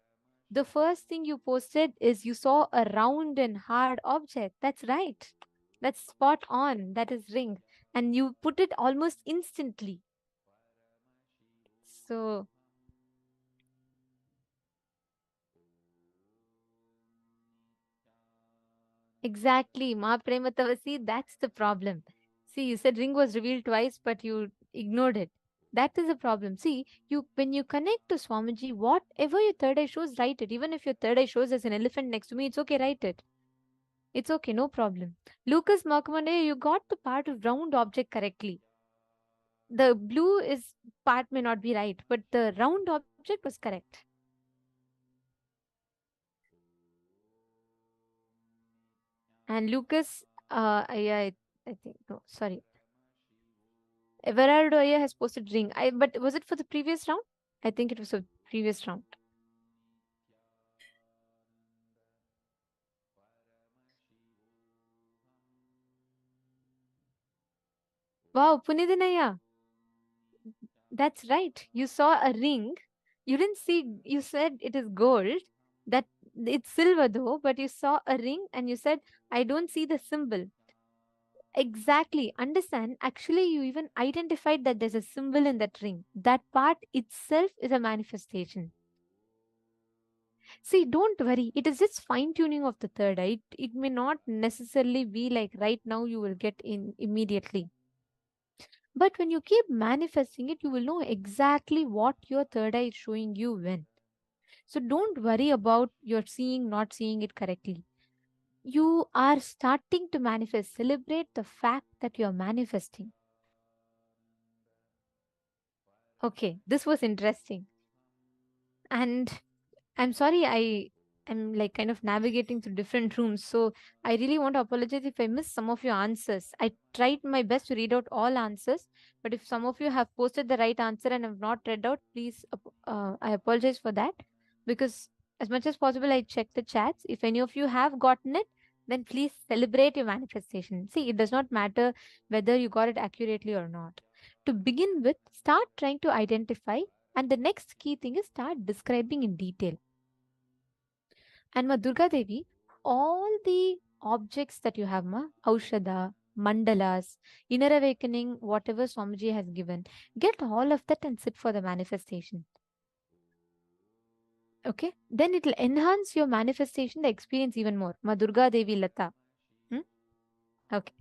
The first thing you posted is you saw a round and hard object. That's right. That's spot on. That is ring. And you put it almost instantly. So, exactly. Ma Prematavasi, that's the problem. See, you said ring was revealed twice, but you ignored it. That is a problem. See, when you connect to Swamiji, whatever your third eye shows, write it. Even if your third eye shows as an elephant next to me, it's okay, write it. It's okay, no problem. Lucas Markamane, you got the part of round object correctly. The blue is part may not be right, but the round object was correct. And Lucas, I think, no, sorry. Everardo Aya has posted ring. But was it for the previous round? I think it was a previous round. Wow, Punidhanaya, that's right. You saw a ring. You didn't see, you said it is gold. That it's silver though, but you saw a ring and you said, I don't see the symbol. Exactly. Understand? Actually, you even identified that there's a symbol in that ring. That part itself is a manifestation. See, don't worry. It is just fine tuning of the third eye. It may not necessarily be like right now you will get in immediately. But when you keep manifesting it, you will know exactly what your third eye is showing you when. So don't worry about your seeing, not seeing it correctly. You are starting to manifest. Celebrate the fact that you are manifesting. Okay, this was interesting. And I'm sorry, am like kind of navigating through different rooms. So I really want to apologize if I missed some of your answers. I tried my best to read out all answers, but if some of you have posted the right answer and have not read out, please, I apologize for that, because as much as possible, I check the chats. If any of you have gotten it, then please celebrate your manifestation. See, it does not matter whether you got it accurately or not. To begin with, start trying to identify, and the next key thing is start describing in detail. And Ma Durga Devi, all the objects that you have, Ma, Aushada, mandalas, inner awakening, whatever Swamiji has given, get all of that and sit for the manifestation. Okay? Then it will enhance your manifestation, the experience even more. Ma Durga Devi Lata. Okay.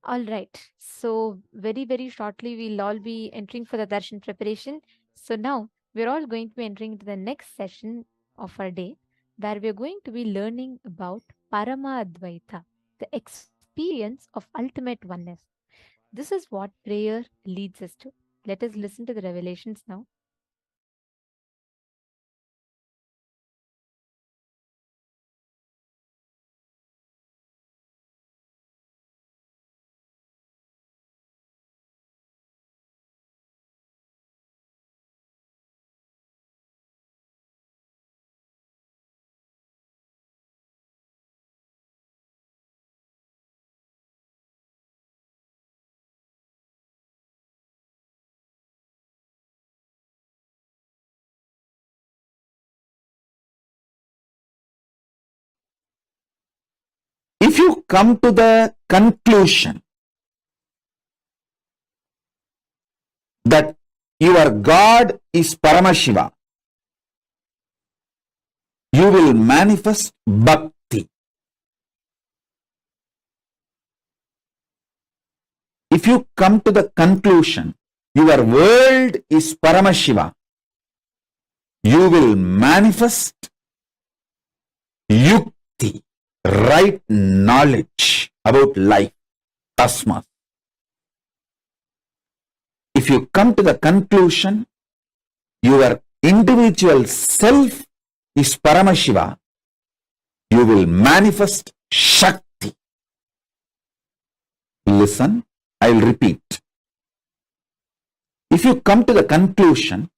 All right. So very, very shortly, we'll all be entering for the darshan preparation. So now we're all going to be entering into the next session of our day, where we're going to be learning about Paramadvaita, the experience of ultimate oneness. This is what prayer leads us to. Let us listen to the revelations now. If you come to the conclusion that your God is Paramashiva, you will manifest bhakti. If you come to the conclusion your world is Paramashiva, you will manifest yukti, right knowledge about life, tasmas. If you come to the conclusion your individual self is Paramashiva, you will manifest Shakti. Listen, I will repeat. If you come to the conclusion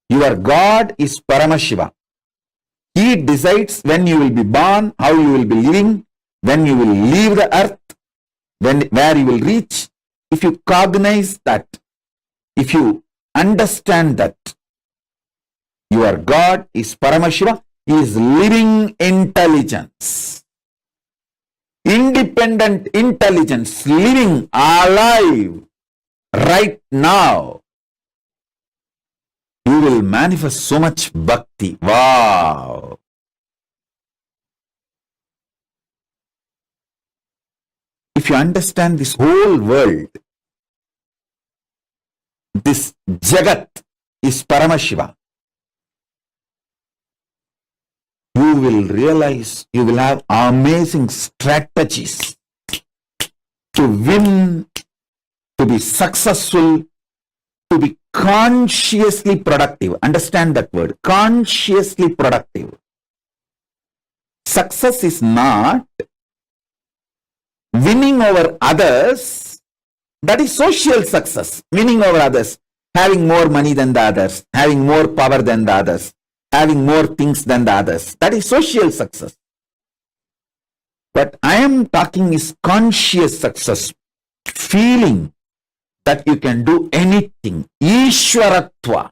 your God is Paramashiva, He decides when you will be born, how you will be living, when you will leave the earth, where you will reach. If you cognize that, if you understand that your God is Paramashiva, He is living intelligence, independent intelligence, living alive right now, you will manifest so much bhakti. Wow! If you understand this whole world, this Jagat is Paramashiva, you will realize you will have amazing strategies to win, to be successful, to be consciously productive. Understand that word, consciously productive. Success is not winning over others. That is social success. Winning over others, having more money than the others, having more power than the others, having more things than the others. That is social success. But I am talking is conscious success. feeling that you can do anything, Ishwaratva.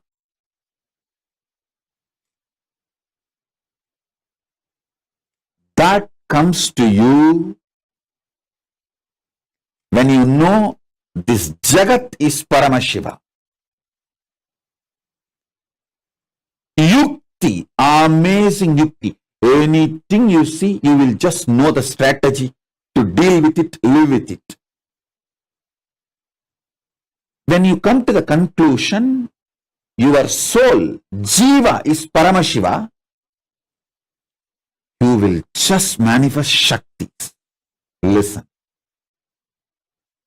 That comes to you when you know this Jagat is Paramashiva. Yukti, amazing Yukti. Anything you see, you will just know the strategy to deal with it, live with it. When you come to the conclusion, your soul, Jiva, is Paramashiva, you will just manifest Shaktis. Listen.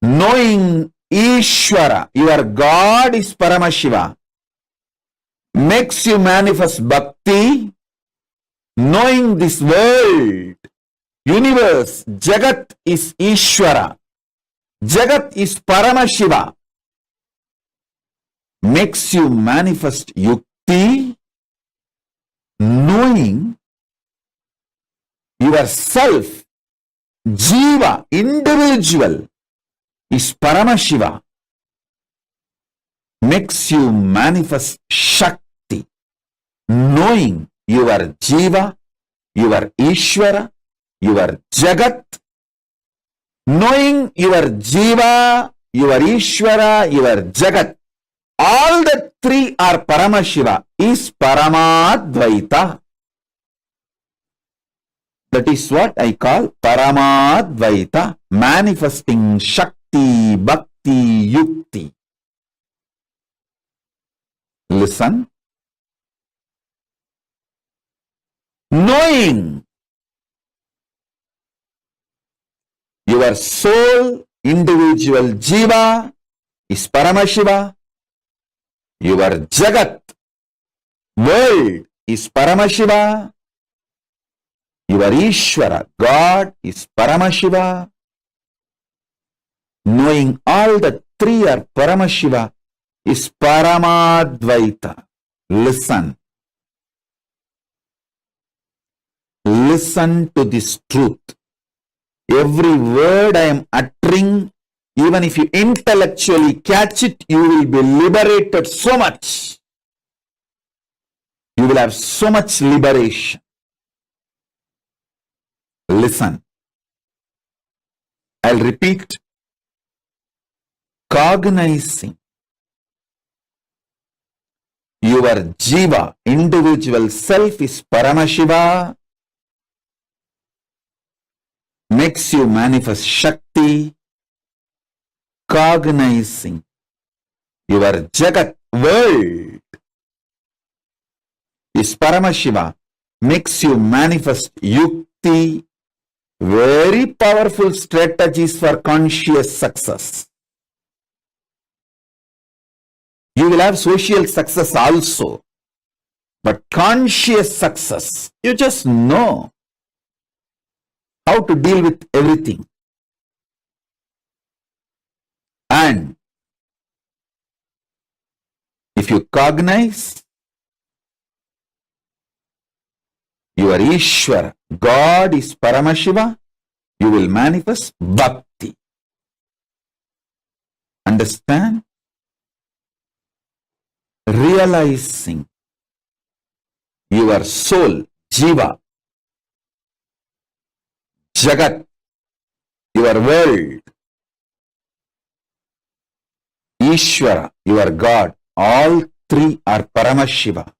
Knowing Ishvara, your God is Paramashiva, makes you manifest Bhakti. Knowing this world, universe, Jagat is Ishvara, Jagat is Paramashiva, makes you manifest Yukti. Knowing yourself, Jiva, individual, is Paramashiva, makes you manifest Shakti. Knowing your Jiva, your Ishvara, your Jagat, knowing your Jiva, your Ishvara, your Jagat, all the three are Paramashiva, is Paramadvaita. That is what I call Paramadvaita, manifesting Shakti, Bhakti, Yukti. Listen. Knowing your soul, individual Jiva, is Paramashiva, your Jagat, world, is Paramashiva, your Ishvara, God, is Paramashiva. Knowing all the three are Paramashiva is Paramadvaita. Listen. Listen to this truth. Every word I am uttering, even if you intellectually catch it, you will be liberated so much. You will have so much liberation. Listen. I'll repeat. Cognizing your Jiva, individual self, is Paramashiva, makes you manifest Shakti. Cognizing your Jagat, world, is Paramashiva, makes you manifest Yukti. Very powerful strategies for conscious success. You will have social success also, but conscious success, you just know how to deal with everything. And if you cognize your Ishvara, God is Paramashiva, you will manifest Bhakti. Understand? Realizing your soul, Jiva, Jagat, your world, Ishvara, your God, all three are Paramashiva,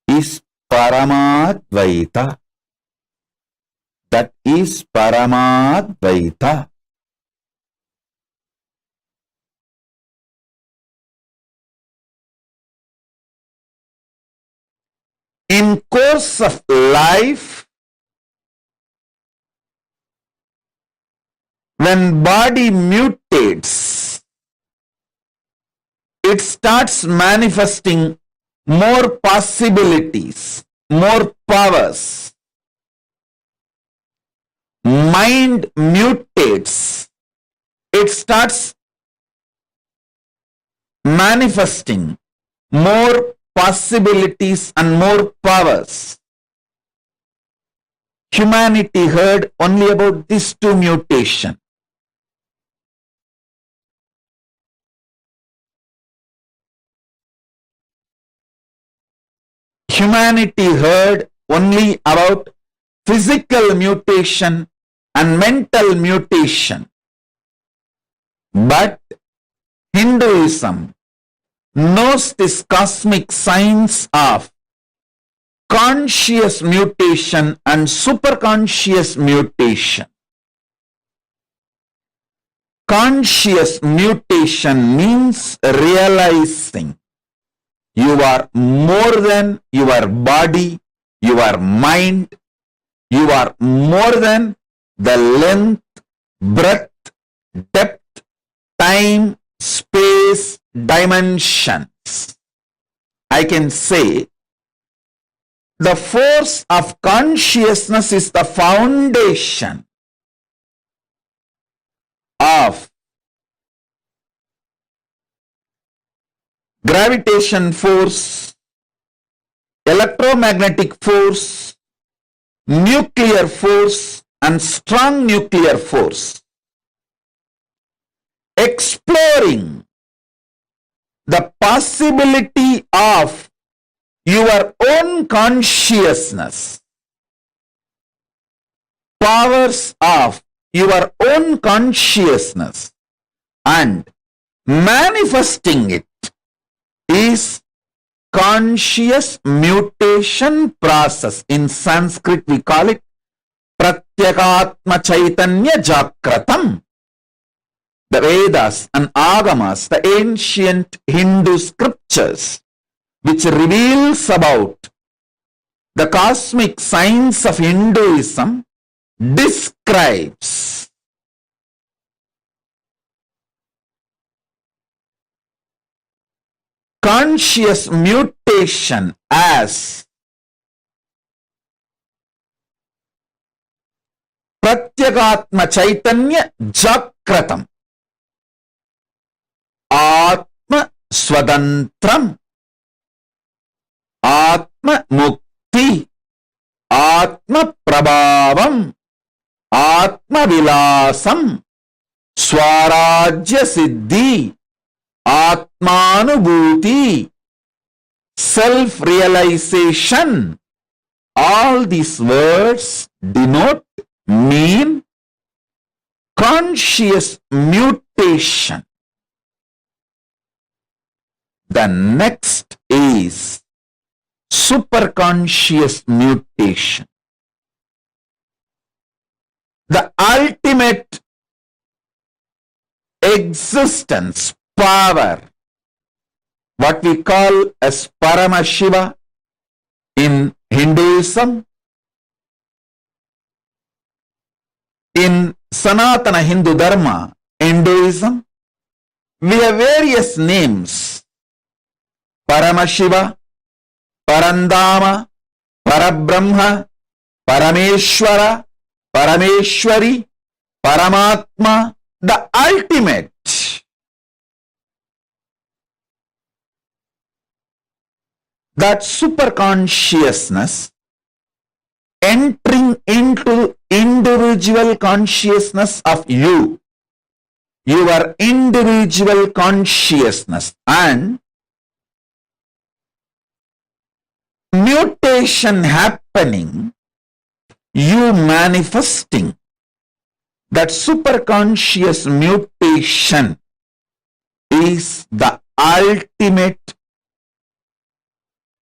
is Paramadvaita. That is Paramadvaita. In course of life, when body mutates, it starts manifesting more possibilities, more powers. Mind mutates, it starts manifesting more possibilities and more powers. Humanity heard only about these two mutations. Humanity heard only about physical mutation and mental mutation. But Hinduism knows this cosmic science of conscious mutation and superconscious mutation. Conscious mutation means realizing you are more than your body, your mind. You are more than the length, breadth, depth, time, space, dimensions. I can say the force of consciousness is the foundation of gravitation force, electromagnetic force, nuclear force, and strong nuclear force. Exploring the possibility of your own consciousness, powers of your own consciousness, and manifesting it is conscious mutation process. In Sanskrit we call it Pratyekatma Chaitanya Jakratam. The Vedas and Agamas, the ancient Hindu scriptures, which reveals about the cosmic science of Hinduism, describes conscious mutation as Pratyekatma Chaitanya Jakratam. Atma Swadantram, Atma Mukti, Atma Prabhavam, Atma Vilasam, Swarajya Siddhi, Atmanubhuti, self-realization. All these words denote, mean conscious mutation. The next is superconscious mutation. The ultimate existence, power, what we call as Paramashiva in Hinduism. In Sanatana Hindu Dharma, Hinduism, we have various names. Paramashiva, Parandama, Parabrahma, Parameshwara, Parameshwari, Paramatma, the ultimate. That superconsciousness entering into individual consciousness of you, your individual consciousness, and mutation happening, you manifesting. That superconscious mutation is the ultimate,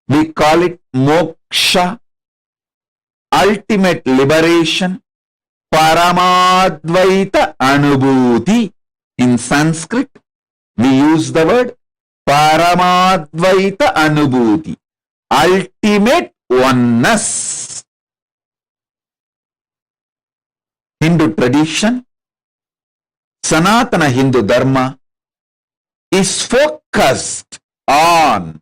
we call it moksha, ultimate liberation, Paramadvaita Anubhuti. In Sanskrit, we use the word Paramadvaita Anubhuti, ultimate oneness. Hindu tradition, Sanatana Hindu Dharma is focused on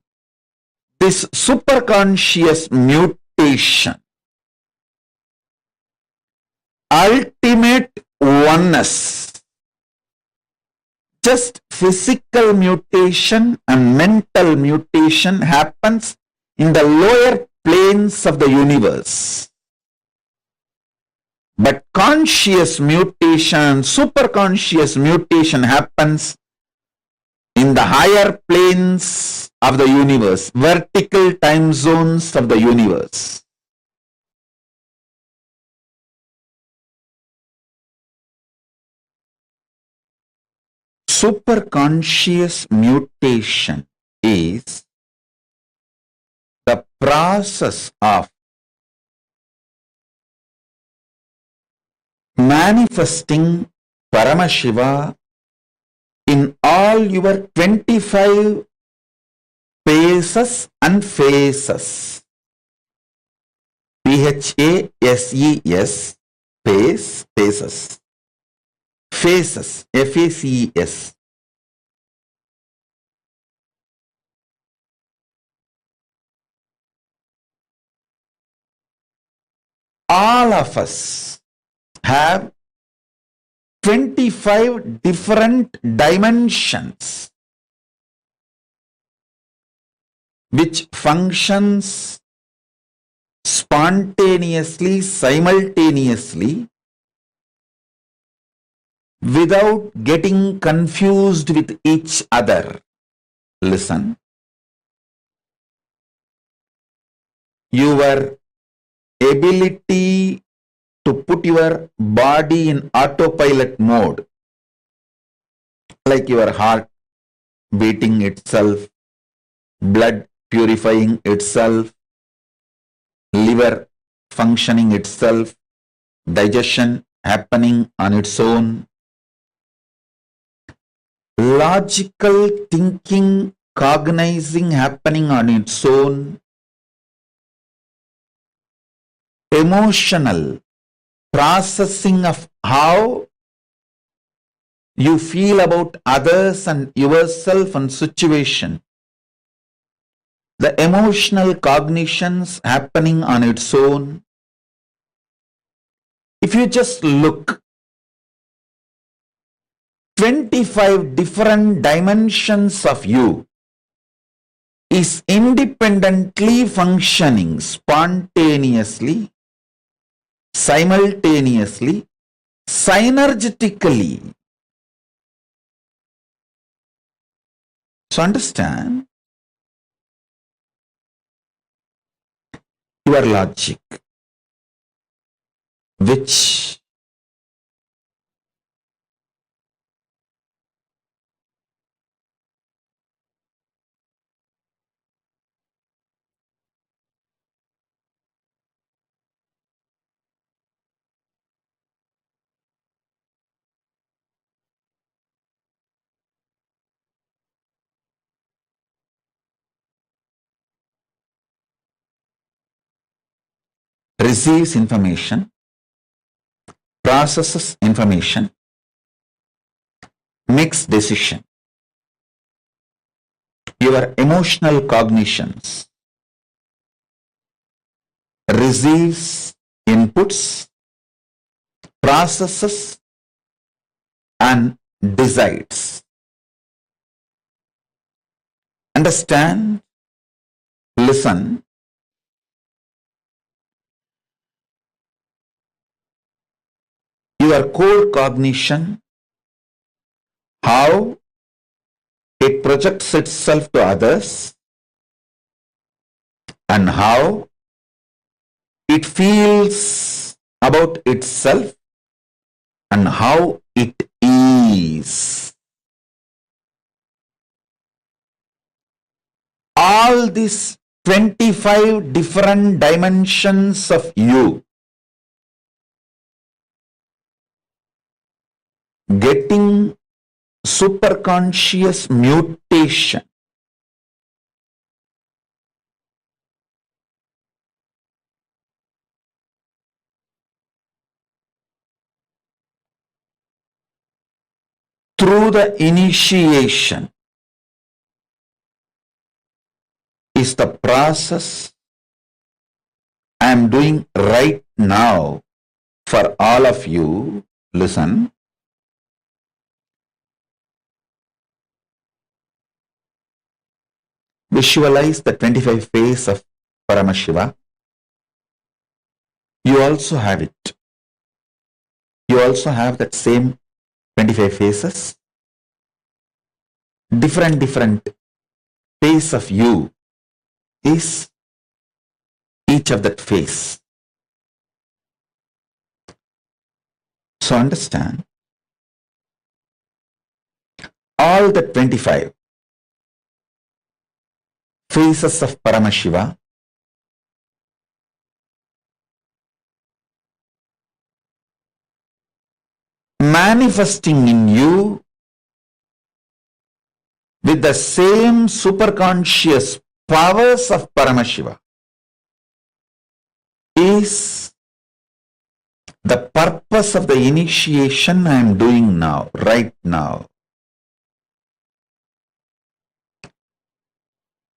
this superconscious mutation, ultimate oneness. Just physical mutation and mental mutation happens in the lower planes of the universe. But conscious mutation, superconscious mutation happens in the higher planes of the universe, vertical time zones of the universe. Superconscious mutation is the process of manifesting Paramashiva in all your 25 paces and phases. PHASES, pace, paces. Phases, FACES. All of us have 25 different dimensions which functions spontaneously, simultaneously, without getting confused with each other. Listen. Your ability to put your body in autopilot mode, like your heart beating itself, blood purifying itself, liver functioning itself, digestion happening on its own, logical thinking, cognizing happening on its own, emotional processing of how you feel about others and yourself and situation, the emotional cognitions happening on its own. If you just look, 25 different dimensions of you is independently functioning spontaneously, simultaneously, synergetically. So understand, your logic, which receives information, processes information, makes decision. Your emotional cognitions receives inputs, processes, and decides. Understand? Listen. Your core cognition, how it projects itself to others, and how it feels about itself, and how it is. All these 25 different dimensions of you getting superconscious mutation through the initiation is the process I am doing right now for all of you. Listen. Visualize the 25 phase of Paramashiva. You also have it. You also have that same 25 phases. different face of you is each of that face. So understand, all the 25 faces of Paramashiva manifesting in you with the same superconscious powers of Paramashiva is the purpose of the initiation I am doing now, right now.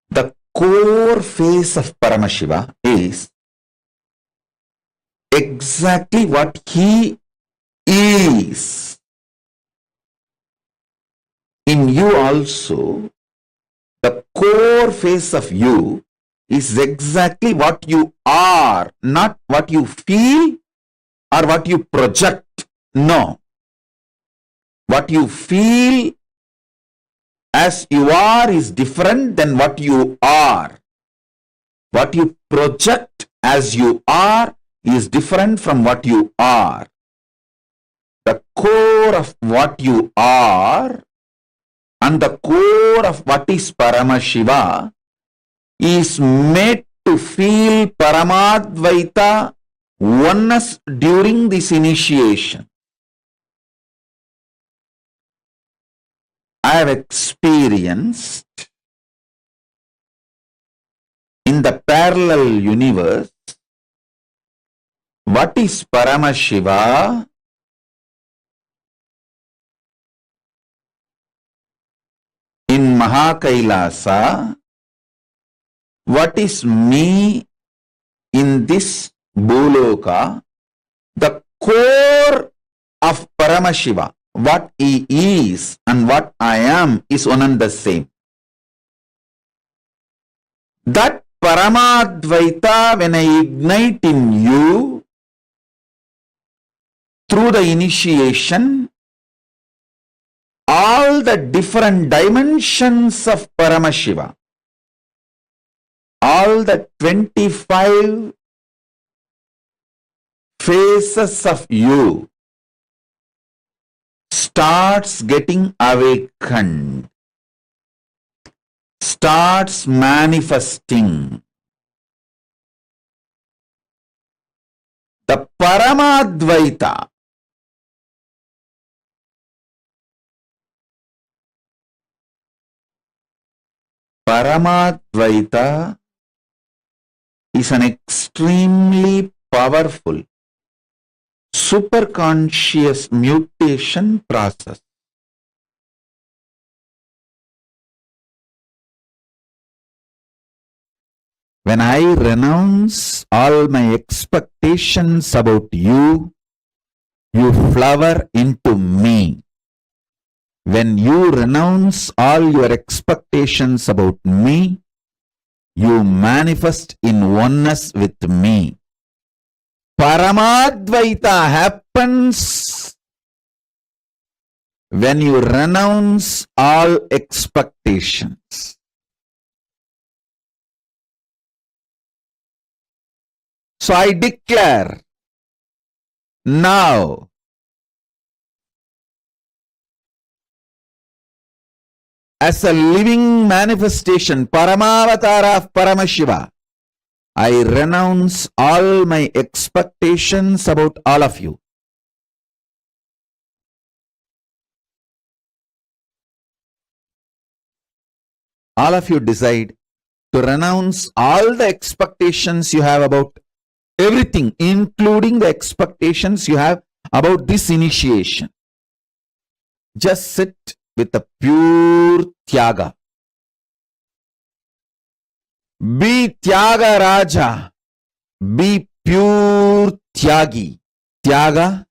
The core phase of Paramashiva is exactly what he is. In you also, the core phase of you is exactly what you are, not what you feel or what you project. No. What you feel as you are is different than what you are. What you project as you are is different from what you are. The core of what you are and the core of what is Paramashiva is made to feel Paramadvaita oneness during this initiation. I have experienced in the parallel universe what is Paramashiva in Mahakailasa, what is me in this Bhuloka. The core of Paramashiva, what he is and what I am, is one and the same. That Paramadvaita, when I ignite in you through the initiation, all the different dimensions of Paramashiva, all the 25 phases of you starts getting awakened, starts manifesting. The Paramadvaita, Paramadvaita is an extremely powerful superconscious mutation process. When I renounce all my expectations about you, you flower into me. When you renounce all your expectations about me, you manifest in oneness with me. Paramadvaita happens when you renounce all expectations. So I declare now, as a living manifestation, Paramavatara of Paramashiva, I renounce all my expectations about all of you. All of you decide to renounce all the expectations you have about everything, including the expectations you have about this initiation. Just sit with a pure Tyaga. Be Tyaga Raja. Be pure Tyagi. Tyaga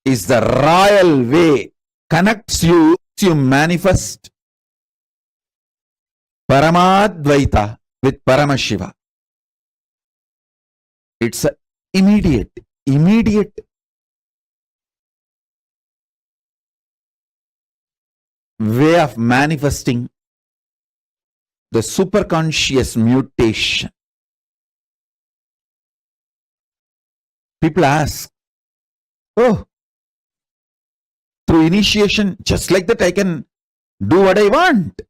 is the royal way, connects you to manifest Paramadvaita with Paramashiva. It's immediate. way of manifesting the superconscious mutation. People ask, oh, through initiation, just like that I can do what I want.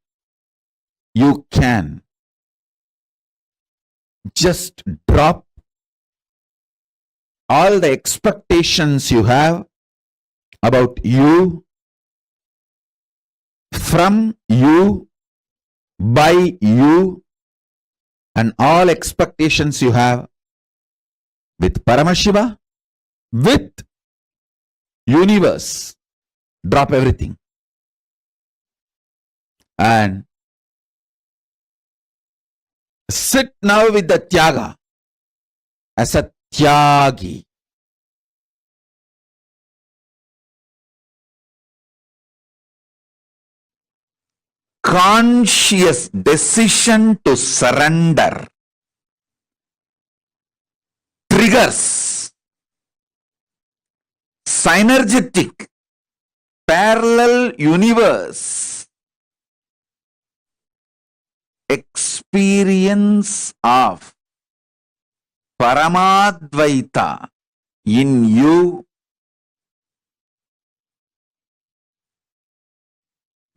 You can. Just drop all the expectations you have about you, from you, by you, and all expectations you have with Paramashiva, with universe. Drop everything. And sit now with the Tyaga as a Tyagi. Conscious decision to surrender triggers synergetic parallel universe experience of Paramadvaita in you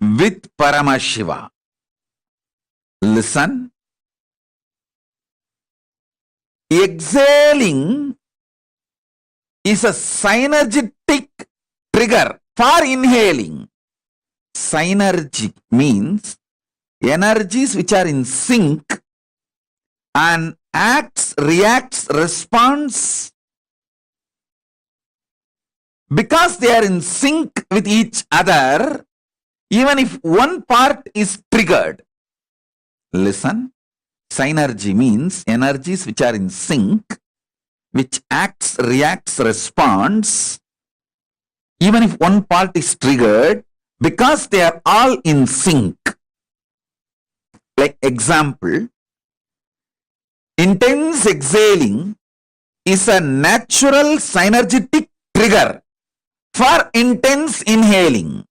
with Paramashiva. Listen. Exhaling is a synergetic trigger for inhaling. Synergic means energies which are in sync and acts, reacts, responds because they are in sync with each other, even if one part is triggered. Listen, synergy means energies which are in sync, which acts, reacts, responds, even if one part is triggered, because they are all in sync. Like example, intense exhaling is a natural synergetic trigger for intense inhaling.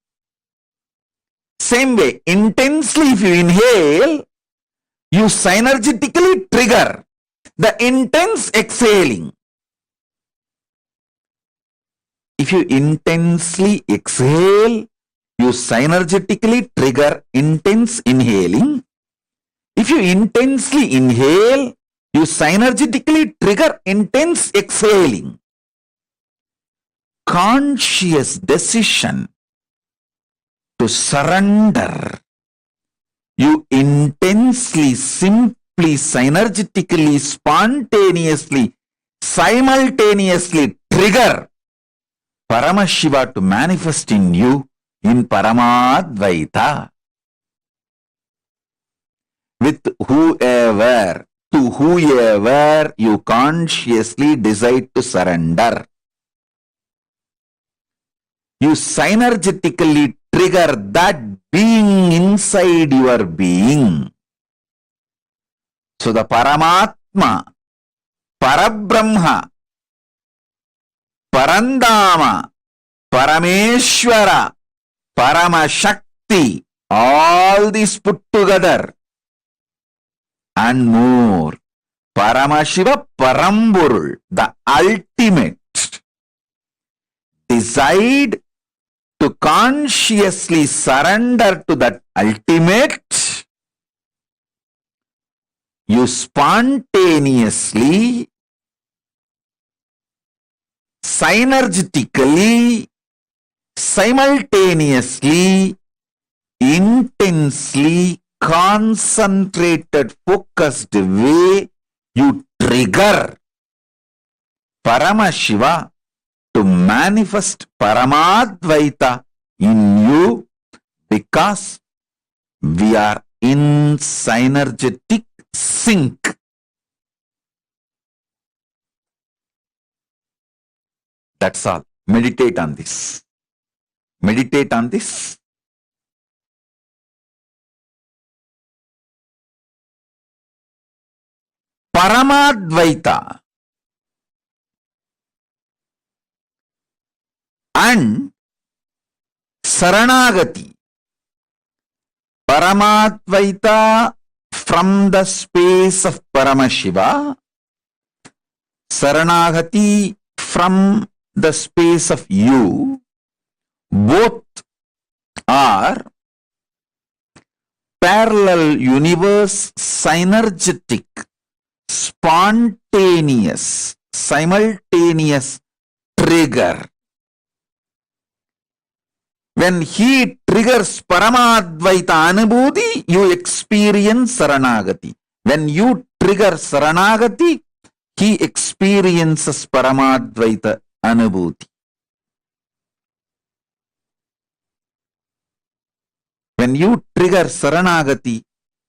Same way, intensely if you inhale, you synergetically trigger the intense exhaling. If you intensely exhale, you synergetically trigger intense inhaling. If you intensely inhale, you synergetically trigger intense exhaling. Conscious decision to surrender. You intensely, simply, synergetically, spontaneously, simultaneously trigger Paramashiva to manifest in you in Paramadvaita. With whoever, to whoever you consciously decide to surrender. You synergetically trigger that being inside your being. So the Paramatma, Parabrahma, Parandama, Parameshwara, Paramashakti, all these put together and more. Paramashiva Paramburul, the ultimate, decide to consciously surrender to that ultimate. You spontaneously, synergetically, simultaneously, intensely, concentrated, focused way, you trigger Paramashiva to manifest Paramadvaita in you because we are in synergetic sync. That's all. Meditate on this. Meditate on this. Paramadvaita and Saranagati Paramadvaita from the space of Paramashiva, Saranagati from the space of you, both are parallel universe, synergetic, spontaneous, simultaneous trigger. When he triggers Paramadvaita Anubhuti, you experience Saranagati. When you trigger Saranagati, he experiences Paramadvaita Anubhuti. When you trigger Saranagati,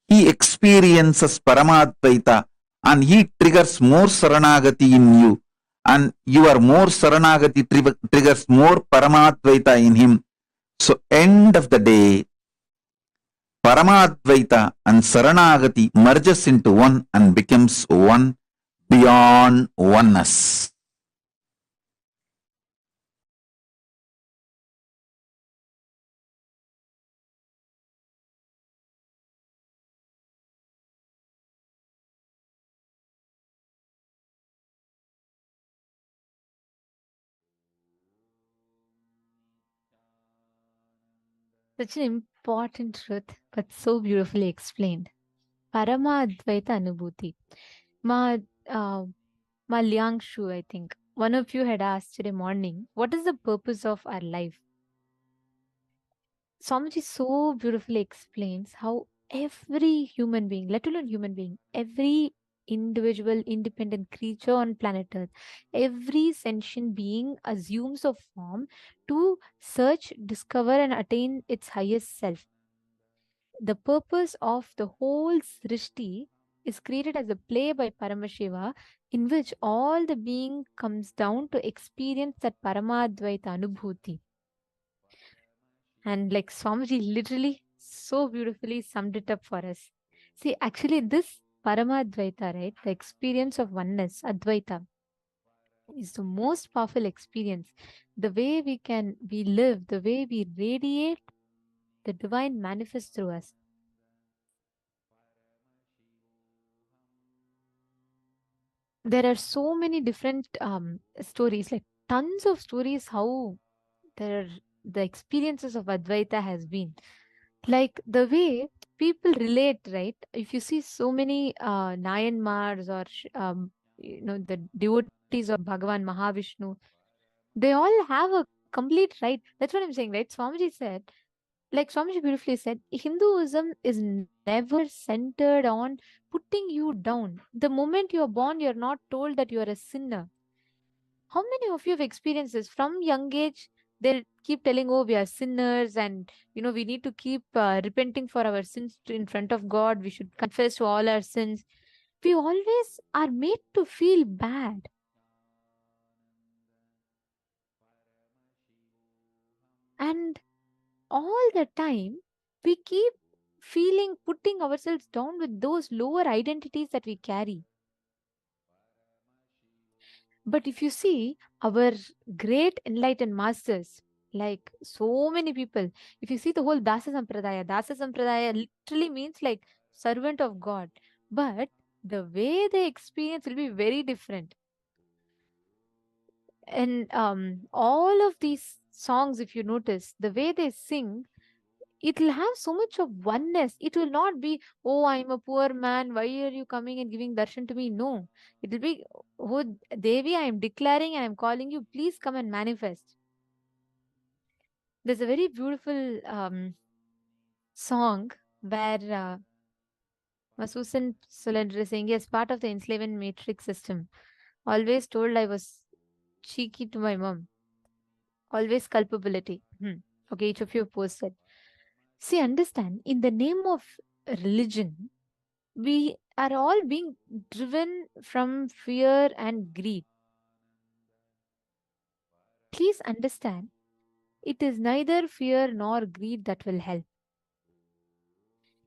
he experiences Paramadvaita and he triggers more Saranagati in you. And your more Saranagati triggers more Paramadvaita in him. So, end of the day, Paramadvaita and Saranagati merges into one and becomes one beyond oneness. Such an important truth, but so beautifully explained. Paramadvaita Anubhuti. Ma, uh, Ma Liangshu, I think. One of you had asked today morning, what is the purpose of our life? Swamiji so beautifully explains how every human being, let alone human being, every individual independent creature on planet Earth, every sentient being assumes a form to search, discover, and attain its highest self. The purpose of the whole Srishti is created as a play by Paramashiva in which all the being comes down to experience that Paramadvaita Anubhuti. And like Swamiji literally so beautifully summed it up for us. See, actually, this Paramadvaita, right, the experience of oneness, Advaita, is the most powerful experience. The way we live, the way we radiate, the divine manifests through us. There are so many different stories, like tons of stories, how the experiences of Advaita has been. Like the way people relate, right? If you see so many Nayanmars or the devotees of Bhagavan Mahavishnu, they all have a complete right. That's what I'm saying, right? Swamiji said, like Swamiji beautifully said, Hinduism is never centered on putting you down. The moment you're born, you're not told that you're a sinner. How many of you have experienced this from young age? They'll keep telling, oh, we are sinners, and we need to keep repenting for our sins in front of God. We should confess to all our sins. We always are made to feel bad. And all the time, we keep putting ourselves down with those lower identities that we carry. But if you see our great enlightened masters, like so many people, if you see the whole Dasa Sampradaya literally means like servant of God. But the way they experience will be very different. And all of these songs, if you notice, the way they sing, it will have so much of oneness. It will not be, oh, I'm a poor man. Why are you coming and giving darshan to me? No. It will be, oh, Devi, I am declaring and I'm calling you. Please come and manifest. There's a very beautiful song where Susan Solandra is saying, yes, part of the enslavement matrix system. Always told I was cheeky to my mom. Always culpability. Okay, each of you posted. See, understand, in the name of religion, we are all being driven from fear and greed. Please understand, it is neither fear nor greed that will help.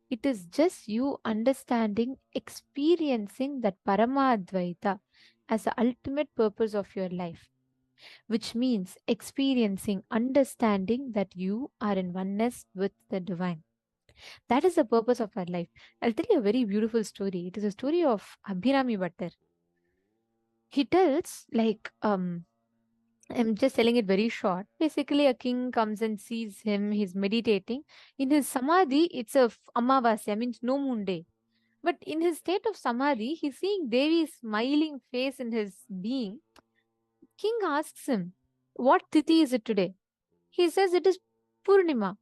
It is just you understanding, experiencing that Paramadvaita as the ultimate purpose of your life, which means experiencing, understanding that you are in oneness with the divine. That is the purpose of our life. I'll tell you a very beautiful story. It is a story of Abhirami Bhattar. He tells, like, I'm just telling it very short. Basically, a king comes and sees him, he's meditating. In his samadhi, it's a Amavasya, means no moon day. But in his state of samadhi, he's seeing Devi's smiling face in his being. King asks him, "What tithi is it today?" He says it is Purnima.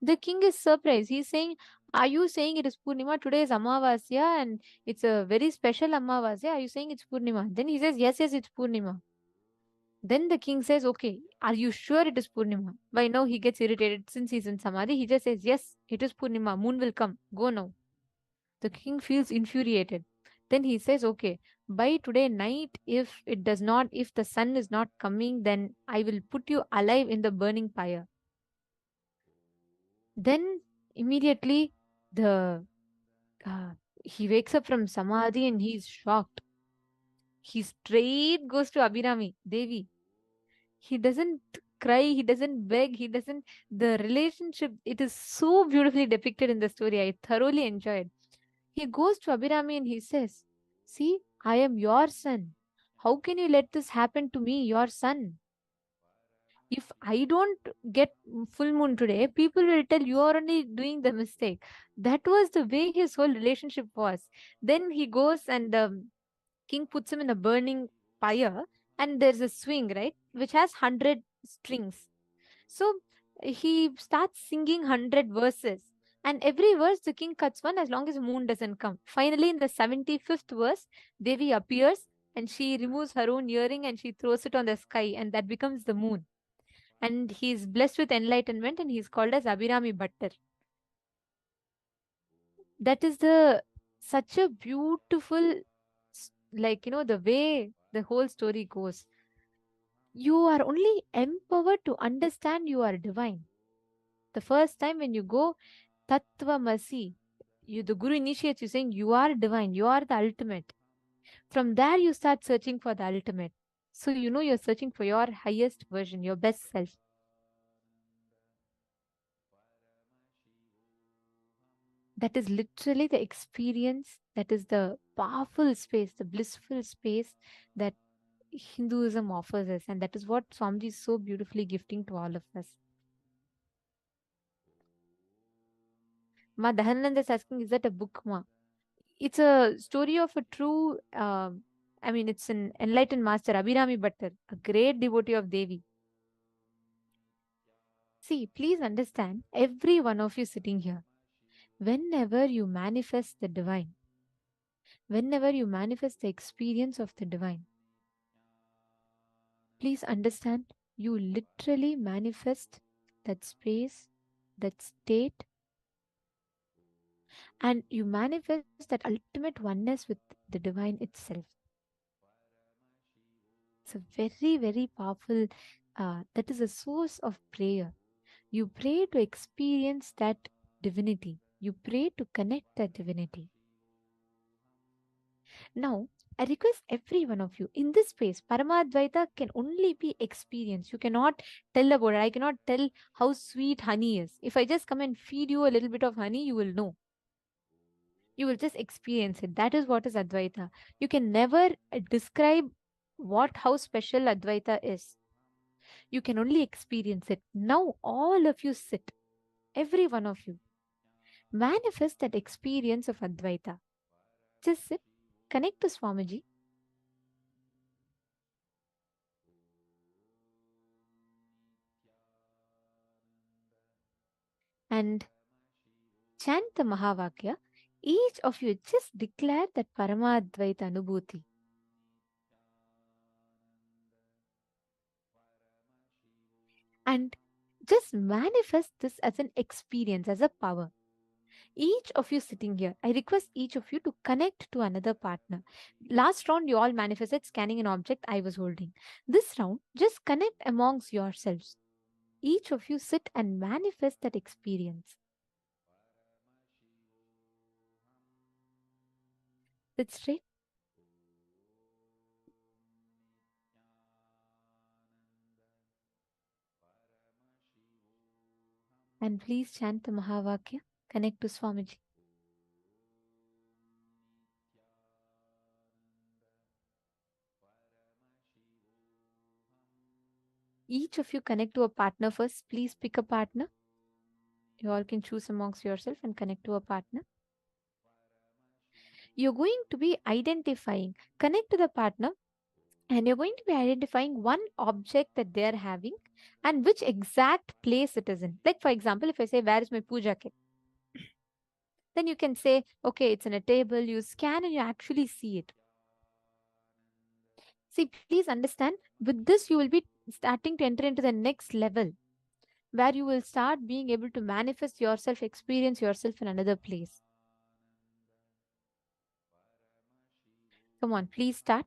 The king is surprised. He's saying, "Are you saying it is Purnima? Today is Amavasya and it's a very special Amavasya. Are you saying it's Purnima?" Then he says, "Yes, yes, it's Purnima." Then the king says, "Okay, are you sure it is Purnima?" By now he gets irritated since he's in Samadhi. He just says, "Yes, it is Purnima. Moon will come. Go now." The king feels infuriated. Then he says, "Okay, by today night, if the sun is not coming, then I will put you alive in the burning pyre." Then immediately the uh, he wakes up from Samadhi and he's shocked. He straight goes to Abhirami, Devi. He doesn't cry, he doesn't beg, he doesn't. The relationship, it is so beautifully depicted in the story. I thoroughly enjoyed. He goes to Abhirami and he says, "See, I am your son. How can you let this happen to me, your son? If I don't get full moon today, people will tell you are only doing the mistake." That was the way his whole relationship was. Then he goes and the king puts him in a burning pyre, and there's a swing, right, which has 100 strings. So he starts singing 100 verses. And every verse, the king cuts one as long as the moon doesn't come. Finally, in the 75th verse, Devi appears and she removes her own earring and she throws it on the sky, and that becomes the moon. And he's blessed with enlightenment and he's called as Abhirami Bhattar. That is the such a beautiful, the way the whole story goes. You are only empowered to understand you are divine. The first time when you go Tattvamasi, the Guru initiates you saying you are divine, you are the ultimate. From there, you start searching for the ultimate. So you know you're searching for your highest version, your best self. That is literally the experience, that is the powerful space, the blissful space that Hinduism offers us. And that is what Swamiji is so beautifully gifting to all of us. Ma Dahananda is asking, is that a book, Ma? It's a story of a true, it's an enlightened master, Abhirami Bhattar, a great devotee of Devi. See, please understand, every one of you sitting here, whenever you manifest the divine, whenever you manifest the experience of the divine, please understand, you literally manifest that space, that state, and you manifest that ultimate oneness with the divine itself. It's a very, very powerful, that is a source of prayer. You pray to experience that divinity. You pray to connect that divinity. Now, I request every one of you in this space, Paramadvaita can only be experienced. You cannot tell about it. I cannot tell how sweet honey is. If I just come and feed you a little bit of honey, you will know. You will just experience it. That is what is Advaita. You can never describe how special Advaita is. You can only experience it. Now, all of you sit, every one of you, manifest that experience of Advaita. Just sit, connect to Swamiji. And chant the Mahavakya. Each of you just declare that Paramadvaita Anubhuti. And just manifest this as an experience, as a power. Each of you sitting here, I request each of you to connect to another partner. Last round, you all manifested scanning an object I was holding. This round, just connect amongst yourselves. Each of you sit and manifest that experience. Sit straight. And please chant the Mahavakya. Connect to Swamiji. Each of you connect to a partner first. Please pick a partner. You all can choose amongst yourself and connect to a partner. You're going to be identifying, connect to the partner, and you're going to be identifying one object that they're having and which exact place it is in. Like, for example, if I say, where is my puja kit? Then you can say, okay, it's in a table. You scan and you actually see it. See, please understand, with this, you will be starting to enter into the next level where you will start being able to manifest yourself, experience yourself in another place. Come on, please start.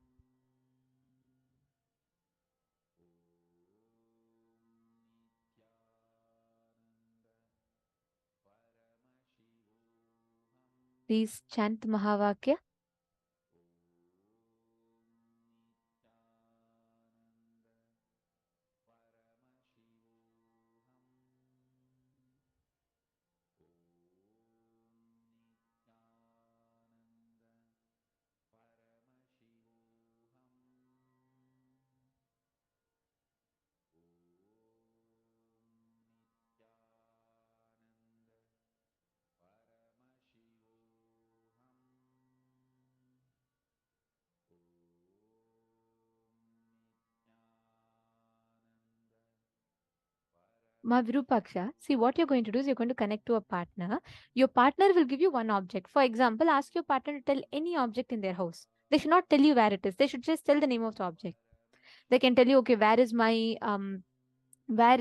Please chant the Mahavakya. Ma Virupaksha, see what you're going to do is you're going to connect to a partner. Your partner will give you one object. For example, ask your partner to tell any object in their house. They should not tell you where it is. They should just tell the name of the object. They can tell you, okay, where is my where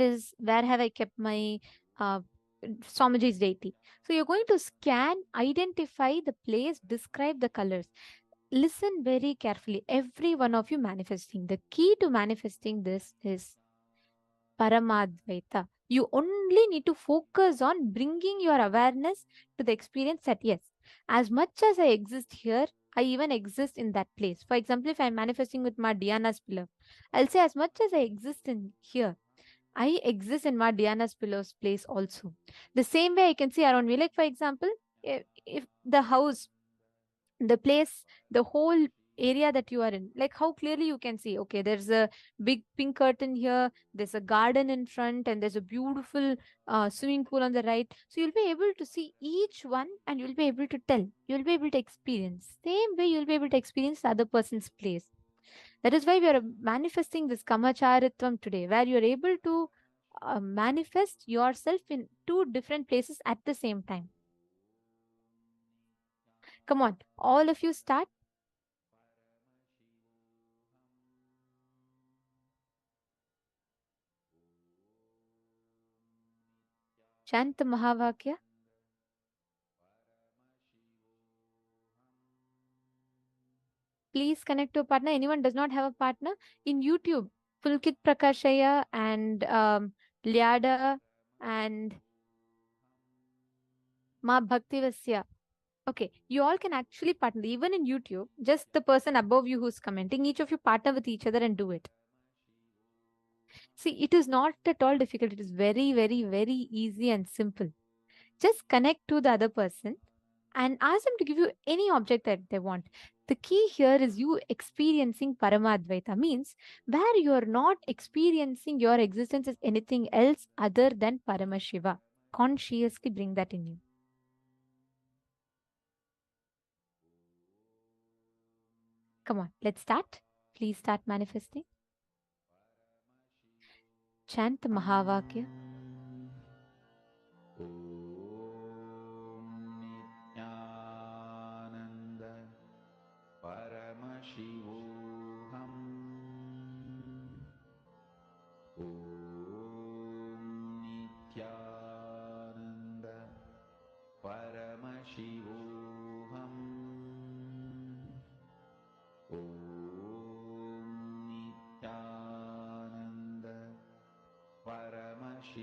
have I kept my uh, Swamiji's deity? So you're going to scan, identify the place, describe the colors. Listen very carefully. Every one of you manifesting. The key to manifesting this is Paramadvaita. You only need to focus on bringing your awareness to the experience that yes, as much as I exist here, I even exist in that place. For example, if I'm manifesting with my Diana's pillar, I'll say as much as I exist in here, I exist in my Diana's pillow's place also. The same way I can see around me. Like, for example, if the house, the place, the whole area that you are in, like how clearly you can see, okay, there's a big pink curtain here, there's a garden in front, and there's a beautiful swimming pool on the right. So you'll be able to see each one and you'll be able to tell, you'll be able to experience. Same way you'll be able to experience the other person's place. That is why we are manifesting this Kamacharitvam today, where you're able to manifest yourself in two different places at the same time. Come on, all of you start. Chant the Mahavakya. Please connect to a partner. Anyone does not have a partner? In YouTube, Pulkit Prakashaya and Lyada and Ma Bhaktivasya. Okay, you all can actually partner. Even in YouTube, just the person above you who's commenting, each of you partner with each other and do it. See, it is not at all difficult. It is very, very, very easy and simple. Just connect to the other person and ask them to give you any object that they want. The key here is you experiencing Paramadvaita, means where you are not experiencing your existence as anything else other than Paramashiva. Consciously bring that in you. Come on, let's start. Please start manifesting. Chant the Mahavakya. Paramashivoham. Om Nityananda Paramashivoham. Om Nityananda Paramashivoham.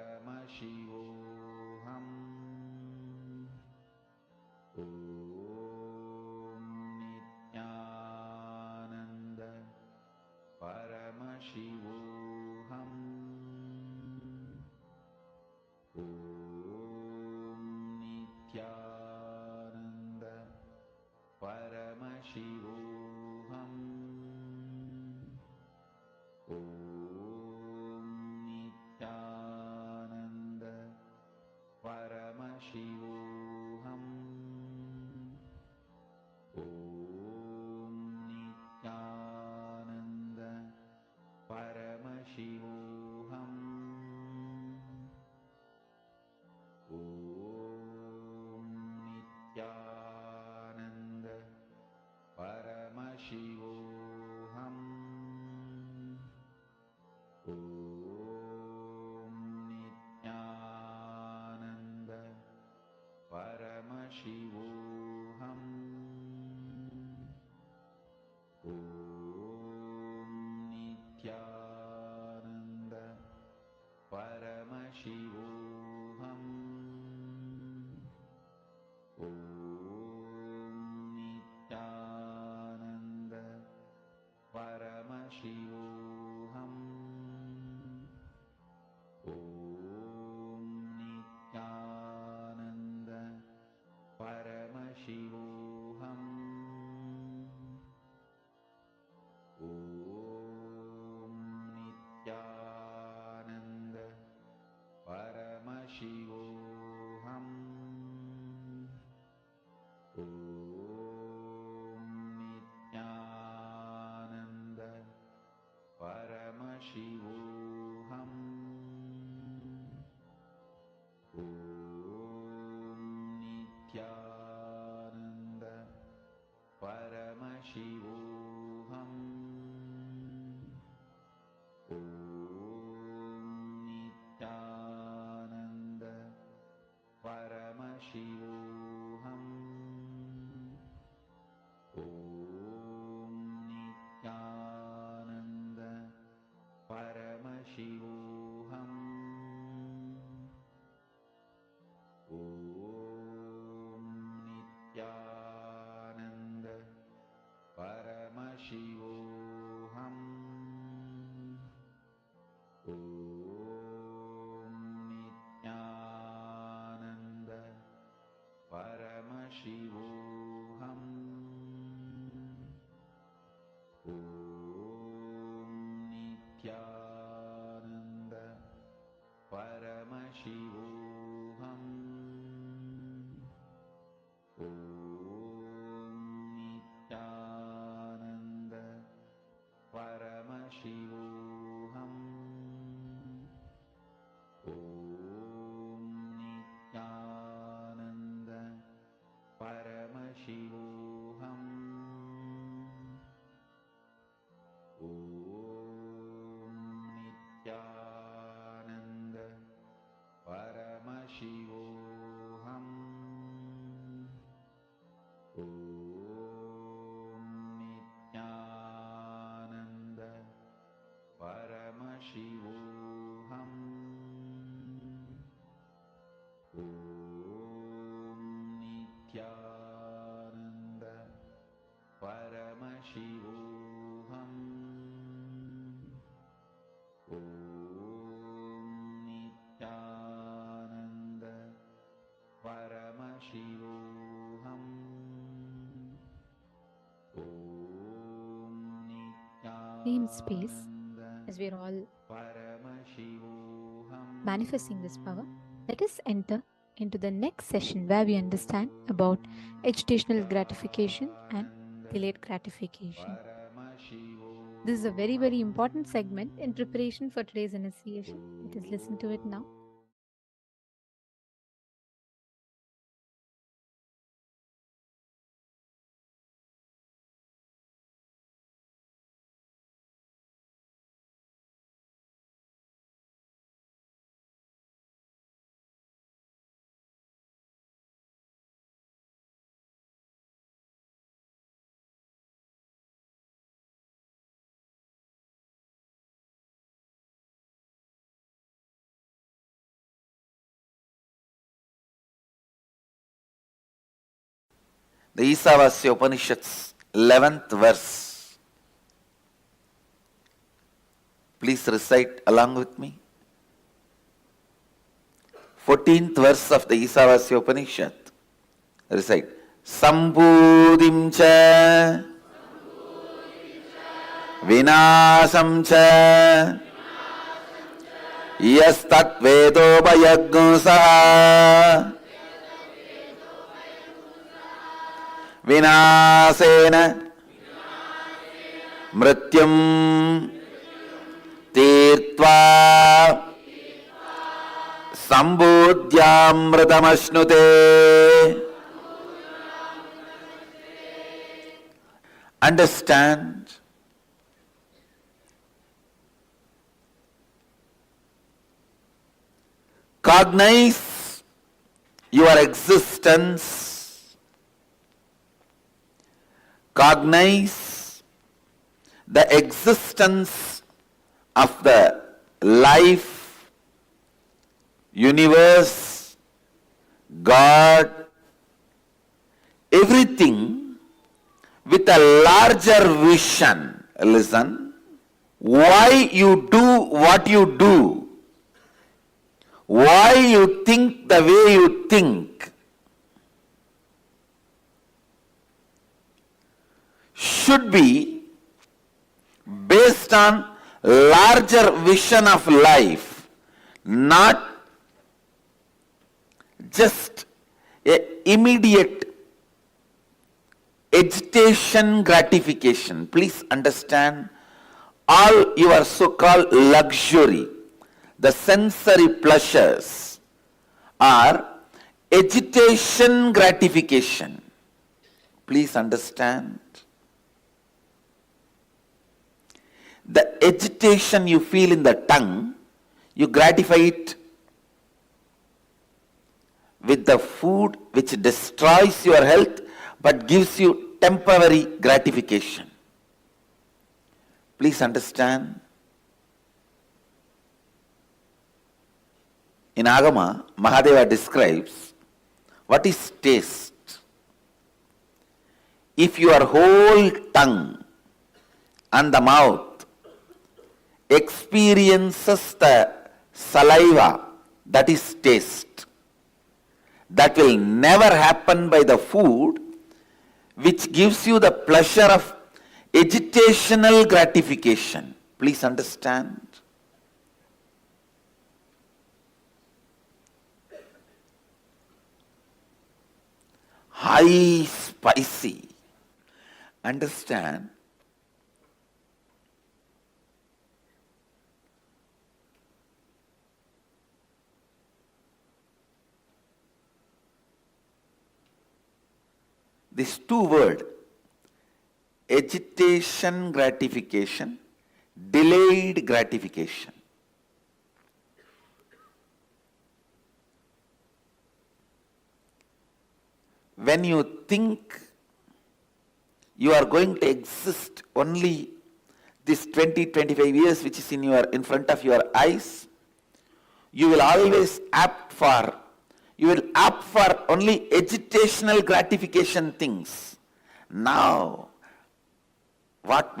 Paramashivoham. Om Nityananda Paramashivoham. Om Nityananda Paramashivoham. Om Nityananda Paramashivoham. Om Nityananda Paramashivoham. Om Nityananda Paramashivoham. Om Nityananda Paramashivoham. Om Same space Nityananda as we are all Paramashivoham. manifesting this power. Let us enter into the next session where we understand about agitational gratification and delayed gratification. This is a very, very important segment in preparation for today's initiation. Let us listen to it now. The Isavasya Upanishads, 11th verse. Please recite along with me. 14th verse of the Isavasya Upanishad. Recite. Sambudhim cha vinasam cha yastat vedopayagnusaha vinasena mrityum tirtva sambudhyamritamashnude. Understand, cognize your existence, cognize the existence of the life, universe, God, everything with a larger vision. Listen, why you do what you do, why you think the way you think, should be based on larger vision of life, not just a immediate agitation gratification. Please understand, all your so-called luxury, the sensory pleasures, are agitation gratification. Please understand. The agitation you feel in the tongue, you gratify it with the food which destroys your health but gives you temporary gratification. Please understand. In Agama, Mahadeva describes what is taste. If your whole tongue and the mouth experiences the saliva, that is taste. That will never happen by the food which gives you the pleasure of agitational gratification. Please understand. high spicy. Understand? These two words, agitation gratification, delayed gratification. When you think you are going to exist only this 20-25 years which is in front of your eyes, you will always opt for only agitational gratification things. Now, what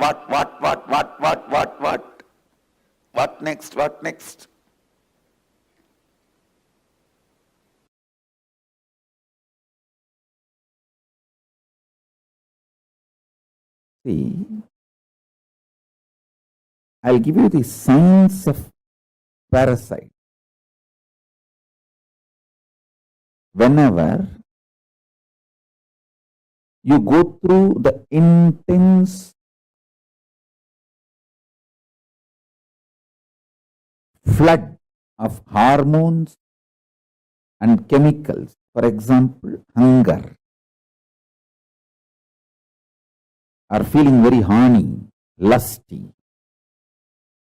next? What next? See, I'll give you the science of parasite. Whenever you go through the intense flood of hormones and chemicals, for example, hunger, or feeling very horny, lusty,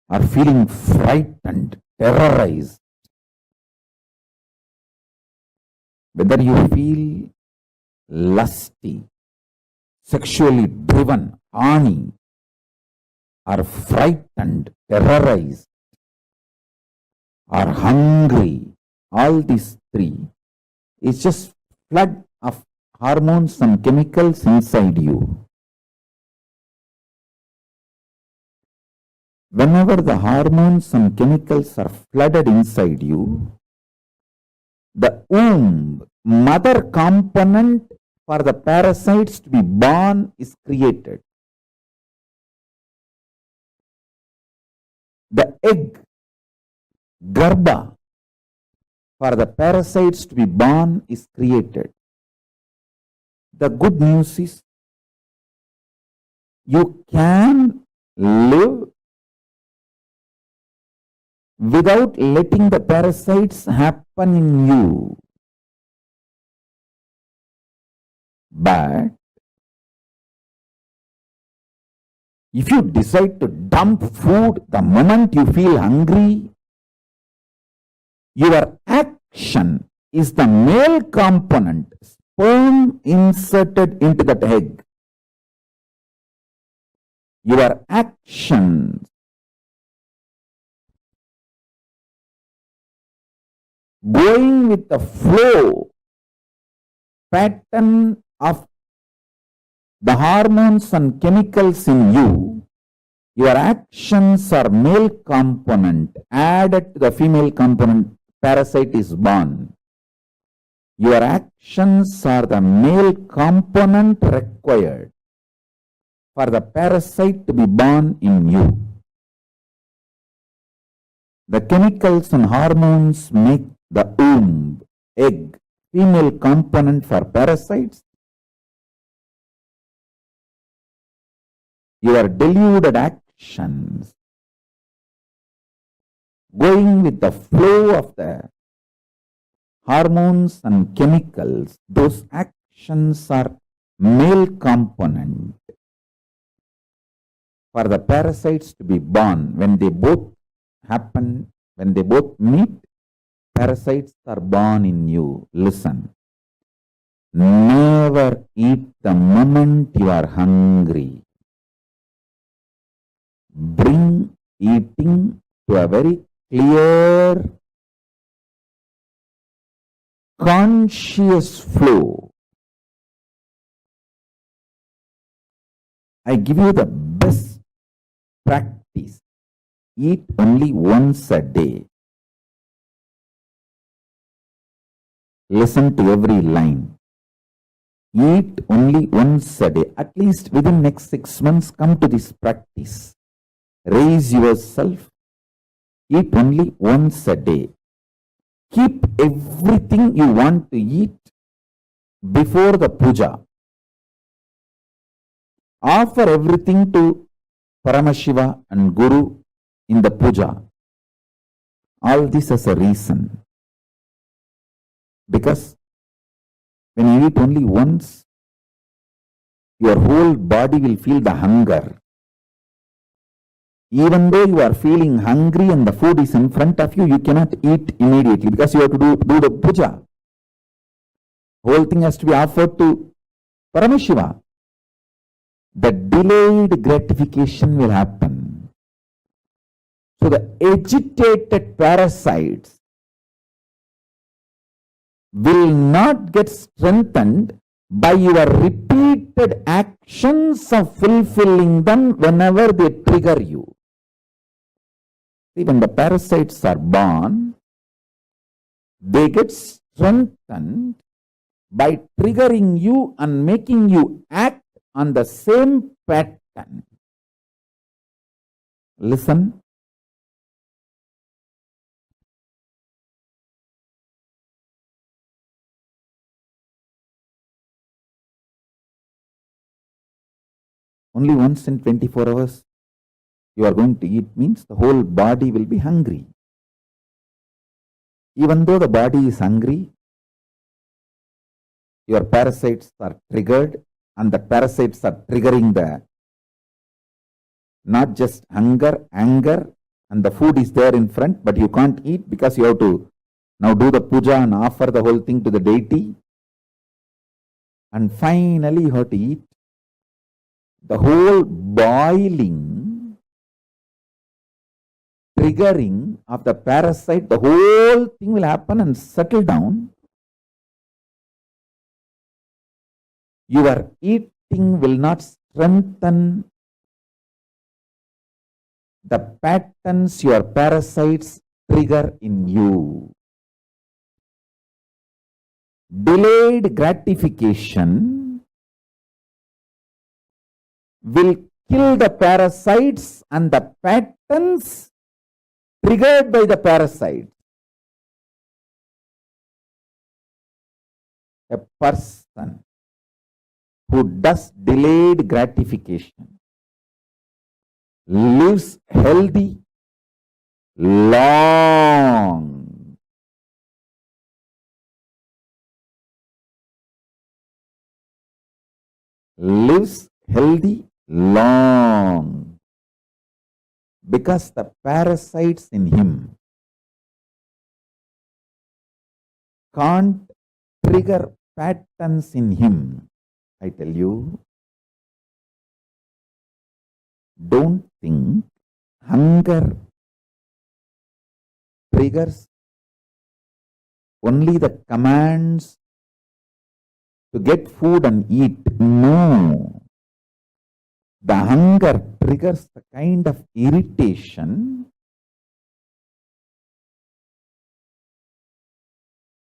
or feeling frightened, terrorized, whether you feel lusty, sexually driven, horny, or frightened, terrorized, or hungry, all these three is just flood of hormones and chemicals inside you. Whenever the hormones and chemicals are flooded inside you, the womb, mother component for the parasites to be born is created. The egg, garbha, for the parasites to be born is created. The good news is you can live without letting the parasites happen in you. But if you decide to dump food the moment you feel hungry, your action is the male component, sperm inserted into that egg. Your actions going with the flow pattern of the hormones and chemicals in you, your actions are male component added to the female component, parasite is born. Your actions are the male component required for the parasite to be born in you. The chemicals and hormones make the womb, egg, female component for parasites. Your deluded actions, going with the flow of the hormones and chemicals, those actions are male component for the parasites to be born. When they both happen, when they both meet, parasites are born in you. Listen, never eat the moment you are hungry. Bring eating to a very clear, conscious flow. I give you the best practice. Eat only once a day. Listen to every line. Eat only once a day. At least within next 6 months, come to this practice. Raise yourself. Eat only once a day. Keep everything you want to eat before the puja, offer everything to Paramashiva and Guru in the puja. All this as a reason. Because when you eat only once, your whole body will feel the hunger. Even though you are feeling hungry and the food is in front of you, you cannot eat immediately because you have to do the puja. Whole thing has to be offered to Paramashiva. The delayed gratification will happen. So the agitated parasites will not get strengthened by your repeated actions of fulfilling them whenever they trigger you. See, when the parasites are born, they get strengthened by triggering you and making you act on the same pattern. Listen. Only once in 24 hours you are going to eat means the whole body will be hungry. Even though the body is hungry, your parasites are triggered, and the parasites are triggering the not just hunger, anger, and the food is there in front, but you can't eat because you have to now do the puja and offer the whole thing to the deity. And finally you have to eat. The whole boiling, triggering of the parasite, the whole thing will happen and settle down. Your eating will not strengthen the patterns your parasites trigger in you. Delayed gratification will kill the parasites and the patterns triggered by the parasite. A person who does delayed gratification lives healthy, long. Lives healthy, long. Because the parasites in him can't trigger patterns in him. I tell you, don't think hunger triggers only the commands to get food and eat. No. The hunger triggers the kind of irritation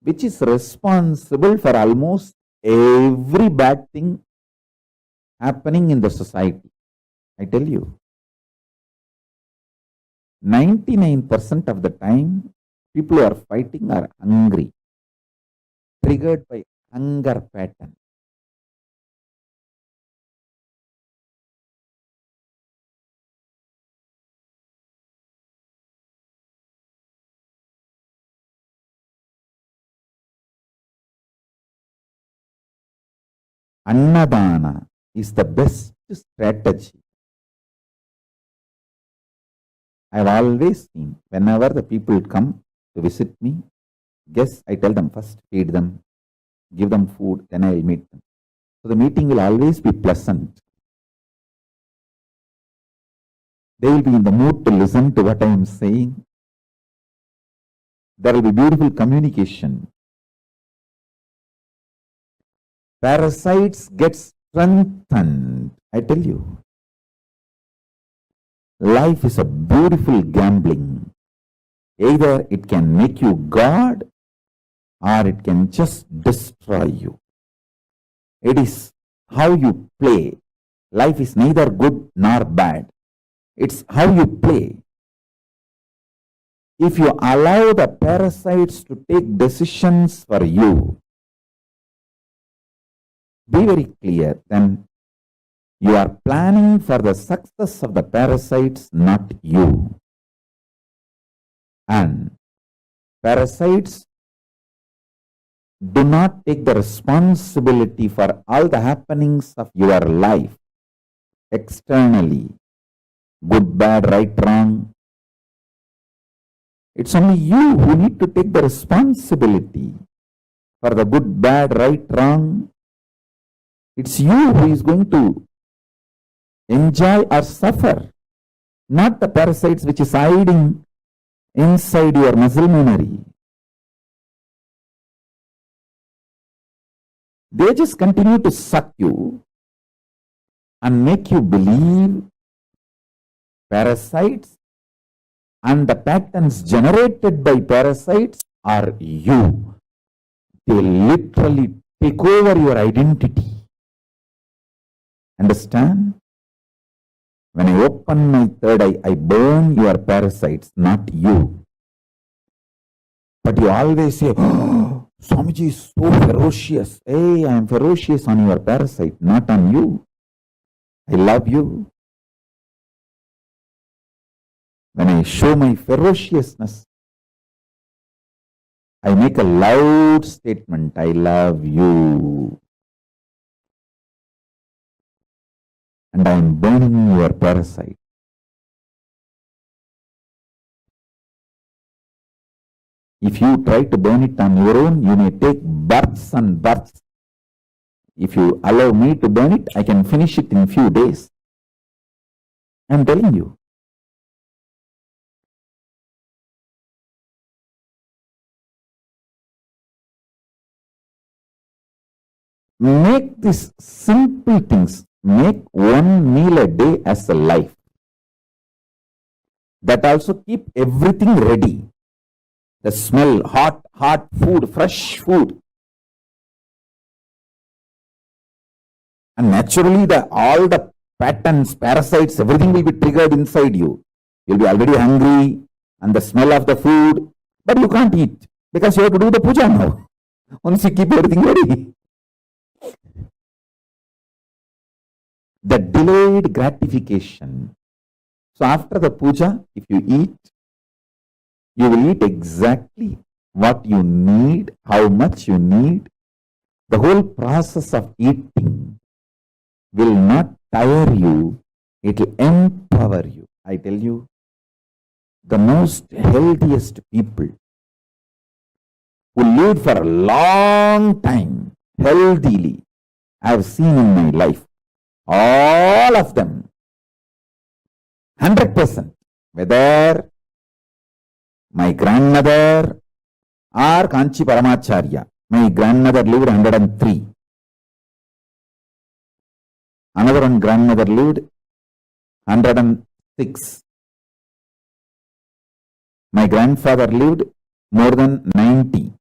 which is responsible for almost every bad thing happening in the society. I tell you, 99% of the time, people who are fighting are hungry, triggered by hunger pattern. Annadana is the best strategy. I have always seen, whenever the people come to visit me, guess I tell them first, feed them, give them food, then I will meet them. So the meeting will always be pleasant. They will be in the mood to listen to what I am saying. There will be beautiful communication. Parasites get strengthened. I tell you, life is a beautiful gambling. Either it can make you God or it can just destroy you. It is how you play. Life is neither good nor bad. It's how you play. If you allow the parasites to take decisions for you, Be very clear. Then you are planning for the success of the parasites, not you. And parasites do not take the responsibility for all the happenings of your life externally. Good, bad, right, wrong. It's only you who need to take the responsibility for the good, bad, right, wrong. It's you who is going to enjoy or suffer, not the parasites which is hiding inside your muscle memory. They just continue to suck you and make you believe parasites and the patterns generated by parasites are you. They literally take over your identity. Understand? When I open my third eye, I burn your parasites, not you. But you always say, oh, Swamiji is so ferocious. Hey, I am ferocious on your parasite, not on you. I love you. When I show my ferociousness, I make a loud statement, I love you. And I am burning your parasite. If you try to burn it on your own, you may take births and births. If you allow me to burn it, I can finish it in few days. I am telling you. Make these simple things, make one meal a day as a life. That also keep everything ready. The smell, hot food, fresh food. And naturally, all the patterns, parasites, everything will be triggered inside you. You'll be already hungry and the smell of the food, but you can't eat because you have to do the puja now. Once you keep everything ready. The delayed gratification. So after the puja, if you eat, you will eat exactly what you need, how much you need. The whole process of eating will not tire you, it will empower you. I tell you, the most healthiest people who lived for a long time healthily, I have seen in my life, all of them, 100%, whether my grandmother or Kanchi Paramacharya. My grandmother lived 103. Another one grandmother lived 106. My grandfather lived more than 90.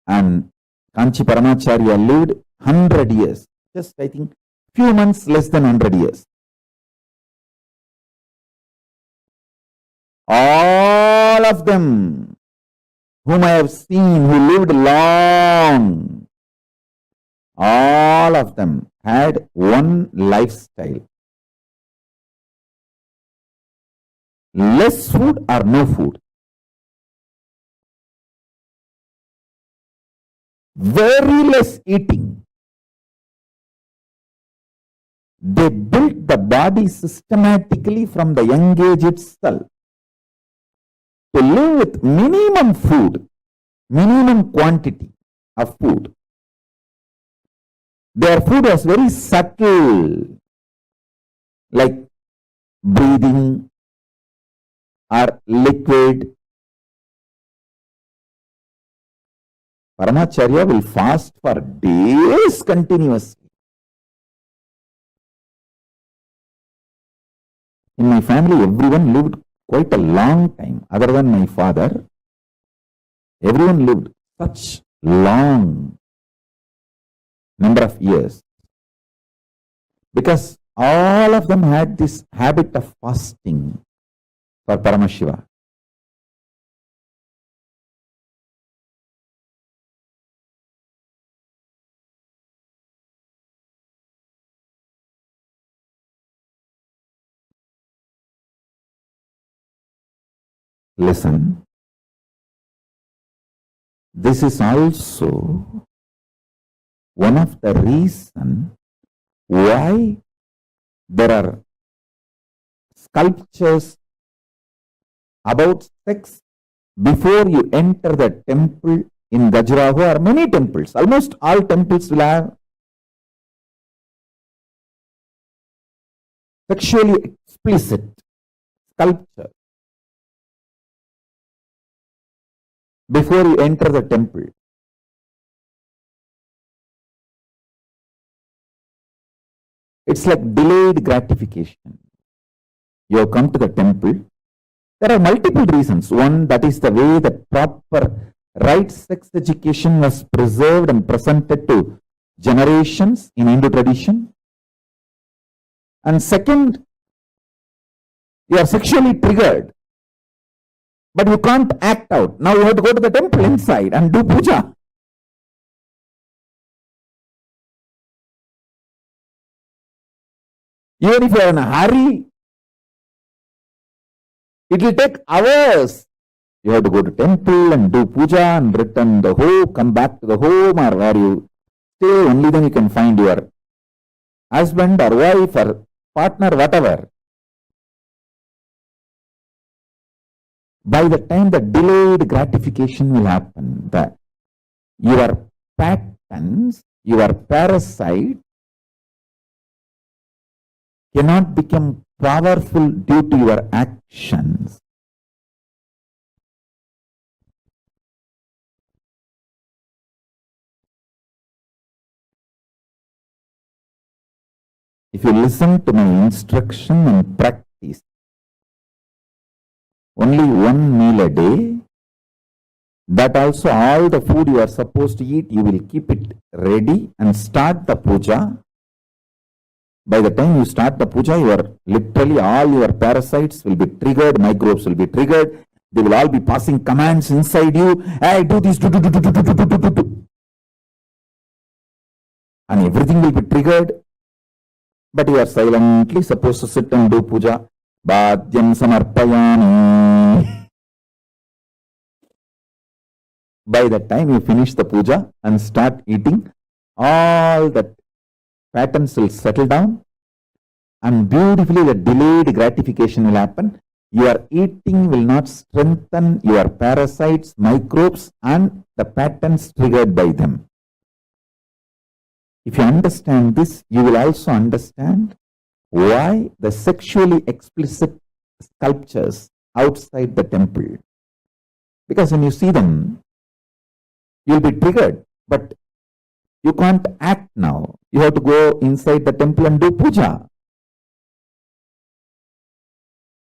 And Kanchi Paramacharya lived 100 years. Just, I think, few months less than 100 years. All of them whom I have seen who lived long, all of them had one lifestyle. Less food or no food. Very less eating. They built the body systematically from the young age itself to live with minimum food, minimum quantity of food. Their food was very subtle, like breathing or liquid. Paramacharya will fast for days continuously. In my family, everyone lived quite a long time. Other than my father, everyone lived such long number of years. Because all of them had this habit of fasting for Paramashiva. listen. This is also one of the reasons why there are sculptures about sex before you enter the temple in Khajuraho, or many temples. Almost all temples will have sexually explicit sculpture before you enter the temple. It's like delayed gratification. You have come to the temple. There are multiple reasons. One, that is the way the proper right sex education was preserved and presented to generations in Hindu tradition. And second, you are sexually triggered, but you can't act out. Now you have to go to the temple inside and do puja. Even if you are in a hurry, it will take hours. You have to go to temple and do puja and return the home, come back to the home or where you stay. Only then you can find your husband or wife or partner, whatever. By the time the delayed gratification will happen, your patterns, your parasite cannot become powerful due to your actions. If you listen to my instruction and practice only one meal a day, that also all the food you are supposed to eat, you will keep it ready and start the puja. By the time you start the puja, literally all your parasites will be triggered, microbes will be triggered. They will all be passing commands inside you. Hey, do this, do. And everything will be triggered. But you are silently supposed to sit and do puja. Bhadyam samarpayami. By the time you finish the puja and start eating, all that patterns will settle down and beautifully the delayed gratification will happen. Your eating will not strengthen your parasites, microbes and the patterns triggered by them. If you understand this, you will also understand why the sexually explicit sculptures outside the temple. Because when you see them, you will be triggered, but you can't act now. You have to go inside the temple and do puja.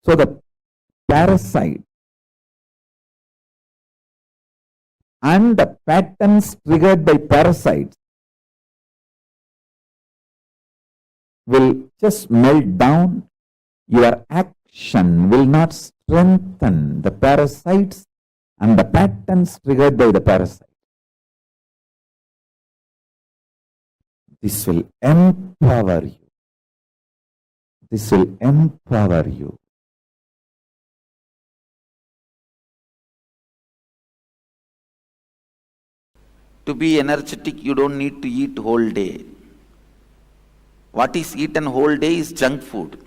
So the parasite and the patterns triggered by parasites will just melt down. Your action will not strengthen the parasites and the patterns triggered by the parasite. This will empower you. This will empower you. To be energetic, you don't need to eat whole day. What is eaten whole day is junk food.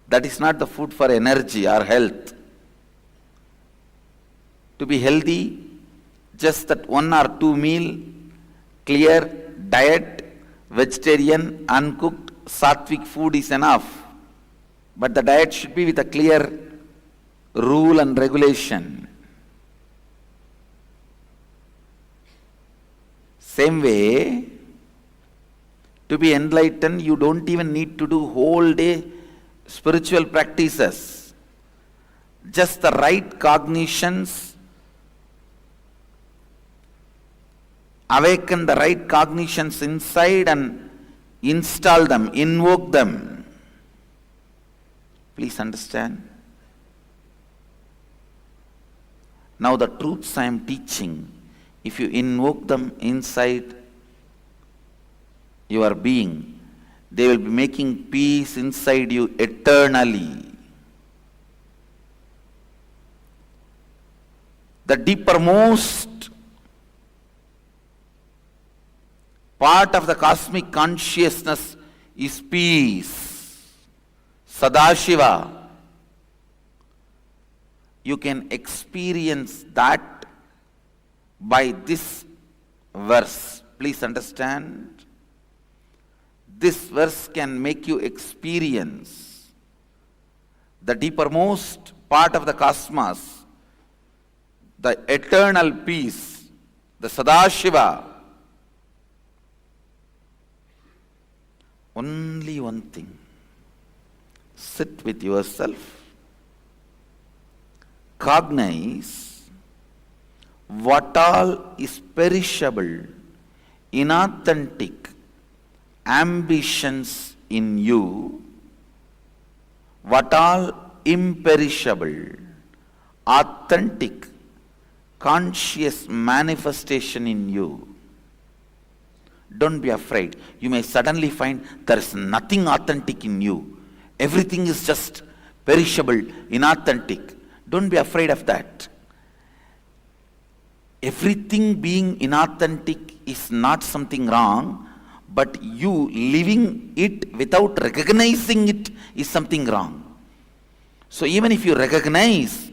That is not the food for energy or health. To be healthy, just that 1 or 2 meal, clear diet, vegetarian, uncooked, sattvic food is enough. But the diet should be with a clear rule and regulation. Same way, to be enlightened, you don't even need to do whole day spiritual practices. Just the right cognitions, awaken the right cognitions inside and install them, invoke them. Please understand. Now the truths I am teaching, if you invoke them inside your being, they will be making peace inside you eternally. The deepermost part of the cosmic consciousness is peace. Sadashiva. You can experience that by this verse. Please understand. This verse can make you experience the deepermost part of the cosmos, the eternal peace, the Sadashiva. Only one thing. Sit with yourself. Cognize what all is perishable, inauthentic ambitions in you, what all imperishable, authentic, conscious manifestation in you. Don't be afraid. You may suddenly find there is nothing authentic in you. Everything is just perishable, inauthentic. Don't be afraid of that. Everything being inauthentic is not something wrong, but you living it without recognizing it is something wrong. So even if you recognize,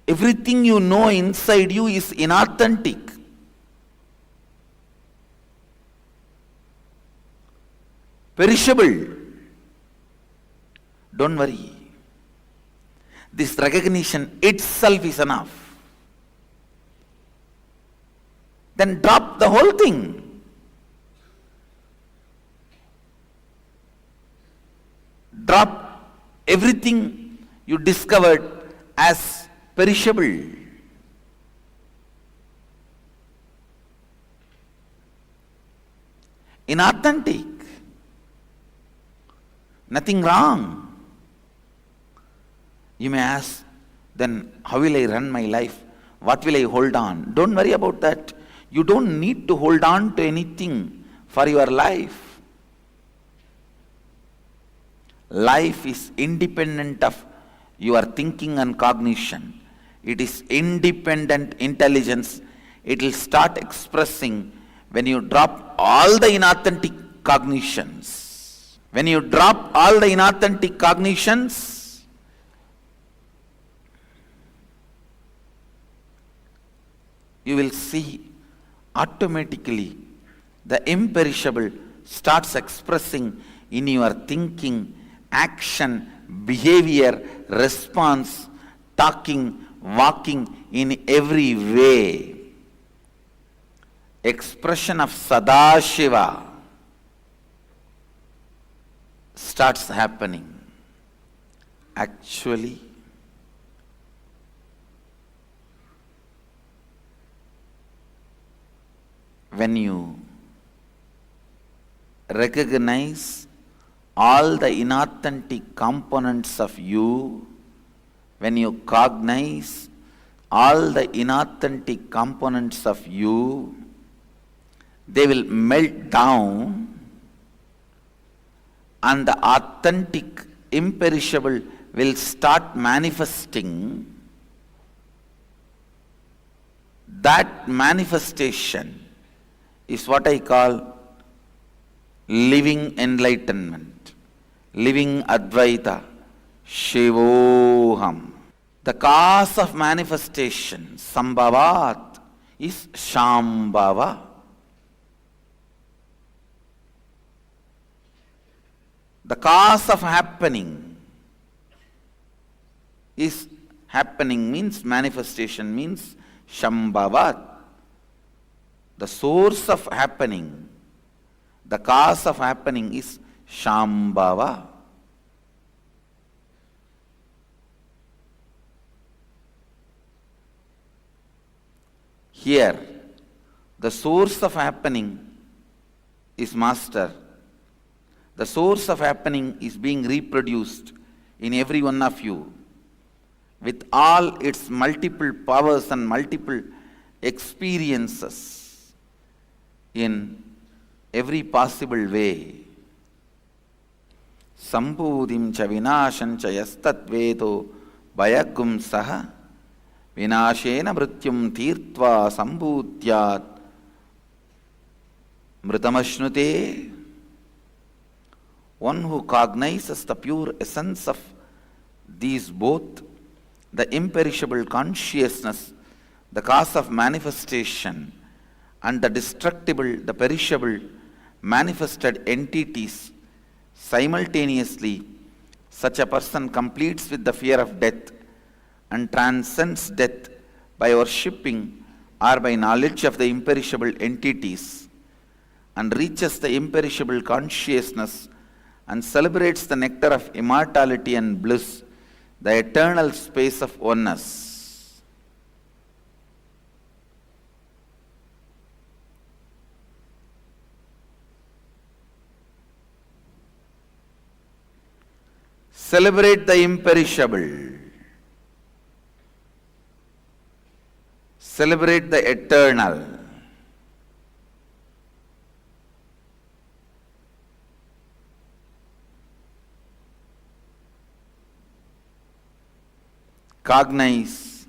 everything you know inside you is inauthentic. Perishable. Don't worry. This recognition itself is enough. Then drop the whole thing. Drop everything you discovered as perishable. Inauthentic. Nothing wrong. You may ask, then how will I run my life? What will I hold on? Don't worry about that. You don't need to hold on to anything for your life. Life is independent of your thinking and cognition. It is independent intelligence. It will start expressing when you drop all the inauthentic cognitions. When you drop all the inauthentic cognitions, you will see automatically the imperishable starts expressing in your thinking, action, behavior, response, talking, walking, in every way. Expression of Sadashiva starts happening. Actually, when you recognize all the inauthentic components of you, when you cognize all the inauthentic components of you, they will melt down and the authentic, imperishable will start manifesting. That manifestation is what I call living enlightenment, living Advaita, Shivoham. The cause of manifestation, Sambhavat, is Shambhava. The cause of happening is happening means manifestation means Shambhavat. The source of happening, the cause of happening is Shambhava. Here, the source of happening is Master. The source of happening is being reproduced in every one of you with all its multiple powers and multiple experiences in every possible way. Sambhudim cha vinasham cha yastat vedo bhayagum saha Vinashena mrityum tirtva sambhutyat mritamashnute. One who cognizes the pure essence of these both, the imperishable consciousness, the cause of manifestation, and the destructible, the perishable, manifested entities simultaneously, such a person completes with the fear of death and transcends death by worshipping or by knowledge of the imperishable entities, and reaches the imperishable consciousness and celebrates the nectar of immortality and bliss, the eternal space of oneness. Celebrate the imperishable. Celebrate the eternal. Cognize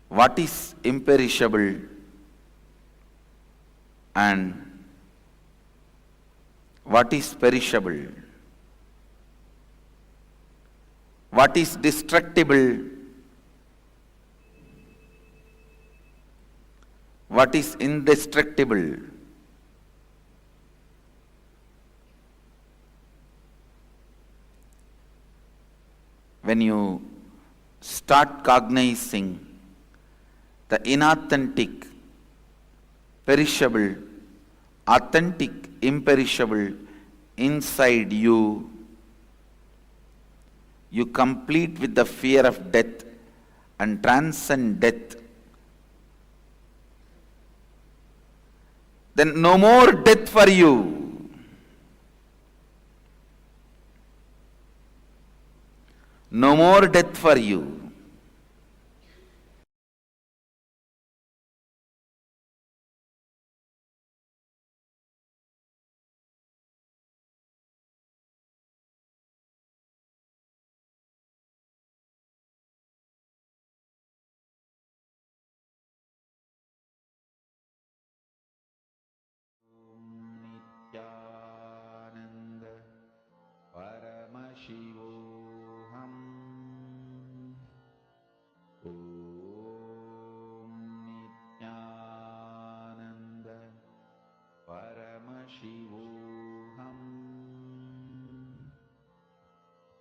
what is imperishable and what is perishable, what is destructible, what is indestructible. When you start cognizing the inauthentic, perishable, authentic, imperishable inside you, you complete with the fear of death and transcend death. Then no more death for you. No more death for you. Nityananda Paramashivoham. Om Nityananda Paramashivoham.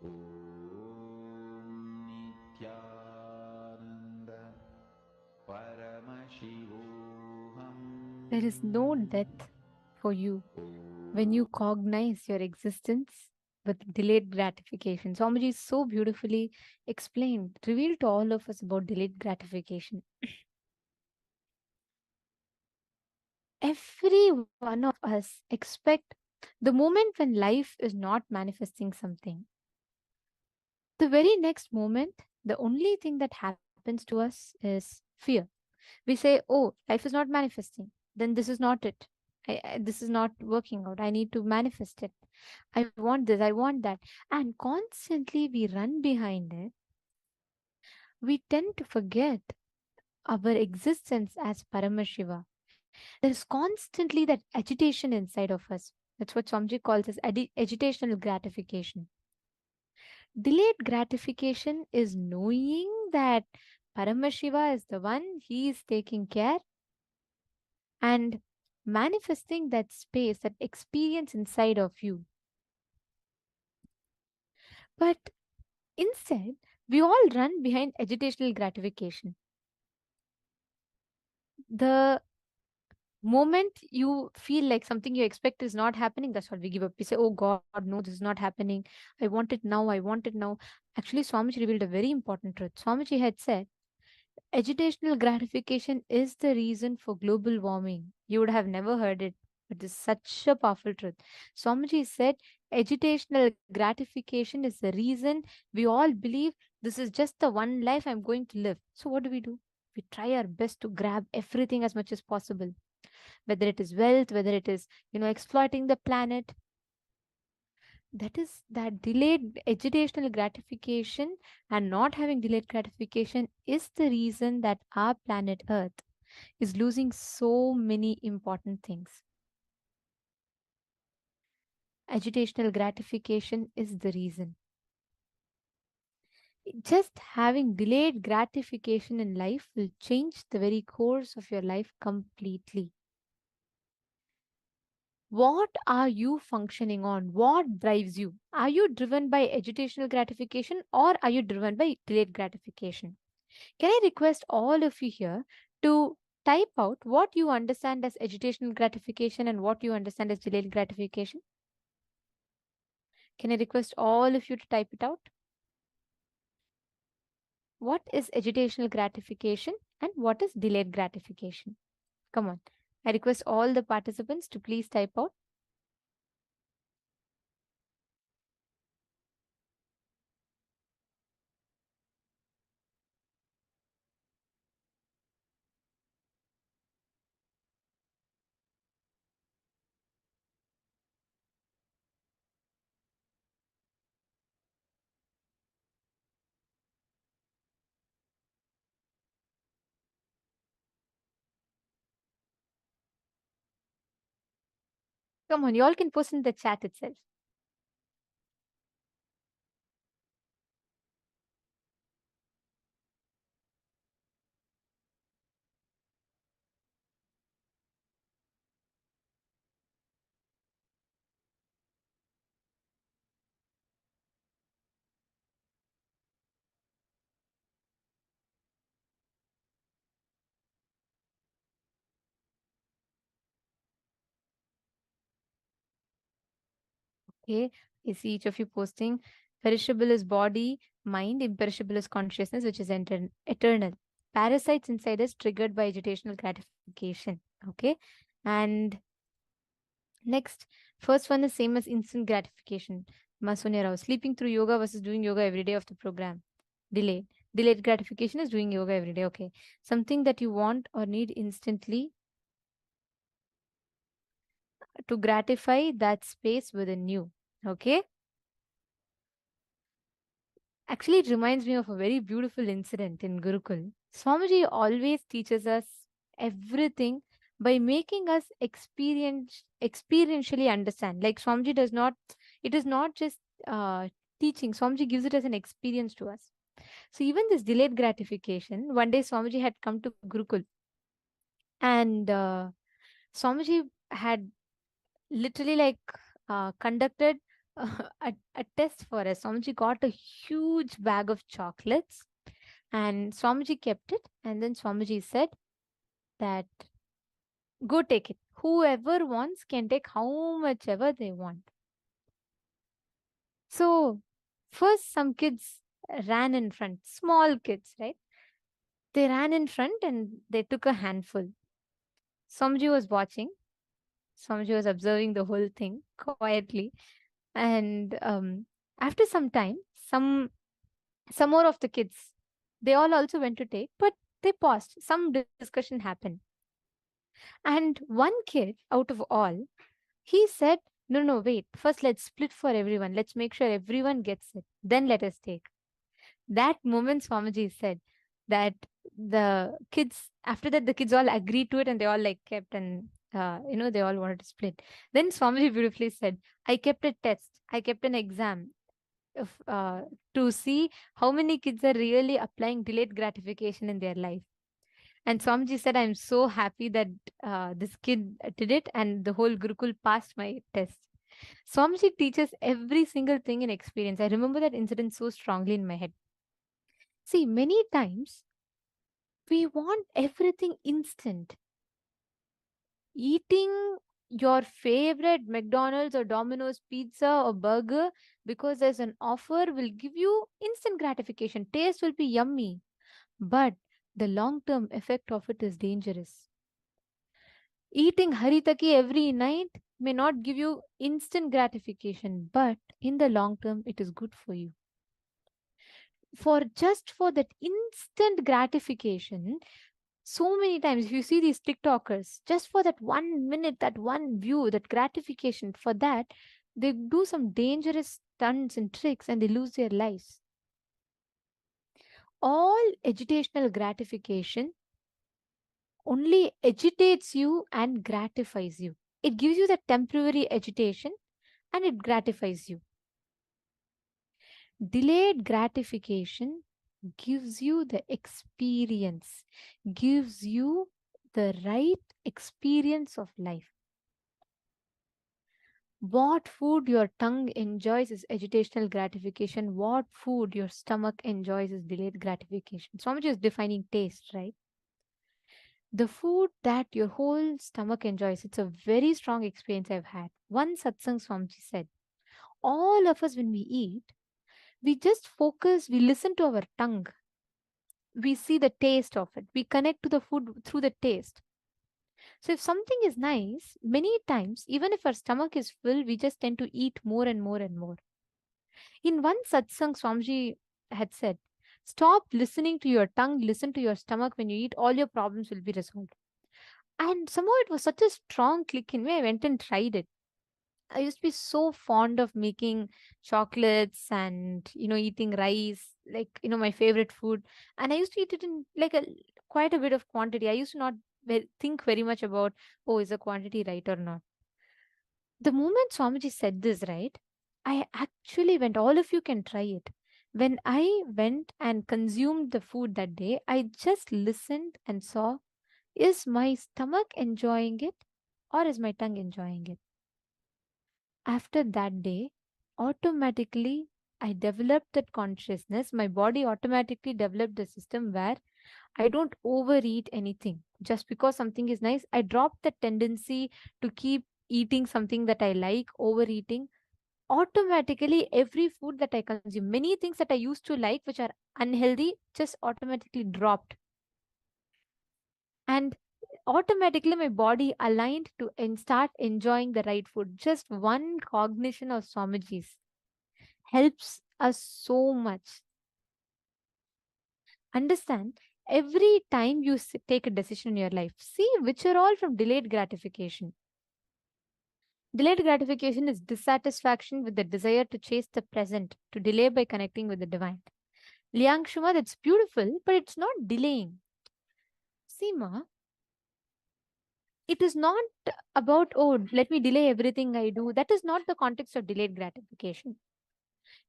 Om Nityananda Paramashivoham. There is no death for you when you cognize your existence with delayed gratification. Swamiji so beautifully explained, revealed to all of us about delayed gratification. Every one of us expect the moment when life is not manifesting something. The very next moment, the only thing that happens to us is fear. We say, oh, life is not manifesting. Then this is not it. This is not working out. I need to manifest it. I want this. I want that. And constantly we run behind it. We tend to forget our existence as Paramashiva. There is constantly that agitation inside of us. That's what Swamiji calls as agitational gratification. Delayed gratification is knowing that Paramashiva is the one, he is taking care, and manifesting that space, that experience inside of you. But instead, we all run behind agitational gratification. The moment you feel like something you expect is not happening, that's what we give up. We say, oh God, no, this is not happening. I want it now. I want it now. Actually, Swamiji revealed a very important truth. Swamiji had said, agitational gratification is the reason for global warming. You would have never heard it, but it's such a powerful truth. Swamiji said, agitational gratification is the reason we all believe this is just the one life I'm going to live. So, what do? We try our best to grab everything as much as possible, whether it is wealth, whether it is, exploiting the planet. That is that delayed educational gratification and not having delayed gratification is the reason that our planet Earth is losing so many important things. Educational gratification is the reason. Just having delayed gratification in life will change the very course of your life completely. What are you functioning on? What drives you? Are you driven by educational gratification or are you driven by delayed gratification? Can I request all of you here to type out what you understand as educational gratification and what you understand as delayed gratification? Can I request all of you to type it out? What is educational gratification and what is delayed gratification? Come on. I request all the participants to please type out. Come on, you all can post in the chat itself. Okay, I see each of you posting. Perishable is body, mind, imperishable is consciousness, which is eternal. Parasites inside us triggered by agitational gratification. Okay, and next, first one is same as instant gratification. Masunya Rao, sleeping through yoga versus doing yoga every day of the program. Delayed. Delayed gratification is doing yoga every day. Okay. Something that you want or need instantly to gratify that space within you. Okay. Actually, it reminds me of a very beautiful incident in Gurukul. Swamiji always teaches us everything by making us experientially understand. Like Swamiji does not, it is not just teaching. Swamiji gives it as an experience to us. So even this delayed gratification, one day Swamiji had come to Gurukul and Swamiji had literally like conducted a test for us. Swamiji got a huge bag of chocolates and Swamiji kept it. And then Swamiji said that go take it. Whoever wants can take how much ever they want. So first some kids ran in front, small kids, right? They ran in front and they took a handful. Swamiji was watching. Swamiji was observing the whole thing quietly. And after some time, some more of the kids, they all also went to take, but they paused. Some discussion happened. And one kid out of all, he said, no, no, wait. First, let's split for everyone. Let's make sure everyone gets it. Then let us take. That moment, Swamiji said that the kids, after that, the kids all agreed to it and they all like kept and, they all wanted to split. Then Swamiji beautifully said, I kept a test. I kept an exam of, to see how many kids are really applying delayed gratification in their life. And Swamiji said, I'm so happy that this kid did it and the whole Gurukul passed my test. Swamiji teaches every single thing in experience. I remember that incident so strongly in my head. See, many times we want everything instant. Eating your favorite McDonald's or Domino's pizza or burger because there's an offer will give you instant gratification. Taste will be yummy, but the long term effect of it is dangerous. Eating haritaki every night may not give you instant gratification, but in the long term, it is good for you. For that instant gratification, so many times, if you see these TikTokers, just for that 1 minute, that one view, that gratification, for that, They do some dangerous stunts and tricks and they lose their lives. All agitational gratification only agitates you and gratifies you. It gives you the temporary agitation and it gratifies you. Delayed gratification gives you the experience, gives you the right experience of life. What food your tongue enjoys is agitational gratification. What food your stomach enjoys is delayed gratification. So much is defining taste, right? The food that your whole stomach enjoys, it's a very strong experience I've had. One satsang Swamiji said, all of us when we eat, we just focus, we listen to our tongue. We see the taste of it. We connect to the food through the taste. So if something is nice, many times, even if our stomach is full, we just tend to eat more and more and more. In one satsang, Swamiji had said, stop listening to your tongue, listen to your stomach. When you eat, all your problems will be resolved. And somehow it was such a strong click in me. I went and tried it. I used to be so fond of making chocolates and eating rice, like my favorite food. And I used to eat it in like a quite a bit of quantity. I used to not think very much about, oh, is the quantity right or not. The moment Swamiji said this, right, I actually went. All of you can try it. When I went and consumed the food that day, I just listened and saw, is my stomach enjoying it or is my tongue enjoying it? After that day, automatically I developed that consciousness. My body automatically developed a system where I don't overeat anything. Just because something is nice, I dropped the tendency to keep eating something that I like, overeating. Automatically, every food that I consume, many things that I used to like, which are unhealthy, just automatically dropped. And automatically my body aligned to and start enjoying the right food. Just one cognition of Swamiji's helps us so much. Understand, every time you take a decision in your life, see which are all from delayed gratification. Delayed gratification is dissatisfaction with the desire to chase the present, to delay by connecting with the divine. Liang Shuma, that's beautiful, but it's not delaying. Seema, it is not about, oh, let me delay everything I do. That is not the context of delayed gratification.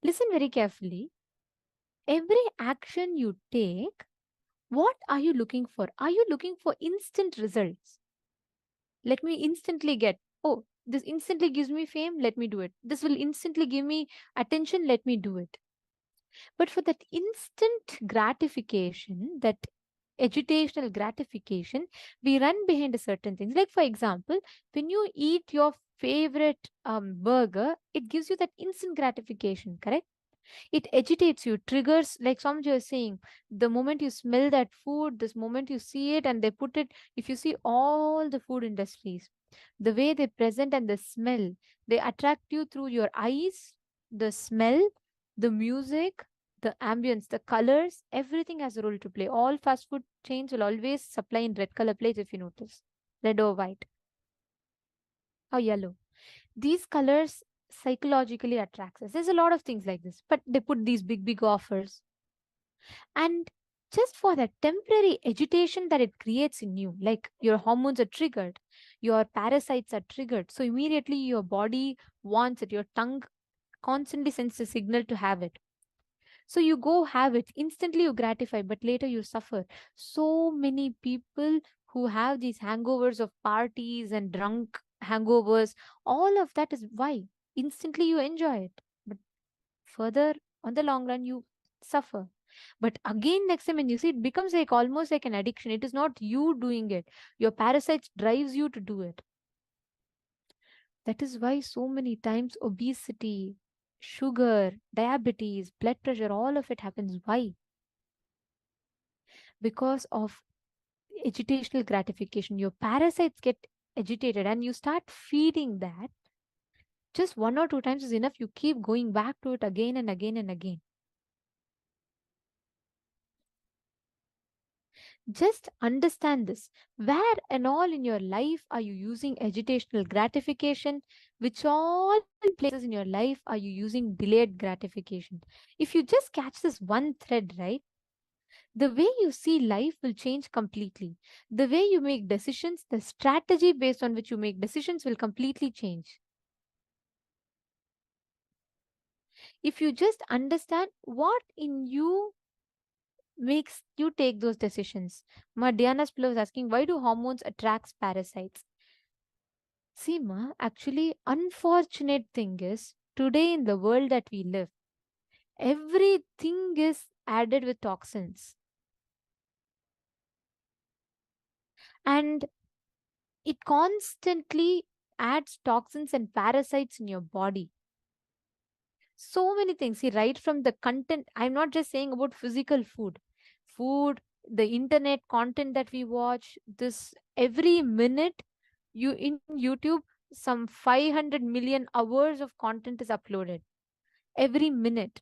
Listen very carefully. Every action you take, what are you looking for? Are you looking for instant results? Let me instantly get, oh, this instantly gives me fame, let me do it. This will instantly give me attention, let me do it. But for that instant gratification, that agitational gratification, we run behind a certain things. Like, for example, when you eat your favorite burger, it gives you that instant gratification, correct? It agitates you, triggers, like Swamiji was saying, the moment you smell that food, this moment you see it, and they put it, if you see all the food industries, the way they present and the smell, they attract you through your eyes, the smell, the music, the ambience, the colors, everything has a role to play. All fast food chains will always supply in red color plates, if you notice, red or white or yellow. These colors psychologically attracts us. There's a lot of things like this, but they put these big offers. And just for that temporary agitation that it creates in you, like your hormones are triggered, your parasites are triggered. So immediately your body wants it, your tongue constantly sends a signal to have it. So you go have it, instantly you gratify, but later you suffer. So many people who have these hangovers of parties and drunk hangovers, all of that is why instantly you enjoy it, but further on the long run you suffer. But again, next time when you see, it becomes like almost like an addiction. It is not you doing it, your parasites drives you to do it. That is why so many times obesity, sugar, diabetes, blood pressure, all of it happens. Why? Because of agitational gratification. Your parasites get agitated and you start feeding that. Just one or two times is enough. You keep going back to it again and again and again. Just understand this. Where and all in your life are you using agitational gratification? Which all places in your life are you using delayed gratification? If you just catch this one thread, right, the way you see life will change completely. The way you make decisions, the strategy based on which you make decisions will completely change. If you just understand what in you makes you take those decisions. Diana's Pula was asking, why do hormones attract parasites? See, actually, unfortunate thing is, today in the world that we live, everything is added with toxins. And it constantly adds toxins and parasites in your body. So many things. See, right from the content, I'm not just saying about physical food, the internet content that we watch, this every minute you in YouTube, some 500 million hours of content is uploaded every minute.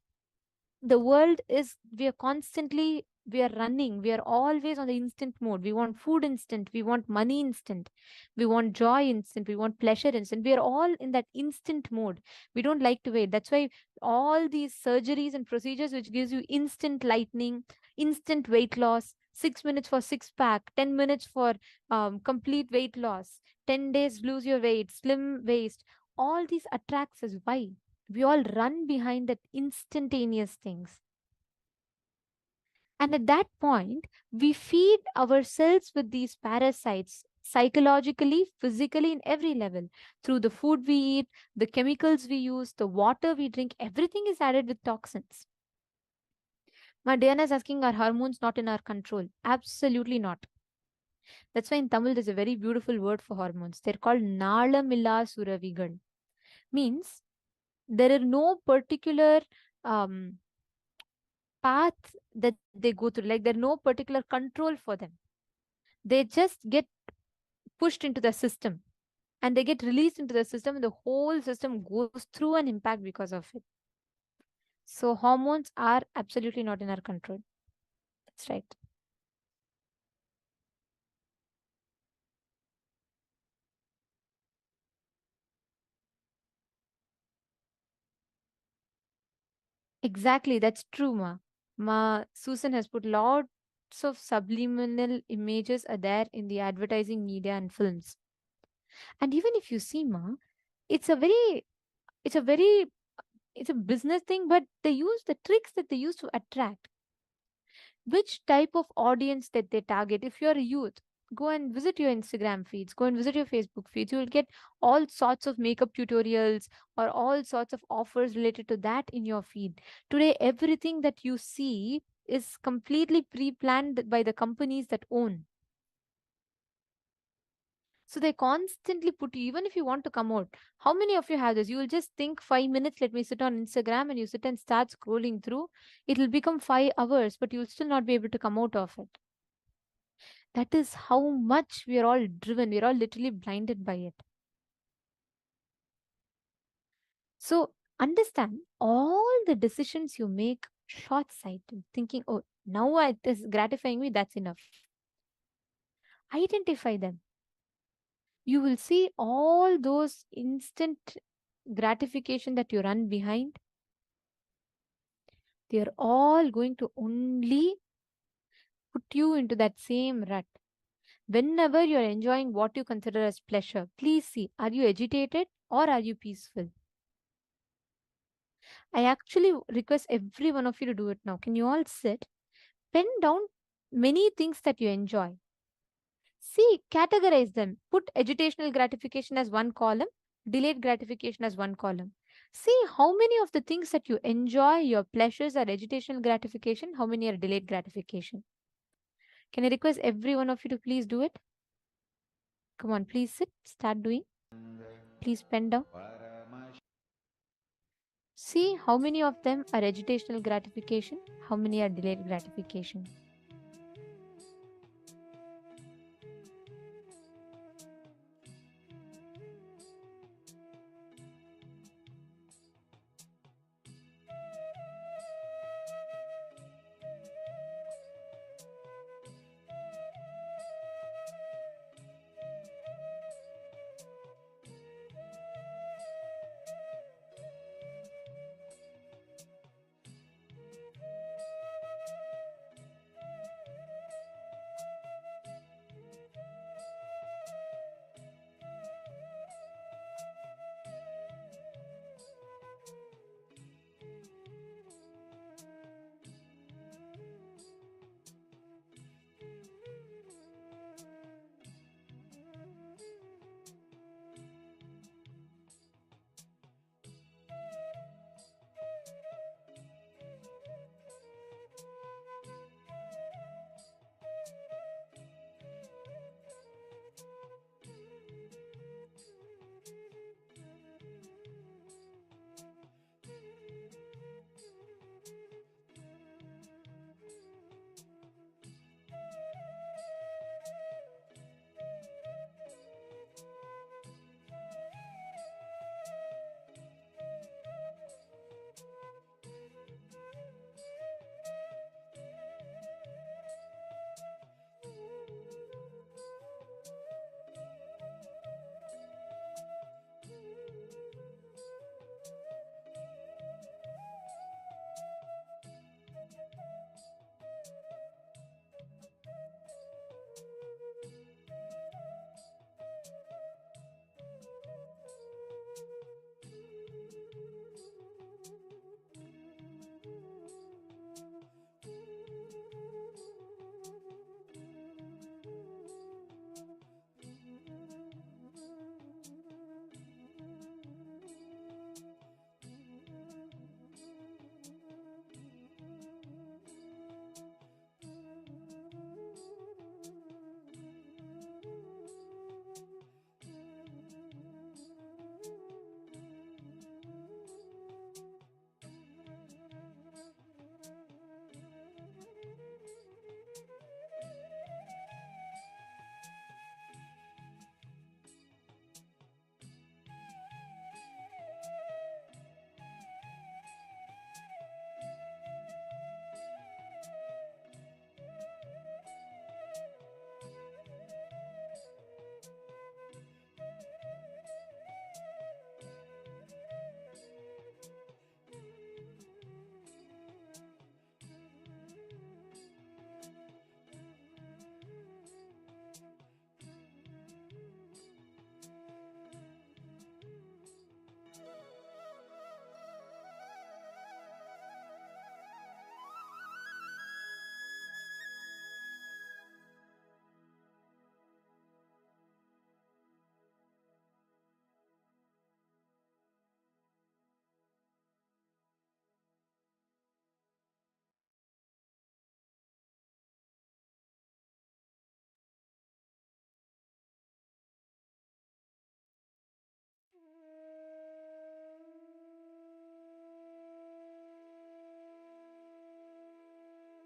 The world is, we are running, we are always on the instant mode. We want food instant, we want money instant, we want joy instant, we want pleasure instant. We are all in that instant mode. We don't like to wait. That's why all these surgeries and procedures which gives you instant lightening, instant weight loss, 6 minutes for six pack, 10 minutes for complete weight loss, 10 days lose your weight, slim waist, all these attracts us. Why? We all run behind that instantaneous things. And at that point, we feed ourselves with these parasites psychologically, physically, in every level. Through the food we eat, the chemicals we use, the water we drink, everything is added with toxins. Diana is asking, are hormones not in our control? Absolutely not. That's why in Tamil there's a very beautiful word for hormones. They're called Nalamilla Suravigal. Means there are no particular um, path that they go through. Like there's no particular control for them. They just get pushed into the system and they get released into the system, and the whole system goes through an impact because of it. So hormones are absolutely not in our control. That's right. Exactly, that's true, Susan has put lots of subliminal images are there in the advertising media and films. And even if you see, it's a very, it's a very, it's a business thing, but they use the tricks that they use to attract. Which type of audience that they target? If you're a youth, go and visit your Instagram feeds, go and visit your Facebook feeds. You will get all sorts of makeup tutorials or all sorts of offers related to that in your feed. Today, everything that you see is completely pre-planned by the companies that own. So they constantly put you, even if you want to come out. How many of you have this? You will just think 5 minutes, let me sit on Instagram, and you sit and start scrolling through. It'll become 5 hours, but you'll still not be able to come out of it. That is how much we are all driven. We're all literally blinded by it. So understand all the decisions you make short sighted, thinking, oh, now it is gratifying me, that's enough. Identify them. You will see all those instant gratification that you run behind. They are all going to only put you into that same rut. Whenever you're enjoying what you consider as pleasure, please see, are you agitated or are you peaceful? I actually request every one of you to do it now. Can you all sit? Pen down many things that you enjoy. See, categorize them. Put agitational gratification as one column, delayed gratification as one column. See how many of the things that you enjoy, your pleasures, are agitational gratification, how many are delayed gratification. Can I request every one of you to please do it? Come on, please sit, start doing. Please pen down. See how many of them are agitational gratification, how many are delayed gratification.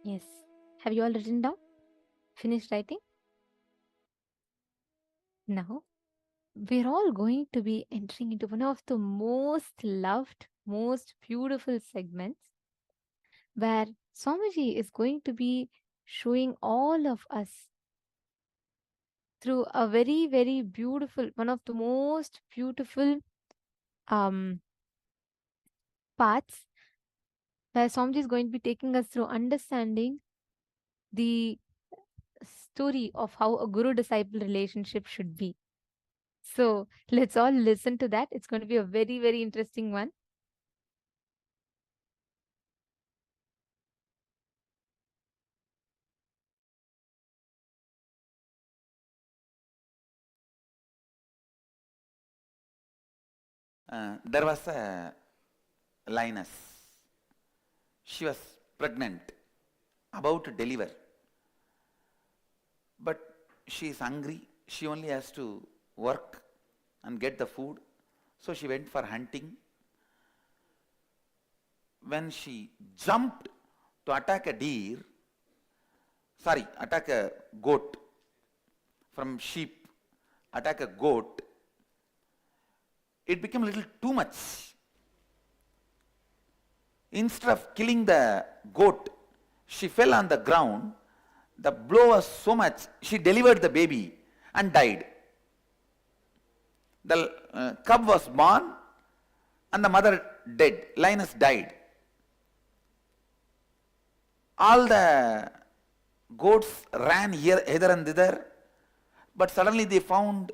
Yes. Have you all written down? Finished writing? Now, we're all going to be entering into one of the most loved, most beautiful segments where Swamiji is going to be showing all of us through a very, very beautiful, one of the most beautiful um, paths, where Swamiji is going to be taking us through understanding the story of how a guru disciple relationship should be. So let's all listen to that. It's going to be a very, very interesting one. There was a lioness. She was pregnant, about to deliver. But she is hungry. She only has to work and get the food. So she went for hunting. When she jumped to attack a attack a goat from sheep, attack a goat, it became a little too much. Instead of killing the goat, she fell on the ground. The blow was so much, she delivered the baby and died. The cub was born and the mother dead. Lioness died. All the goats ran hither and thither, but suddenly they found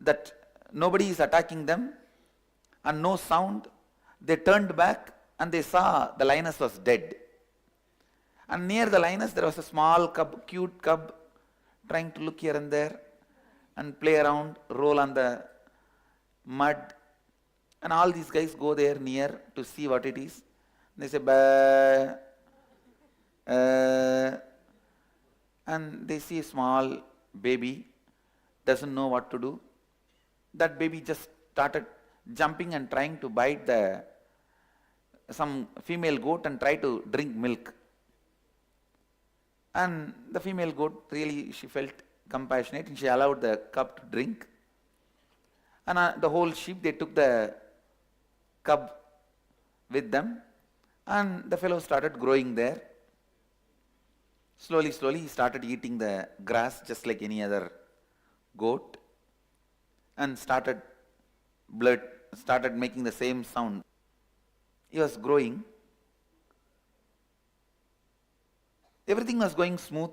that nobody is attacking them and no sound. They turned back and they saw the lioness was dead. And near the lioness there was a small cub, cute cub, trying to look here and there and play around, roll on the mud. And all these guys go there near to see what it is. They say, bah, and they see a small baby, doesn't know what to do. That baby just started jumping and trying to bite some female goat and try to drink milk. And the female goat, really she felt compassionate and she allowed the cub to drink. And the whole sheep, they took the cub with them, and the fellow started growing there. Slowly, he started eating the grass just like any other goat, and started making the same sound. He was growing. Everything was going smooth.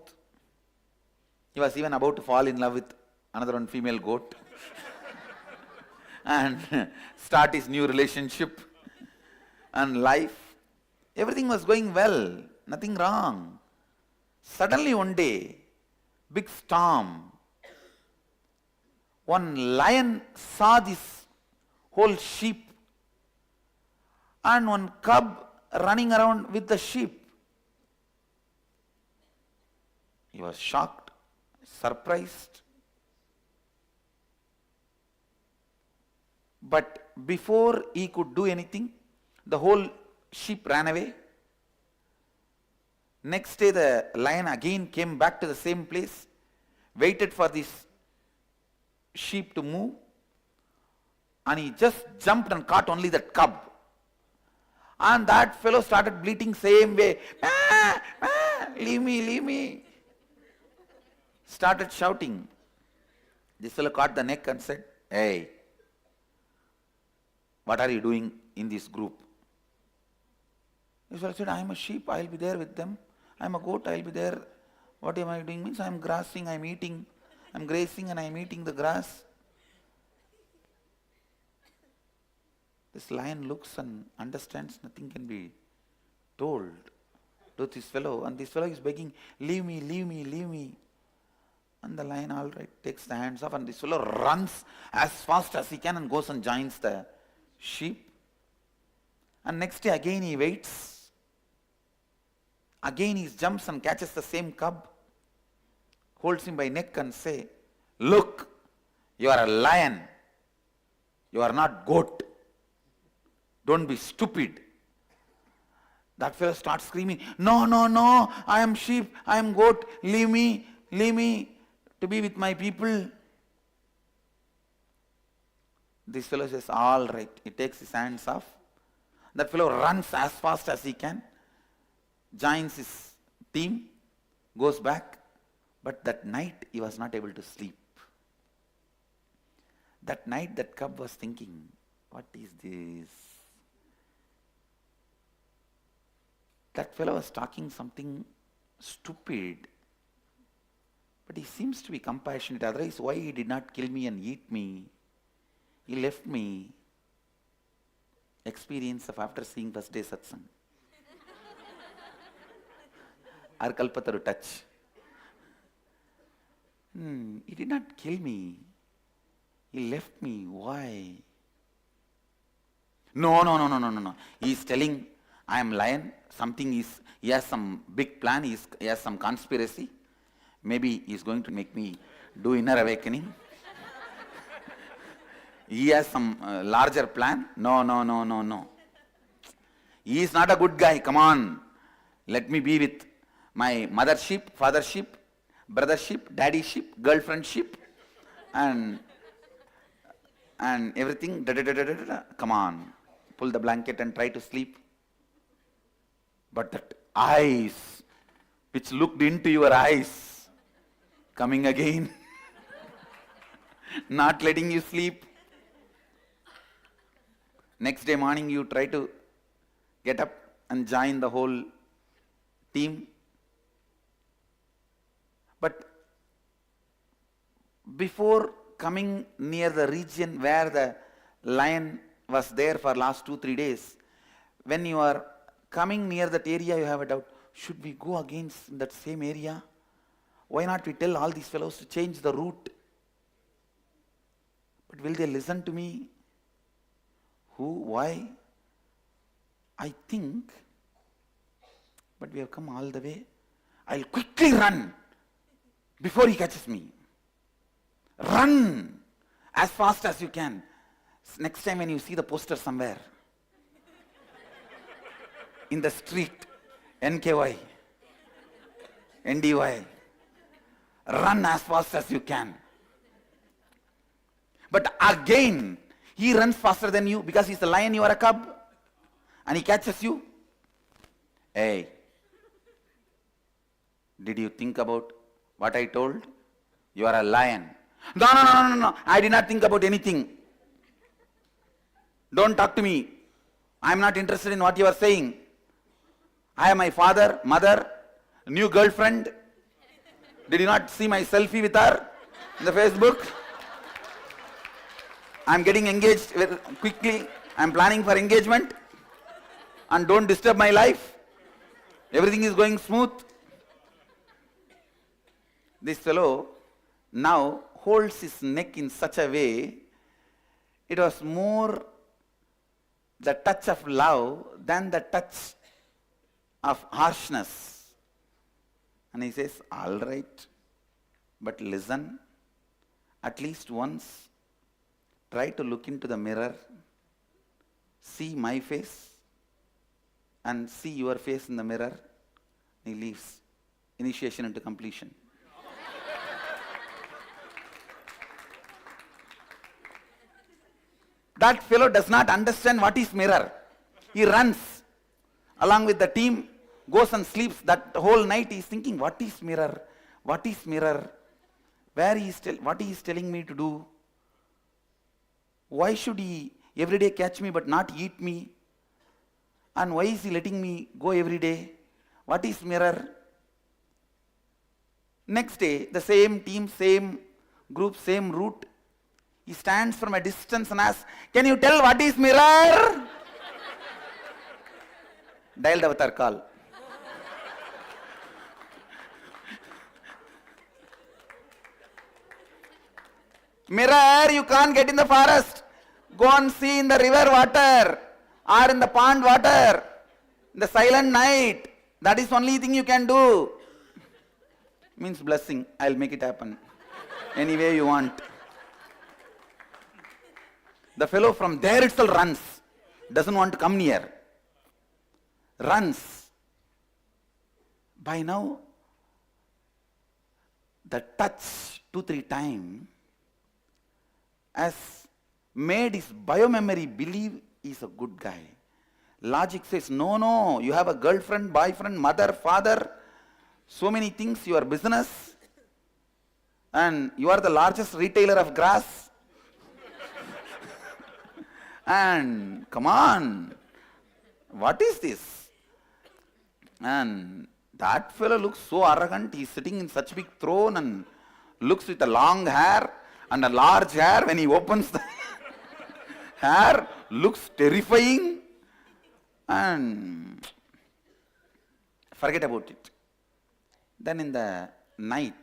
He was even about to fall in love with another one female goat and start his new relationship and life. Everything was going well, nothing wrong. Suddenly one day, big storm. One lion saw this whole sheep and one cub running around with the sheep. He was shocked, surprised. But before he could do anything, the whole sheep ran away. Next day the lion again came back to the same place, waited for this sheep to move, and he just jumped and caught only that cub. And that fellow started bleating same way. Ah, ah, leave me, leave me. Started shouting. This fellow caught the neck and said, hey, what are you doing in this group? This fellow said, I am a sheep, I will be there with them. I am a goat, I will be there. What am I doing? Means I am grassing, I am eating, I am grazing and I am eating the grass. This lion looks and understands nothing can be told to this fellow, and this fellow is begging, leave me, leave me, leave me. And the lion, all right, takes the hands off, and this fellow runs as fast as he can and goes and joins the sheep. And next day again he waits. Again he jumps and catches the same cub, holds him by neck and say, look, you are a lion, you are not goat. Don't be stupid. That fellow starts screaming, no, no, no, I am sheep, I am goat, leave me to be with my people. This fellow says, all right. He takes his hands off. That fellow runs as fast as he can, joins his team, goes back. But that night he was not able to sleep. That night that cub was thinking, what is this? That fellow was talking something stupid. But he seems to be compassionate. Otherwise, why he did not kill me and eat me? He left me. Experience of after seeing first day satsang. Our kalpataru touch. He did not kill me. He left me. Why? No. He is telling, I am lion. He has some big plan. He has some conspiracy. Maybe he is going to make me do inner awakening. He has some larger plan. No. He is not a good guy. Come on. Let me be with my mother sheep, father sheep, brother sheep, daddy sheep, girlfriend sheep, and everything. Come on. Pull the blanket and try to sleep. But that eyes, which looked into your eyes, coming again, not letting you sleep. Next day morning you try to get up and join the whole team. But before coming near the region where the lion was there for last 2-3 days, when you are coming near that area, you have a doubt, should we go against that same area? Why not we tell all these fellows to change the route? But will they listen to me? Who? Why? I think, but we have come all the way. I'll quickly run before he catches me. Run as fast as you can. Next time when you see the poster somewhere, in the street, NKY, NDY, run as fast as you can. But again, he runs faster than you because he's a lion, you are a cub, and he catches you. Hey, did you think about what I told? You are a lion. No. I did not think about anything. Don't talk to me. I am not interested in what you are saying. I have my father, mother, new girlfriend. Did you not see my selfie with her in the Facebook? I am getting engaged quickly. I am planning for engagement. And don't disturb my life. Everything is going smooth. This fellow now holds his neck in such a way, it was more the touch of love than the touch of harshness. And he says, all right, but listen, at least once, try to look into the mirror, see my face, and see your face in the mirror. He leaves. Initiation into completion. That fellow does not understand what is mirror. He runs along with the team, goes and sleeps. That whole night he is thinking, what is mirror? What is mirror? What he is telling me to do? Why should he every day catch me but not eat me? And why is he letting me go every day? What is mirror? Next day, the same team, same group, same route. He stands from a distance and asks, can you tell what is mirror? Dial the avatar call. Mirror, you can't get in the forest. Go and see in the river water or in the pond water. In the silent night. That is the only thing you can do. Means blessing. I'll make it happen. Any way you want. The fellow from there itself runs. Doesn't want to come near. runs. By now, the touch 2-3 times has made his biomemory believe he's a good guy. Logic says, no, you have a girlfriend, boyfriend, mother, father, so many things, your business, and you are the largest retailer of grass. And come on, what is this? And that fellow looks so arrogant. He's sitting in such big throne and looks with a long hair and a large hair. When he opens the hair, looks terrifying. And forget about it. Then in the night,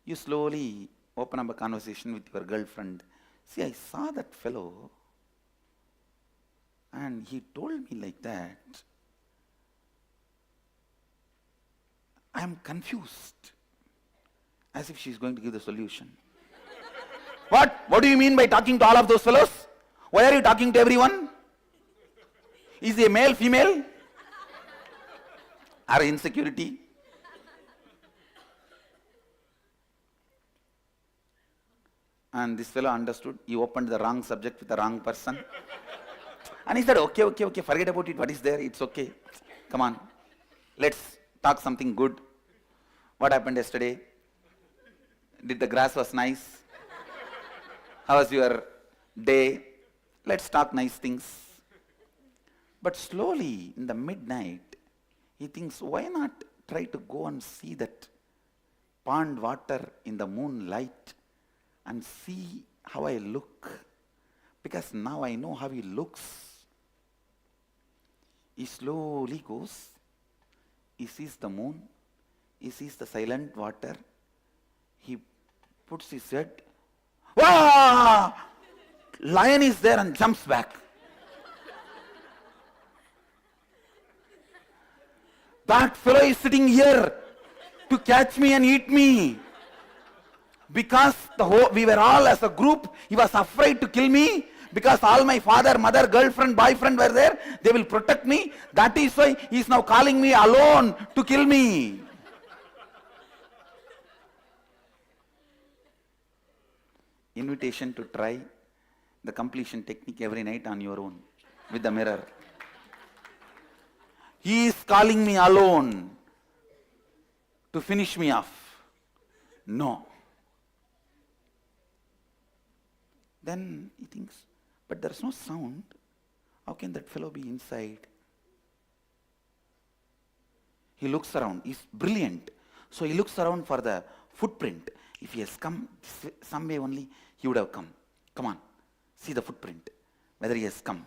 you slowly open up a conversation with your girlfriend. See, I saw that fellow and he told me like that. I am confused. As if she is going to give the solution. What? What do you mean by talking to all of those fellows? Why are you talking to everyone? Is he a male, female? Or insecurity? And this fellow understood. He opened the wrong subject with the wrong person. And he said, okay, forget about it. What is there? It's okay. Come on. Let's talk something good. What happened yesterday? Did the grass was nice? How was your day? Let's talk nice things. But slowly, in the midnight, he thinks, why not try to go and see that pond water in the moonlight and see how I look? Because now I know how he looks. He slowly goes. He sees the moon. He sees the silent water. He puts his head. Wah! Lion is there and jumps back. That fellow is sitting here to catch me and eat me. Because we were all as a group, he was afraid to kill me. Because all my father, mother, girlfriend, boyfriend were there, they will protect me. That is why he is now calling me alone to kill me. Invitation to try the completion technique every night on your own with the mirror. He is calling me alone to finish me off. No. Then he thinks, but there is no sound. How can that fellow be inside? He looks around. He's brilliant. So he looks around for the footprint. If he has come some way only, he would have come. Come on, see the footprint, whether he has come.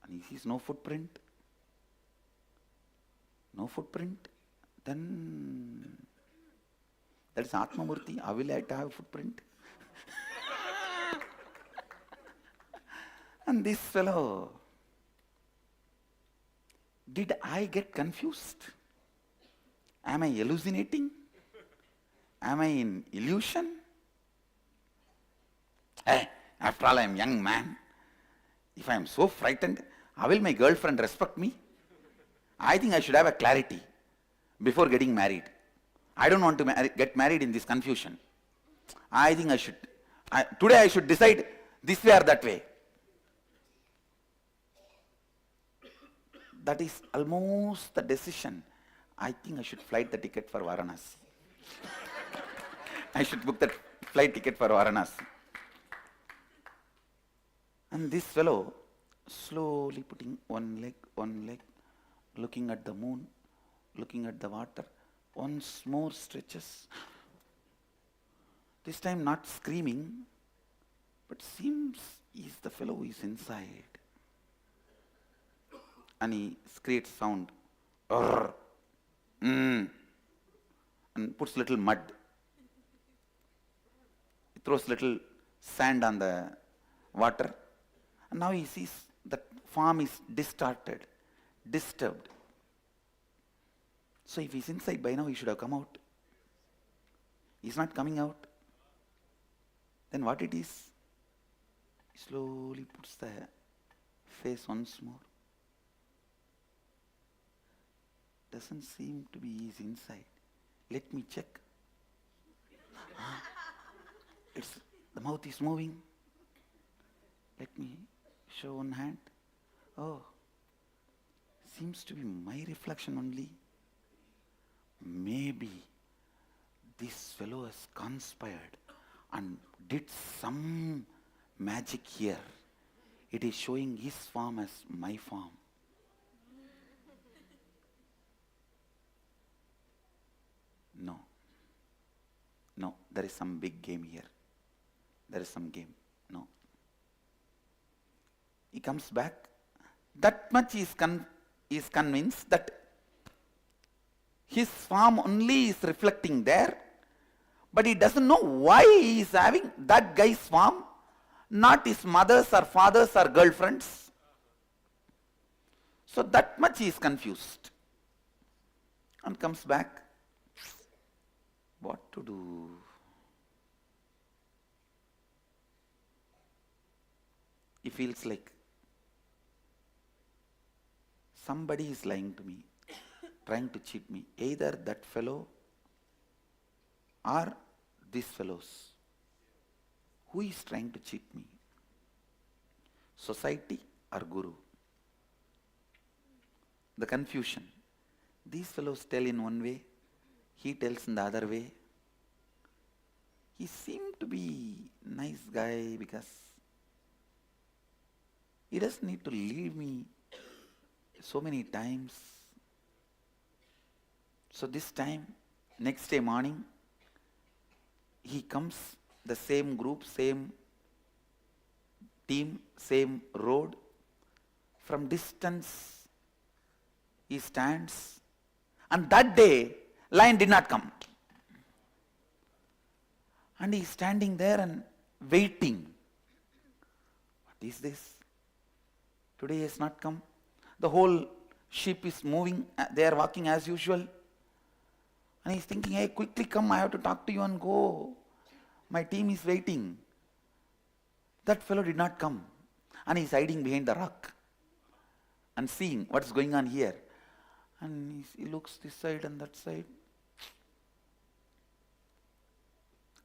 And he sees no footprint. No footprint. Then that is Atma Murthy. How will I have a footprint? And this fellow, did I get confused? Am I hallucinating? Am I in illusion? After all, I am a young man. If I am so frightened, how will my girlfriend respect me? I think I should have a clarity before getting married. I don't want to get married in this confusion. I think today I should decide this way or that way. That is almost the decision. I think I should flight the ticket for Varanasi. I should book that flight ticket for Varanasi. And this fellow, slowly putting one leg, looking at the moon, looking at the water, once more stretches. This time not screaming, but seems he's the fellow who is inside. And he creates sound. And puts little mud. He throws little sand on the water. And now he sees that form is distorted, disturbed. So if he's inside by now, he should have come out. He's not coming out. Then what it is? He slowly puts the face once more. Doesn't seem to be his inside. Let me check. The mouth is moving. Let me show one hand. Oh, seems to be my reflection only. Maybe this fellow has conspired and did some magic here. It is showing his form as my form. No, there is some big game here. There is some game. No. He comes back. That much is convinced that his form only is reflecting there, but he doesn't know why he is having that guy's form, not his mother's or father's or girlfriend's. So that much he is confused and comes back. What to do? He feels like somebody is lying to me, trying to cheat me. Either that fellow or these fellows. Who is trying to cheat me? Society or Guru? The confusion. These fellows tell in one way, he tells in the other way. He seemed to be nice guy because he doesn't need to leave me so many times. So this time, next day morning, he comes, the same group, same team, same road. From distance, he stands. And that day, lion did not come. And he is standing there and waiting. What is this? Today he has not come. The whole sheep is moving. They are walking as usual. And he is thinking, hey, quickly come, I have to talk to you and go. My team is waiting. That fellow did not come. And he is hiding behind the rock and seeing what's going on here. And he looks this side and that side.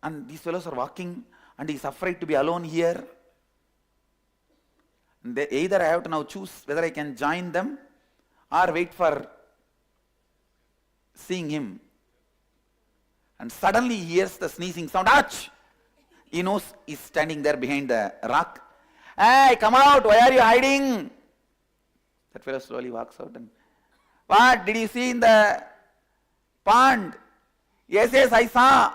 And these fellows are walking and he is afraid to be alone here. And either I have to now choose whether I can join them or wait for seeing him. And suddenly he hears the sneezing sound. Ouch! He knows he's standing there behind the rock. Hey, come out! Why are you hiding? That fellow slowly walks out and, what? Did you see in the pond? Yes, I saw.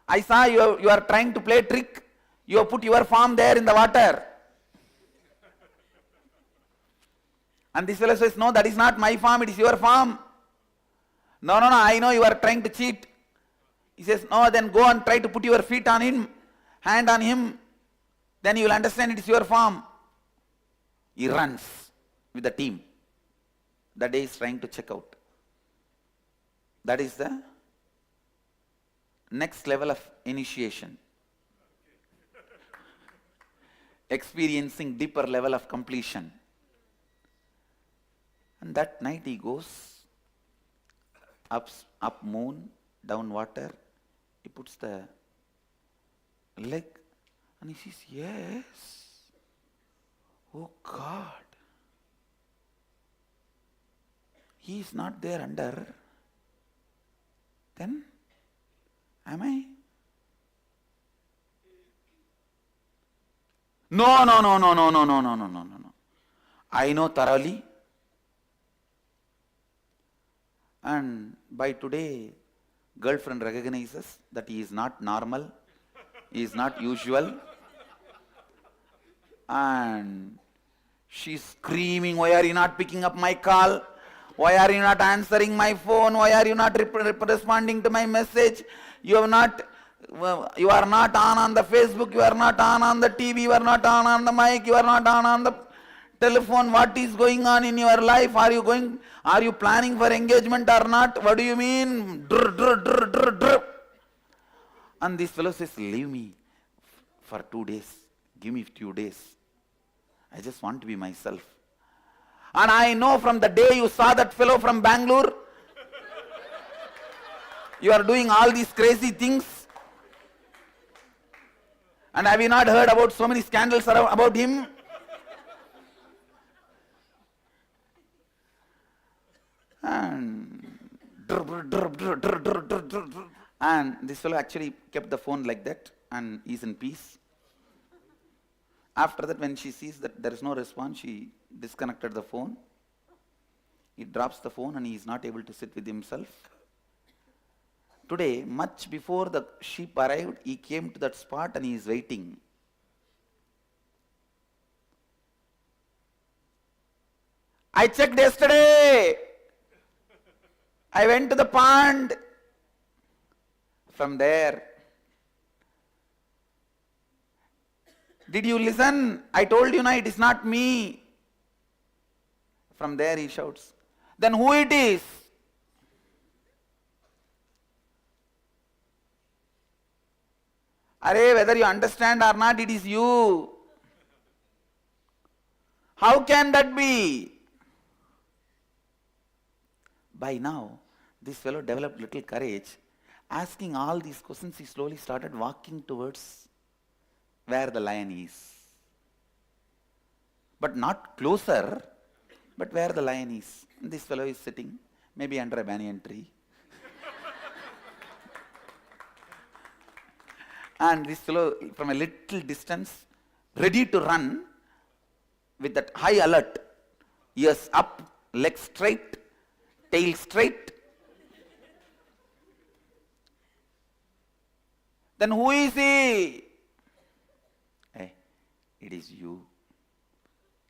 I saw you are trying to play a trick. You have put your farm there in the water. And this fellow says, no, that is not my farm, it is your farm. No, I know you are trying to cheat. He says, no, then go and try to put your feet on him, hand on him. Then you will understand it is your farm. He runs with the team. That day he is trying to check out. That is the next level of initiation. Experiencing deeper level of completion. And that night he goes up moon, down water. He puts the leg and he says, yes. Oh God. He is not there under. Then, am I? No. I know thoroughly. And by today, girlfriend recognizes that he is not normal, he is not usual. And she's screaming, why are you not picking up my call? Why are you not answering my phone? Why are you not responding to my message? You are not on the Facebook, you are not on the TV, you are not on the mic, you are not on the telephone. What is going on in your life? Are you planning for engagement or not? What do you mean? Drr. And this fellow says, leave me for 2 days. Give me 2 days. I just want to be myself. And I know from the day you saw that fellow from Bangalore, you are doing all these crazy things. And have you not heard about so many scandals about him? And this fellow actually kept the phone like that and is in peace. After that, when she sees that there is no response, she disconnected the phone. He drops the phone and he is not able to sit with himself. Today, much before the sheep arrived, he came to that spot and he is waiting. I checked yesterday. I went to the pond. From there, did you listen? I told you, it is not me. From there he shouts, then who it is? Arey, whether you understand or not, it is you. How can that be? By now, this fellow developed little courage. Asking all these questions, he slowly started walking towards where the lion is. But not closer, but where the lion is. And this fellow is sitting, maybe under a banyan tree. And this fellow, from a little distance, ready to run, with that high alert, ears up, legs straight, tail straight. Then who is he? Hey, it is you.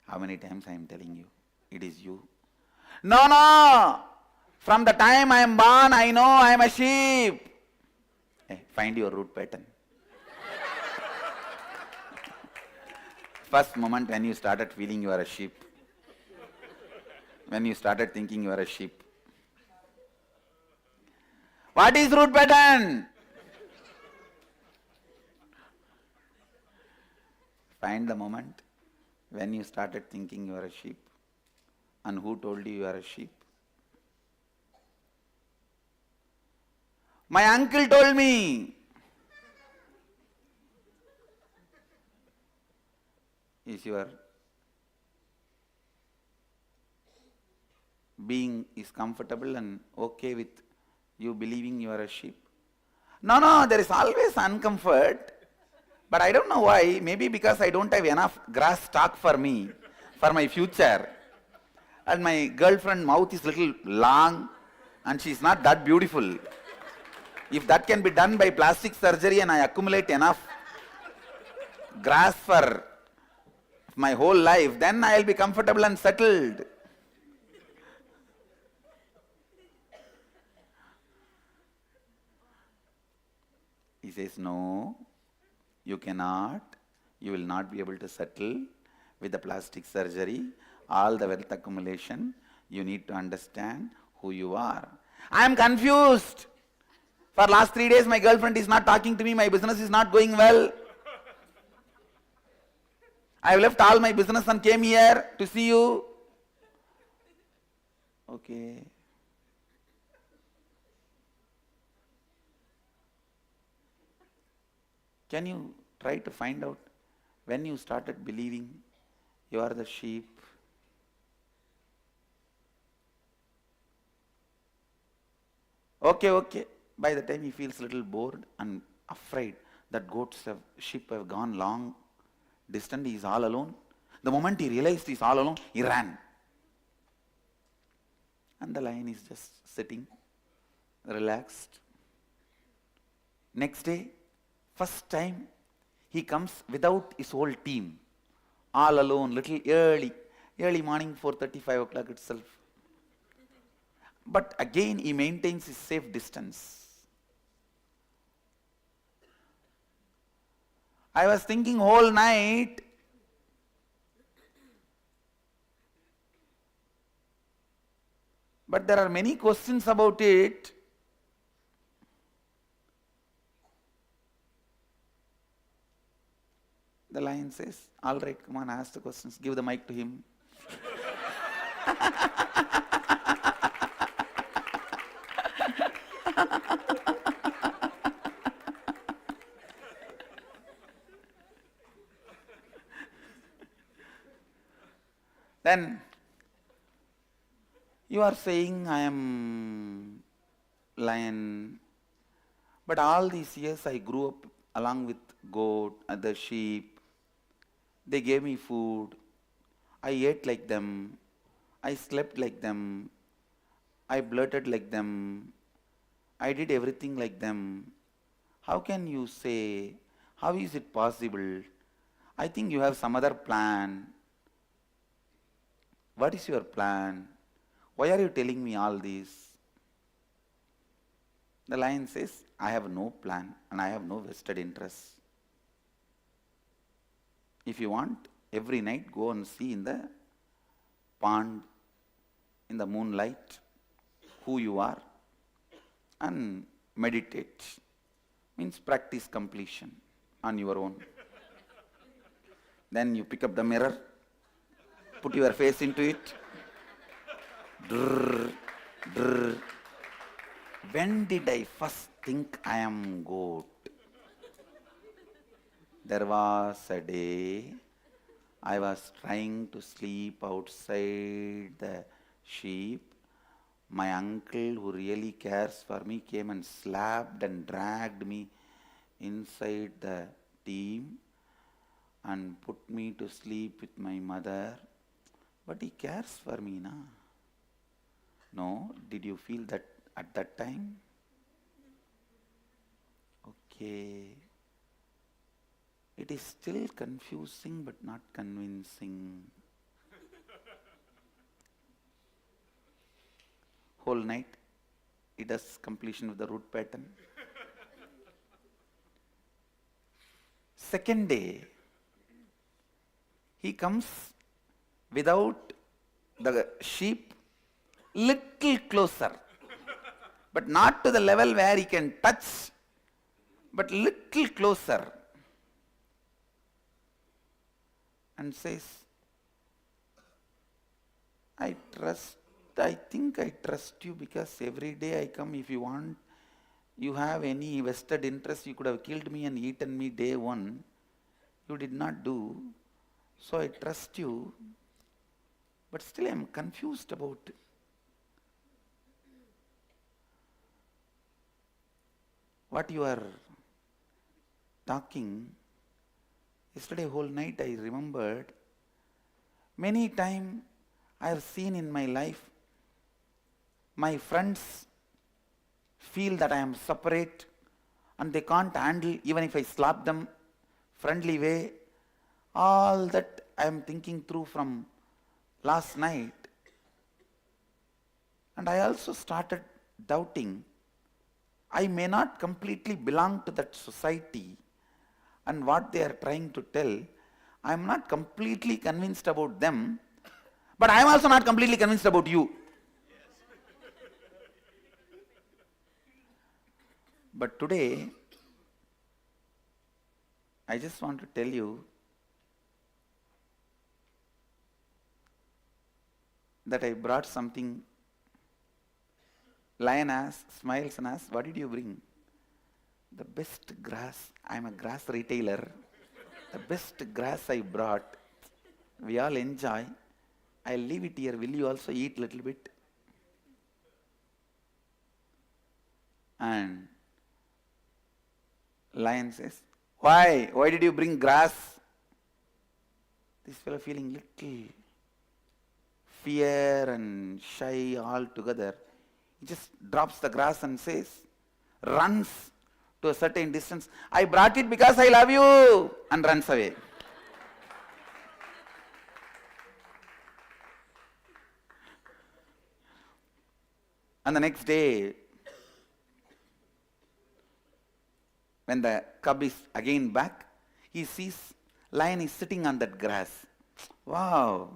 How many times I am telling you? It is you. No. From the time I am born, I know I am a sheep. Hey, find your root pattern. First moment when you started feeling you are a sheep. When you started thinking you are a sheep. What is root pattern? Find the moment when you started thinking you are a sheep. And who told you you are a sheep? My uncle told me. Is your being is comfortable and okay with you believing you are a sheep? No, there is always uncomfort. But I don't know why. Maybe because I don't have enough grass stock for me, for my future. And my girlfriend's mouth is little long and she is not that beautiful. If that can be done by plastic surgery and I accumulate enough grass for my whole life, then I will be comfortable and settled. He says, no, you cannot. You will not be able to settle with the plastic surgery, all the wealth accumulation. You need to understand who you are. I am confused. For last 3 days, my girlfriend is not talking to me. My business is not going well. I have left all my business and came here to see you. Okay. Can you try to find out when you started believing you are the sheep? Okay. By the time he feels a little bored and afraid that sheep have gone long distance, he is all alone. The moment he realized he is all alone, he ran. And the lion is just sitting, relaxed. Next day, first time, he comes without his whole team, all alone, little early morning, 4:30, 5 o'clock itself. But again, he maintains his safe distance. I was thinking whole night, but there are many questions about it. The lion says, all right, come on, ask the questions. Give the mic to him. Then you are saying I am lion, but all these years I grew up along with goat, other sheep. They gave me food. I ate like them. I slept like them. I blurted like them. I did everything like them. How can you say, how is it possible? I think you have some other plan. What is your plan? Why are you telling me all this? The lion says, I have no plan and I have no vested interest. If you want, every night go and see in the pond, in the moonlight, who you are and meditate. Means practice completion on your own. Then you pick up the mirror, put your face into it. Drrr, drrr. When did I first think I am goat? There was a day I was trying to sleep outside the sheep. My uncle, who really cares for me, came and slapped and dragged me inside the team and put me to sleep with my mother. But he cares for me, na? No? Did you feel that at that time? Okay. It is still confusing but not convincing. Whole night he does completion of the root pattern. Second day he comes without the sheep, little closer, but not to the level where he can touch, but little closer, and says, I think I trust you because every day I come. If you want, you have any vested interest, you could have killed me and eaten me day one. You did not do. So I trust you. But still I am confused about what you are talking. Yesterday whole night I remembered many times I have seen in my life my friends feel that I am separate and they can't handle even if I slap them friendly way. All that I am thinking through from last night. And I also started doubting I may not completely belong to that society and what they are trying to tell. I am not completely convinced about them, but I am also not completely convinced about you. But today, I just want to tell you that I brought something. Lion asks, smiles and asks, what did you bring? The best grass. I am a grass retailer. The best grass I brought. We all enjoy. I'll leave it here. Will you also eat a little bit? And lion says, why? Why did you bring grass? This fellow feeling little fear and shy all together. He just drops the grass and says, runs to a certain distance, I brought it because I love you, and runs away. And the next day, when the cub is again back, he sees lion is sitting on that grass. Wow.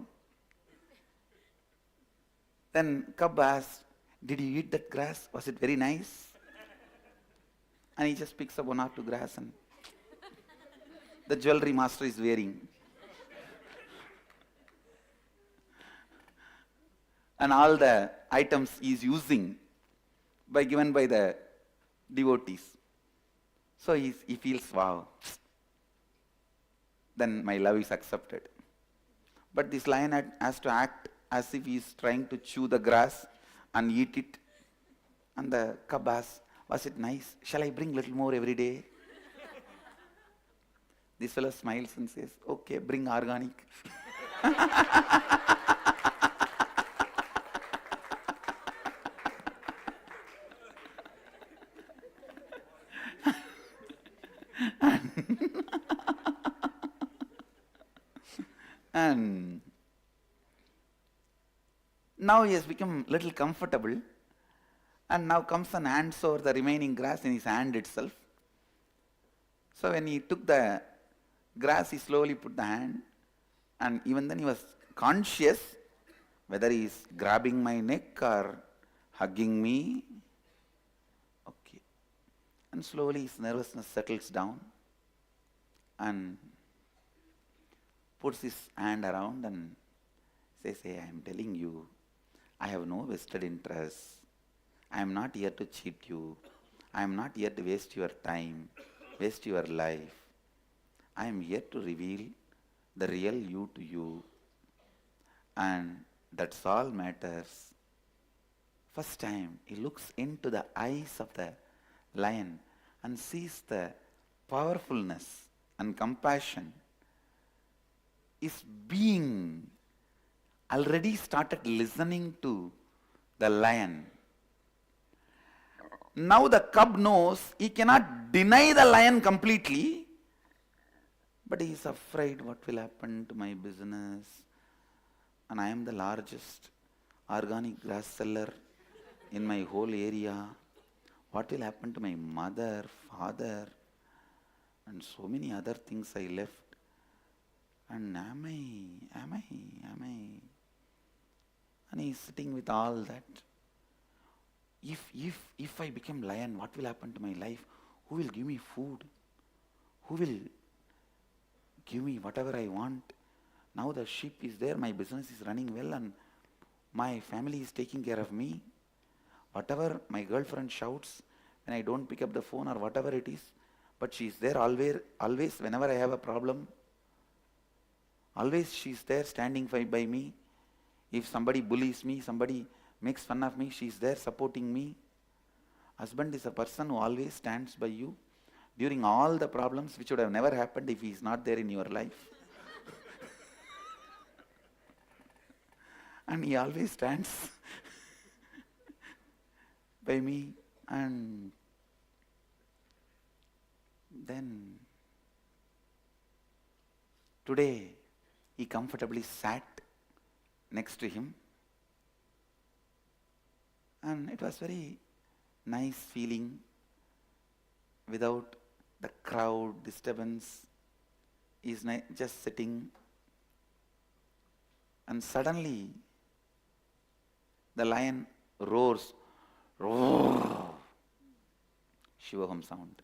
Then cub asks, did you eat that grass? Was it very nice? And he just picks up one or two grass and the jewelry master is wearing. and all the items he is using given by the devotees. So he feels, wow, then my love is accepted. But this lion has to act as if he is trying to chew the grass and eat it. And the cub asks, was it nice? Shall I bring little more every day? This fellow smiles and says, okay, bring organic. And now he has become little comfortable, and now comes and hands over the remaining grass in his hand itself. So when he took the grass, he slowly put the hand, and even then he was conscious whether he is grabbing my neck or hugging me. Okay. And slowly his nervousness settles down and puts his hand around and says, hey, I am telling you, I have no vested interest. I am not here to cheat you. I am not here to waste your time, waste your life. I am here to reveal the real you to you. And that's all matters. First time he looks into the eyes of the lion and sees the powerfulness and compassion. His being already started listening to the lion. Now the cub knows he cannot deny the lion completely, but he is afraid what will happen to my business. And I am the largest organic grass seller in my whole area. What will happen to my mother, father, and so many other things I left? And am I? And he is sitting with all that. If I become lion, what will happen to my life? Who will give me food? Who will give me whatever I want? Now the sheep is there, my business is running well, and my family is taking care of me. Whatever my girlfriend shouts when I don't pick up the phone or whatever it is, but she is there always whenever I have a problem. Always she is there standing by me. If somebody bullies me, somebody makes fun of me, she is there supporting me. Husband is a person who always stands by you during all the problems which would have never happened if he is not there in your life. And he always stands by me. And then today he comfortably sat next to him, and it was very nice feeling without the crowd disturbance. He is just sitting, and suddenly the lion roars, roar, Shivoham sound.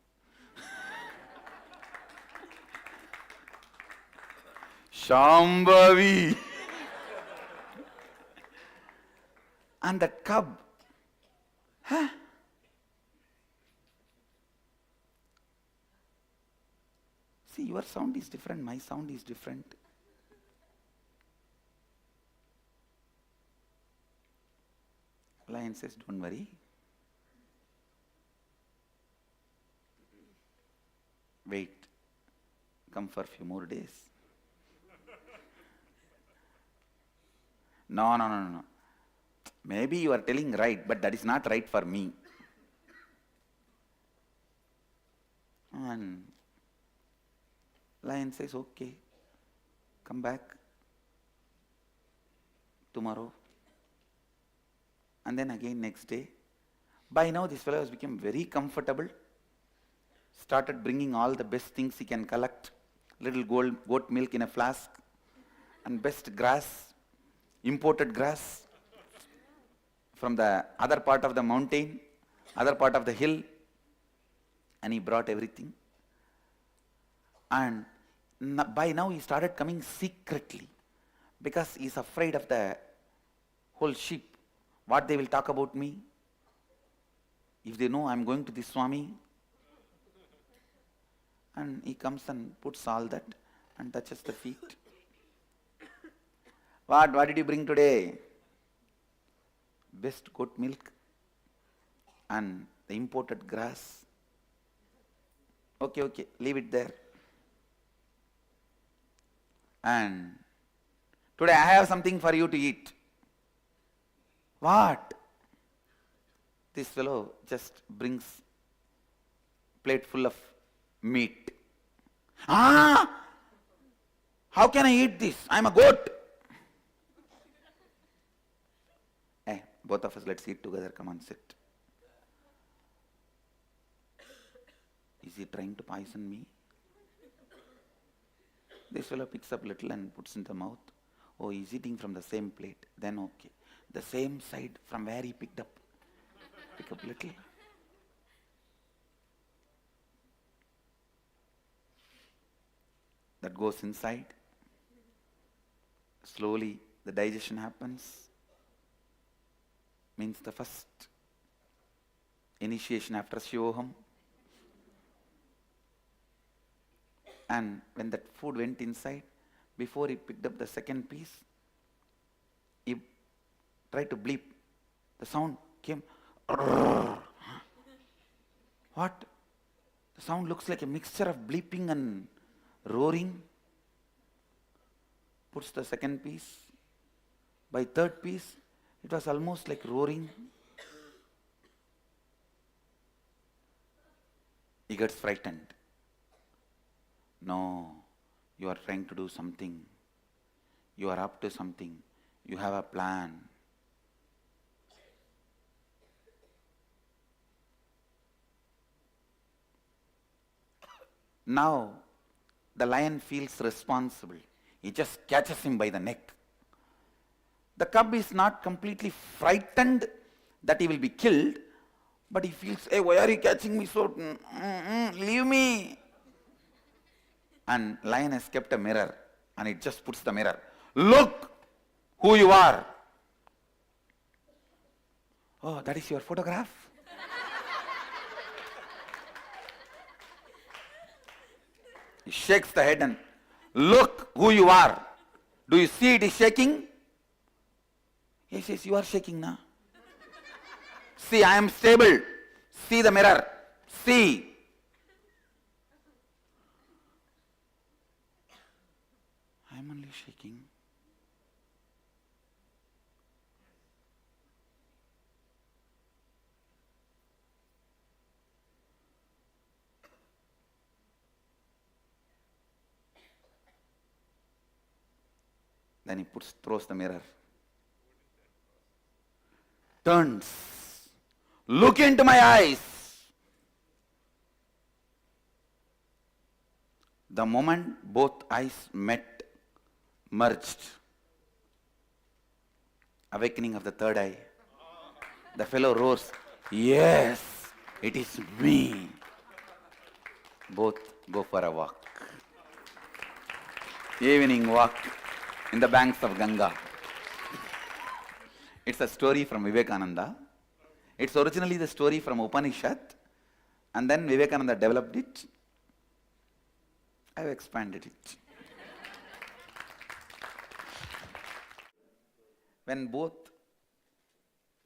Shambhavi. And that cub, see, your sound is different, my sound is different. Lion says, don't worry. Wait, come for a few more days. No. Maybe you are telling right, but that is not right for me. And lion says, okay, come back tomorrow. And then again next day. By now this fellow has become very comfortable, started bringing all the best things he can collect, little goat milk in a flask, and best grass, imported grass from the other part of the mountain, other part of the hill, and he brought everything. And by now he started coming secretly because he is afraid of the whole sheep, what they will talk about me. If they know I'm going to this Swami, and he comes and puts all that and touches the feet. What did you bring today? Best goat milk and the imported grass. Okay, leave it there. And today I have something for you to eat. What? This fellow just brings plate full of meat. How can I eat this? I'm a goat. Both of us, let's eat together. Come on, sit. Is he trying to poison me? This fellow picks up little and puts in the mouth. Oh, he's eating from the same plate. Then okay. The same side from where he picked up. Pick up little. That goes inside. Slowly the digestion happens. Means the first initiation after Shivoham. And when that food went inside, before he picked up the second piece, he tried to bleep. The sound came. What? The sound looks like a mixture of bleeping and roaring. Puts the second piece. By third piece, it was almost like roaring. He gets frightened. No, you are trying to do something. You are up to something. You have a plan. Now, the lion feels responsible. He just catches him by the neck. The cub is not completely frightened that he will be killed, but he feels, hey, why are you catching me so? Leave me. And lion has kept a mirror, and it just puts the mirror. Look who you are. Oh, that is your photograph? He shakes the head and, look who you are. Do you see it is shaking? He says, you are shaking now. See, I am stable. See the mirror. See. I am only shaking. Then he throws the mirror. Turns. Look into my eyes. The moment both eyes met, merged. Awakening of the third eye. The fellow roars, yes, it is me. Both go for a walk. Evening walk in the banks of Ganga. It's a story from Vivekananda. It's originally the story from Upanishad, and then Vivekananda developed it. I've expanded it. When both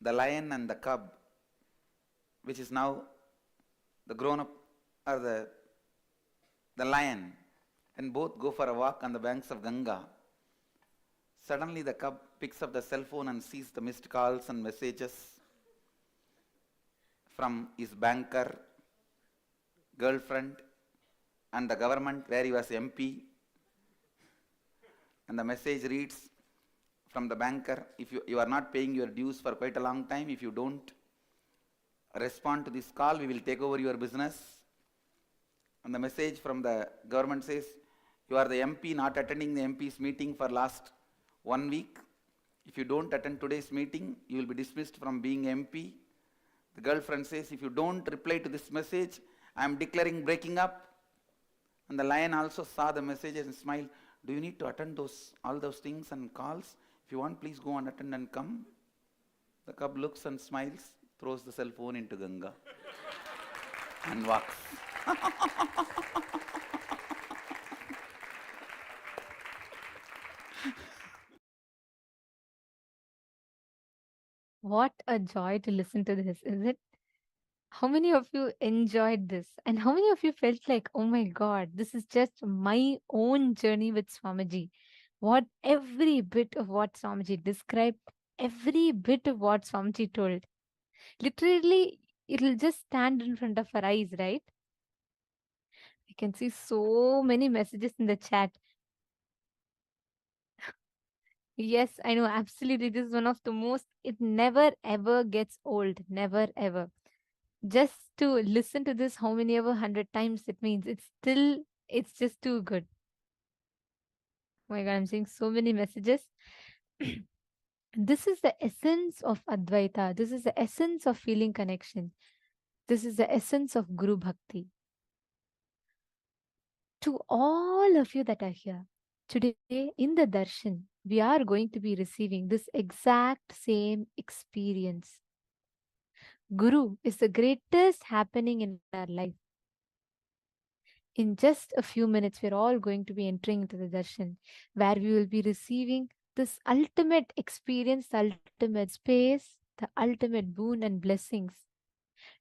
the lion and the cub, which is now the grown-up, or the lion, and both go for a walk on the banks of Ganga, suddenly the cub picks up the cell phone and sees the missed calls and messages from his banker, girlfriend, and the government where he was MP. And the message reads from the banker, if you are not paying your dues for quite a long time, if you don't respond to this call, we will take over your business. And the message from the government says, you are the MP not attending the MP's meeting for last 1 week. If you don't attend today's meeting, you will be dismissed from being MP. The girlfriend says, if you don't reply to this message, I am declaring breaking up. And the lion also saw the message and smiled. Do you need to attend all those things and calls? If you want, please go and attend and come. The cub looks and smiles, throws the cell phone into Ganga, and walks. What a joy to listen to this, is it? How many of you enjoyed this? And how many of you felt like, oh my God, this is just my own journey with Swamiji? What every bit of what Swamiji described, every bit of what Swamiji told. Literally, it'll just stand in front of our eyes, right? I can see so many messages in the chat. Yes, I know, absolutely. This is one of the most, it never ever gets old. Never ever. Just to listen to this how many ever 100 times, it means it's just too good. Oh my God, I'm seeing so many messages. This is the essence of Advaita. This is the essence of feeling connection. This is the essence of Guru Bhakti. To all of you that are here, today in the darshan, we are going to be receiving this exact same experience. Guru is the greatest happening in our life. In just a few minutes, we're all going to be entering into the darshan, where we will be receiving this ultimate experience, the ultimate space, the ultimate boon and blessings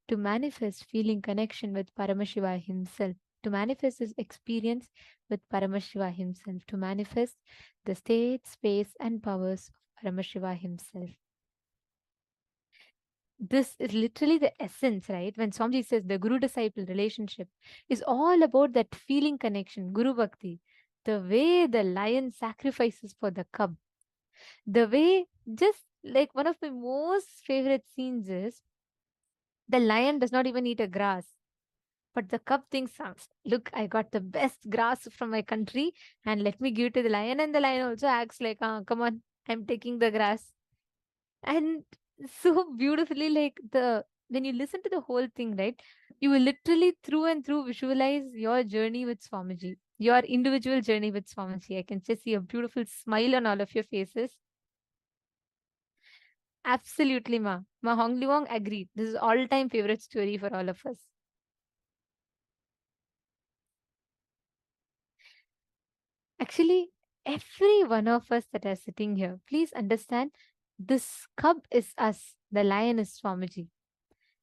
to manifest feeling connection with Paramashiva himself, to manifest his experience with Paramashiva himself, to manifest the state, space, and powers of Paramashiva himself. This is literally the essence, right? When Swamiji says the Guru disciple relationship is all about that feeling connection, Guru Bhakti, the way the lion sacrifices for the cub, the way, just like one of my most favorite scenes is the lion does not even eat a grass. But the cub thinks, look, I got the best grass from my country and let me give it to the lion. And the lion also acts like, come on, I'm taking the grass. And so beautifully, like when you listen to the whole thing, right, you will literally through and through visualize your journey with Swamiji, your individual journey with Swamiji. I can just see a beautiful smile on all of your faces. Absolutely, Ma Hongli Wong agreed. This is all-time favorite story for all of us. Actually, every one of us that are sitting here, please understand, this cub is us, the lion is Swamiji.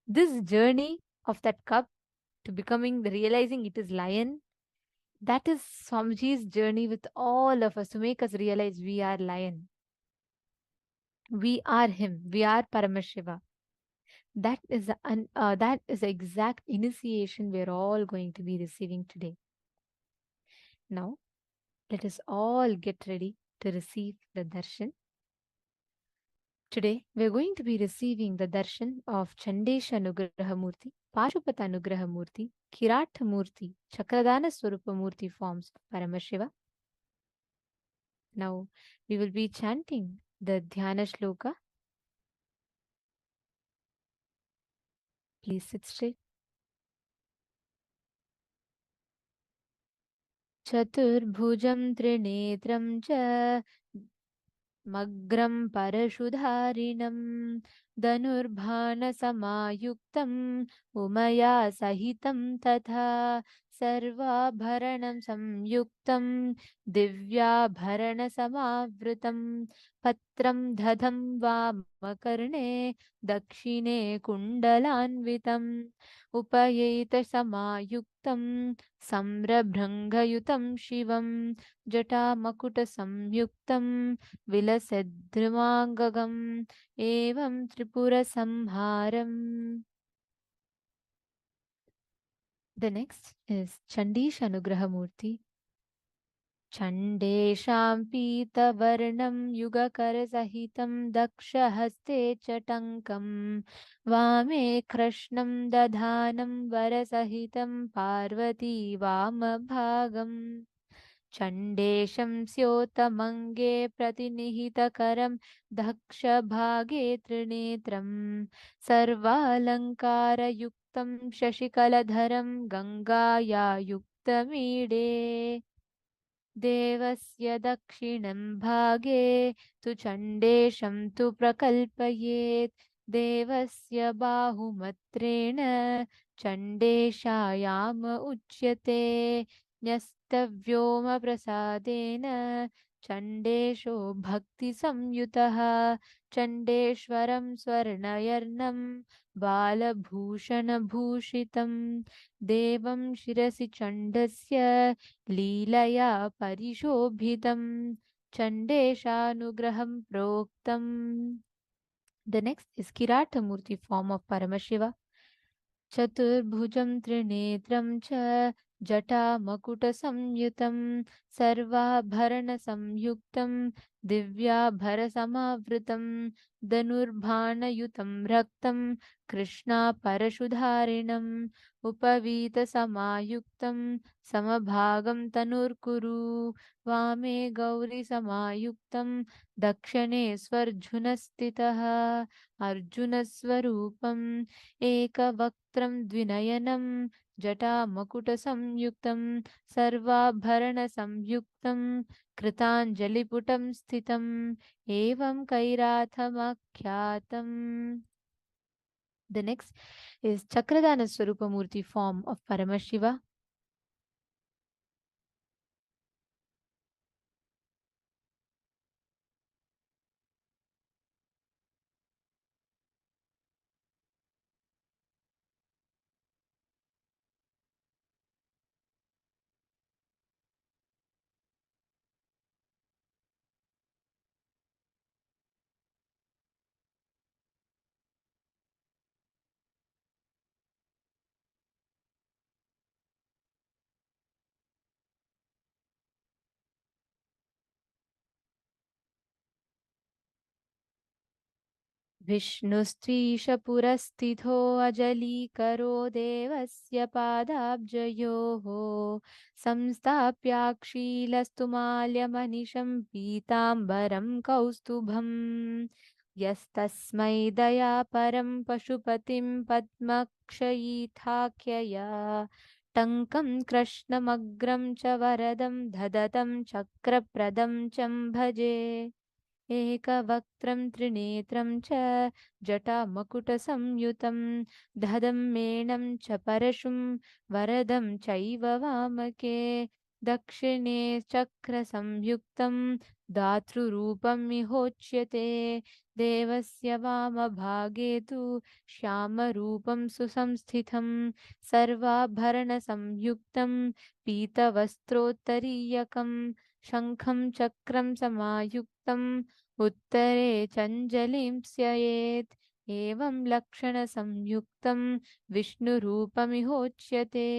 This journey of that cub to becoming, the realizing it is lion, that is Swamiji's journey with all of us to make us realize we are lion. We are him. We are Paramashiva. That is the exact initiation we're all going to be receiving today. Now, let us all get ready to receive the darshan. Today, we're going to be receiving the darshan of Chandesha Anugraha Murthy, Pashupata Anugraha Murthy, Kiratha Murthy, Chakradana Swarupa Murthy forms of Paramashiva. Now, we will be chanting the Dhyana Shloka. Please sit straight. Chaturbhujam Trinetram Cha Magram Parashudharinam Danurбhana Samayuktam Umaya Sahitam Tatha Sarvabharanam Samyuktam Divyabharana Samavritam Patram Dhadham Vamakarne Dakshine Kundalanvitam Upayeta Samayuktam Samrabhrangayutam Shivam Jatamakutasamyuktam Vilasadrimangagam Evam Tripura Samharam. The next is Chandesha Anugraha Murthy. Chandesham Pitavarnam Yugakarasahitam Dakshahaste Chatankam Vame Krishnam Dadhanam Varasahitam Parvati Vamabhagam Chandesham Syotamange Pratinihitakaram Dakshabhage Trinetram Sarvalankara Yuktam Shashikaladharam Gangaya Yuktamide. देवस्य दक्षिणं भागे तु चण्डेशं तु प्रकल्पयेत् देवस्य बाहुमत्रेण चण्डेशायाम उच्यते न्यस्तव्योमप्रसादेन चण्डेशो भक्तिसंयुतः चण्डेश्वरं स्वर्णयर्णं बालभूषणभूषितं देवं शिरसि चण्डस्य लीलया परिशोभितं चण्डेशानुग्रहं प्रोक्तम्. The next is Kiratamurti form of Paramashiva. चतुर्भुजं त्रिनेत्रं च जटामकुटसंयुतं सर्वाभरणसंयुक्तं दिव्याभरसमावृतं धनुर्बाणयुतं रक्तं कृष्णापरशुधारिणम् उपवीतसमायुक्तं समभागं तनुर्कुरु वामे गौरीसमायुक्तं दक्षिणे स्वर्जुनस्थितः अर्जुनस्वरूपम् एकवक्त्रं द्विनयनं जटामकुटसंयुक्तं सर्वाभरणसंयुक्तं कृताञ्जलिपुटं स्थितम् एवं कैराथमाख्यातम्. The next is Chakradana Swarupamurti form of Paramashiva. विष्णुस्त्रीशपुरस्थितो अजलीकरो देवस्य पादाब्जयोः संस्थाप्याक्षीलस्तु माल्यमनिशं पीताम्बरं कौस्तुभम् यस्तस्मै दयापरं पशुपतिं पद्मक्षयीथाख्यया टङ्कं कृष्णमग्रं च वरदं दधतं चक्रप्रदं चं भजे एकवक्त्रं त्रिनेत्रं च जटामकुटसंयुतं दधं मेणं च परशुं वरदं चैव वामके दक्षिणे चक्रसंयुक्तं धातृरूपमिहोच्यते देवस्य वामभागे तु श्यामरूपं सुसंस्थितं सर्वाभरणसंयुक्तं पीतवस्त्रोत्तरीयकं शङ्खं चक्रं समायुक्तम् उत्तरे चञ्जलिं स्येत् एवं लक्षणसंयुक्तं विष्णुरूपमिहोच्यते.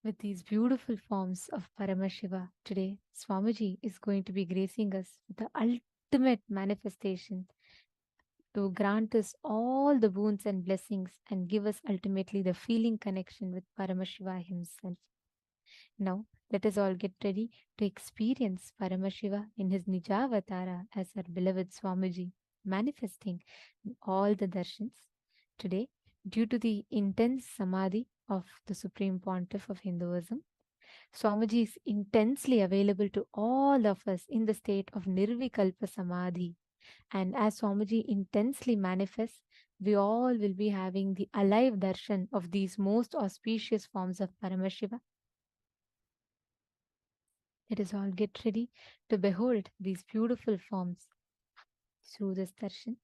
With these beautiful forms of Paramashiva, today Swamiji is going to be gracing us with the ultimate manifestation to grant us all the boons and blessings and give us ultimately the feeling connection with Paramashiva himself. Now, let us all get ready to experience Paramashiva in his Nijavatara as our beloved Swamiji, manifesting in all the darshans. Today, due to the intense samadhi of the Supreme Pontiff of Hinduism, Swamiji is intensely available to all of us in the state of Nirvikalpa Samadhi. And as Swamiji intensely manifests, we all will be having the alive darshan of these most auspicious forms of Paramashiva. Let us all get ready to behold these beautiful forms through this darshan.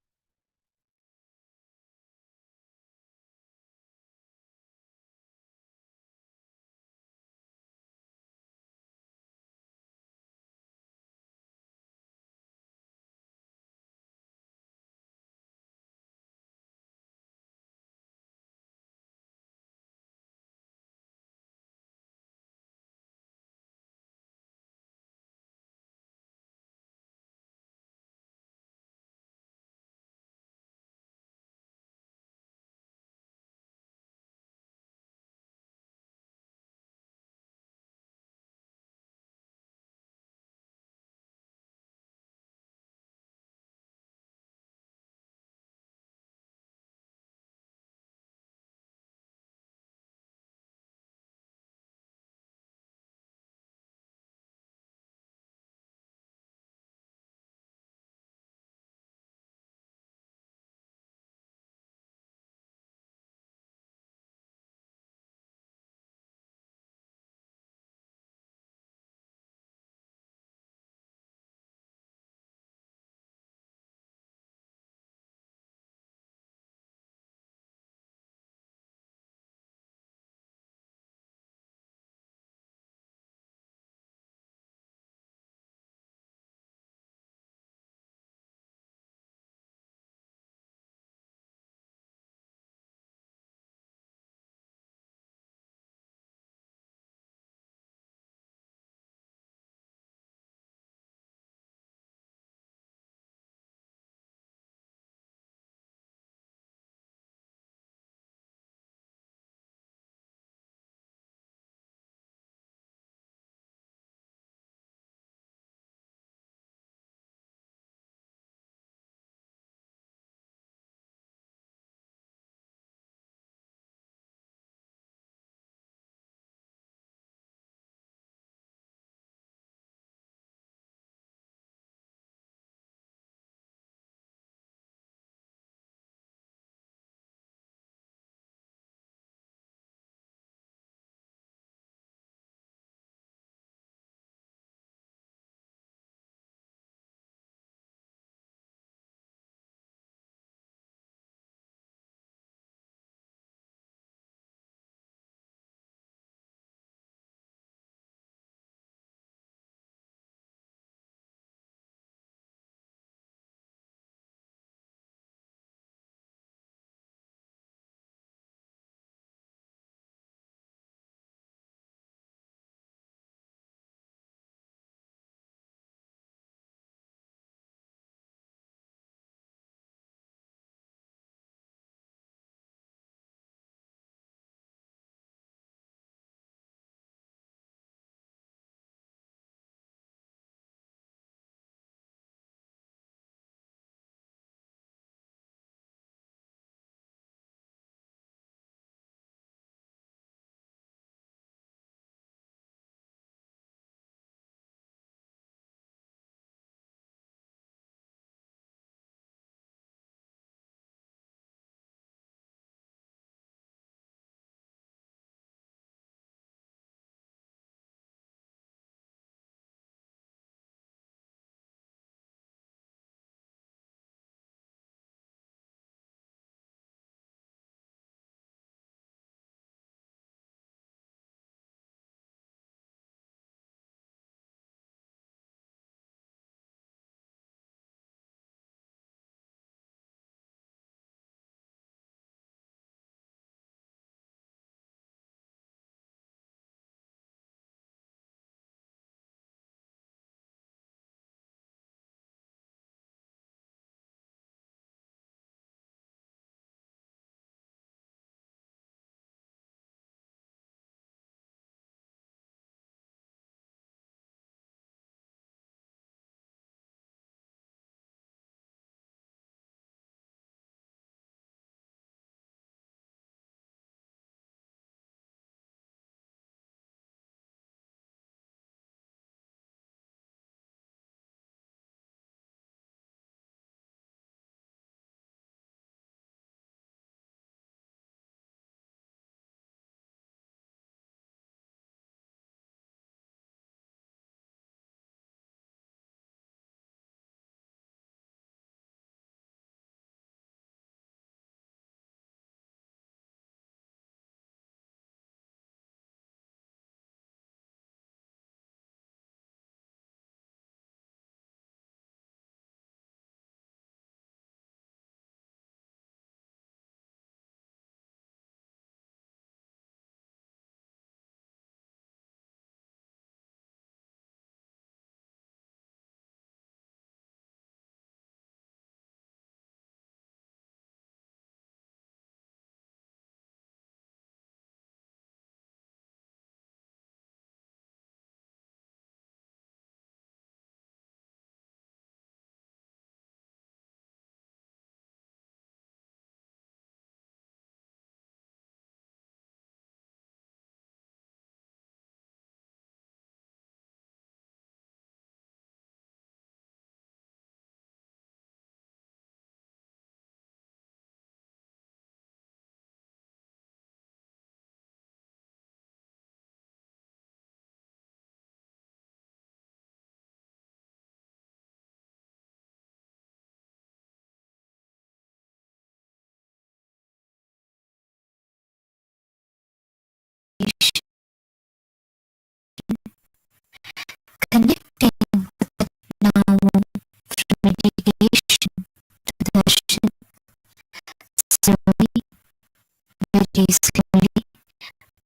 Please slowly,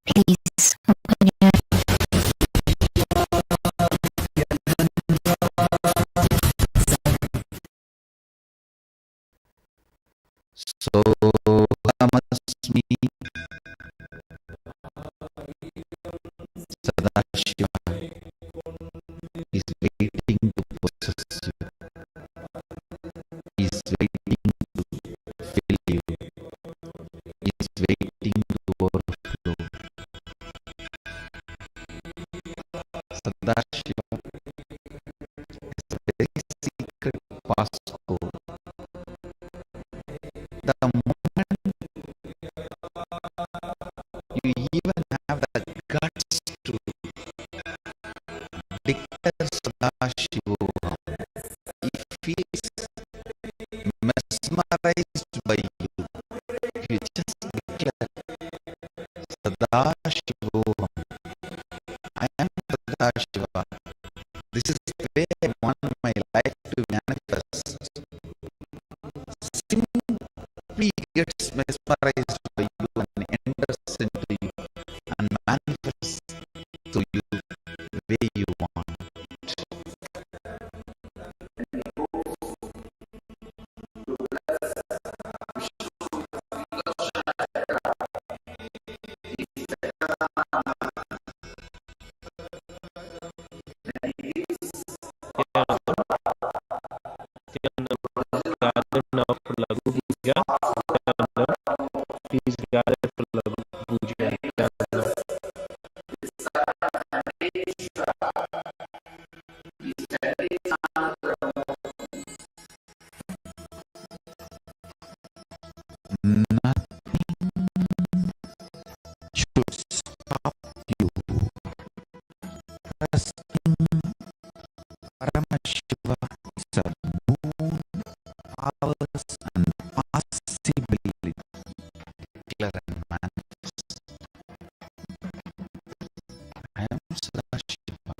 please open your Sohamasmi Sadashiva is waiting to possess you, is waiting to fill you, is waiting to overflow. Sadashiva is a very secret passcode. The moment you even have the guts to declare Sadashivoham, he feels mesmerized by you. You just declare Sadashivoham. I am Sadashiva. This is the way I want my life to manifest. Simply gets mesmerized by you and enters into you and manifests to you the way you want. Garden of Lagu Puja. Please gather for Lagu Puja. Nothing should stop you. Trusting Paramashiva is a boon, powers and possibility. Declare and manifest. I am Sadashiva.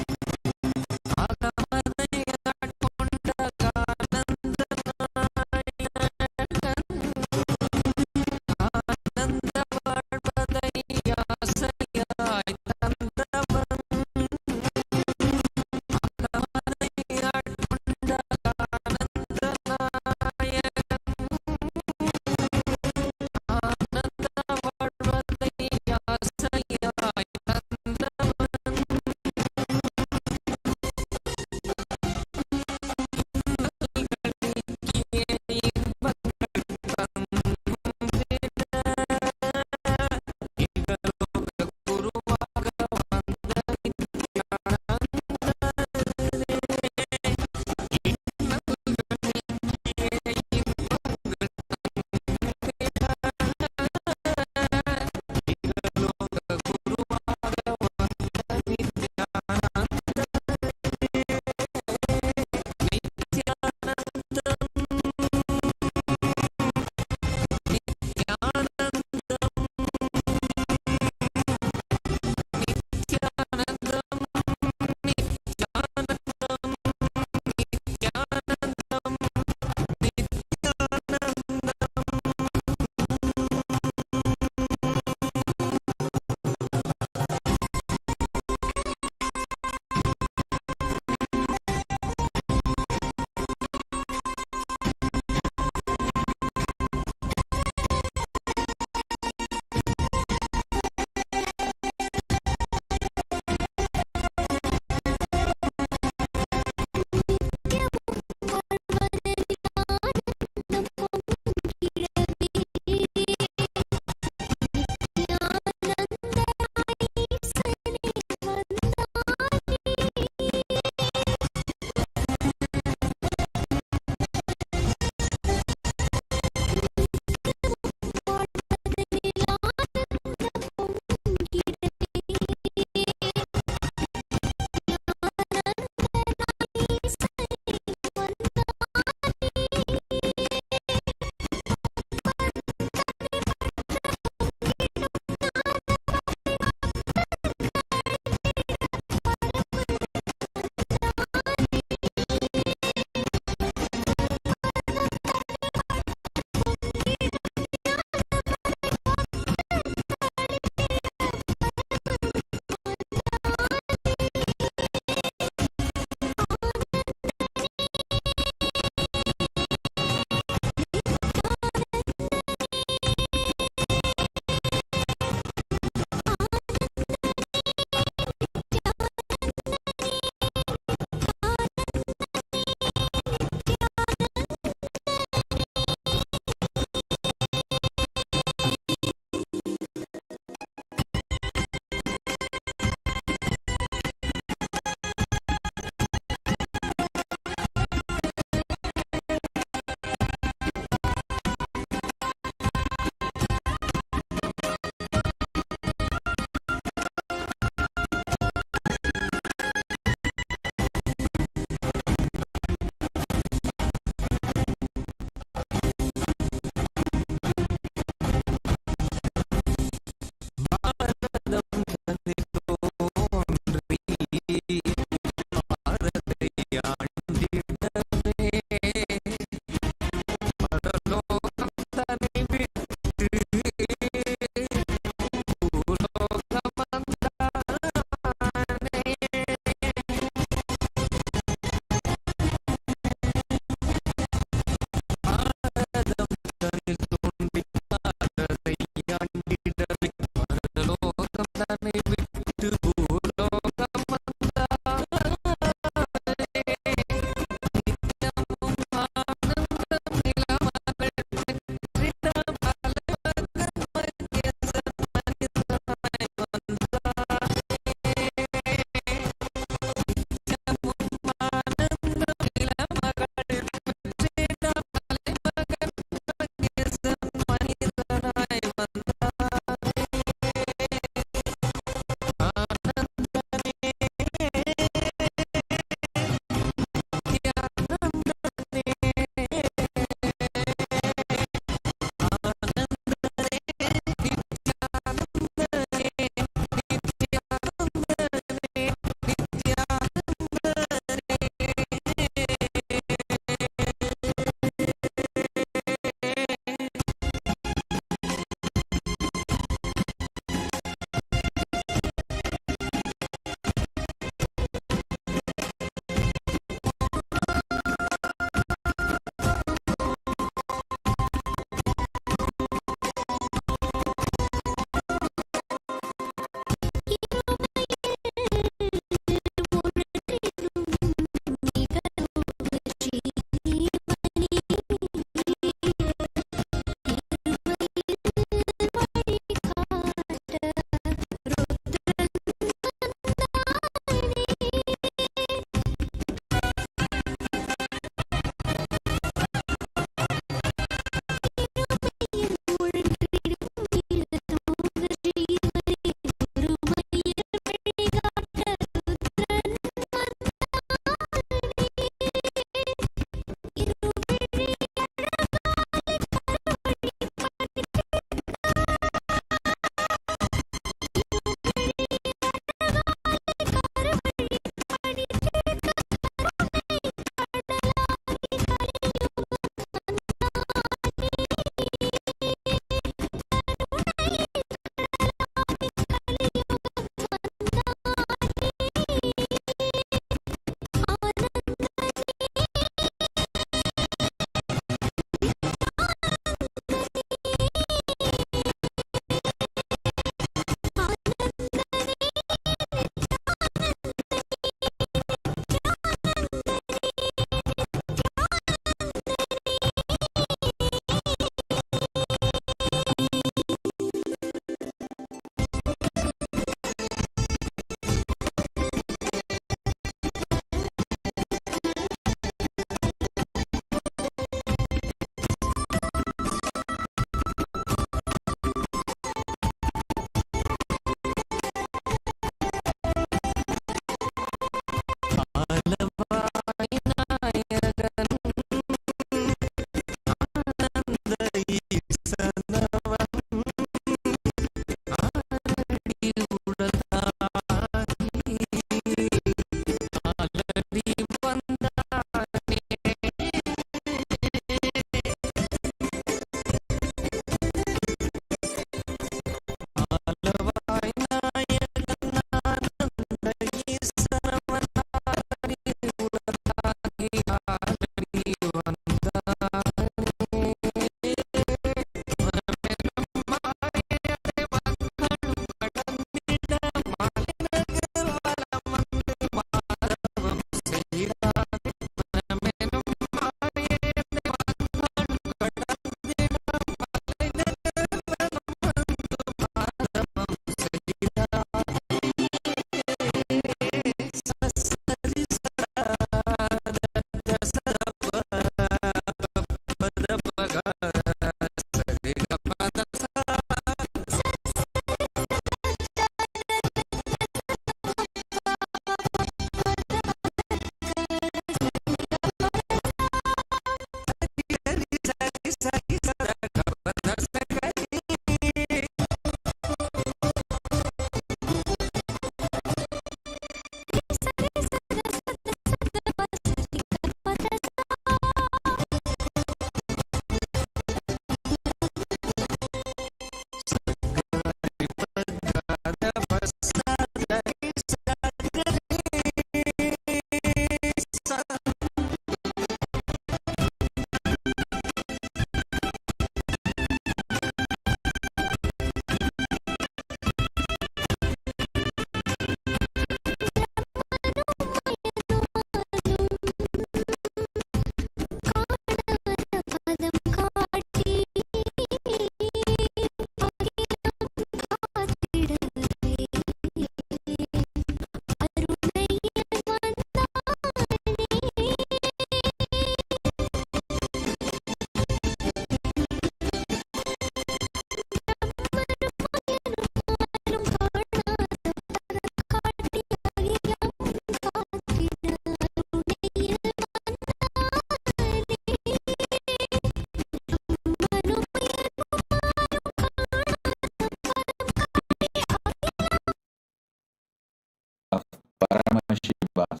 Paramashiva's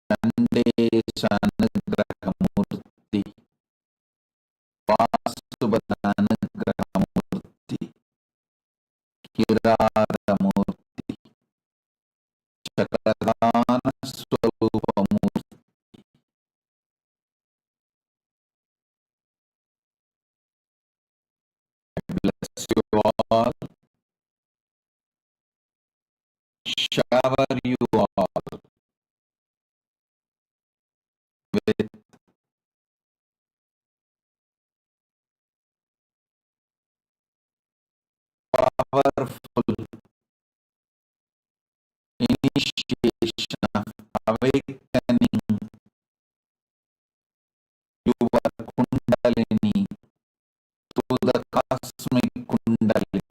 Chandesha Anugrahamurti, Vasubhadra Anugrahamurti, Kiraramurti, Chakradana Swarupamurti. Bless you all, shower you all with powerful initiation of awakening your Kundalini to the cosmic Kundalini.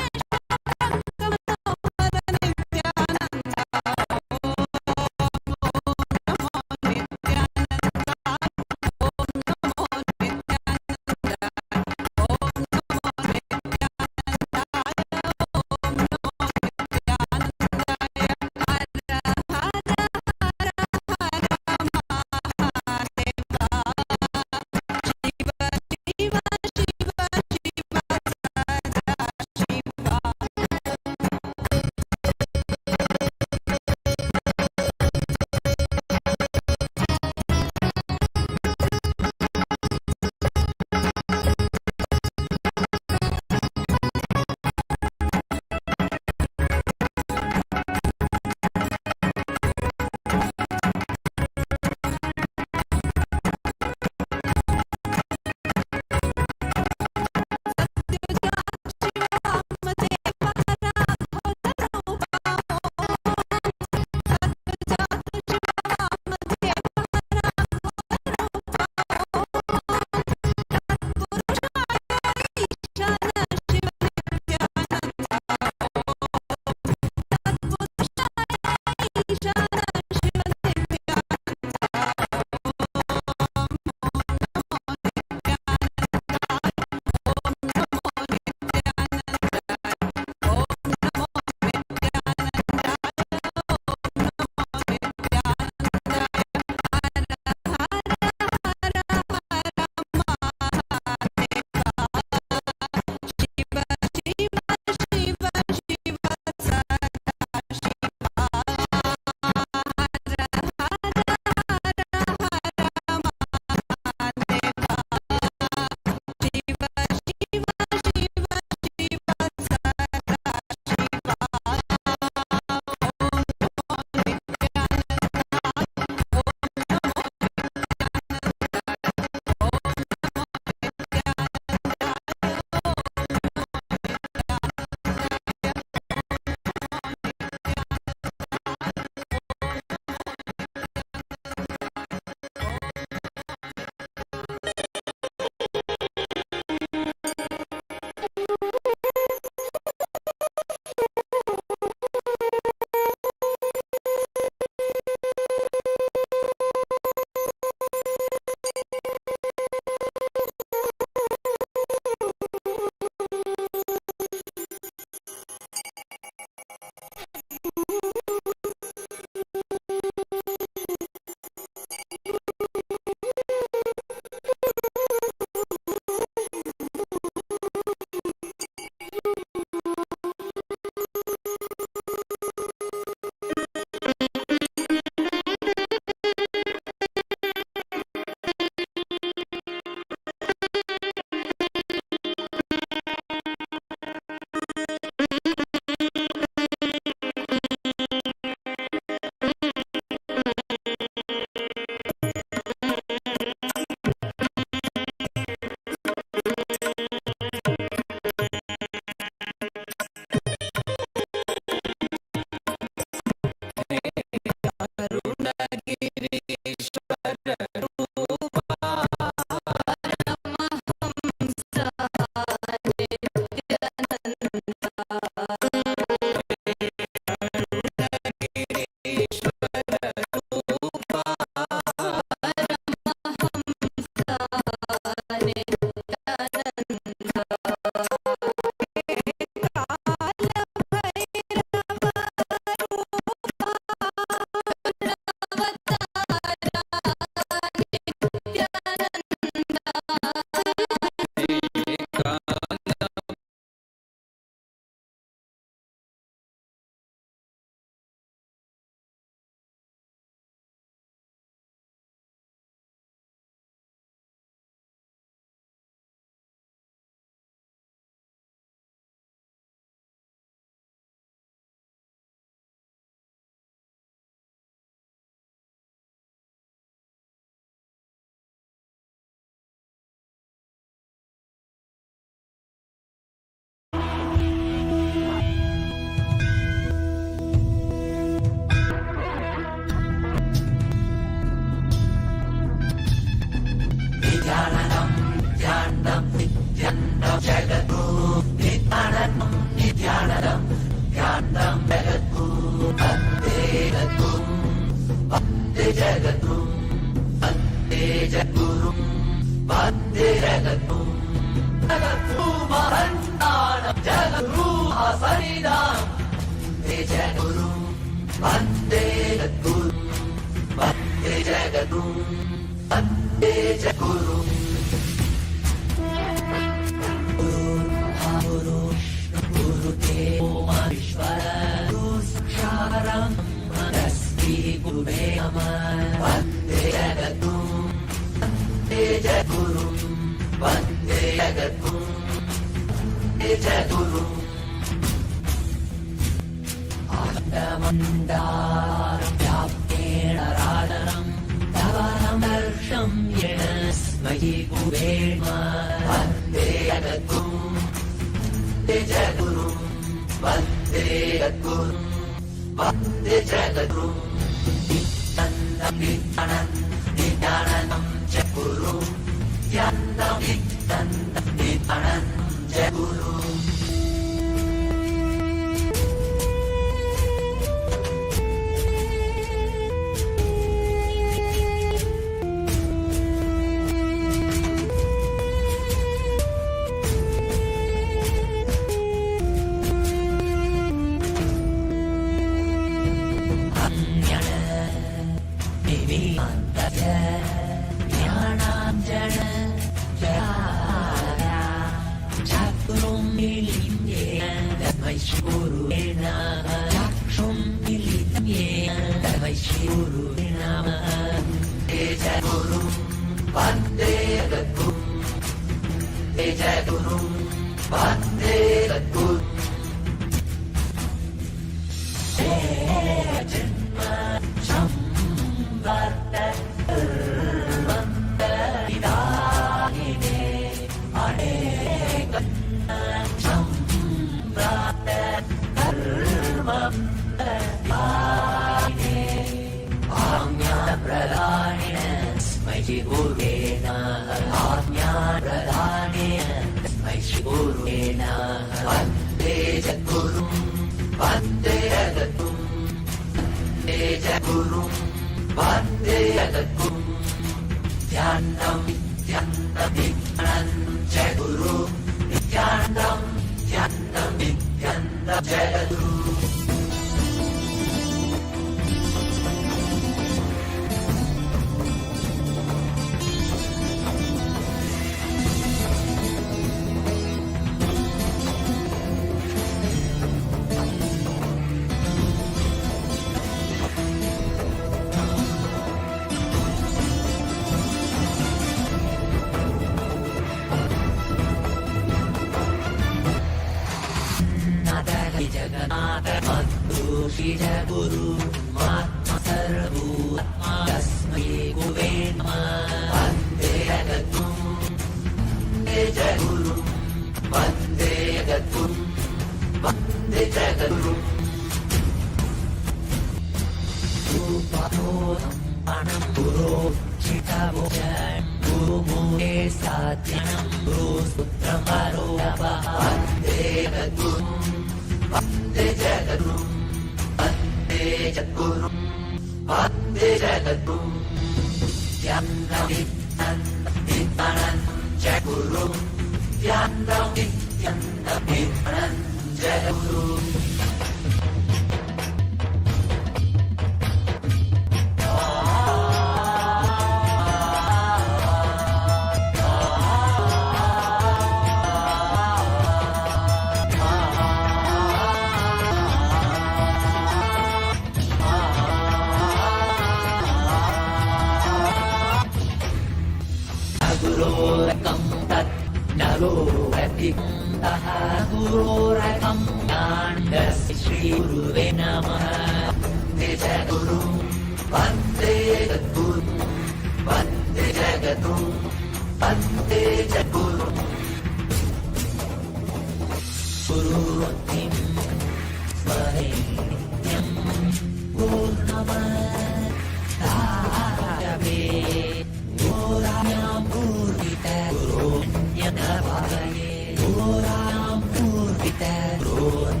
Guru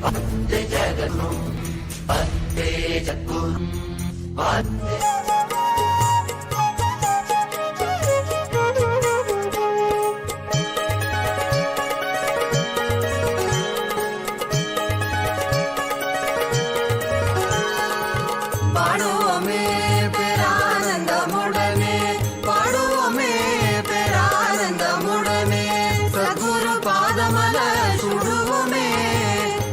वन्दे जगद्गुरुं वन्दे जगद्गुरुं वन्दे பாடுவோமே பேரானந்தமுடனே பாடுவோமே பேரானந்தமுடனே சத்குரு பாதமல சுடுவோமே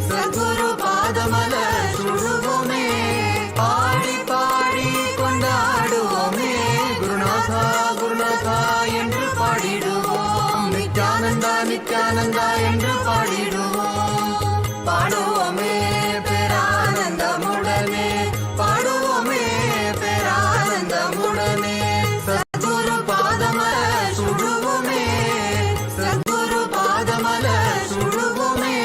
சத்குரு பாதமல சுடுவோமே பாடி பாடி கொண்டாடுவோமே குருநாதா குருநாதா என்று பாடிடுவோம் நித்யானந்தா நித்யானந்தா என்று பாடிடுவோம் பாடுவோமே பேரானந்தமுடனே பாடுவோமே பேரானந்தமுடனே சத்குரு பாதமல சுடுவோமே சத்குரு பாதமல சுடுவோமே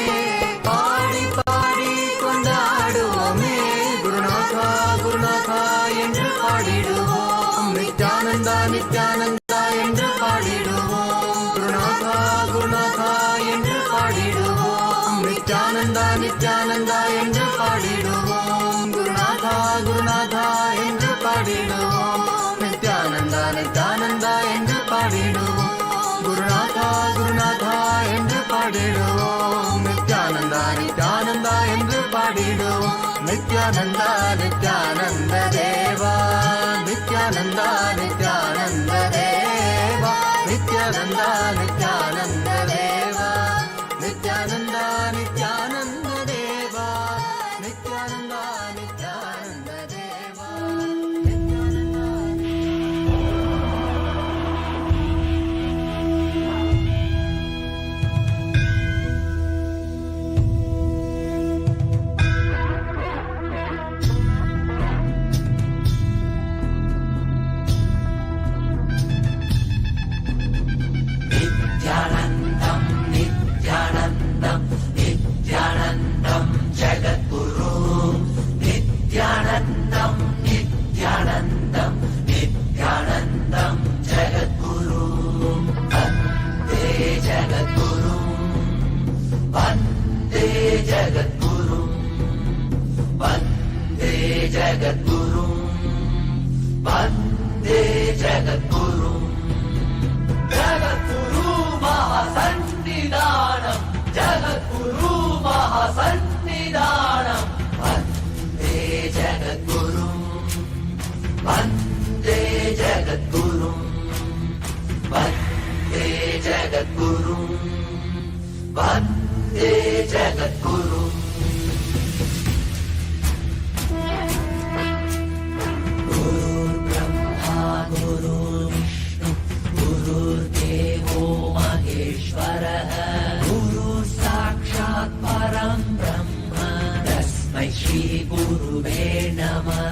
பாடி பாடி கொண்டாடுவோமே குருநாதா குருநாதா என்று பாடிடுவோம் நித்யானந்தா நித்யானந்தா என்று பாடிடுவோம் குருநாதா குருநாதா என்று பாடிடுவோம் நித்யானந்தா நித்யானந்தா என்று பாடிடுவோம் குருநாதா குருநாதா என்று பாடிடுவோம் நித்யானந்தா நித்யானந்தா என்று பாடிடுவோம் குருநாதா குருநாதா என்று பாடிடுவோம் நித்யானந்தா நித்யானந்தா என்று பாடிடுவோம் நித்யானந்தா நித்யானந்த தேவா நித்யானந்தா நித்யானந்த தேவா நித்யானந்தா நித்யானந்த தேவா நித்யானந்தா நித்யானந்த தேவா நித்யானந்தா நித்யானந்த தேவா நித்யானந்தா नित्यानन्दं नित्यानन्दं नित्यानन्दं जगद्गुरु नित्यानन्दं नित्यानन्दं नित्यानन्दं जगद्गुरु वन्दे जगद्गुरु वन्दे जगद्गुरु वन्दे जगद्गुरु वन्दे जगद्गुरु जगद्गुरु महासन्निधानं जगद्गुरु महासन्निधानं वन्दे जगद्गुरु वन्दे जगद्गुरु वन्दे जगद्गुरु वन्दे जगद्गुरु गुरुर्ब्रह्मा गुरुर्विष्णु गुरुर्देवो महेश्वरः गुरुः साक्षात् परं ब्रह्म तस्मै श्रीगुरुवे नमः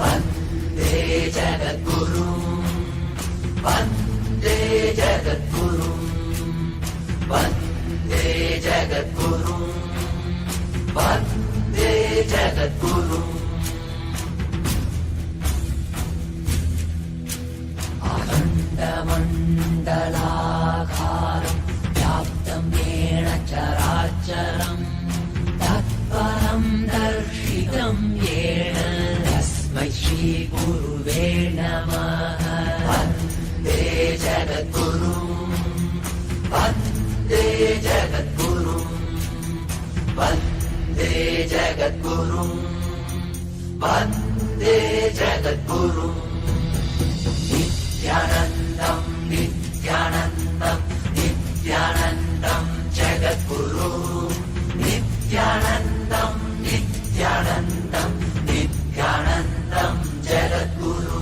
वन्दे जगद्गुरु वन्दे जगद्गुरु वन्दे जगद्गुरु वन्दे जगद्गुरु अखण्डमण्डलाकारं व्याप्तं येन चराचरं तत्परं दर्शितं येन तस्मै श्रीगुरुवे नमः वन्दे जगद्गुरु वन्दे जगद्गुरु वन्दे जगद्गुरु वन्दे जगद्गुरु नित्यानन्दं नित्यानन्दं नित्यानन्दं जगद्गुरु नित्यानन्दं नित्यानन्दं नित्यानन्दं जगद्गुरु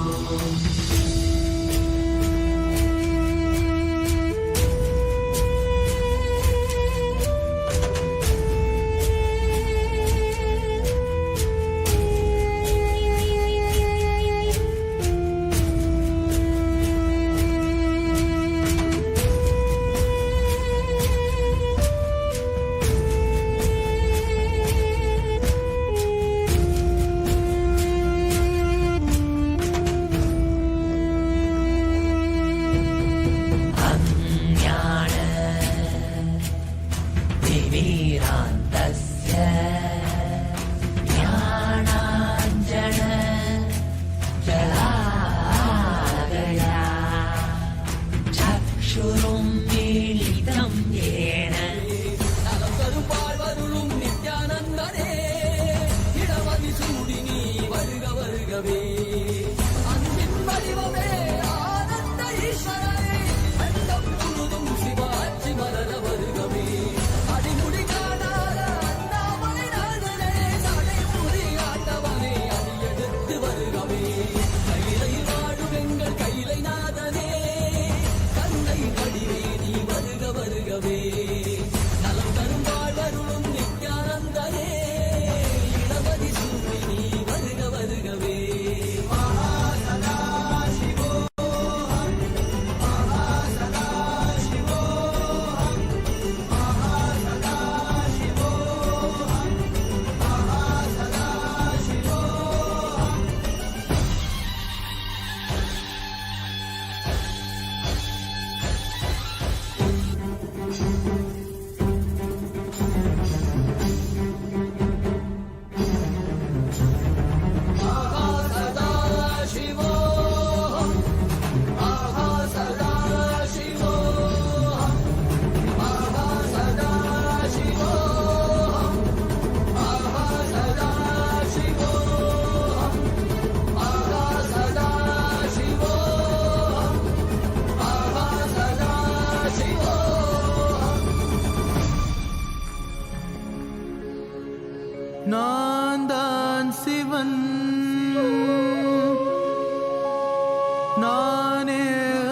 நானே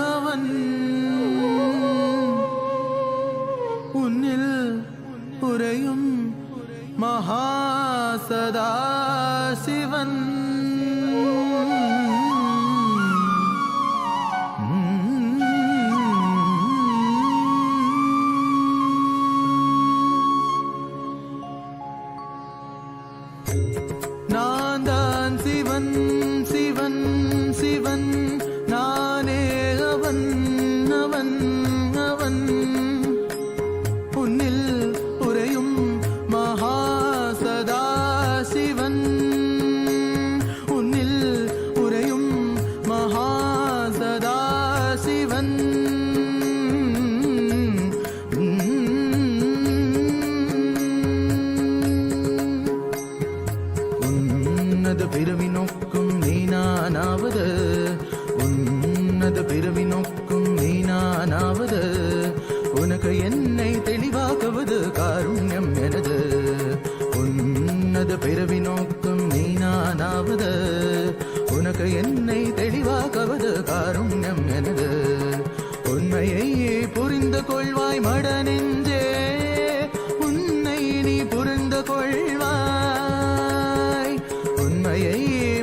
அவன் உன்னில் உறையும் மகாசதா சிவன் நான் தான் சிவன் சிவன் சிவன் நானே அவன் அவன் அவன் உன்னில் உறையும் மகாசதா சிவன் உன்னில் உறையும் மகாசதா சிவன் உன்னத பிறவி நோக்கும் நீனானாவது உன்னத பிறவி நோக்கும் நீனானாவது உனக்கு என்னை தெளிவாக்குவது காருண்யம் எனது உன்னத பிறவி நோக்கும் நீனானாவது உனக்கு என்னை தெளிவாக்குவது காருண்யம் எனது உண்மையை புரிந்து கொள்வாய் மட நெஞ்சே உன்னை நீ புரிந்து கொள்வாய் உண்மையை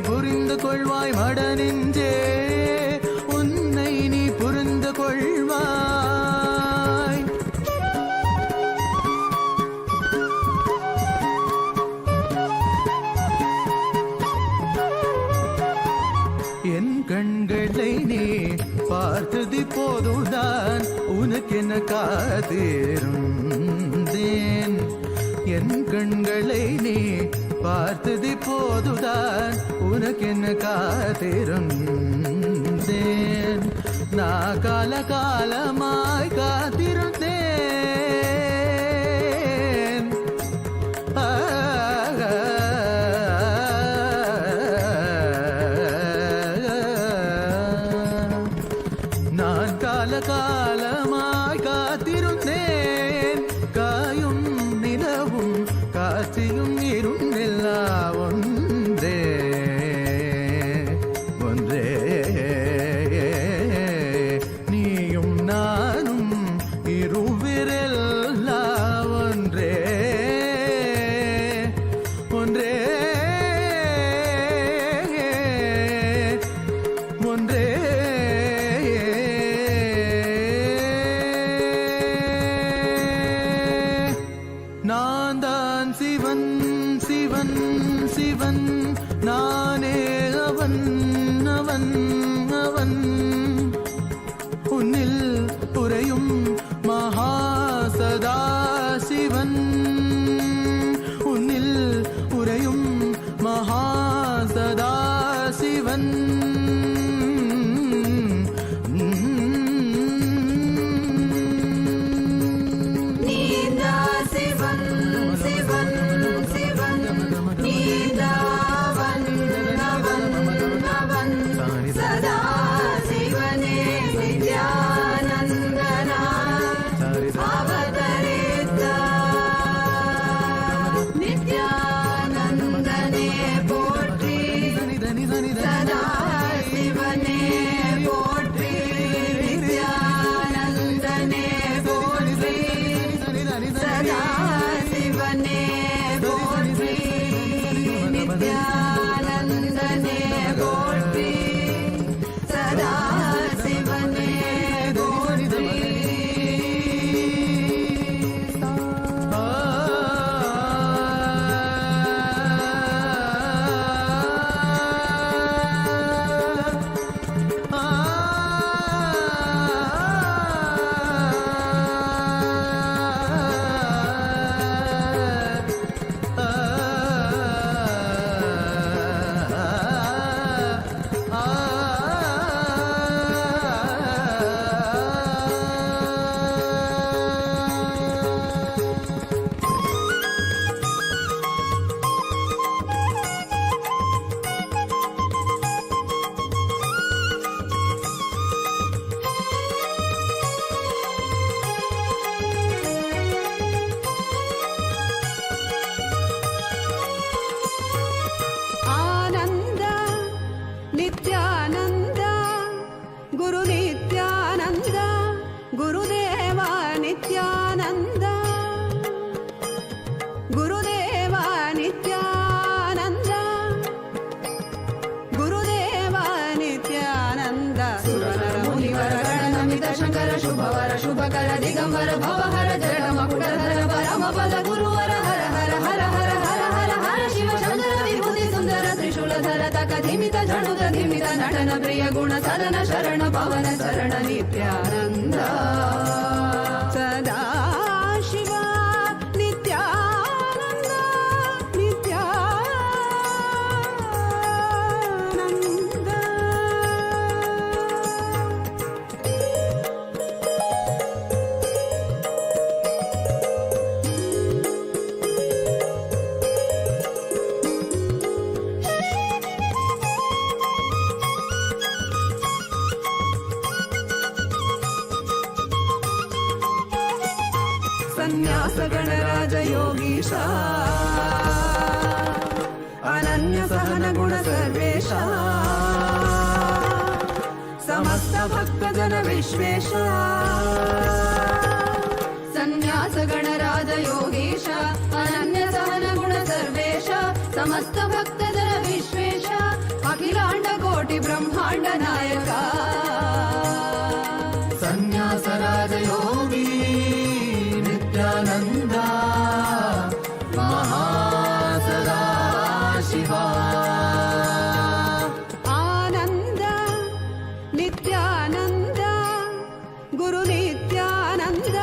புரிந்து கொள்வாய் மட நெஞ்சே உன்னை நீ புரிந்து கொள்வாய் என் கண்களை நீ பார்த்தது போதுதான் உனக்கென காத்திருந்தேன் என் கண்களை நீ பார்த்தது போதுதான் உனக்கென காத்திருந்தேன் நான் கால காலமாய் காத்திருந்தேன் நான் கால காலமாய் காத்திருந்தேன் காயும் நிலவும் காட்சியும் இருந்தெல்லா ஒன்றே ஒன்றே நீயும் நானும் இருவிரல்லா ஒன்றே ஒன்றே ஒன்றே நான் தான் சிவன் சிவன் சிவன் நானே அவன் அவன் அவன் உன்னில் உறையும் மகாசதா சிவன் உன்னில் உறையும் மகாசதா சிவன் நீதா சிவன் சிவன் சிவன் நீதாவன் அவன் அவன் சதா சிவனே நித்யானந்தனா அவதரித்த நித்யானந்தனே போற்றி சதா ಗುರುದೇವ ನಿತ್ಯಾನಂದ ಗುರುದೇವ ನಿತ್ಯಾನಂದ ಗುರುದೇವ ನಿತ್ಯಾನಂದ ಸುರನರ ಮುನಿವರ ಗಣನಮಿತ ಶಂಕರ ಶುಭವರ ಶುಭಕರ ದಿಗಂಬರ ಭವಹರ ಜಡ ಮಕುಟಧರ ಪರಮ ಪದ ಗುರುವರ ಹರ ಹರ ಹರ ಹರ ಹರ ಹರ ಹರ ಶಿವ ಶಂಕರ ವಿಭೂತಿ ಸುಂದರ ತ್ರಿಶೂಲಧರ ತಕ ಧಿಮಿತ ಝಣುತ ಧಿಮಿತ ನಟನ ಪ್ರಿಯ ಗುಣ ಸದನ ಶರಣ ಪವನ ಶರಣ ನಿತ್ಯಾನಂದ ಸದಾ ಶಿವ ನಿತ್ಯಾನಂದ ನಿತ್ಯಾನಂದ ಸನ್ಯಾಸ ಗಣರಾಜ ಯೋಗೀಶ ಅನನ್ಯ ಸಹನ ಗುಣ ಸರ್ವೇಶ ಸಮಸ್ತ ಭಕ್ತ ಜನ ವಿಶ್ವೇಶ ಸನ್ಯಾಸ ಗಣರಾಜ ಯೋಗೀಶ ಅನನ್ಯ ಸಹನ ಗುಣ ಸರ್ವೇಶ ಸಮಸ್ತ ಭಕ್ತ ಜನ ವಿಶ್ವೇಶ ಅಖಿಲಾಂಡ ಕೋಟಿ ಬ್ರಹ್ಮಾಂಡ ನಾಯಕ ಸನ್ಯಾಸ ರಾಜ ಯೋಗಿ ನಿತ್ಯಾನಂದ ಮಹಾಸದಾ ಶಿವ ಆನಂದ ನಿತ್ಯಾನಂದ ಗುರು ನಿತ್ಯಾನಂದ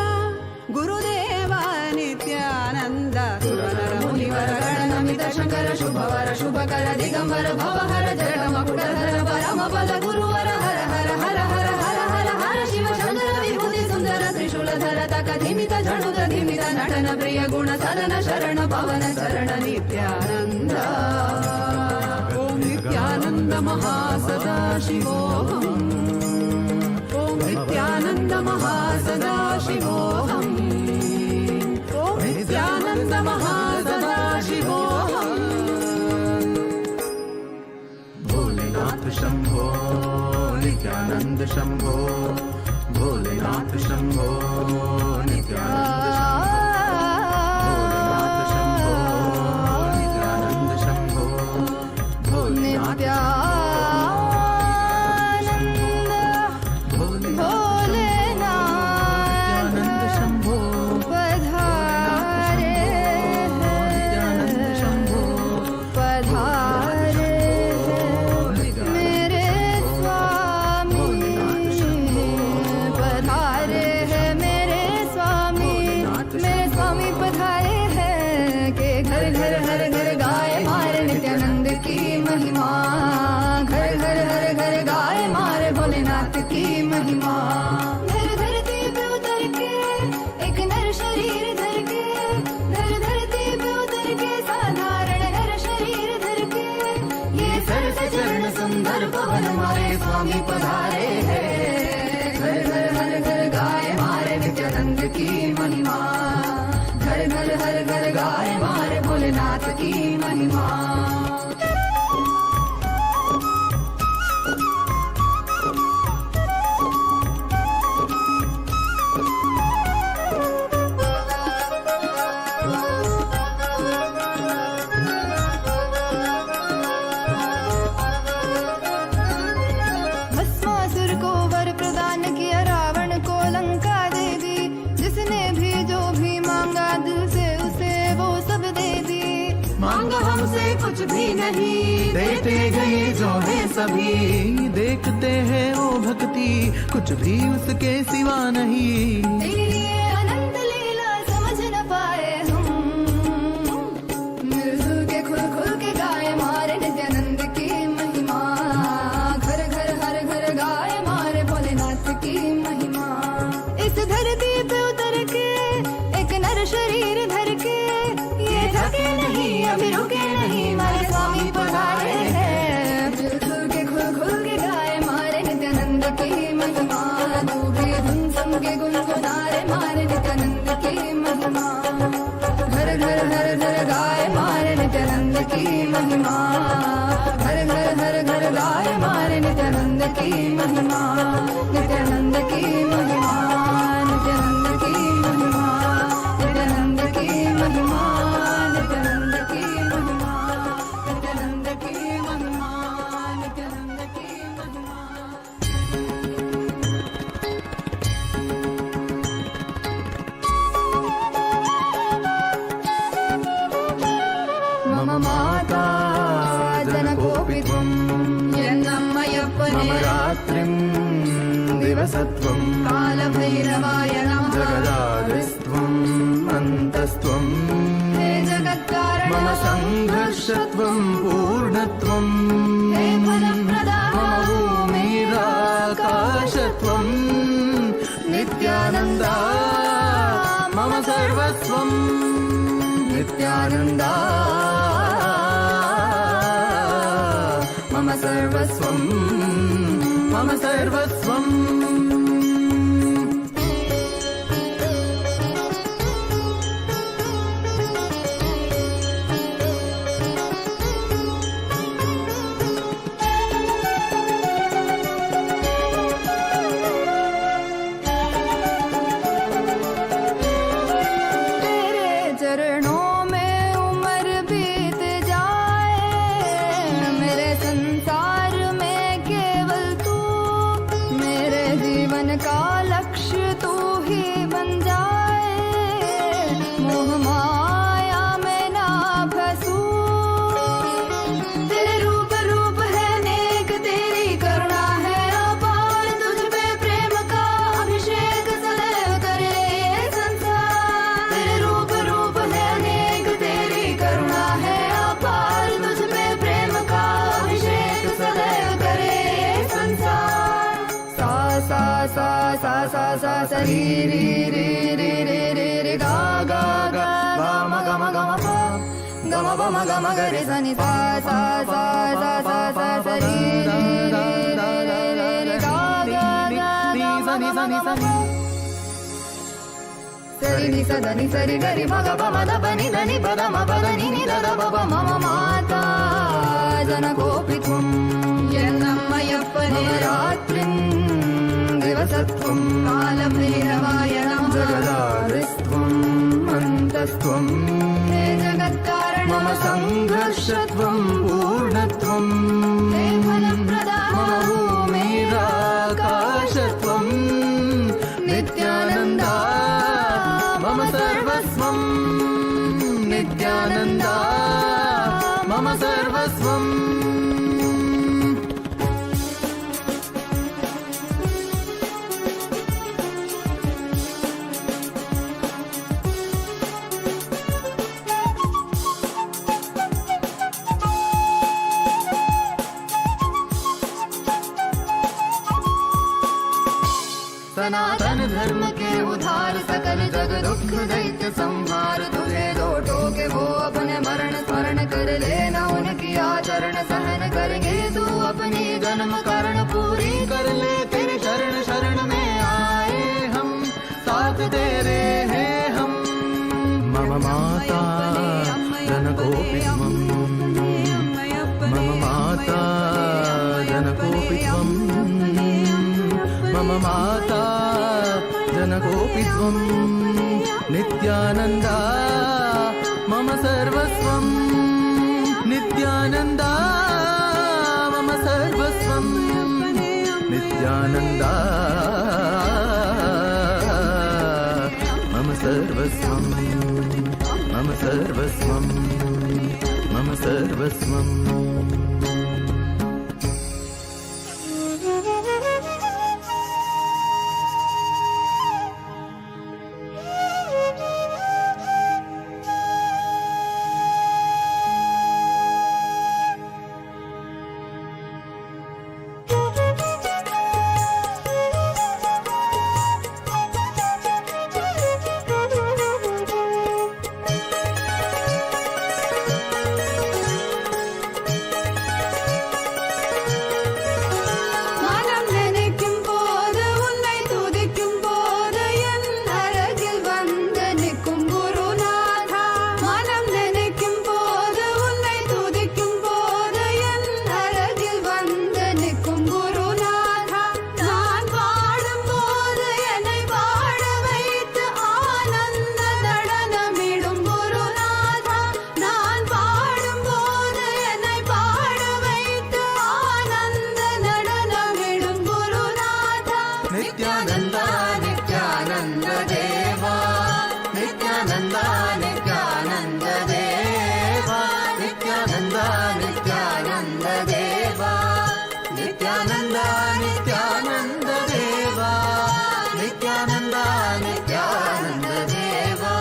ಗುರುದೇವ ನಿತ್ಯಾನಂದ ಸುರನರ ಮುನಿವರ ಗಣನಮಿತ ಶಂಕರ ಶುಭವರ ಶುಭಕರ ದಿಗಂಬರ ಭವಹರ ಜಡ ಮಕುಟಧರ ಪರಮ ಪದ ಗುರುವರ ಹರ ಹರ ಹರ ಹರ ಹರ ಹರ ಹರ ಶಿವ ಶಂಕರ ವಿಭೂತಿ ಸುಂದರ ತ್ರಿಶೂಲಧರ ತಕ ಧಿಮಿತ ಝಣುತ ಧಿಮಿತ ನಟನ ಪ್ರಿಯ ಗುಣ ಸದನ ಶರಣ ಪವನ ಶರಣ ನಿತ್ಯಾನಂದ ಓಂ ನಿತ್ಯಾನಂದ ಮಹಾಸದಾ ಶಿವೋಹಂ ಓಂ ನಿತ್ಯಾನಂದ ಮಹಾಸದಾ ಶಿವೋಹಂ ಓಂ ನಿತ್ಯಾನಂದ ಮಹಾಸದಾ ಶಿವೋಹಂ भोलेनाथ शंभो नित्यानंद शंभो भोलेनाथ शंभो नित्यानंद शंभो भोलेनाथ शंभो नित्यानंद शंभो भोलेनाथ भोलेनाथ शंभो पधारे नित्यानंद शंभो पधारे मेरे स्वामी पधारे हैं मेरे स्वामी पधारे हैं के घर घर हर घर गाए मारे नित्यानंद की महिमा घर घर हर घर गाए मारे भोलेनाथ की महिमा धर धरती पे उतर के एक नर शरीर धर के धर धरती पे उतर के साधारण नर शरीर धर के ये सर से चरण सुंदर पवन मारे स्वामी पधारे हैं घर घर हर घर गाए मारे नित्यानंद की महिमा घर घर हर घर गाए मारे भोलेनाथ की महिमा भस्मासुर को वर प्रदान किया रावण को लंका दे दी जिसने भी जो भी मांगा दिल से उसे वो सब दे दी मांगा हमसे कुछ भी नहीं देते गए जो है सभी देखते हैं वो भक्ति कुछ भी उसके सिवा नहीं तेरी ये अनंत लीला समझ न पाए हम मिलजुल के खुल खुल के गाए मारे नित्यानंद की महिमा घर घर हर घर गाए मारे भोलेनाथ की महिमा इस धरती पे उतर के एक नर शरीर धर के ये थके नहीं अभी रुके नहीं मारे स्वामी पधारे हैं मिलजुल के खुल खुल के गाए मारे नित्यानंद की महिमा तू भी धुन सम के गुनगुनारे मारे नित्यानंद की महिमा घर घर हर घर गाए मारे नित्यानंद की महिमा घर घर हर घर गाए मारे नित्यानंद की महिमा नित्यानंद की महिमा मम रात्रिं दिवसत्वं कालभैरवाय नमः जगदादिस्त्वम् अन्तस्त्वम् हे जगत्कारण मम सङ्घर्षत्वं पूर्णत्वम् हे फलप्रदा मम भूमिराकाशत्वम् नित्यानन्दा मम सर्वस्वम् नित्यानन्दा मम सर्वस्वम् मम सर्वस्वम् का लक्ष्य तू ही बन जाए मोह माया में ना फंसूं तेरे रूप रूप है नेक तेरी करुणा है अपार तुझ पे प्रेम का अभिषेक सदैव करे ये संसार तेरे रूप रूप है नेक तेरी करुणा है अपार तुझ पे प्रेम का अभिषेक सदैव करे ये संसार सा सा सा सा सा सा री री री री री री री गा गा गा गा म ग म ग म प ग म प म ग म ग रे सा नि सा सा सा सा सा सा सा री री री री री री गा गा गा गा सा नि सा नि सा नि सरि नि स ध नि सरि ग रि म ग प म द प नि ध नि प द म प द नि नि द द प प म म माता जनकोऽपि त्वं यन्नमयप्पने रात्रिं दिवसत्वं कालभैरवाय नमः जगदादिस्त्वम् अन्तस्त्वम् हे जगत्कारण मम सङ्घर्षत्वं पूर्णत्वम् हे फलप्रदा मम भूमिराकाशत्वम् नित्यानन्दा मम सर्वस्वम् नित्यानन्दा मम सर्वस्वम् सनातन धर्म के उधार सकल जग दुख दैत्य संहार तुझे दो टोके वो अपने मरण स्मरण कर लेना उनकी आचरण सहन करेंगे तू अपनी जन्म कारण पूरी कर ले तेरे शरण शरण में आए हम साथ तेरे हैं हम मम माता जनकोऽपि त्वम् मम माता जनकोऽपि त्वम् मम माता जनकोऽपि त्वम् नित्यानन्दा मम सर्वस्वम् नित्यानन्दा मम सर्वस्वम् नित्यानन्दा मम सर्वस्वम् मम सर्वस्वम् मम सर्वस्वम् நித்யானந்த தேவா நித்யானந்த நித்யானந்த தேவா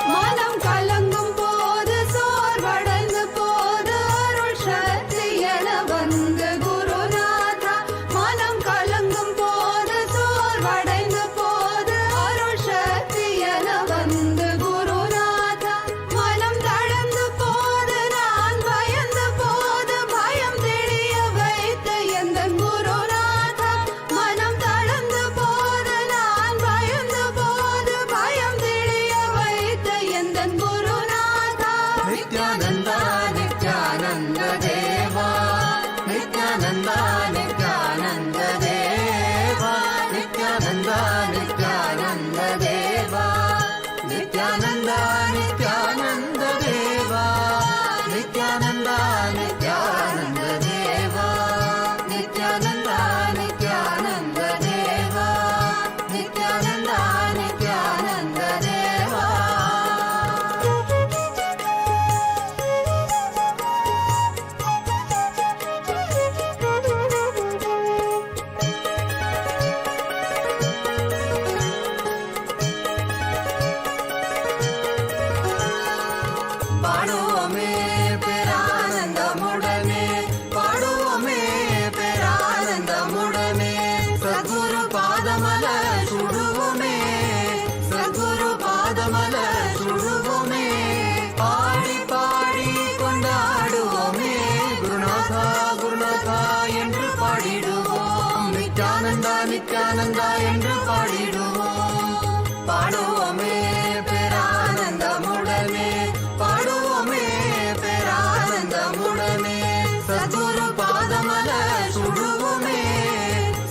மனம் கலங்கும் போது சோர்வடைந்து போது அருள் சக்தி என வந்து குருநாதா மனம் கலங்கும் போது சோர்வடைந்து போது அருள் சக்தி என வந்து குருநாதா மனம் தளர்ந்து போது நான் பயந்து போது பயம் தெளிய வைத்த எந்தன் குருநாதா மனம் தளர்ந்து போது நான் பயந்து போது பயம் தெளிய வைத்த எந்தன் குருநாதா நித்யானந்த நித்யானந்த தேவா நித்யானந்த நித்யானந்த தேவா நித்யானந்த நித்யானந்த தேவா நித்யானந்த நித்யானந்த தேவா நித்யானந்த நித்யானந்த தேவா நித்யானந்த நித்யானந்த தேவா நித்யானந்த நித்யானந்த தேவா பாடுவோமே பேரானந்தமுடனே பாடுவோமே பேரானந்தமுடனே சத்குரு பாதமல சுடுவோமே சத்குரு பாதமல சுடுவோமே பாடி பாடி கொண்டாடுவோமே குருநாதா குருநாதா என்று பாடிடுவோம் நித்யானந்தா நித்யானந்தா என்று பாடிடுவோம் பாடுவோமே பேரானந்தமுடனே பாடுவோமே பேரானந்தமுடனே சத்குரு பாதமல சுடுவோமே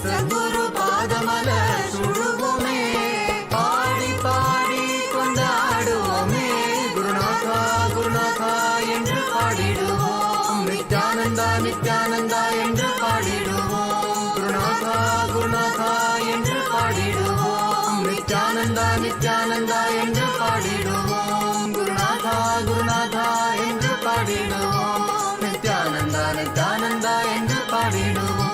சத்குரு பாதமல சுடுவோமே பாடி பாடி கொண்டாடுவோமே குருநாதா குருநாதா என்று பாடிடுவோம் நித்யானந்தா நித்யானந்தா என்று பாடிடுவோம் குருநாதா குருநாதா என்று பாடிடுவோம் நித்யானந்தா நித்யானந்தா என்று பாடிடுவோம் குருநாதா குருநாதா என்று பாடிடுவோம் நித்யானந்தா நித்யானந்தா என்று பாடிடுவோம்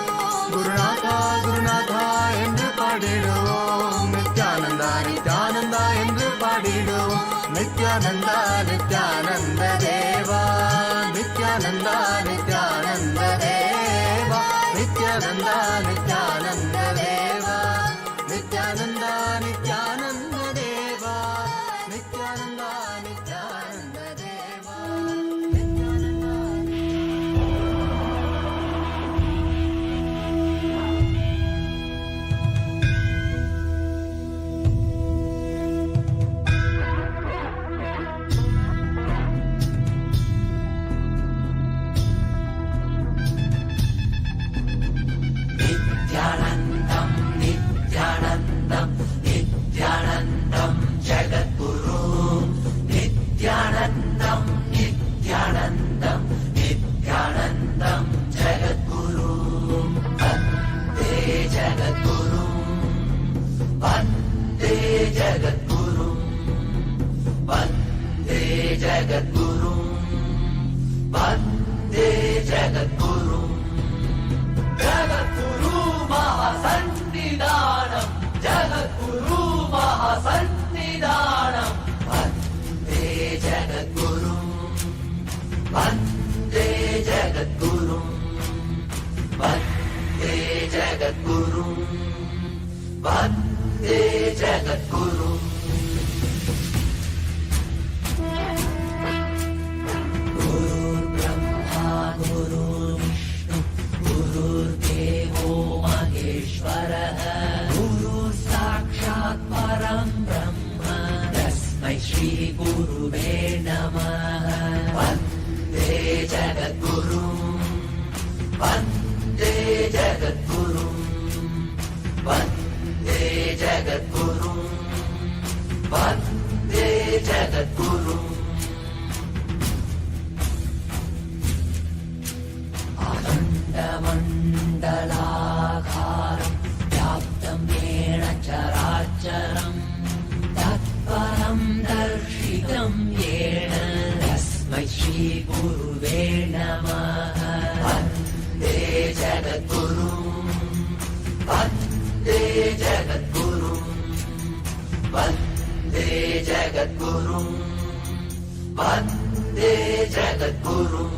குருநாதா குருநாதா என்று பாடிடுவோம் நித்யானந்தா நித்யானந்தா என்று பாடிடுவோம் நித்யானந்தா நித்யானந்த தேவா நித்யானந்தா நித்யானந்த தேவா நித்யானந்தா நித்யானந்த தேவா நித்யானந்தா நித்யானந்த தேவா நித்யானந்தா நித்யானந்த தேவா நித்யானந்தம் நித்யானந்தம் நித்யானந்தம் ஜகத்குரு நித்யானந்தம் நித்யானந்தம் நித்யானந்தம் ஜகத்குரு வந்தே ஜகத்குரு வந்தே ஜகத்குரு வந்தே ஜகத்குரு வந்தே ஜகத்குரு ஜகத்குரு மகாசன்னிதானம் ஜகத்குரு மகாசன்னிதானம் வந்தே ஜகத்குரு வந்தே ஜகத்குரு வந்தே ஜகத்குரு வந்தே ஜகத்குரு குரு பிரம்மா குரு விஷ்ணு गुरुर्देवो महेश्वरः गुरु साक्षात् परं ब्रह्म तस्मै श्री गुरुवे नमः वन्दे जगद्गुरुं वन्दे जगद्गुरुं वन्दे जगद्गुरुं जगद्गुरुम् वन्दे जगद्गुरुम्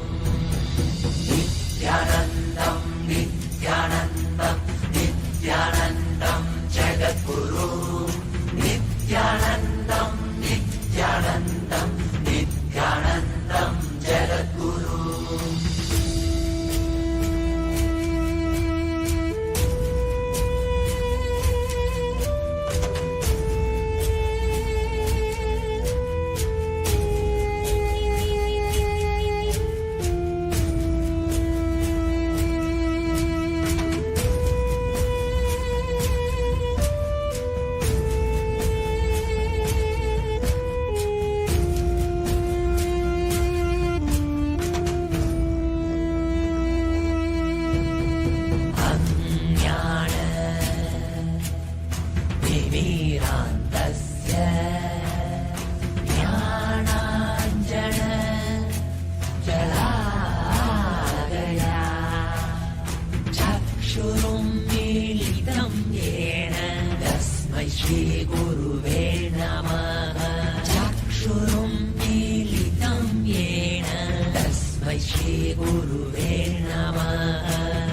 नित्यानन्दम् नित्यानन्दम् नित्यानन्दम् जगद्गुरुम् नित्यानन्दम् नित्यानन्दम् नित्यानन्दम् जगद्गुरुम् श्रीगुरुवे नमः चक्षुरुं मीलितं येन तस्मै श्रीगुरुवे नमः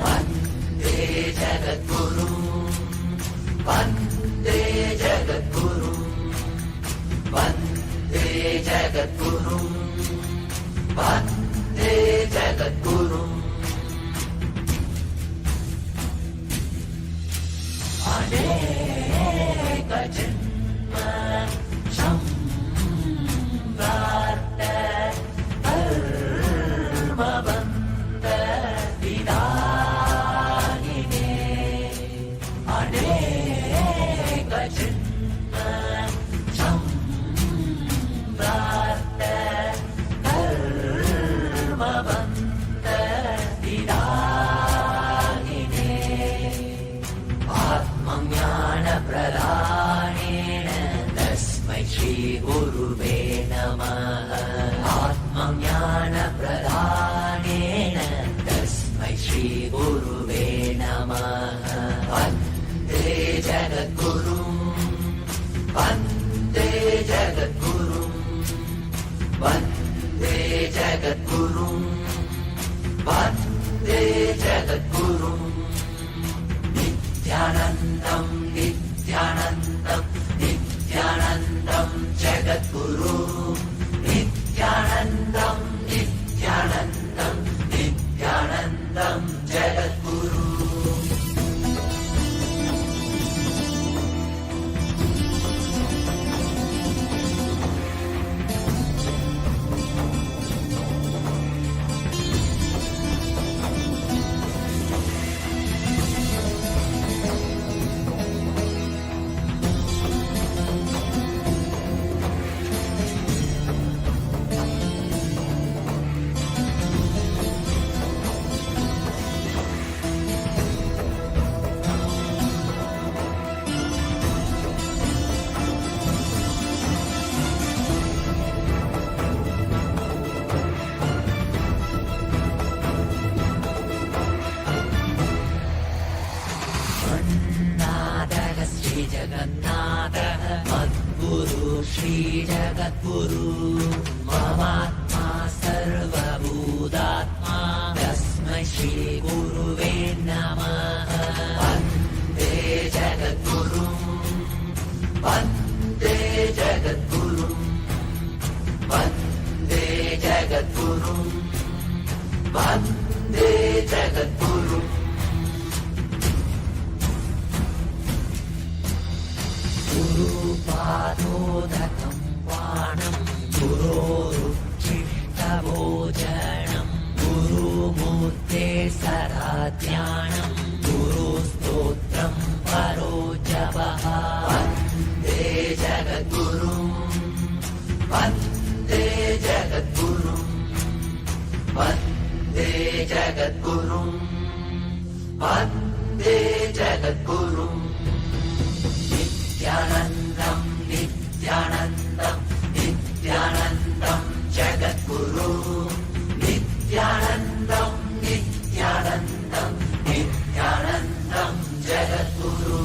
वन्दे जगद्गुरुम् वन्दे जगद्गुरुम् वन्दे जगद्गुरुम् वन्दे जगद्गुरुम् जन्म संवार्त कर्मबन्ध विदायिने अनेक जन्म संवार्त कर्मबन्ध विदायिने आत्मज्ञानप्रदानेन तस्मै श्रीगुरुवे नमः आत्मज्ञानप्रदानेन तस्मै श्रीगुरुवे नमः वन्दे जगद्गुरुम् वन्दे जगद्गुरुम् वन्दे जगद्गुरुम् वन्दे जगद्गुरुम् नित्यानन्दम् नित्यानन्दम् नित्यानन्दम् जगद्गुरुम् नित्यानन्दम् नित्यानन्दम् नित्यानन्दम् जगद्गुरुम् जगन्नाथः मद्गुरु श्रीजगद्गुरु ममात्मा सर्वभूतात्मा तस्मै श्रीगुरुवे नमः वन्दे जगद्गुरुम् वन्दे जगद्गुरुम् वन्दे जगद्गुरुम् वन्दे जगद्गुरुम् गुरुपादोदकं पाणं गुरोरुच्छिष्टभोजनं गुरुमूर्ते सदा ध्यानं गुरुस्तोत्रं परो जपः वन्दे जगद्गुरुम् वन्दे जगद्गुरुम् वन्दे जगद्गुरुम् वन्दे जगद्गुरुम् नित्यानन्दम् नित्यानन्दम् नित्यानन्दम् जगद्गुरु नित्यानन्दम् नित्यानन्दम् नित्यानन्दम् जगद्गुरु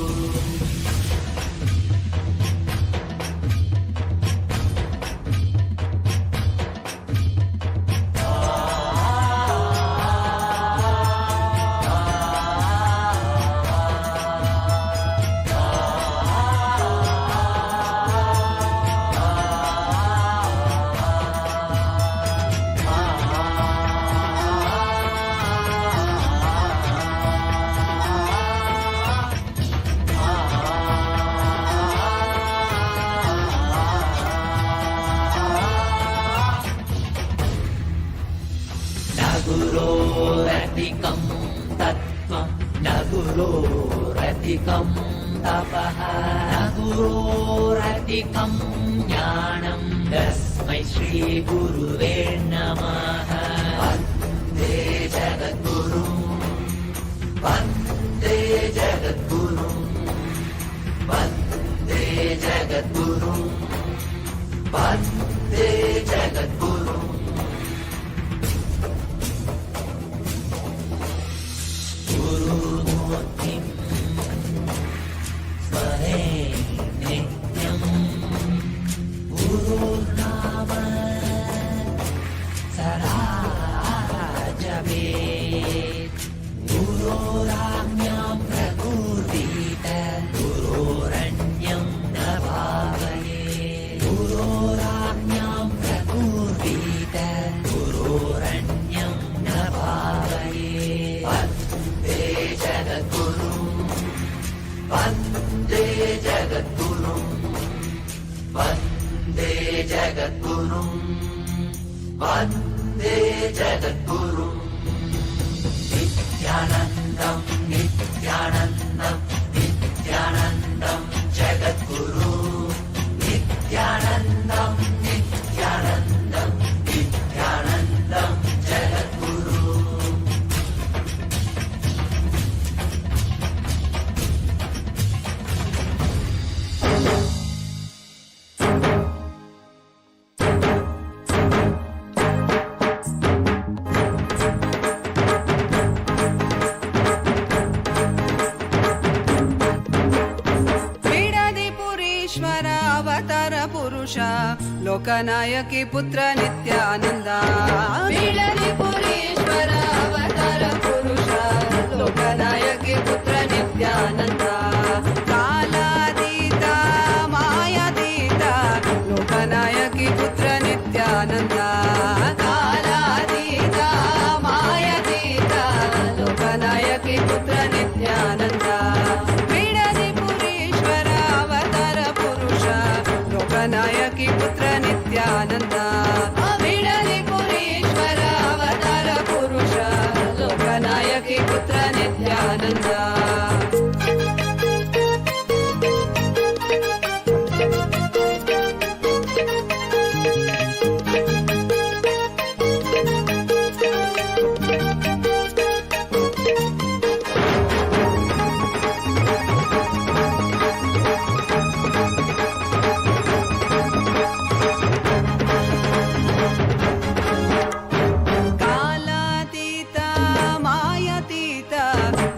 गुरोरधिकं तपः न गुरोरधिकं ज्ञानं तस्मै श्रीगुरुवे नमः वन्दे जगद्गुरुं वन्दे जगद्गुरुं वन्दे जगद्गुरुं वन्दे जगद्गुरुं गुरुमूर्तिं स्मरे नित्यं गुरुर्नाम सदा जपेत् गुरोराज्ञां प्रकुर्वीत गुरोरन्यं न भावयेत् गुरोराज्ञां प्रकुर्वीत गुरोरन्यं न भावयेत् वन्दे जगद्गुरुं वन्दे जगद्गुरुं वन्दे जगद्गुरुं वन्दे जगद्गुरुं नित्यानन्दं नित्यानन्दं नित्यानन्दं जगद्गुरु नित्यानन्दं नित्यानन्दं नित्यानन्दं जगद्गुरु अवतार पुरुष लोकनायकी पुत्र नित्यानंद बीडदिपुरीश्वर अवतार पुरुष लोकनायकी पुत्र नित्यानंद कालातीत मायातीत लोकनायकी पुत्र नित्यानंद कालातीत मायातीत लोकनायकी पुत्र नित्यानंद लोकनायकी पुत्र नित्यानंद बीडदिपुरीश्वर अवतार पुरुष लोकनायकी पुत्र नित्यानंद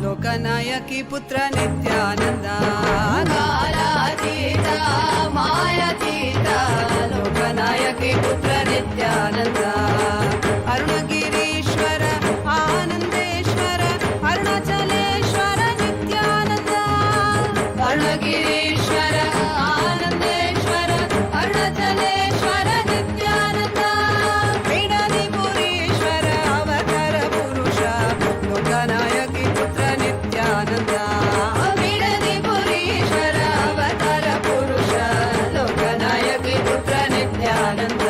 लोकनायकी पुत्र नित्यानंद कालातीत मायातीत लोकनायकी पुत्र नित्यानंद अरुणगिरीश्वर आनंदेश्वर अरुणाचलेश्वर नित्यानंद अरुणगिरीश्वर आनंदेश्वर अरुणाचलेश्वर नित्यानंद बीडदिपुरीश्वर अवतार पुरुष लोकनायकी पुत्र नित्यानंद बीडदिपुरीश्वर अवतार पुरुष लोकनायकी पुत्र नित्यानंद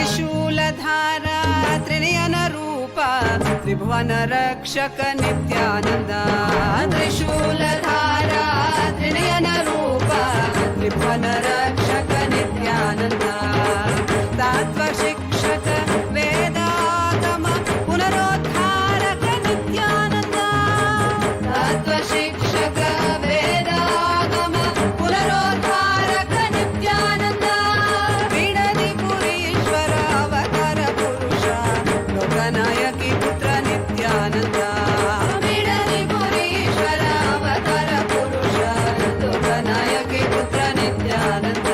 त्रिशूलधारा त्रिनयन रूप त्रिभुवन रक्षक नित्यानंद त्रिशूलधारा त्रिनयन रूप त्रिभुवन रक्षक नित्यानंद तत्वशिक्षक वेदागम पुनरोद्धारक नित्यानंद तत्वशिक्षक वेदागम पुनरोद्धारक नित्यानंद बीडदिपुरीश्वर अवतार पुरुष लोकनायकी पुत्र नित्यानंद बीडदिपुरीश्वर अवतार पुरुष लोकनायकी पुत्र नित्यानंद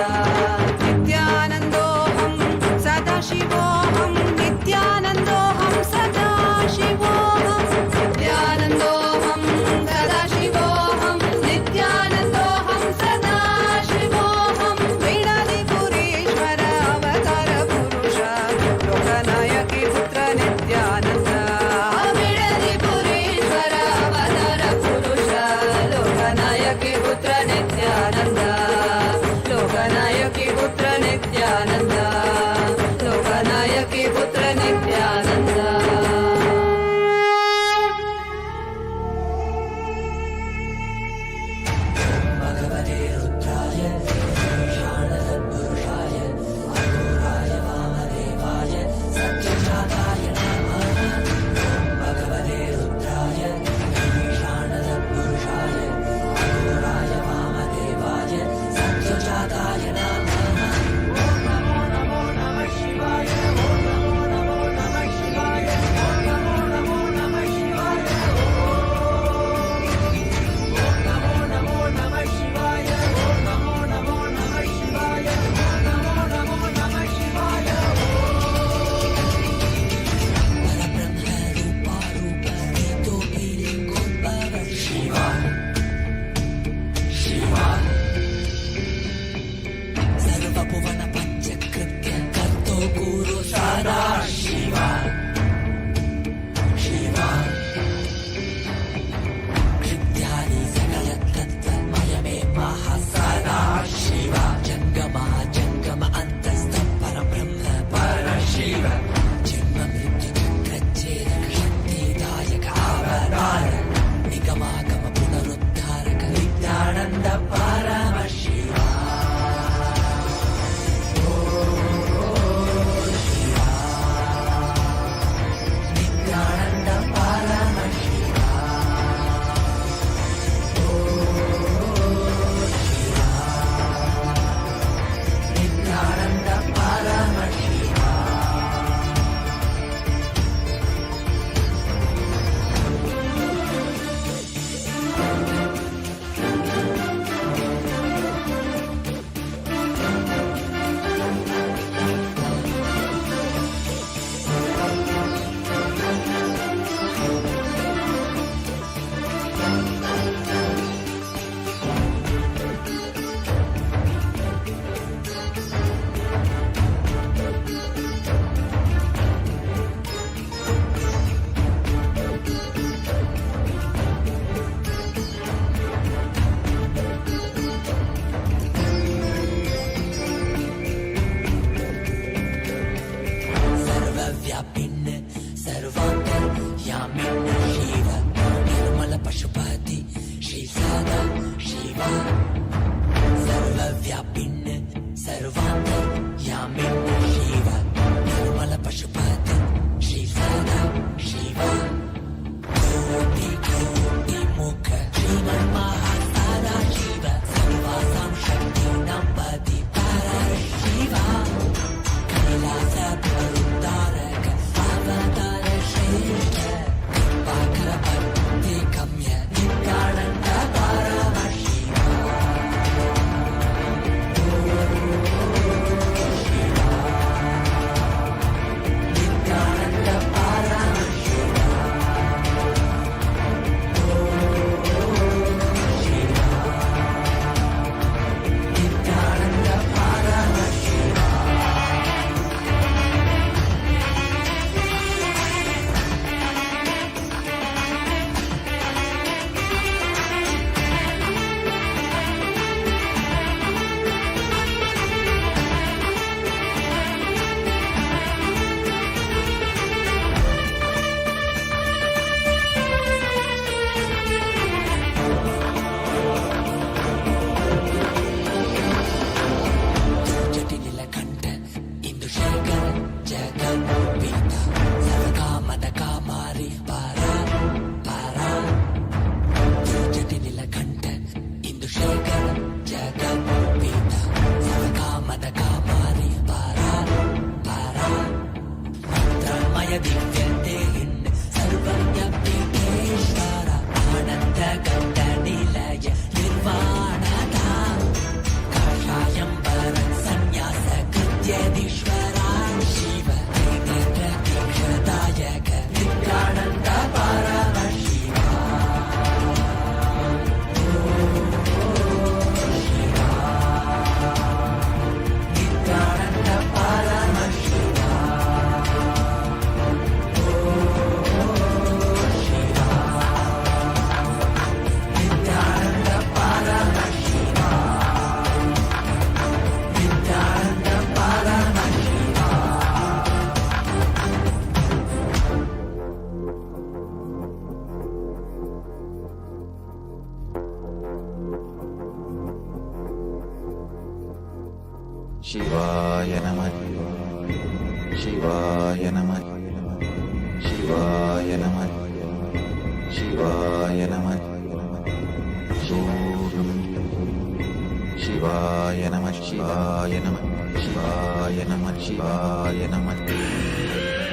लोकनायकी पुत्र नित्यानन्द लोकनायकी पुत्र नित्यानन्द भगवते रुद्राय ईशानसत्पुरुषाय अघोराय वामदेवाय सत्यजाताय नमः भगवते रुद्राय ईशानसत्पुरुषाय अघोराय वामदेवाय सत्यजाताय नमः शिवाय नमः शिवाय नमः शिवाय नमः शिवाय नमः शिवाय नमः शिवाय नमः शिवाय नमः शिवाय नमः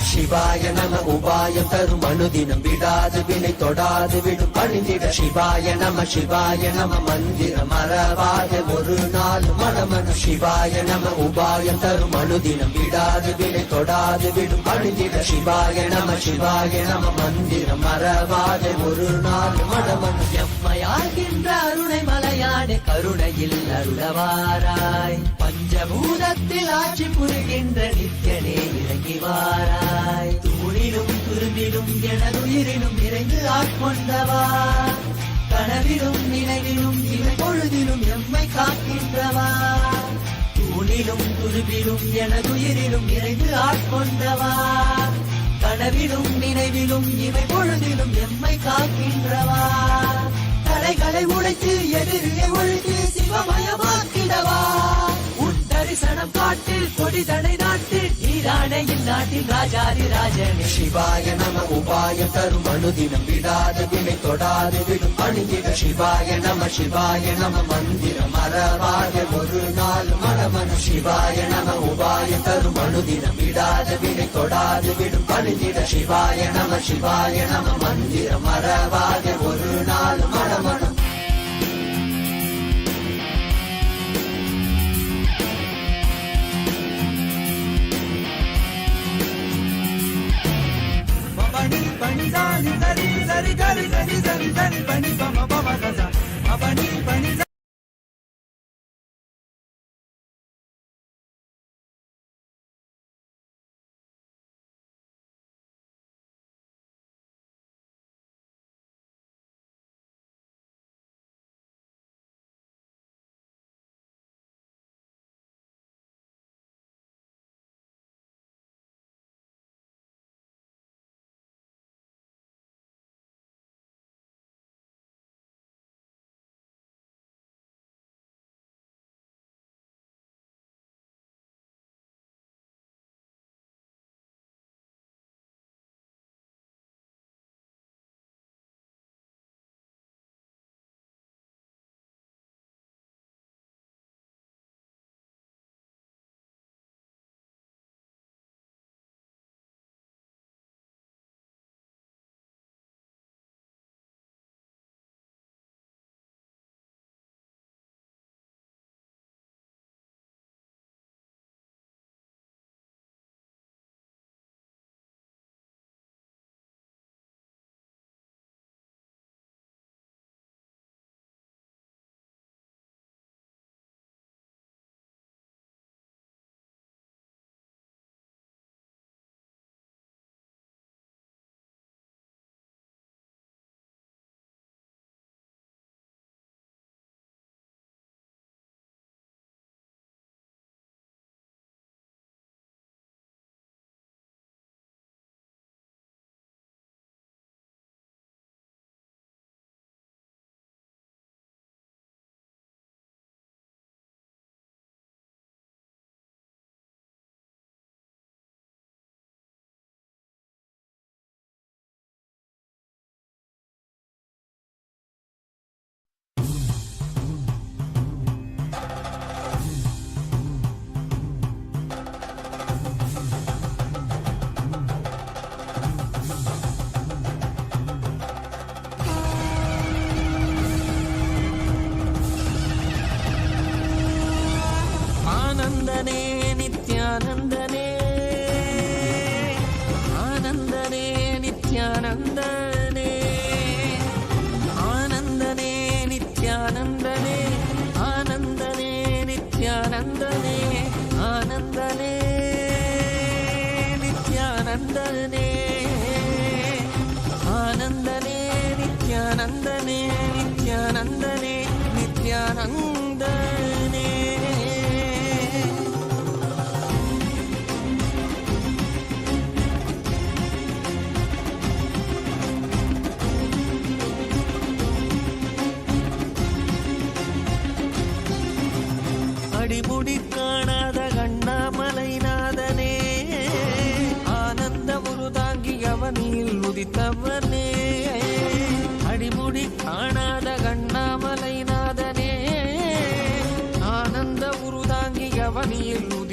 சிவாய நம உபாயம் தரும் அனுதினம் விடாது வினை தொடாது விடும் பணிந்திட சிவாய நம மந்திரம் மறவாத ஒரு நாள் மனமனு சிவாய நம உபாயம் தரும் அனுதினம் விடாது வினை தொடாது விடும் பணிந்திட சிவாய நம மந்திரம் மறவாத ஒரு நாள் மனமனு எம்மையாகின்ற அருணை மலையாடு கருணையில் அருளவாராய் பஞ்சபூதத்தில் ஆட்சி புரிகின்ற நித்தியனே இறங்கி வாராய் தூணிலும் துரும்பிலும் எனதுயிரிலும் நிறைந்து ஆட்கொண்டவா கனவிலும் நினைவிலும் இவை பொழுதிலும் எம்மை காக்கின்றவா தூணிலும் துரும்பிலும் எனதுயிரிலும் நிறைந்து ஆட்கொண்டவா கனவிலும் நினைவிலும் இவை பொழுதிலும் எம்மை காக்கின்றவா தடைகளை உடைத்து எதிரியை ஒழித்து சிவமயமாக்கிடவா தரிசனம் காட்டில் கொடிதடை நாட்டில் நீராணையில் நாட்டில் ராஜாதி ராஜனே சிவாய நம உபாயம் தரும் அனுதினம் விடாத வினை தொடாது விடும் அணிந்திட சிவாய நம மந்திரம் மறவாத ஒரு நாள் மனமனு சிவாய நம உபாயம் தரும் அனுதினம் விடாத வினை தொடாது விடும் அணிந்திட சிவாய நம மந்திரம் மறவாத ஒரு நாள் மனமனு Pani zani zari zari zari zari zari zari pani pama pama zaza pani pani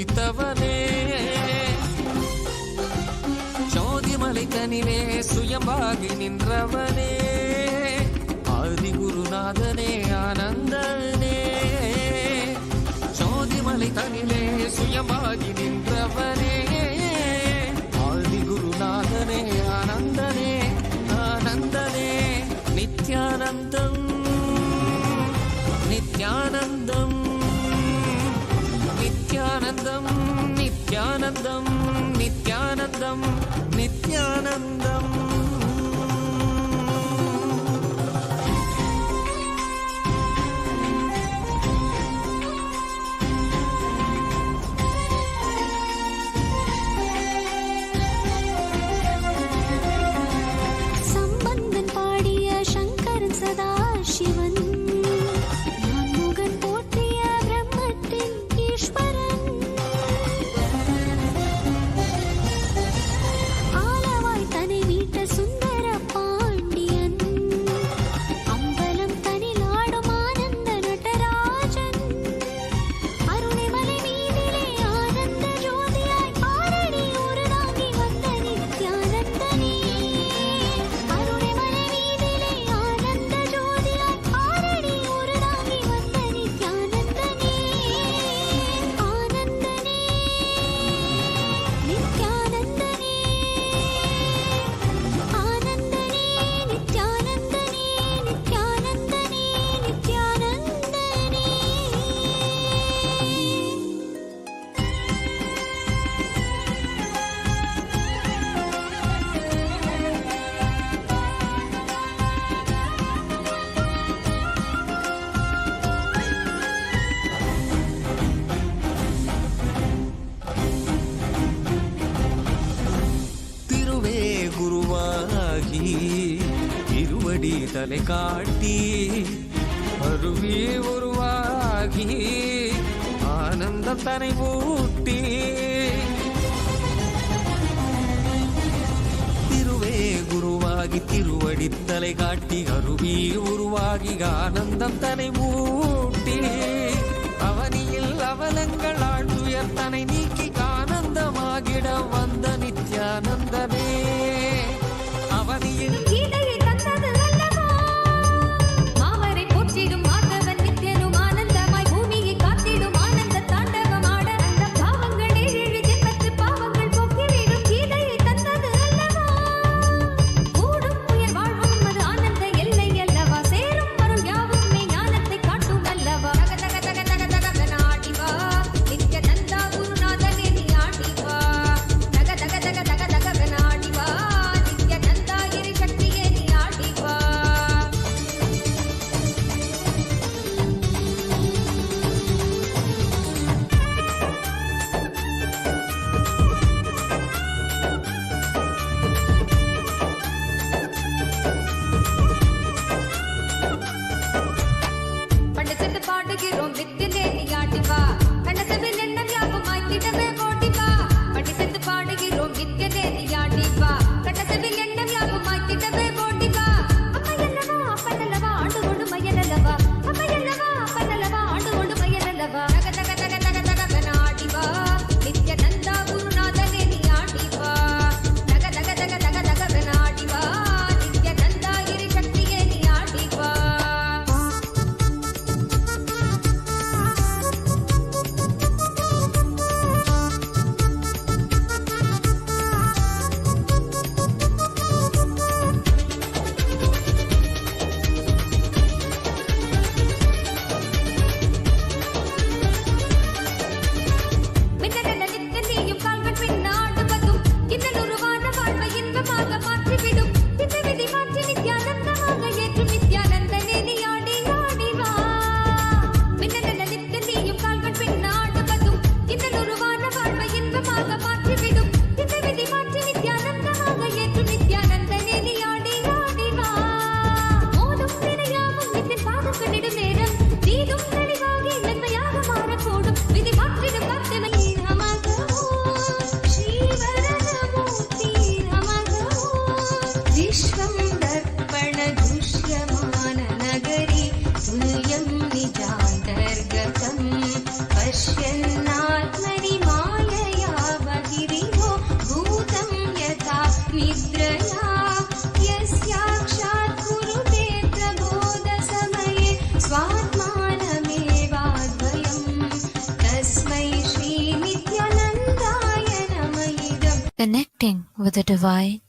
உதித்தவனே ஜோதிமலை தனிலே சுயம்பாகி நின்றவனே ஆதி குருநாதனே ஆனந்தனே ஜோதிமலை தனிலே சுயம்பாகி நின்றவனே ஆதி குருநாதனே ஆனந்தனே ஆனந்தனே நித்யானந்தம் நித்யானந்தம் நித்யானந்தம் நித்யானந்தம் நித்யானந்தம் நித்யானந்தம் சம்பந்தன் பாடிய சங்கரன் சதா சிவன் தலை காட்டி அருவி உருவாகி ஆனந்தம் தனை ஊட்டி திருவே குருவாகி திருவடி தலை காட்டி அருவி உருவாகி ஆனந்தம் தனை ஊட்டி அவனியில் அவலங்கள் ஆழ்ந்துயர் தனை நீக்கி ஆனந்தமாகிட வந்த நித்யானந்தனே அவனியில் connecting with the divine.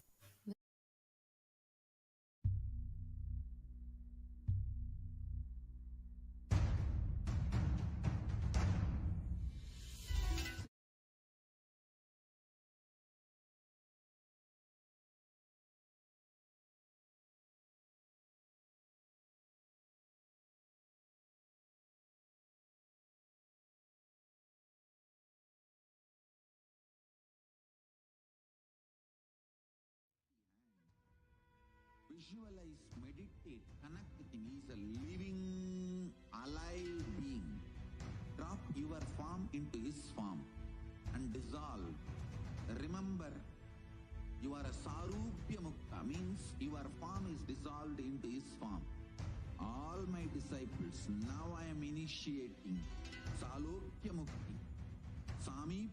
Visualize, meditate, connect with him. He is a living, alive being. Drop your form into his form and dissolve. Remember, you are a Sarupya Mukta, means your form is dissolved into his form. All my disciples, now I am initiating Salokya Mukti, Sami.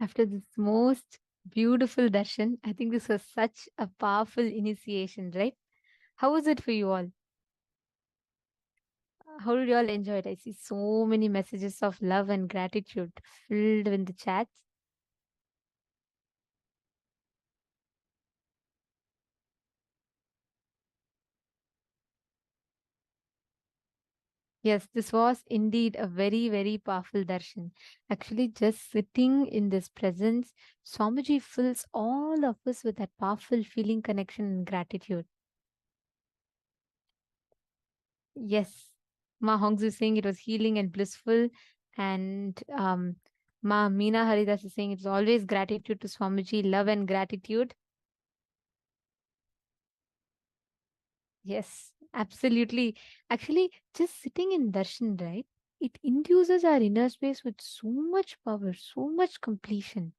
After this most beautiful darshan, I think this was such a powerful initiation, right? How was it for you all? How did you all enjoy it? I see so many messages of love and gratitude filled in the chats. Yes, this was indeed a very, very powerful darshan. Actually, just sitting in this presence, Swamiji fills all of us with that powerful feeling, connection, and gratitude. Yes, Ma Hongzu is saying it was healing and blissful, and Ma Meena Haridas is saying it's always gratitude to Swamiji, love and gratitude. Yes, absolutely. Actually, just sitting in darshan, right? It induces our inner space with so much power, so much completion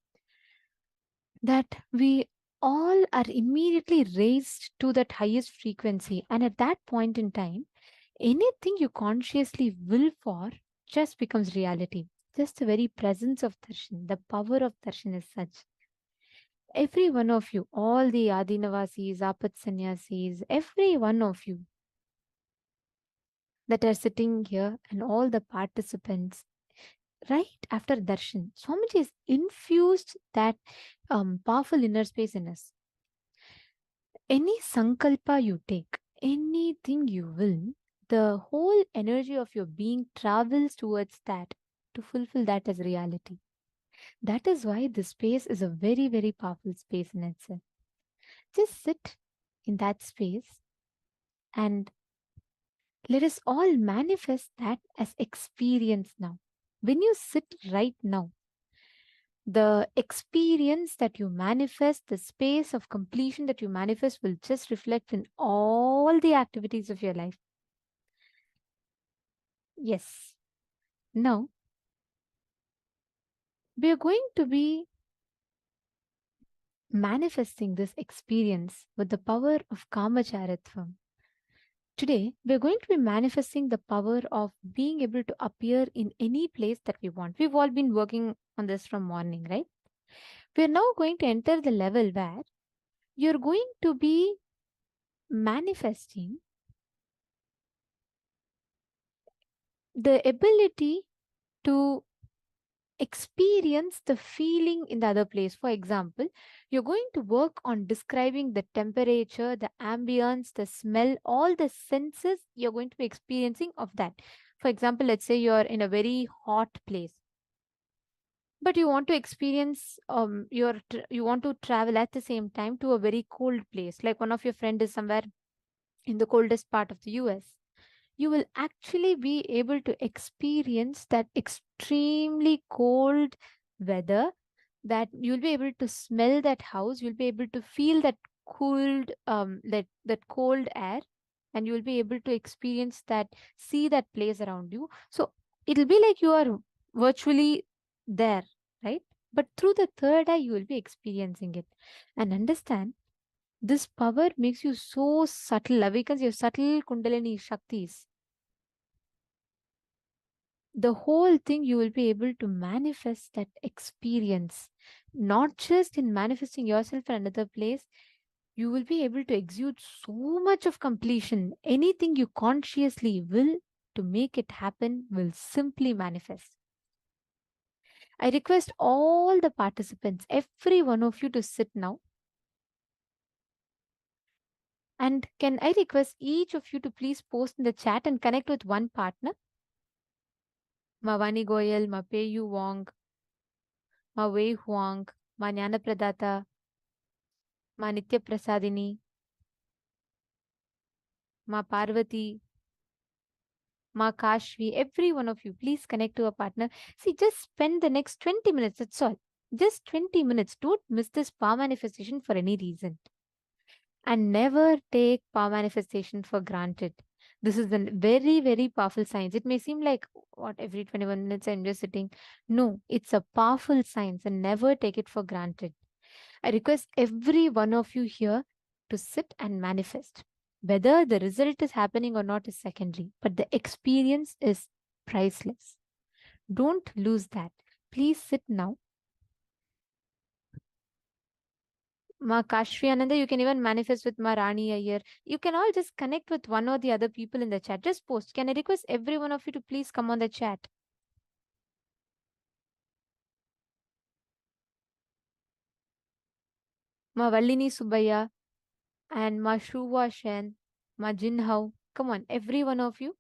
that we all are immediately raised to that highest frequency. And at that point in time, anything you consciously will for just becomes reality. Just the very presence of darshan, the power of darshan is such. Every one of you, all the Adinavasis, Apat Sannyasis, every one of you that are sitting here and all the participants, right after darshan, Swamiji has infused that powerful inner space in us. Any sankalpa you take, anything you will, the whole energy of your being travels towards that to fulfill that as reality. That is why this space is a very, very powerful space in itself. Just sit in that space and let us all manifest that as experience now. When you sit right now, the experience that you manifest, the space of completion that you manifest will just reflect in all the activities of your life. Yes. Now, we are going to be manifesting this experience with the power of Kamacharitvam. Today, we're going to be manifesting the power of being able to appear in any place that we want. We've all been working on this from morning, right? We're now going to enter the level where you're going to be manifesting the ability to experience the feeling in the other place. For example, you're going to work on describing the temperature, the ambience, the smell, all the senses you're going to be experiencing of that. For example, let's say you're in a very hot place, but you want to experience you want to travel at the same time to a very cold place, like one of your friend is somewhere in the coldest part of the US. You will actually be able to experience that extremely cold weather, that you'll be able to smell that house, you'll be able to feel that cooled that cold air, and you'll be able to experience that, see that place around you. So it'll be like you are virtually there, right? But through the third eye you will be experiencing it. And understand, this power makes you so subtle, awakens your subtle kundalini shaktis. The whole thing, you will be able to manifest that experience, not just in manifesting yourself in another place. You will be able to exude so much of completion. Anything you consciously will to make it happen will simply manifest. I request all the participants, every one of you, to sit now. And can I request each of you to please post in the chat and connect with one partner? Ma Vani Goyal, Ma Peyu Wong, Ma Wei Huang, Ma Jnana Pradata, Ma Nitya Prasadini, Ma Parvati, Ma Kashvi, every one of you, please connect to a partner. See, just spend the next 20 minutes, that's all. Just 20 minutes. Don't miss this power manifestation for any reason. And never take power manifestation for granted. This is a very, very powerful science. It may seem like, what, every 21 minutes I'm just sitting. No, it's a powerful science, and never take it for granted. I request every one of you here to sit and manifest. Whether the result is happening or not is secondary, but the experience is priceless. Don't lose that. Please sit now. Ma Kashvi Ananda, you can even manifest with Ma Rani Iyer. You can all just connect with one or the other people in the chat. Just post. Can I request every one of you to please come on the chat? Ma Vallini Subaya and Ma Shuwa Shen, Ma Jinhao. Come on, every one of you.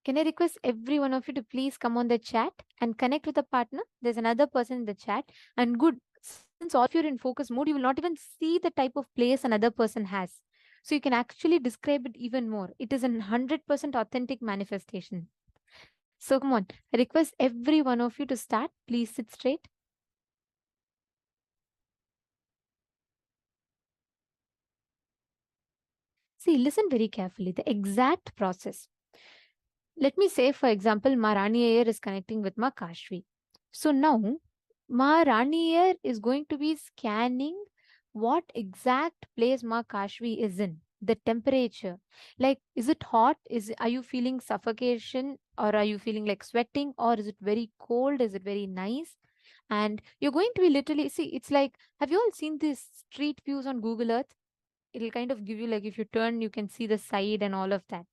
Can I request every one of you to please come on the chat and connect with a partner? There's another person in the chat. And good, since all of you are in focus mode, you will not even see the type of place another person has. So you can actually describe it even more. It is a 100% authentic manifestation. So come on, I request every one of you to start. Please sit straight. See, listen very carefully. The exact process. Let me say, for example, Ma Rani Iyer is connecting with Ma Kashvi. So now, Ma Rani Iyer is going to be scanning what exact place Ma Kashvi is in, the temperature. Like, is it hot? Are you feeling suffocation, or are you feeling like sweating, or is it very cold? Is it very nice? And you're going to be literally, see, it's like, have you all seen these street views on Google Earth? It'll kind of give you, like, if you turn, you can see the side and all of that.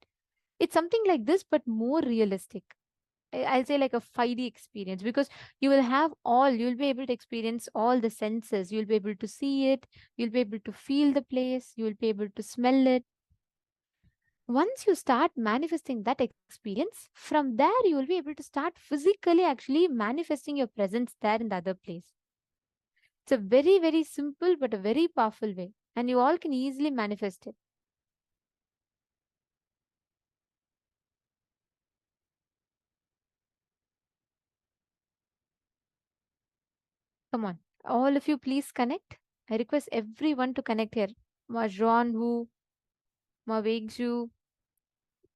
It's something like this, but more realistic. I'll say like a 5D experience, because you'll be able to experience all the senses. You'll be able to see it, you'll be able to feel the place, you'll be able to smell it. Once you start manifesting that experience, from there you will be able to start physically actually manifesting your presence there in the other place. It's a very, very simple but a very powerful way, and you all can easily manifest it. Come on, all of you, please connect. I request everyone to connect here. Ma Zhuan Hu, Ma Weigzhu,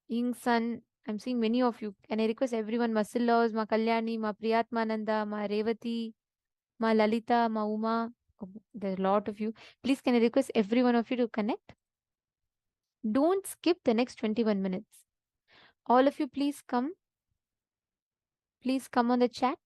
Ying Sun, I'm seeing many of you. Can I request everyone, Ma Sillaws, Ma Kalyani, Ma Priyatmananda, Ma Revati, Ma Lalita, Ma Uma. Oh, there's a lot of you. Please, can I request every one of you to connect? Don't skip the next 21 minutes. All of you, please come. Please come on the chat.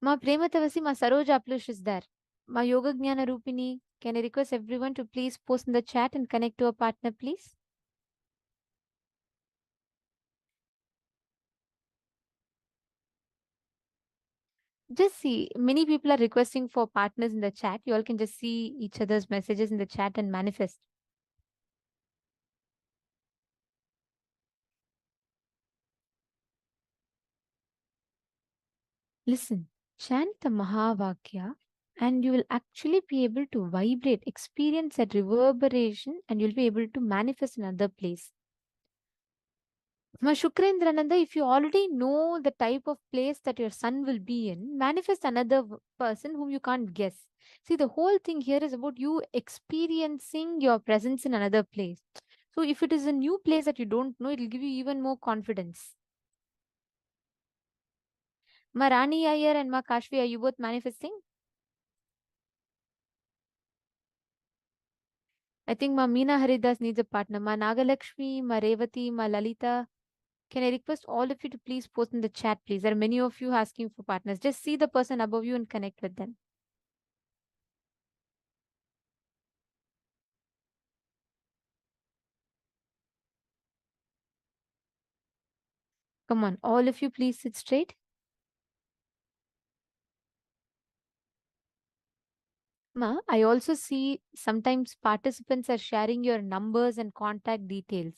Ma Prematavasi, Ma Saroja Aplush is there. Ma Yoga Jnana Rupini. Can I request everyone to please post in the chat and connect to a partner, please? Just see, many people are requesting for partners in the chat. You all can just see each other's messages in the chat and manifest. Listen, chant the Mahavakya and you will actually be able to vibrate, experience that reverberation, and you'll be able to manifest in another place. Ma Shukrendraనంద, if you already know the type of place that your son will be in, manifest another person whom you can't guess. See, the whole thing here is about you experiencing your presence in another place. So if it is a new place that you don't know, it will give you even more confidence. Ma Rani Iyer and Ma Kashvi, are you both manifesting? I think Ma Meena Haridas needs a partner. Ma Nagalakshmi, Ma Revati, Ma Lalita. Can I request all of you to please post in the chat, please? There are many of you asking for partners. Just see the person above you and connect with them. Come on, all of you, please sit straight. Ma, I also see sometimes participants are sharing your numbers and contact details.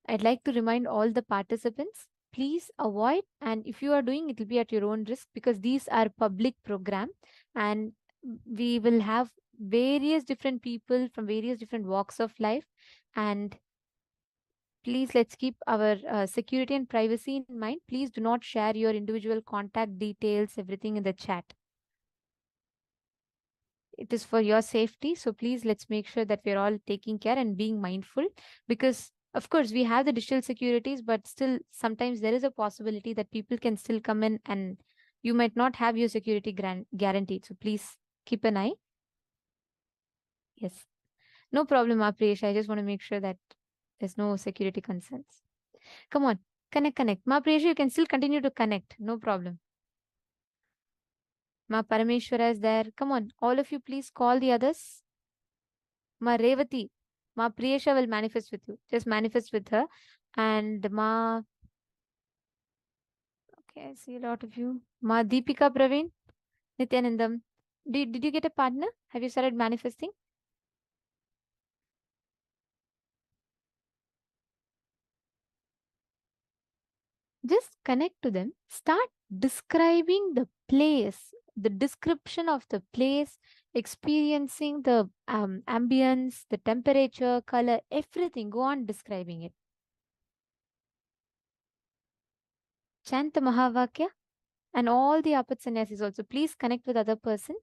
I'd like to remind all the participants, please avoid, and if you are doing, it will be at your own risk because these are public program and we will have various different people from various different walks of life, and please let's keep our security and privacy in mind. Please do not share your individual contact details, everything in the chat. It is for your safety. So please let's make sure that we're all taking care and being mindful, because of course we have the digital securities, but still sometimes there is a possibility that people can still come in and you might not have your security guaranteed. So please keep an eye. Yes. No problem, Priyesh. I just want to make sure that there's no security concerns. Come on, connect. Ma Priyesh, you can still continue to connect. No problem. Ma Parameshwara is there. Come on, all of you, please call the others. Ma Revati, Ma Priyesha will manifest with you. Just manifest with her. And Ma, okay, I see a lot of you. Ma Deepika Praveen, Nityanandam. Did you get a partner? Have you started manifesting? Just connect to them. Start describing the place, the description of the place, experiencing the ambience, the temperature, color, everything. Go on describing it. Chant the Mahavakya and all the Apat Sannyasis also. Please connect with other person.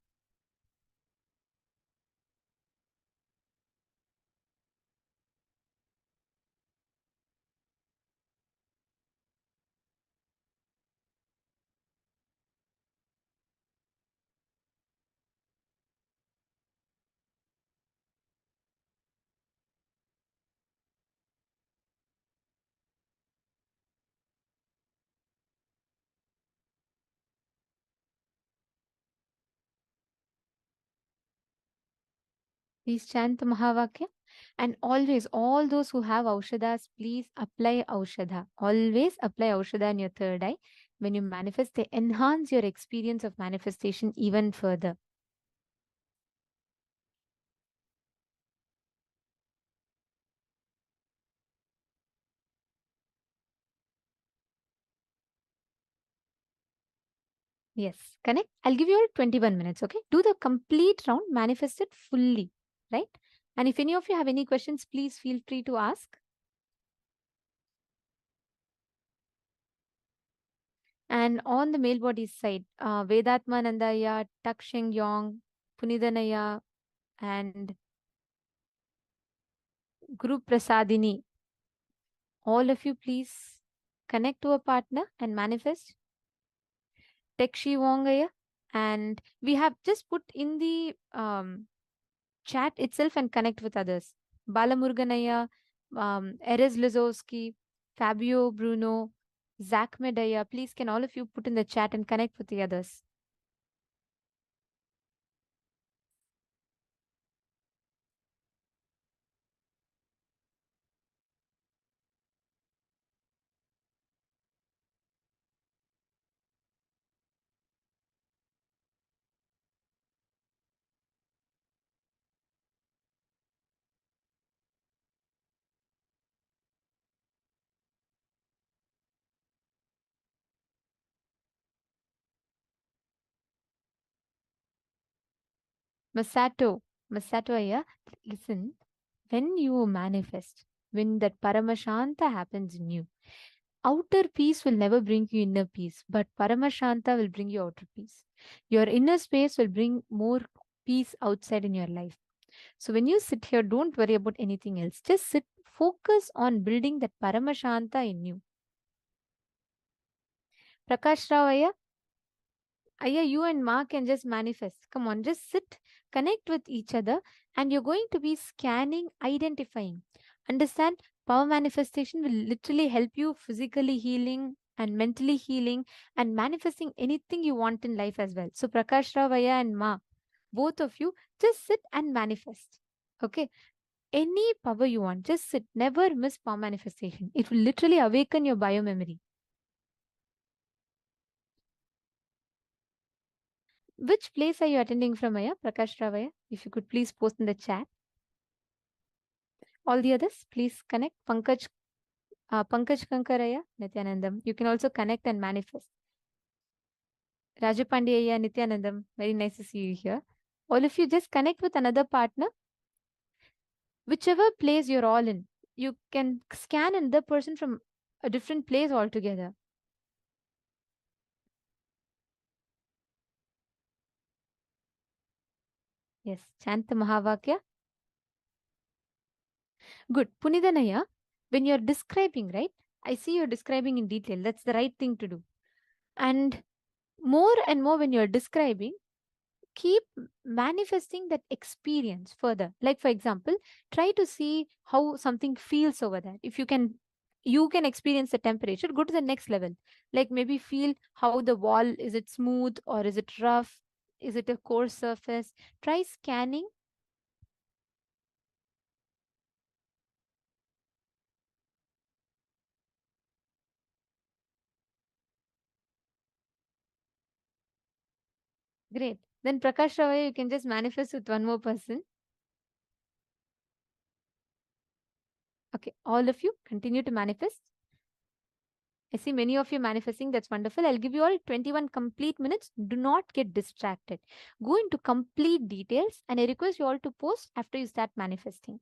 Please chant the Mahavakya. And always, all those who have Aushadas, please apply Aushadha. Always apply Aushadha in your third eye. When you manifest, they enhance your experience of manifestation even further. Yes, connect. I'll give you all 21 minutes, okay? Do the complete round, manifest it fully, right? And if any of you have any questions, please feel free to ask. And on the male body side, Vedatma Nandaya, Taksheng Yong, Punidanaya, and Guru Prasadini. All of you, please connect to a partner and manifest. Tekshi Wongaya. And we have just put in the chat itself and connect with others. Balamurganaya, Erez Lizowski, Fabio Bruno, Zach Medaya. Please, can all of you put in the chat and connect with the others? Masato, Aya, listen, when you manifest, when that Paramashanta happens in you, outer peace will never bring you inner peace, but Paramashanta will bring you outer peace. Your inner space will bring more peace outside in your life. So when you sit here, don't worry about anything else. Just sit, focus on building that Paramashanta in you. Prakash Rao, Aya, you and Ma can just manifest. Come on, just sit, connect with each other, and you're going to be scanning, identifying. Understand? Power manifestation will literally help you physically healing and mentally healing and manifesting anything you want in life as well. So, Prakash Rao, Aya, and Ma, both of you, just sit and manifest. Okay? Any power you want, just sit. Never miss power manifestation. It will literally awaken your biomemory. Which place are you attending from, Aya? Prakash Ravaya? If you could please post in the chat. All the others, please connect. Pankaj Kankaraya, Nityanandam. You can also connect and manifest. Raju Pandeyaya, Nityanandam. Very nice to see you here. All of you just connect with another partner. Whichever place you're all in, you can scan another person from a different place altogether. Yes, chant the Mahavakya. Good. Punidanaya, when you're describing, right? I see you're describing in detail. That's the right thing to do. And more when you're describing, keep manifesting that experience further. Like, for example, try to see how something feels over there. If you can experience the temperature, go to the next level. Like maybe feel how the wall, is it smooth or is it rough? Is it a coarse surface? Try scanning. Great. Then Prakash Ravaya, you can just manifest with one more person. Okay, all of you continue to manifest. I see many of you manifesting. That's wonderful. I'll give you all 21 complete minutes. Do not get distracted. Go into complete details, and I request you all to post after you start manifesting.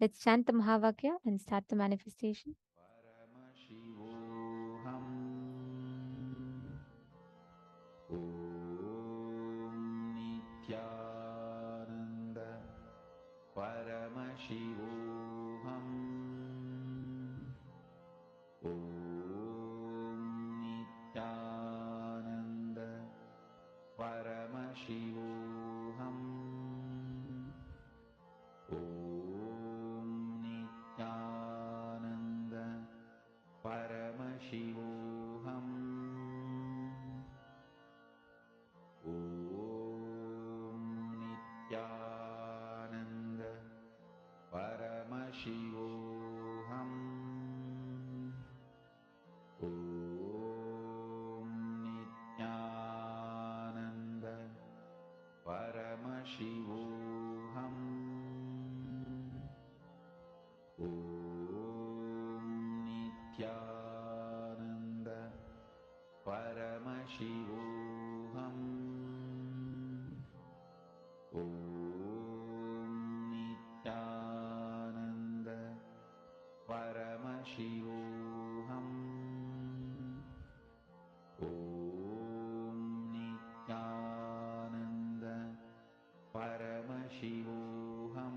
Let's chant the Mahavakya and start the manifestation. Paramashivoham. Om Nityananda. Paramashivoham. Om Nityananda. Paramashivoham. Om Nityananda. Paramashivoham. Om Nityananda. Paramashivoham. Om Nityananda. Paramashivoham. Om Nityananda. Paramashivoham. Om Nityananda. Paramashivoham. Om Nityananda. Paramashivoham.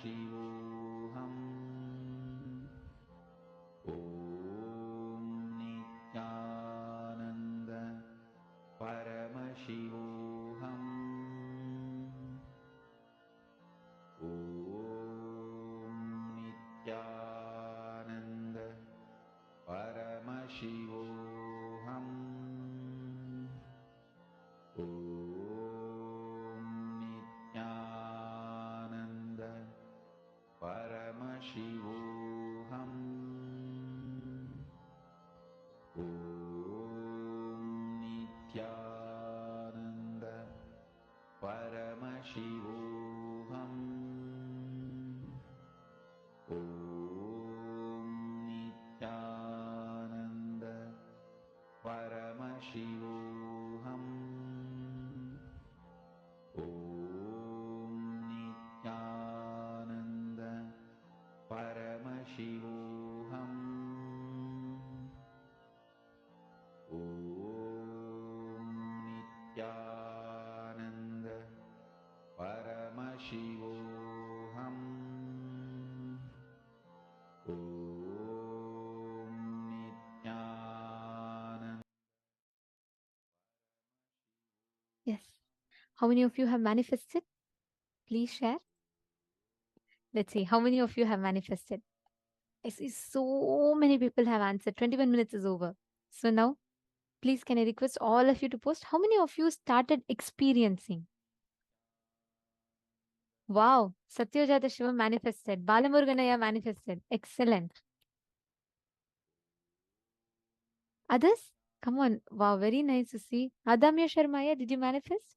Paramashivoham. Om Nityananda Paramashivoham. Om Nityananda Paramashivoham. Om Nityananda Paramashivoham. Om Nityananda Paramashivoham. Om Nityananda Paramashivoham. Om Nityananda Paramashivoham. Om Nityananda Paramashivoham. Om Nityananda. Yes. How many of you have manifested? Please share. Let's see. How many of you have manifested? I see so many people have answered. 21 minutes is over. So now, please, can I request all of you to post? How many of you started experiencing? Wow. Satyajata Shiva manifested. Balamurganaya manifested. Excellent. Others? Come on. Wow. Very nice to see. Adamya Sharmaya, did you manifest?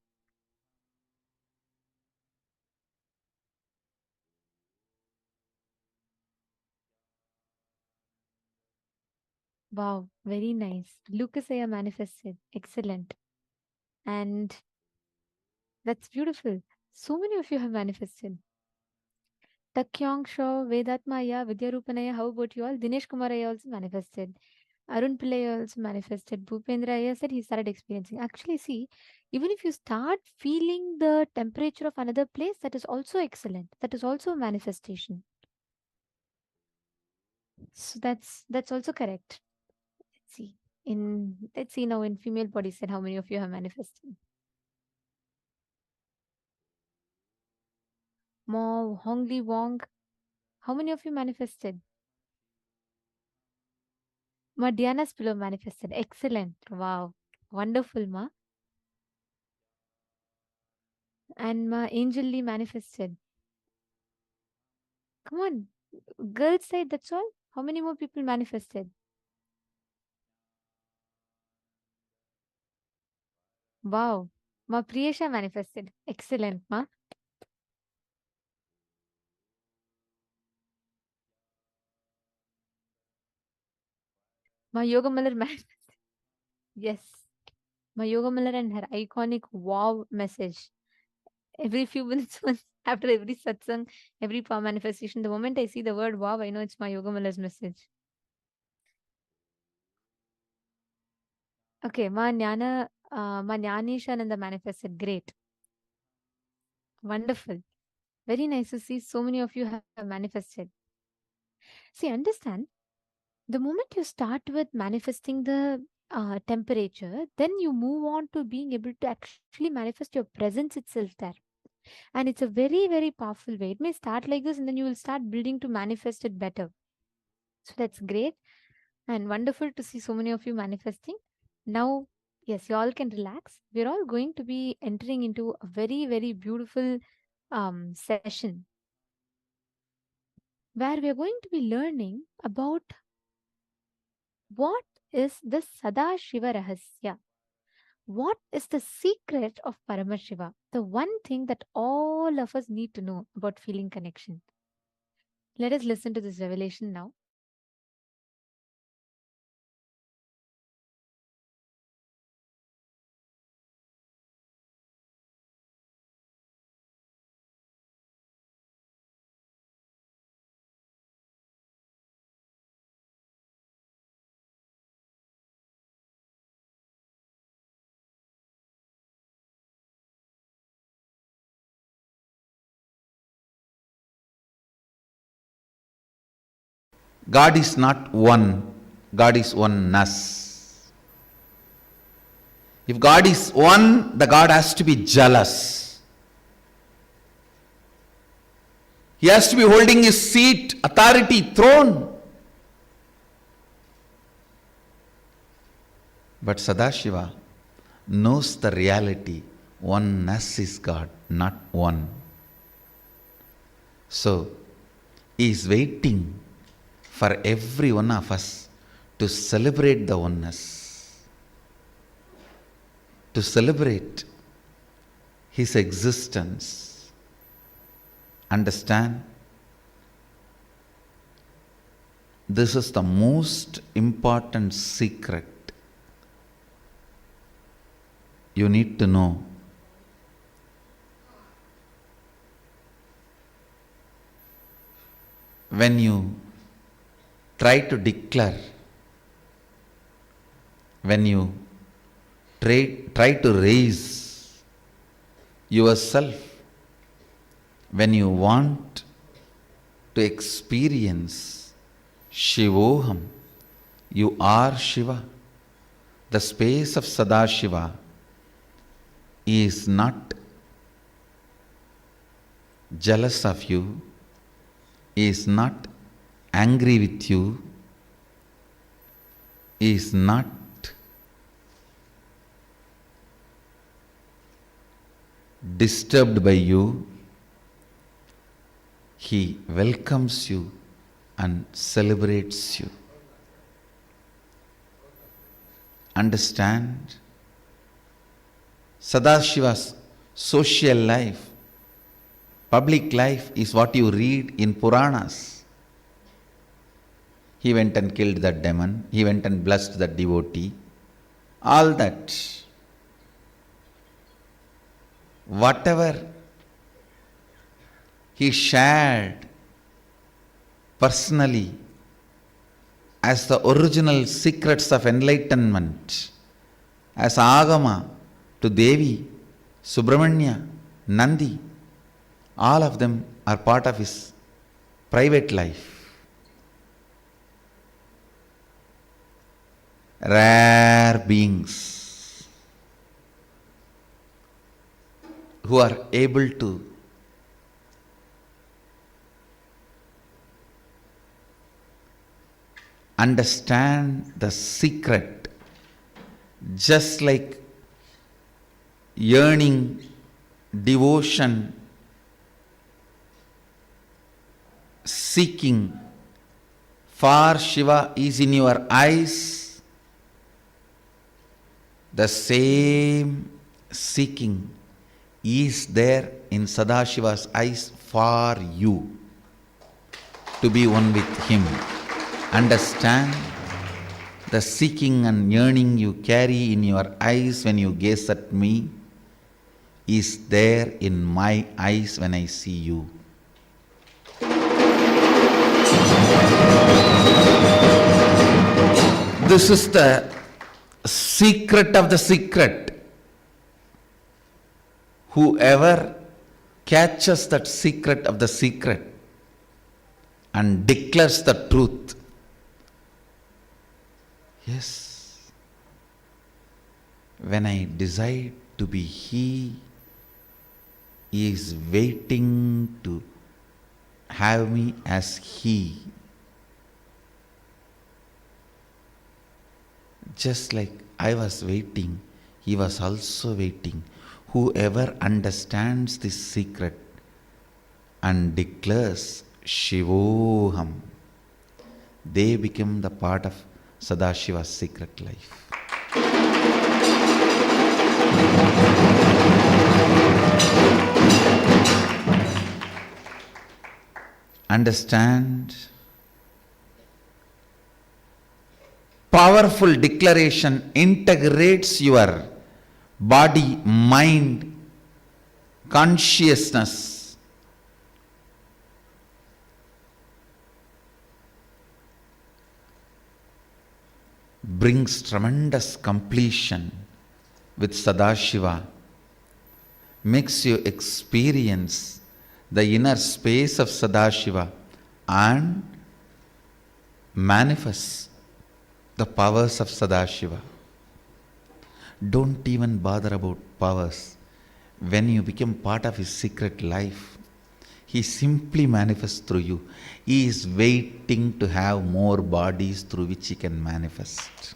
Wow. Very nice. Lucasaya manifested. Excellent. And that's beautiful. So many of you have manifested. Takyong Shaw, Vedatmaya, Vidyarupanaya, how about you all? Dinesh Kumaraya also manifested. Arun Pillai also manifested. Bhupendra Iyer said he started experiencing. Actually, see, even if you start feeling the temperature of another place, that is also excellent. That is also a manifestation. So that's also correct. Let's see. Let's see now in female body set how many of you have manifested. Mo Hongli Wong. How many of you manifested? Ma Diana's pillow manifested. Excellent. Wow. Wonderful, Ma. And Ma Angel Lee manifested. Come on. Girls side, that's all. How many more people manifested? Wow. Ma Priyesha manifested. Excellent, Ma. Ma Yoga Malar manifested. Yes. Ma Yoga Malar and her iconic wow message. Every few minutes, once after every satsang, every power manifestation, the moment I see the word wow, I know it's my Yoga Malar's message. Okay, Ma Jnanishananda manifested. Great. Wonderful. Very nice to see so many of you have manifested. See, understand, the moment you start with manifesting the temperature, then you move on to being able to actually manifest your presence itself there. And it's a very, very powerful way. It may start like this, and then you will start building to manifest it better. So that's great and wonderful to see so many of you manifesting. Now, yes, you all can relax. We're all going to be entering into a very, very beautiful session where we are going to be learning about what is the Sada Shiva Rahasya. What is the secret of Paramashiva? The one thing that all of us need to know about feeling connection. Let us listen to this revelation now. God is not one, God is oneness. If God is one, the God has to be jealous. He has to be holding his seat, authority, throne. But Sadashiva knows the reality. Oneness is God, not one. So, he is waiting for every one of us to celebrate the oneness, to celebrate his existence. Understand? This is the most important secret you need to know. When you try to declare, when you try to raise yourself, when you want to experience Shivoham, you are Shiva. The space of Sadashiva is not jealous of you, is not angry with you, is not disturbed by you. He welcomes you and celebrates you. Understand? Sadashiva's social life, public life is what you read in Puranas. He went and killed that demon, he went and blessed that devotee, all that. Whatever he shared personally as the original secrets of enlightenment, as Agama to Devi, Subramanya, Nandi, all of them are part of his private life. Rare beings who are able to understand the secret, just like yearning, devotion, seeking for Shiva is in your eyes, the same seeking is there in Sadashiva's eyes for you, to be one with him. Understand? The seeking and yearning you carry in your eyes when you gaze at me is there in my eyes when I see you. This is the secret of the secret. Whoever catches that secret of the secret and declares the truth, yes, when I decide to be he is waiting to have me as he. Just like I was waiting, he was also waiting. Whoever understands this secret and declares Shivoham, they become the part of Sadashiva's secret life. Understand? Powerful declaration integrates your body, mind, consciousness. Brings tremendous completion with Sadashiva, makes you experience the inner space of Sadashiva and manifest the powers of Sadashiva. Don't even bother about powers. When you become part of his secret life, he simply manifests through you. He is waiting to have more bodies through which he can manifest.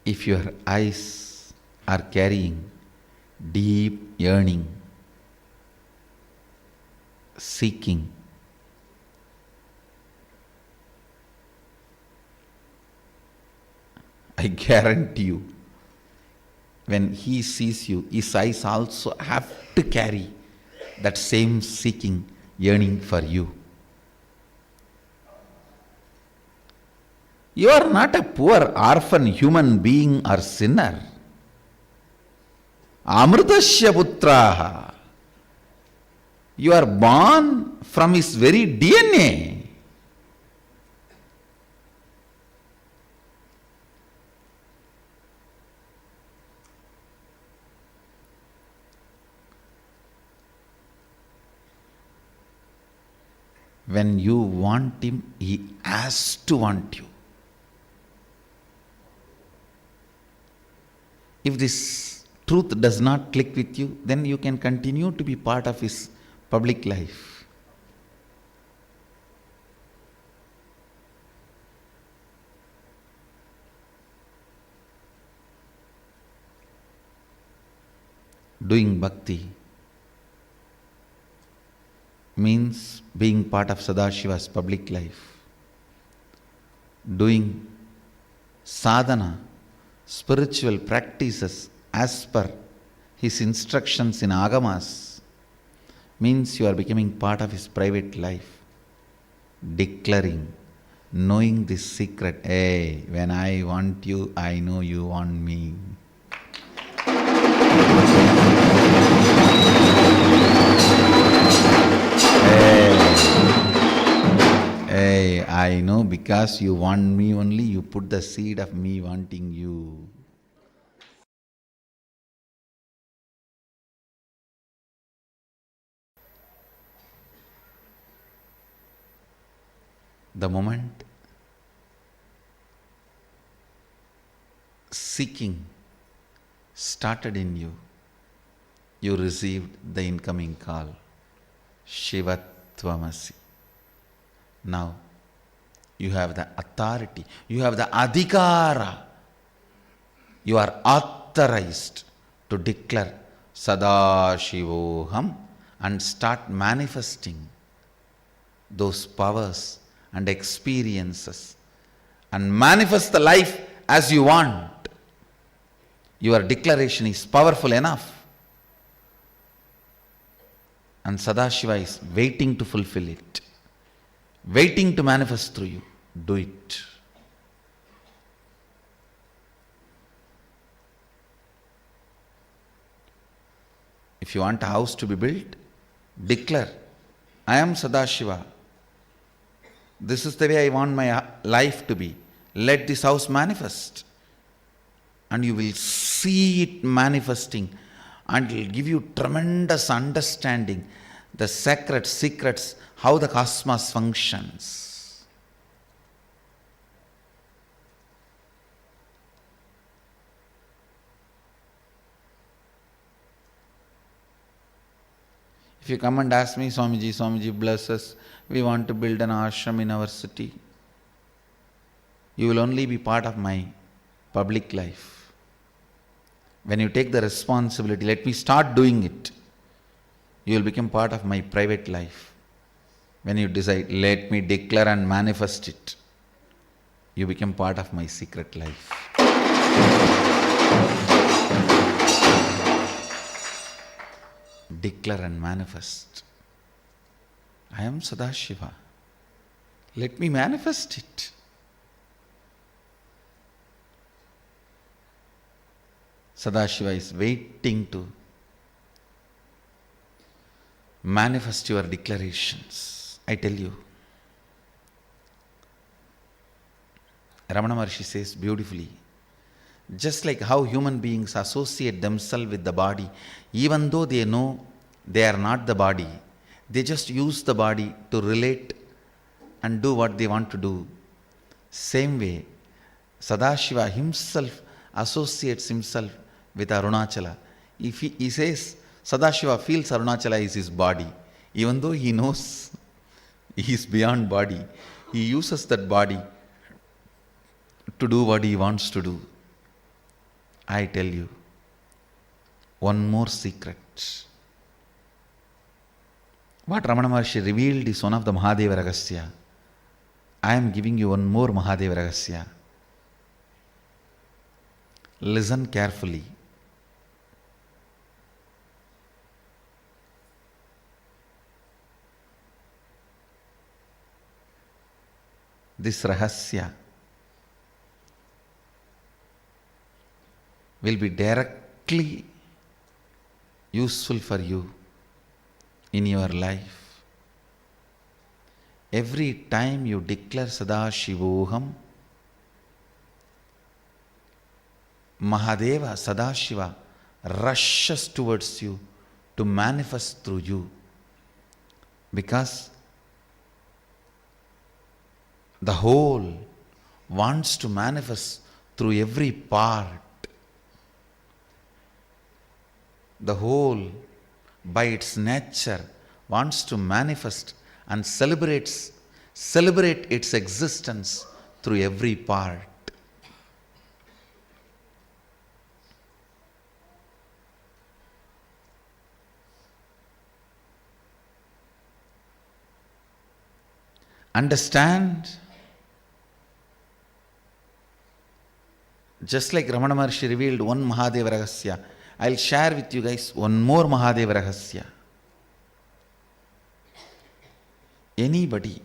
If your eyes are carrying deep yearning, seeking, I guarantee you, when he sees you, his eyes also have to carry that same seeking, yearning for you. You are not a poor orphan human being or sinner. Amritasya putraha. You are born from his very DNA. When you want him, he has to want you. If this truth does not click with you, then you can continue to be part of his public life. Doing bhakti means being part of Sadashiva's public life. Doing sadhana, spiritual practices as per his instructions in agamas, means you are becoming part of his private life. Declaring, knowing this secret, hey, when I want you, I know you want me. Hey, I know because you want me only, you put the seed of me wanting you. The moment seeking started in you, you received the incoming call, Shivatvamasi. Now, you have the authority, you have the adhikara, you are authorized to declare Sadashivoham and start manifesting those powers and experiences and manifest the life as you want. Your declaration is powerful enough, and Sadashiva is waiting to fulfill it, waiting to manifest through you. Do it. If you want a house to be built, declare, I am Sadashiva. This is the way I want my life to be. Let this house manifest. And you will see it manifesting, and it will give you tremendous understanding, the sacred secrets, how the cosmos functions. If you come and ask me, Swamiji, bless us, we want to build an ashram in our city, you will only be part of my public life. When you take the responsibility, let me start doing it, you will become part of my private life. When you decide, let me declare and manifest it, you become part of my secret life. Declare and manifest. I am Sadashiva. Let me manifest it. Sadashiva is waiting to manifest your declarations. I tell you, Ramana Maharshi says beautifully, Just like how human beings associate themselves with the body, even though they know they are not the body, they just use the body to relate and do what they want to do. Same way, Sadashiva himself associates himself with Arunachala. If he says Sadashiva feels Arunachala is his body, even though he knows he is beyond body, he uses that body to do what he wants to do. I tell you, one more secret. What Ramana Maharshi revealed is one of the Mahadeva Ragasya. I am giving you one more Mahadeva Ragasya. Listen carefully. This Rahasya will be directly useful for you in your life. Every time you declare Sadashivoham, Mahadeva, Sadashiva rushes towards you to manifest through you, because the whole wants to manifest through every part. The whole, by its nature, wants to manifest and celebrate its existence through every part. Understand? Just like Ramana Maharshi revealed one Mahadeva Ragasya, I'll share with you guys one more Mahadeva Rahasya. Anybody,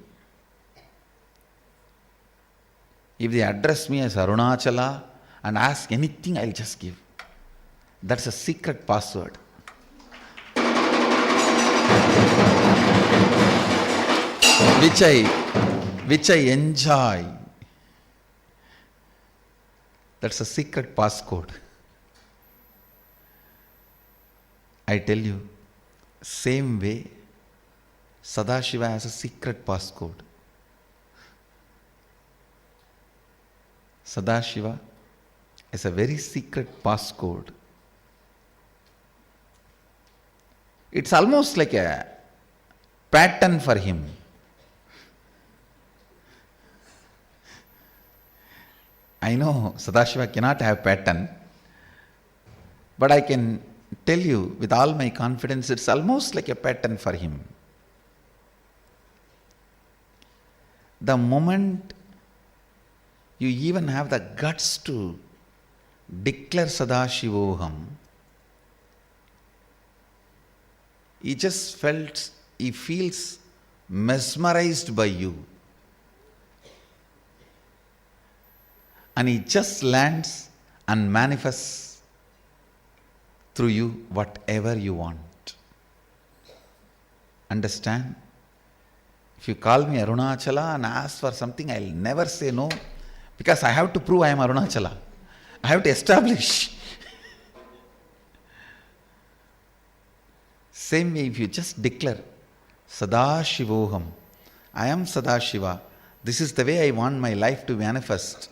if they address me as Arunachala and ask anything, I'll just give. That's a secret password. Which I enjoy. That's a secret passcode. I tell you, same way, Sadashiva has a secret passcode. Sadashiva is a very secret passcode. It's almost like a pattern for him. I know Sadashiva cannot have pattern, but I can tell you with all my confidence, it's almost like a pattern for him. The moment you even have the guts to declare Sadashivoham, he feels mesmerized by you. And he just lands and manifests through you whatever you want. Understand? If you call me Arunachala and ask for something, I'll never say no, because I have to prove I am Arunachala. I have to establish. Same way, if you just declare Sadashivoham, I am Sadashiva, this is the way I want my life to manifest,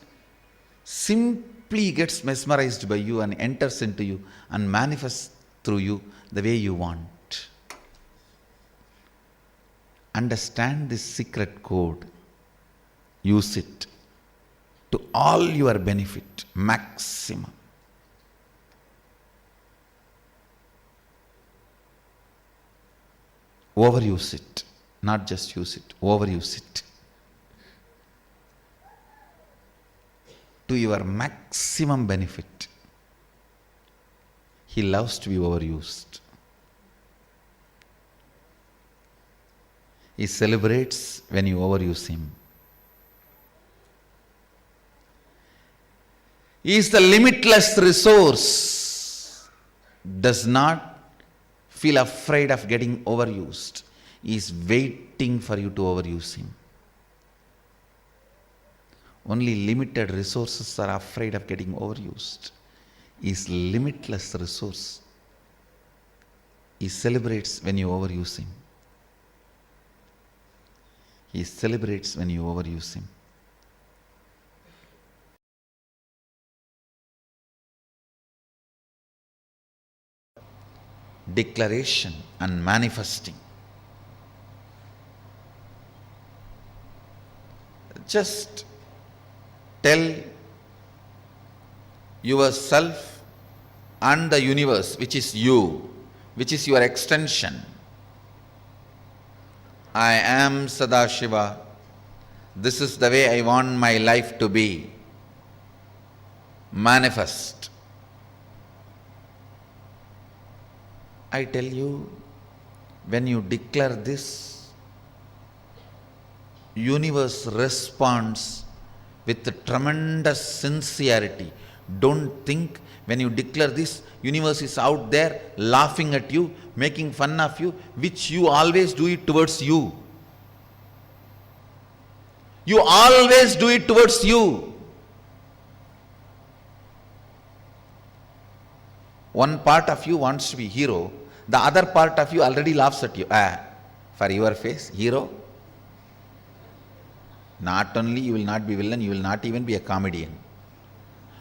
simply gets mesmerized by you and enters into you and manifests through you the way you want. Understand this secret code. Use it to all your benefit, maximum. Overuse it, not just use it, overuse it. To your maximum benefit. He loves to be overused. He celebrates when you overuse him. He is the limitless resource. Does not feel afraid of getting overused. He is waiting for you to overuse him. Only limited resources are afraid of getting overused. He is limitless resource. He celebrates when you overuse him. He celebrates when you overuse him. Declaration and manifesting. Just tell yourself and the universe, which is you, which is your extension. I am Sadashiva. This is the way I want my life to be. Manifest. I tell you, when you declare this, universe responds with tremendous sincerity. Don't think when you declare this, universe is out there laughing at you, making fun of you, which you always do it towards you. You always do it towards you. One part of you wants to be hero, the other part of you already laughs at you. For your face, hero? Not only you will not be villain, you will not even be a comedian.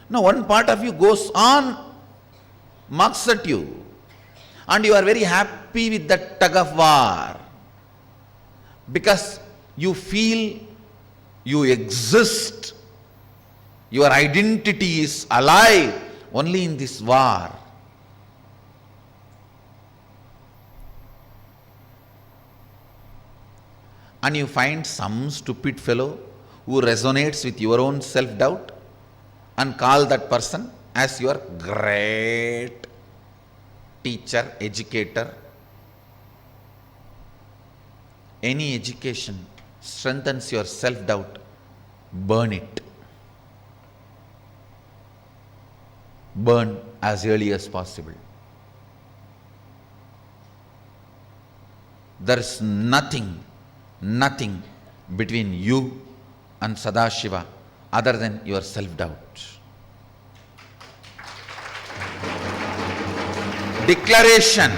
Now one part of you goes on, mocks at you, and you are very happy with that tug of war, because you feel you exist, your identity is alive only in this war. And you find some stupid fellow who resonates with your own self-doubt and call that person as your great teacher, educator. Any education strengthens your self-doubt. Burn it. Burn as early as possible. There is nothing between you and Sadashiva other than your self-doubt. Declaration.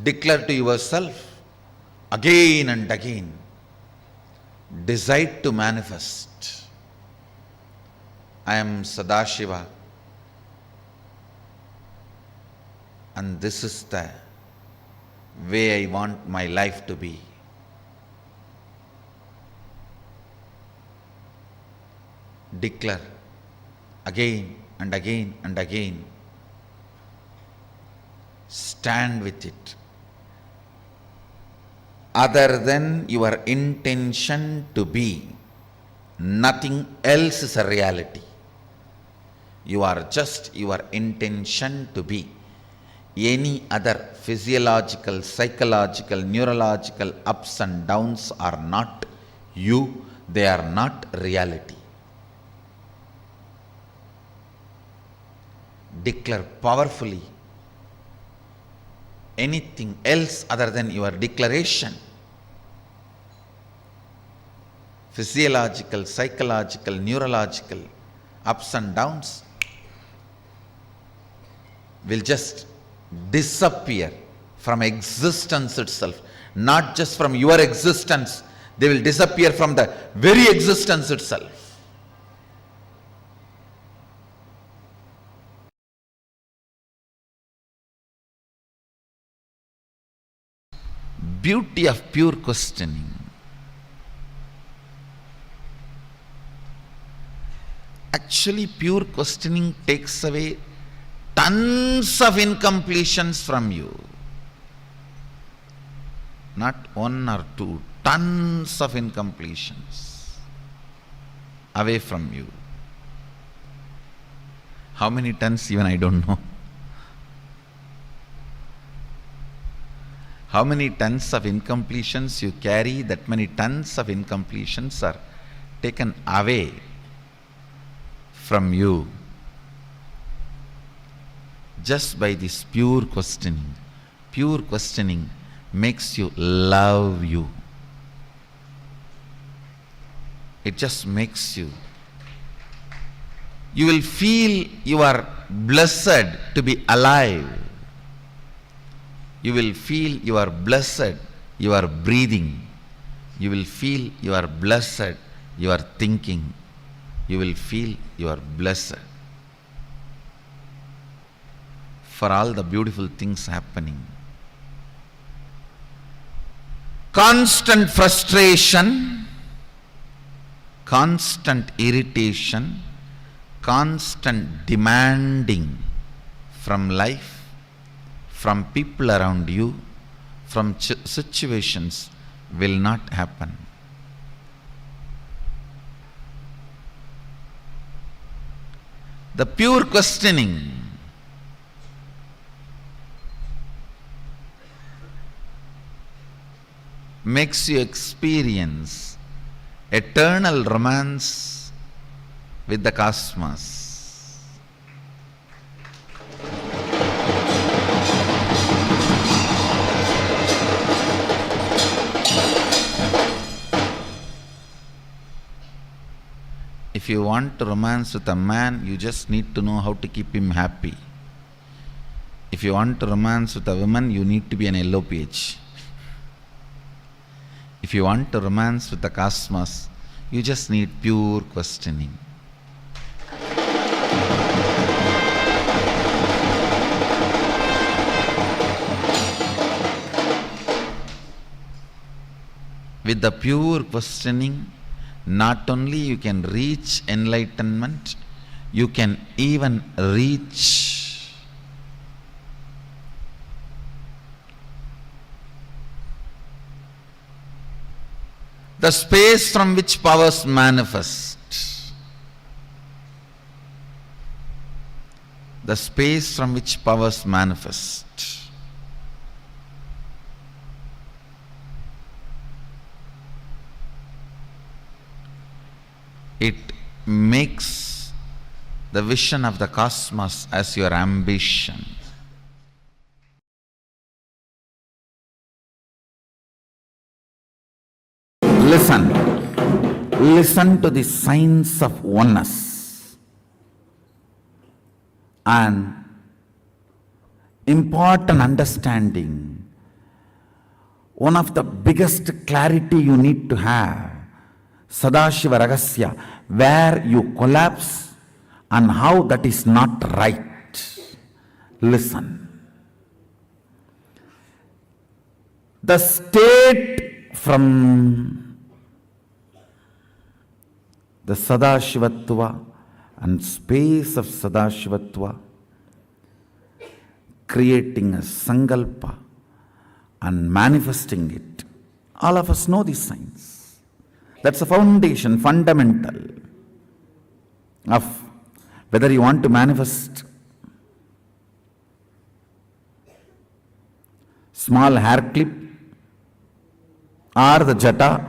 Declare to yourself again and again. Decide to manifest. I am Sadashiva, and this is the way I want my life to be. Declare again and again and again. Stand with it. Other than your intention to be, nothing else is a reality. You are just your intention to be. Any other physiological, psychological, neurological ups and downs are not you, they are not reality. Declare powerfully. Anything else other than your declaration, physiological, psychological, neurological ups and downs, will just disappear from existence itself. Not just from your existence, they will disappear from the very existence itself. Beauty of pure questioning. Actually, pure questioning takes away tons of incompletions from you. Not one or two, tons of incompletions away from you. How many tons, even I don't know. How many tons of incompletions you carry, that many tons of incompletions are taken away from you just by this pure questioning. Pure questioning makes you love you. It just makes you. You will feel you are blessed to be alive. You will feel you are blessed, you are breathing. You will feel you are blessed, you are thinking. You will feel you are blessed for all the beautiful things happening. Constant frustration, constant irritation, constant demanding from life, from people around you, from situations will not happen. The pure questioning makes you experience eternal romance with the cosmos. If you want to romance with a man, you just need to know how to keep him happy. If you want to romance with a woman, you need to be an LOPH. If you want to romance with the cosmos, you just need pure questioning. With the pure questioning, not only you can reach enlightenment, you can even reach the space from which powers manifest. The space from which powers manifest. It makes the vision of the cosmos as your ambition. Listen to the signs of oneness and important understanding. One of the biggest clarity you need to have, Sadashiva Ragasya, where you collapse and how that is not right. Listen. The state from the Sadashivatva and space of Sadashivatva, creating a Sankalpa and manifesting it. All of us know these signs. That's the foundation, fundamental of whether you want to manifest small hair clip or the jata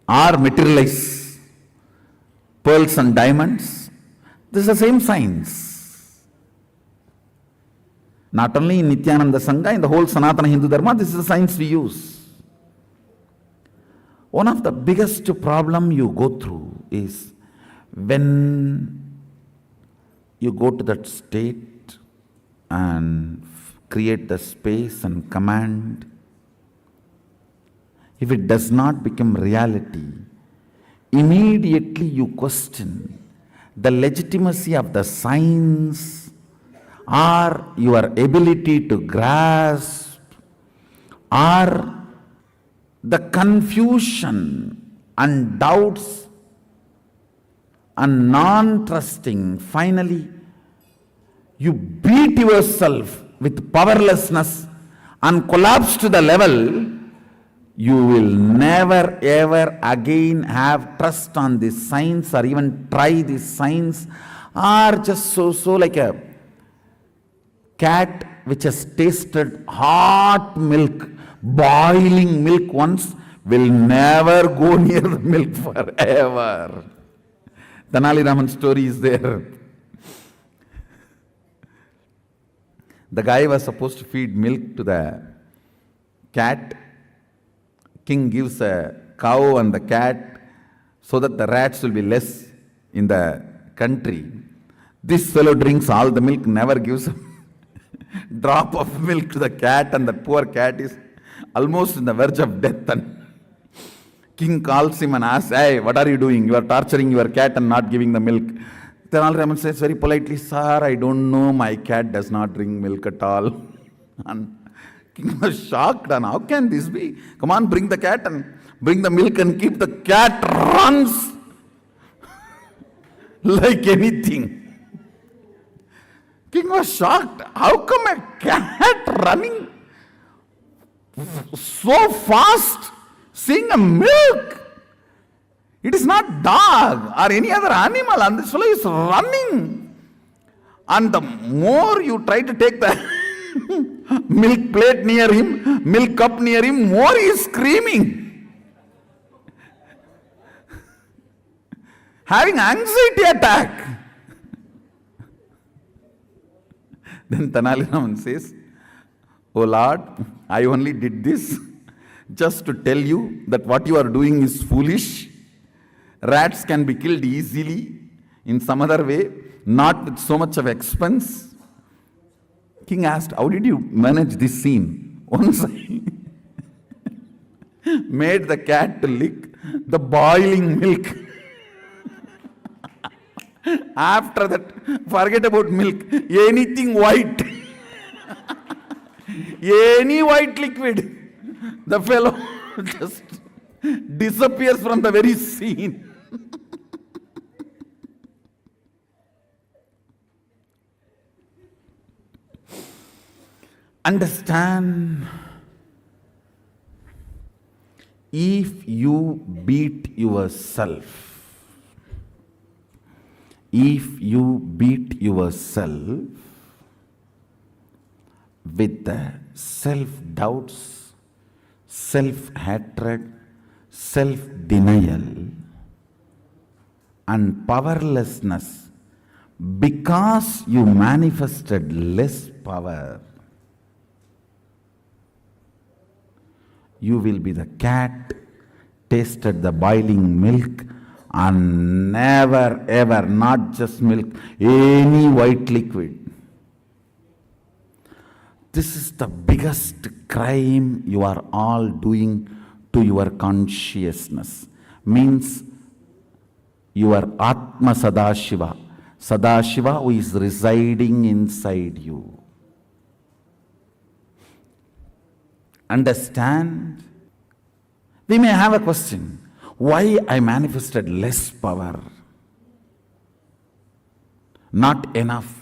or materialize pearls and diamonds. This is the same science. Not only in Nityananda Sangha, in the whole Sanatana Hindu Dharma, this is the science we use. One of the biggest problem you go through is when you go to that state and create the space and command. If it does not become reality, immediately you question the legitimacy of the science or your ability to grasp or the confusion and doubts and non-trusting. Finally, you beat yourself with powerlessness and collapse to the level you will never ever again have trust on this science or even try this science, or just so like a cat which has tasted hot milk, boiling milk once, will never go near the milk forever. Tenali Raman's story is there. The guy was supposed to feed milk to the cat. King gives a cow and the cat so that the rats will be less in the country. This fellow drinks all the milk, never gives a drop of milk to the cat, and that poor cat is almost in the verge of death. And king calls him and asks, "Hey, what are you doing? You are torturing your cat and not giving the milk." Then Raman says very politely, "Sir, I don't know, my cat does not drink milk at all." And king was shocked, and how can this be? Come on, bring the cat and bring the milk and keep. The cat runs like anything. King was shocked. How come a cat running so fast, seeing a milk? It is not dog or any other animal, and this fellow is running. And the more you try to take the milk plate near him, milk cup near him, more he is screaming, having anxiety attack. Then Tenali Raman says, "Oh Lord, I only did this just to tell you that what you are doing is foolish. Rats can be killed easily in some other way, not with so much of expense." King asked, "How did you manage this scene?" Once I made the cat to lick the boiling milk. After that, forget about milk. Anything white. Any white liquid. The fellow just disappears from the very scene. Understand, if you beat yourself, with the self-doubts, self-hatred, self-denial, and powerlessness because you manifested less power, you will be the cat, tasted the boiling milk, and never ever, not just milk, any white liquid. This is the biggest crime you are all doing to your consciousness. Means your Atma Sadashiva, Sadashiva who is residing inside you. Understand? We may have a question. Why I manifested less power? Not enough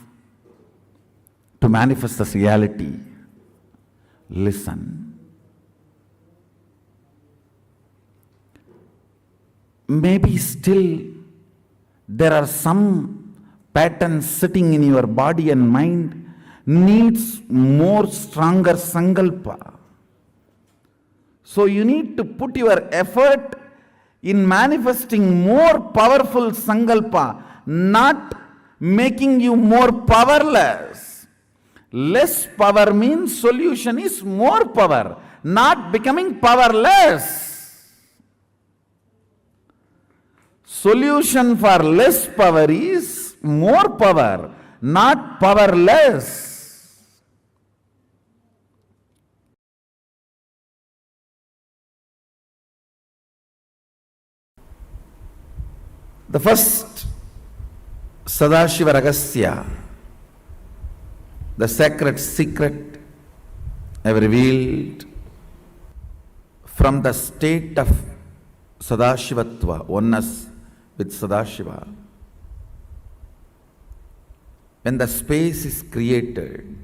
to manifest this reality. Listen. Maybe still there are some patterns sitting in your body and mind needs more stronger sankalpa. So you need to put your effort in manifesting more powerful sankalpa, not making you more powerless. Less power means solution is more power, not becoming powerless. Solution for less power is more power, not powerless. The first Sadashiva Ragasya, the sacred secret I have revealed from the state of Sadashivatva, oneness with Sadashiva. When the space is created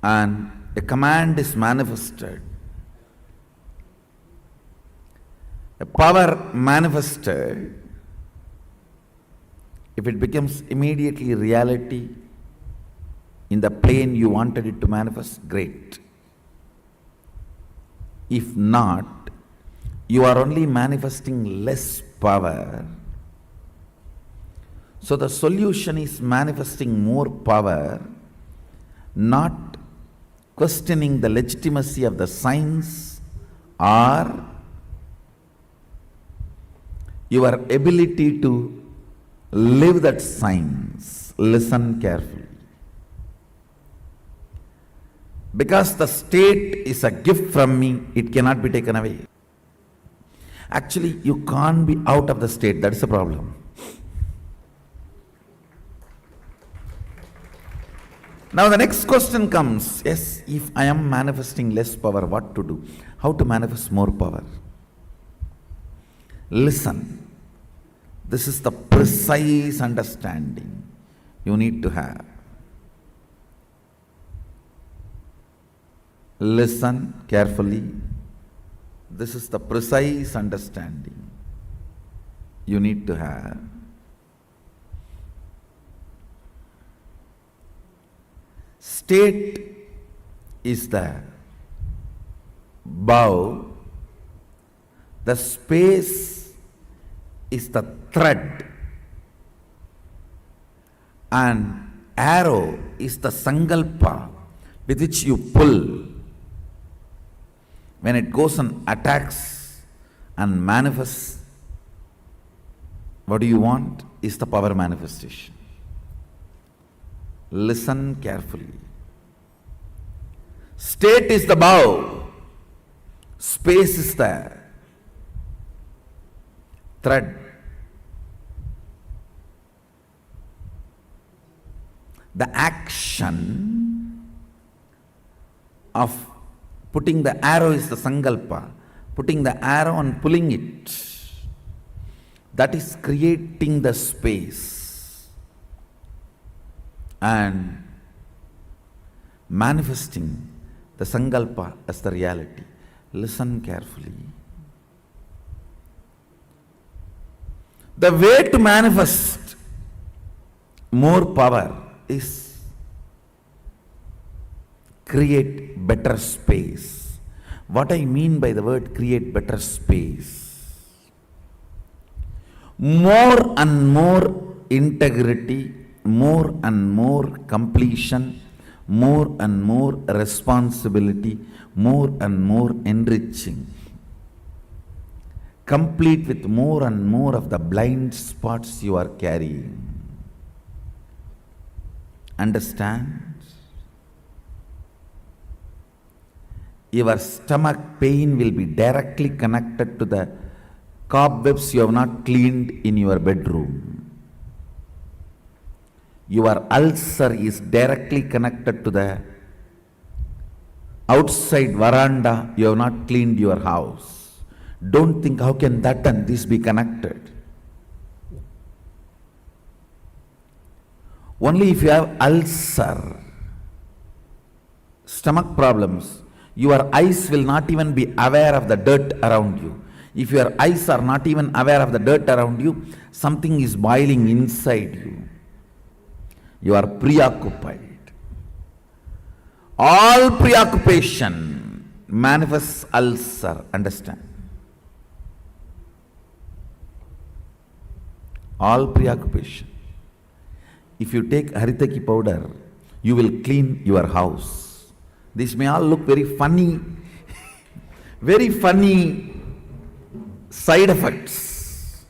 and a command is manifested, a power manifested, if it becomes immediately reality in the plane you wanted it to manifest, great. If not, you are only manifesting less power. So the solution is manifesting more power, not questioning the legitimacy of the science or your ability to live that science. Listen carefully. Because the state is a gift from me, it cannot be taken away. Actually, you can't be out of the state, that's the problem. Now the next question comes, yes, if I am manifesting less power, what to do? How to manifest more power? Listen, this is the precise understanding you need to have. Listen carefully. This is the precise understanding you need to have. State is the bow, the space is the thread, and arrow is the sankalpa with which you pull. When it goes and attacks and manifests, what do you want is the power manifestation. Listen carefully. State is the bow, space is the thread. The action of putting the arrow is the sankalpa. Putting the arrow and pulling it, that is creating the space and manifesting the sankalpa as the reality. Listen carefully. The way to manifest more power is create better space. What I mean by the word create better space, more and more integrity, more and more completion, more and more responsibility, more and more enriching, complete with more and more of the blind spots you are carrying. Understand? Your stomach pain will be directly connected to the cobwebs you have not cleaned in your bedroom. Your ulcer is directly connected to the outside veranda you have not cleaned your house. Don't think how can that and this be connected. Only if you have ulcer, stomach problems, your eyes will not even be aware of the dirt around you. If your eyes are not even aware of the dirt around you, something is boiling inside you. You are preoccupied. All preoccupation manifests ulcer, understand? All preoccupation. If you take haritaki powder, you will clean your house. This may all look very funny, very funny side effects.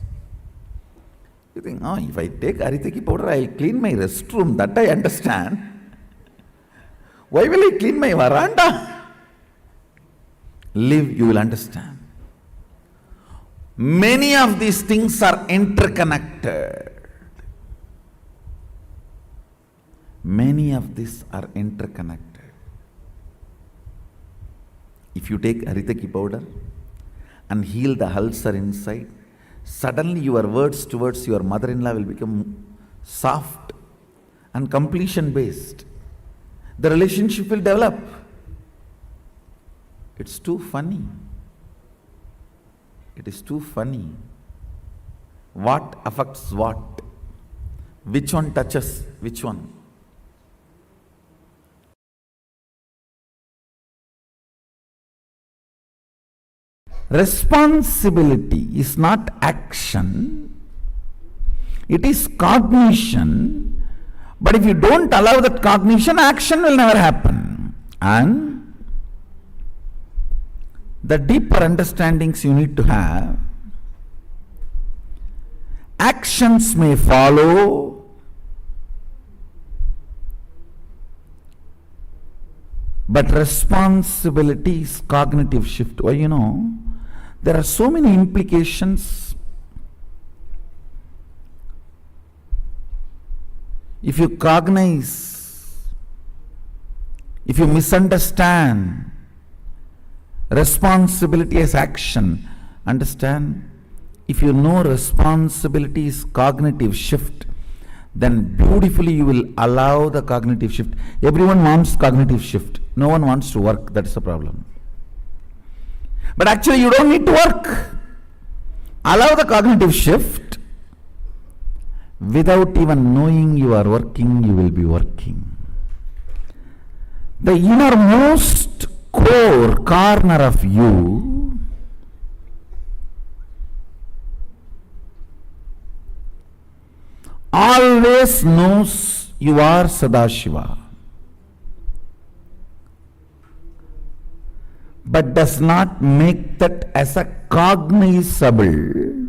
You think, oh, if I take haritaki powder, I will clean my restroom. That I understand. Why will I clean my veranda? Live, you will understand. Many of these things are interconnected. Many of these are interconnected. If you take haritaki powder and heal the ulcer inside, suddenly your words towards your mother-in-law will become soft and completion based. The relationship will develop. It's too funny. It is too funny. What affects what? Which one touches which one? Responsibility is not action, it is cognition. But if you don't allow that cognition, action will never happen. And the deeper understandings you need to have, actions may follow, but responsibility is cognitive shift. Well, you know, there are so many implications. If you cognize, if you misunderstand responsibility as action, understand, if you know responsibility is cognitive shift, then beautifully you will allow the cognitive shift. Everyone wants cognitive shift. No one wants to work. That's the problem. But actually you don't need to work. Allow the cognitive shift. Without even knowing you are working, you will be working. The innermost core corner of you always knows you are Sadashiva, but does not make that as a cognizable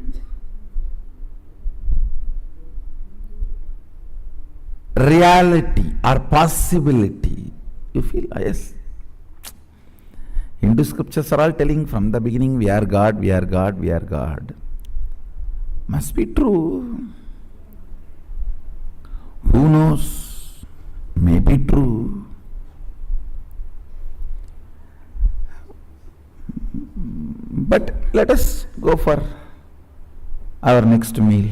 reality or possibility. You feel, yes. Hindu scriptures are all telling from the beginning, we are God, we are God, we are God. Must be true. Who knows? May be true. But let us go for our next meal.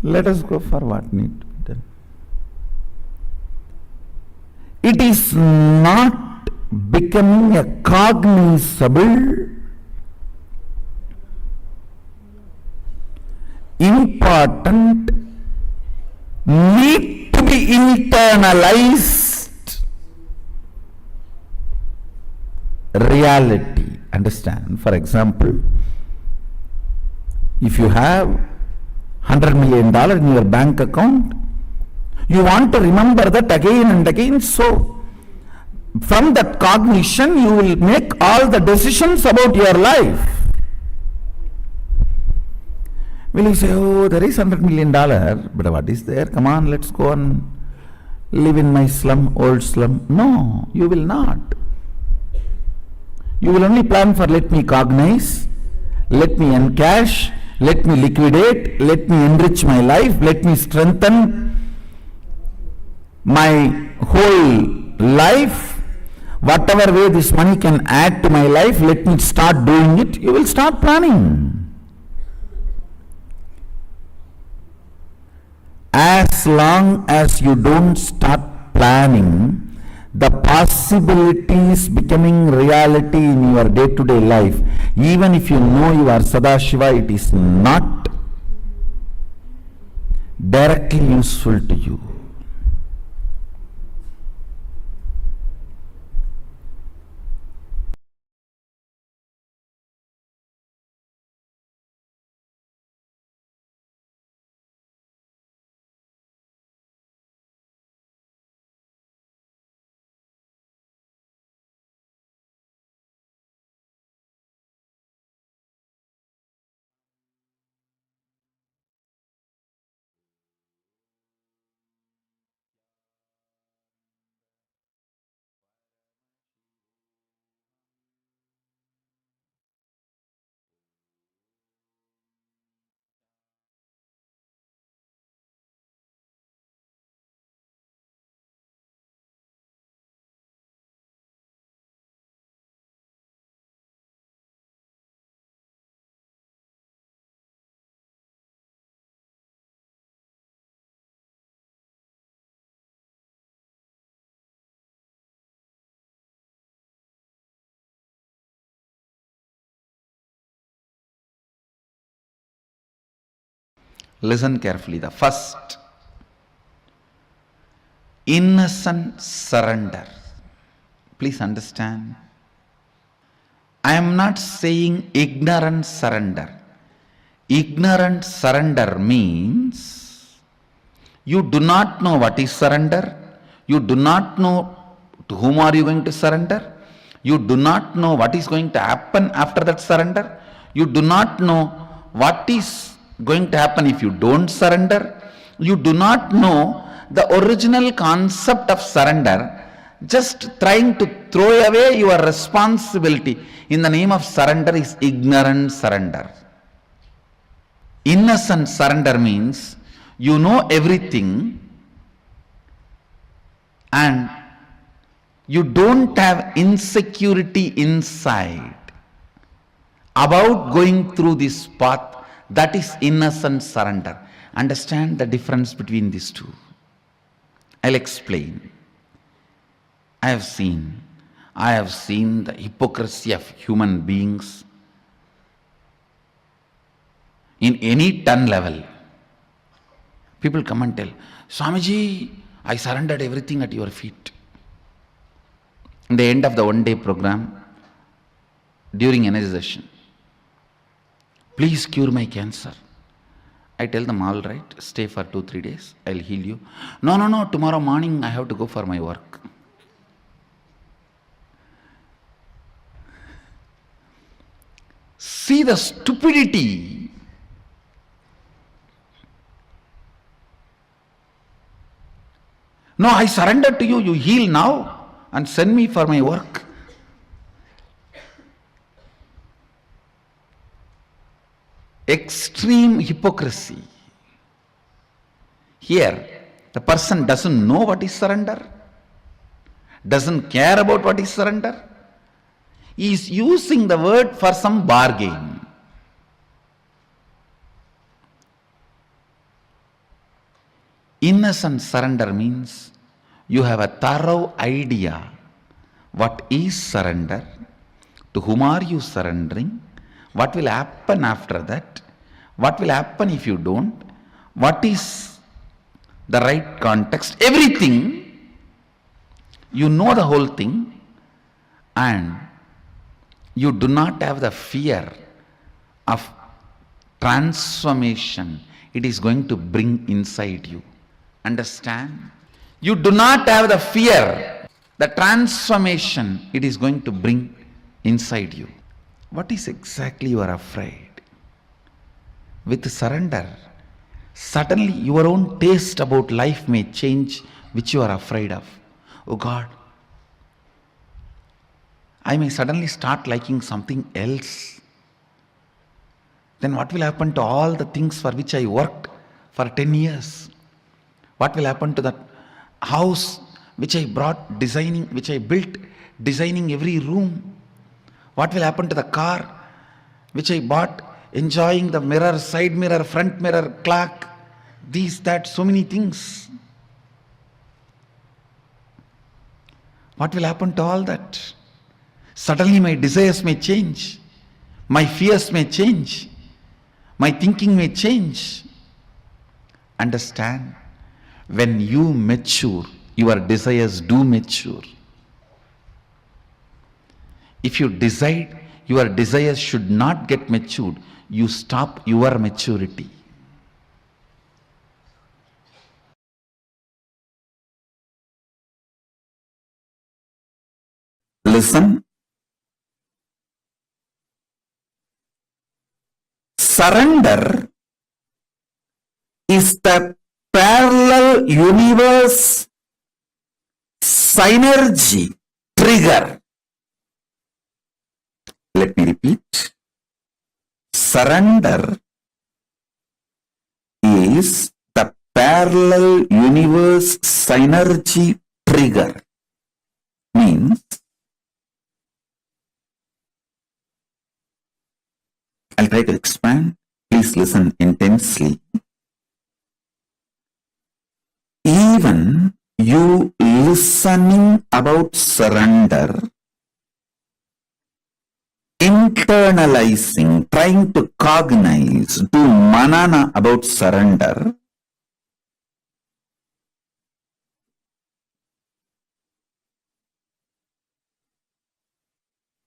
Let us go for what need to be done. It is not becoming a cognizable, important, need to be internalized reality. Understand? For example, if you have $100 million in your bank account, you want to remember that again and again. So, from that cognition, you will make all the decisions about your life. Will you say, oh, there is $100 million, but what is there? Come on, let's go and live in my slum, old slum. No, you will not. You will only plan for, let me cognize, let me encash, let me liquidate, let me enrich my life, let me strengthen my whole life. Whatever way this money can add to my life, let me start doing it. You will start planning. As long as you don't start planning, the possibilities becoming reality in your day-to-day life, even if you know you are Sadashiva, it is not directly useful to you. Listen carefully. The first, innocent surrender. Please understand. I am not saying ignorant surrender. Ignorant surrender means you do not know what is surrender. You do not know to whom are you going to surrender. You do not know what is going to happen after that surrender. You do not know what is going to happen if you don't surrender. You do not know the original concept of surrender. Just trying to throw away your responsibility in the name of surrender is ignorant surrender. Innocent surrender means you know everything and you don't have insecurity inside about going through this path. That is innocent surrender. Understand the difference between these two. I'll explain. I have seen the hypocrisy of human beings in any ton level. People come and tell, Swamiji, I surrendered everything at your feet. In the end of the one-day program, during energization, please cure my cancer. I tell them, all right, stay for 2-3 days, I'll heal you. No, tomorrow morning I have to go for my work. See the stupidity. No, I surrender to you, you heal now and send me for my work. Extreme hypocrisy. Here, the person doesn't know what is surrender, doesn't care about what is surrender. He is using the word for some bargain. Innocent surrender means you have a thorough idea what is surrender, to whom are you surrendering, what will happen after that, what will happen if you don't, what is the right context, everything. You know the whole thing and you do not have the fear of transformation it is going to bring inside you. Understand? You do not have the fear, the transformation it is going to bring inside you. What is exactly you are afraid? With surrender, suddenly your own taste about life may change, which you are afraid of. Oh God, I may suddenly start liking something else. Then what will happen to all the things for which I worked for 10 years? What will happen to that house which I brought designing, which I built designing every room? What will happen to the car which I bought enjoying the mirror, side mirror, front mirror, clock, these, that, so many things? What will happen to all that? Suddenly my desires may change, my fears may change, my thinking may change. Understand? When you mature, your desires do mature. If you decide your desires should not get matured, you stop your maturity. Listen. Surrender is the parallel universe synergy trigger. Let me repeat. Surrender is the parallel universe synergy trigger. Means, I'll try to expand. Please listen intensely. Even you listening about surrender, internalizing, trying to cognize, do manana about surrender,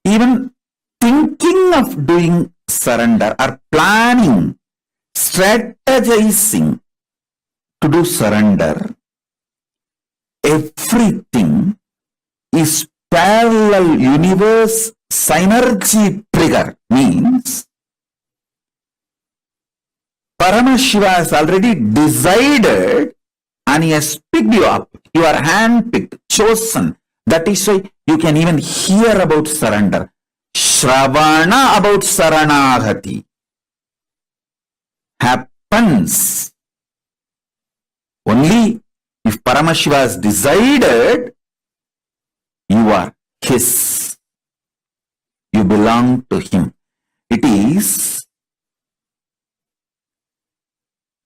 even thinking of doing surrender or planning, strategizing to do surrender, everything is parallel universe synergy trigger means Paramashiva has already decided and he has picked you up. You are handpicked, chosen. That is why you can even hear about surrender. Shravana about Saranagati happens only if Paramashiva has decided you are his. You belong to him. It is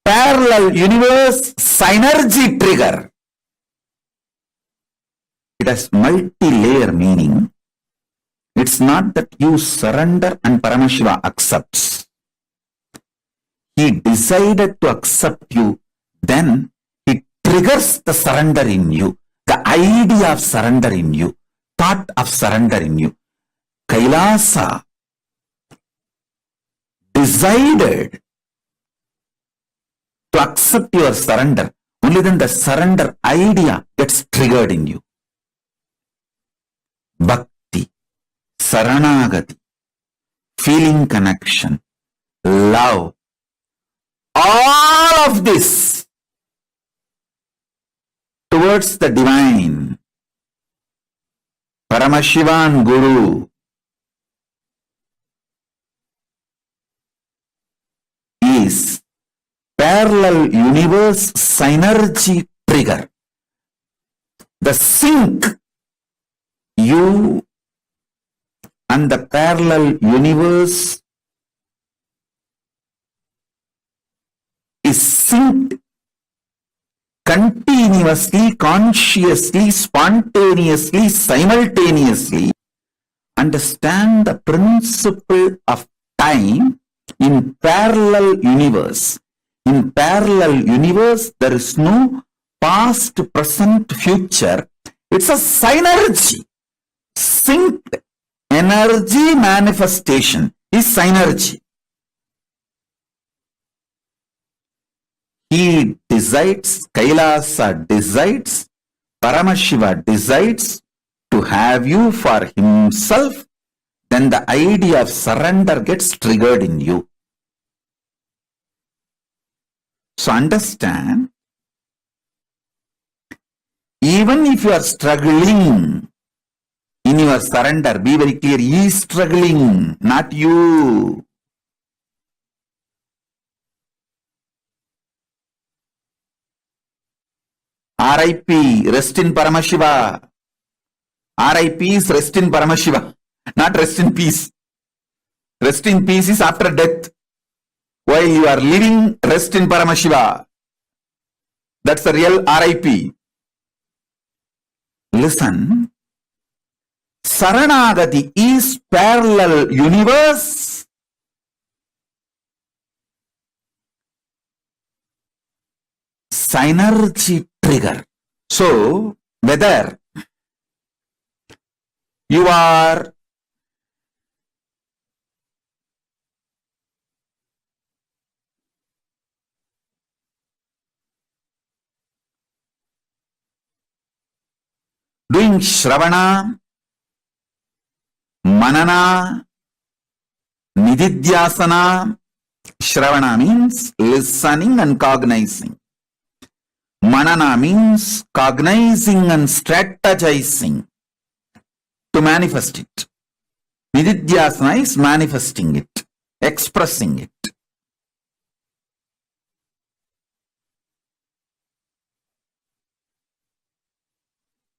parallel universe synergy trigger. It has multi-layer meaning. It's not that you surrender and Paramashiva accepts. He decided to accept you, then he triggers the surrender in you, the idea of surrender in you, thought of surrender in you. Kailasa decided to accept your surrender. Only then the surrender idea gets triggered in you. Bhakti, Saranagati, feeling connection, love, all of this towards the divine, Paramashiva and Guru, is parallel universe synergy trigger. The sync you and the parallel universe is synced continuously, consciously, spontaneously, simultaneously. Understand the principle of time in parallel universe. In parallel universe, there is no past, present, future. It's a synergy. Synced energy manifestation is synergy. He decides, Kailasa decides, Paramashiva decides to have you for himself, then the idea of surrender gets triggered in you. So understand, even if you are struggling in your surrender, be very clear, he is struggling, not you. RIP, rest in Paramashiva. RIP is rest in Paramashiva, not rest in peace. Rest in peace is after death. While you are living, rest in Paramashiva. That's the real RIP. Listen, Saranagati is parallel universe. Synergy trigger. So, whether you are doing Shravana, Manana, Nididhyasana. Shravana means listening and cognizing. Manana means cognizing and strategizing to manifest it. Nididhyasana is manifesting it, expressing it.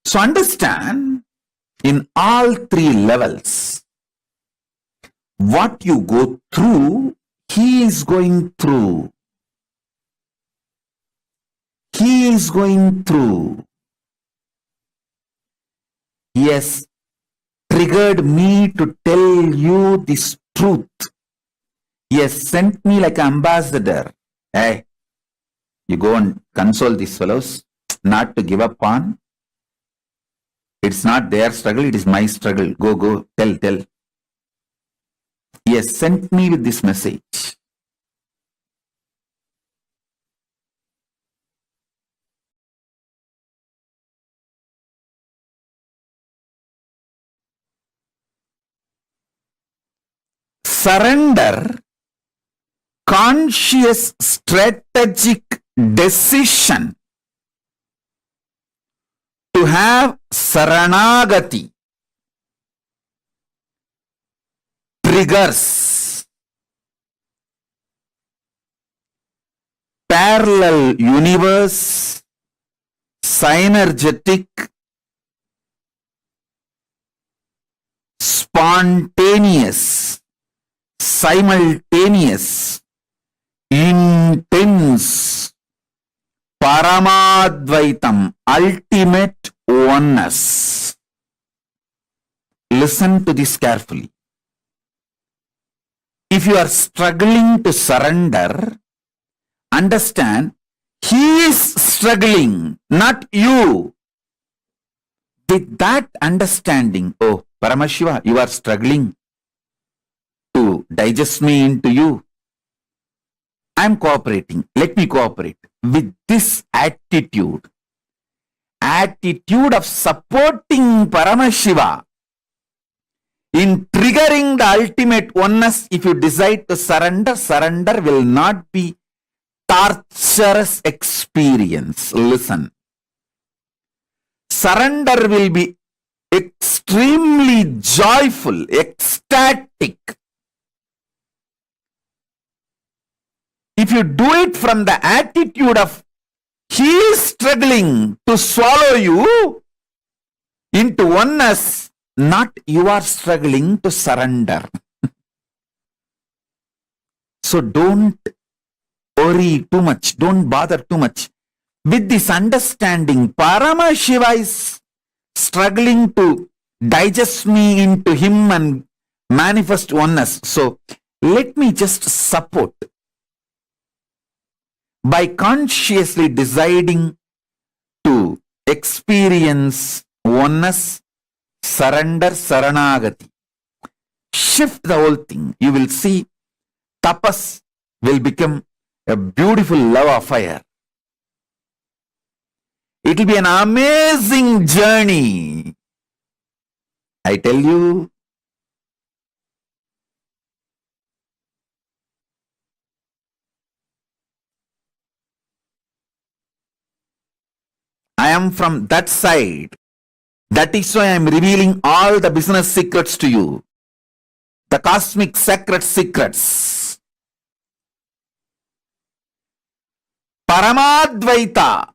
So understand, in all three levels, what you go through, he is going through. He is going through. He has triggered me to tell you this truth. He has sent me like an ambassador. Hey, you go and console these fellows, not to give up on. It's not their struggle, it is my struggle. Go, tell. He has sent me with this message. surrender, conscious strategic decision to have saranagati, triggers parallel universe, synergetic, spontaneous, simultaneous, intense, Paramadvaitam, ultimate oneness. Listen to this carefully. If you are struggling to surrender, understand, he is struggling, not you. With that understanding, oh, Paramashiva, you are struggling to digest me into you. I am cooperating. Let me cooperate. With this attitude of supporting Paramashiva in triggering the ultimate oneness, if you decide to surrender, surrender will not be torturous experience. Listen. Surrender will be extremely joyful, ecstatic. If you do it from the attitude of he is struggling to swallow you into oneness, not you are struggling to surrender. So don't worry too much, don't bother too much. With this understanding, Paramashiva is struggling to digest me into him and manifest oneness. So let me just support. By consciously deciding to experience oneness, surrender, saranagati, shift the whole thing. You will see tapas will become a beautiful love affair. It will be an amazing journey. I tell you. I am from that side. That is why I am revealing all the business secrets to you. The cosmic sacred secrets. Paramadvaita.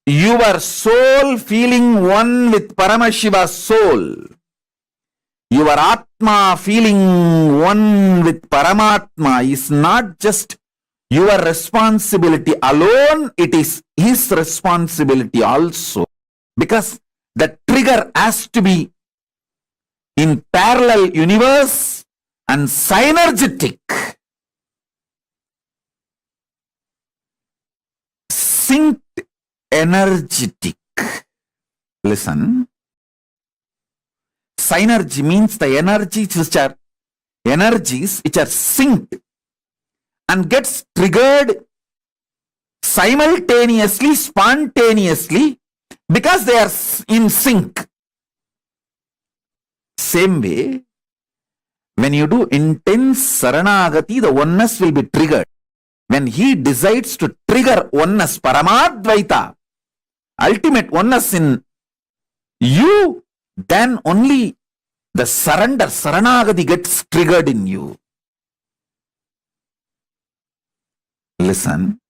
Your soul feeling one with Paramashiva's soul. Your Atma feeling one with Paramatma is not just your responsibility alone, it is his responsibility also. Because the trigger has to be in parallel universe and synergetic. Synced energetic. Listen. Synergy means the energies which are synced and gets triggered simultaneously, spontaneously, because they are in sync. Same way, when you do intense saranagati, the oneness will be triggered. When he decides to trigger oneness, Paramadvaita, ultimate oneness in you, then only the surrender, saranagati gets triggered in you. Listen.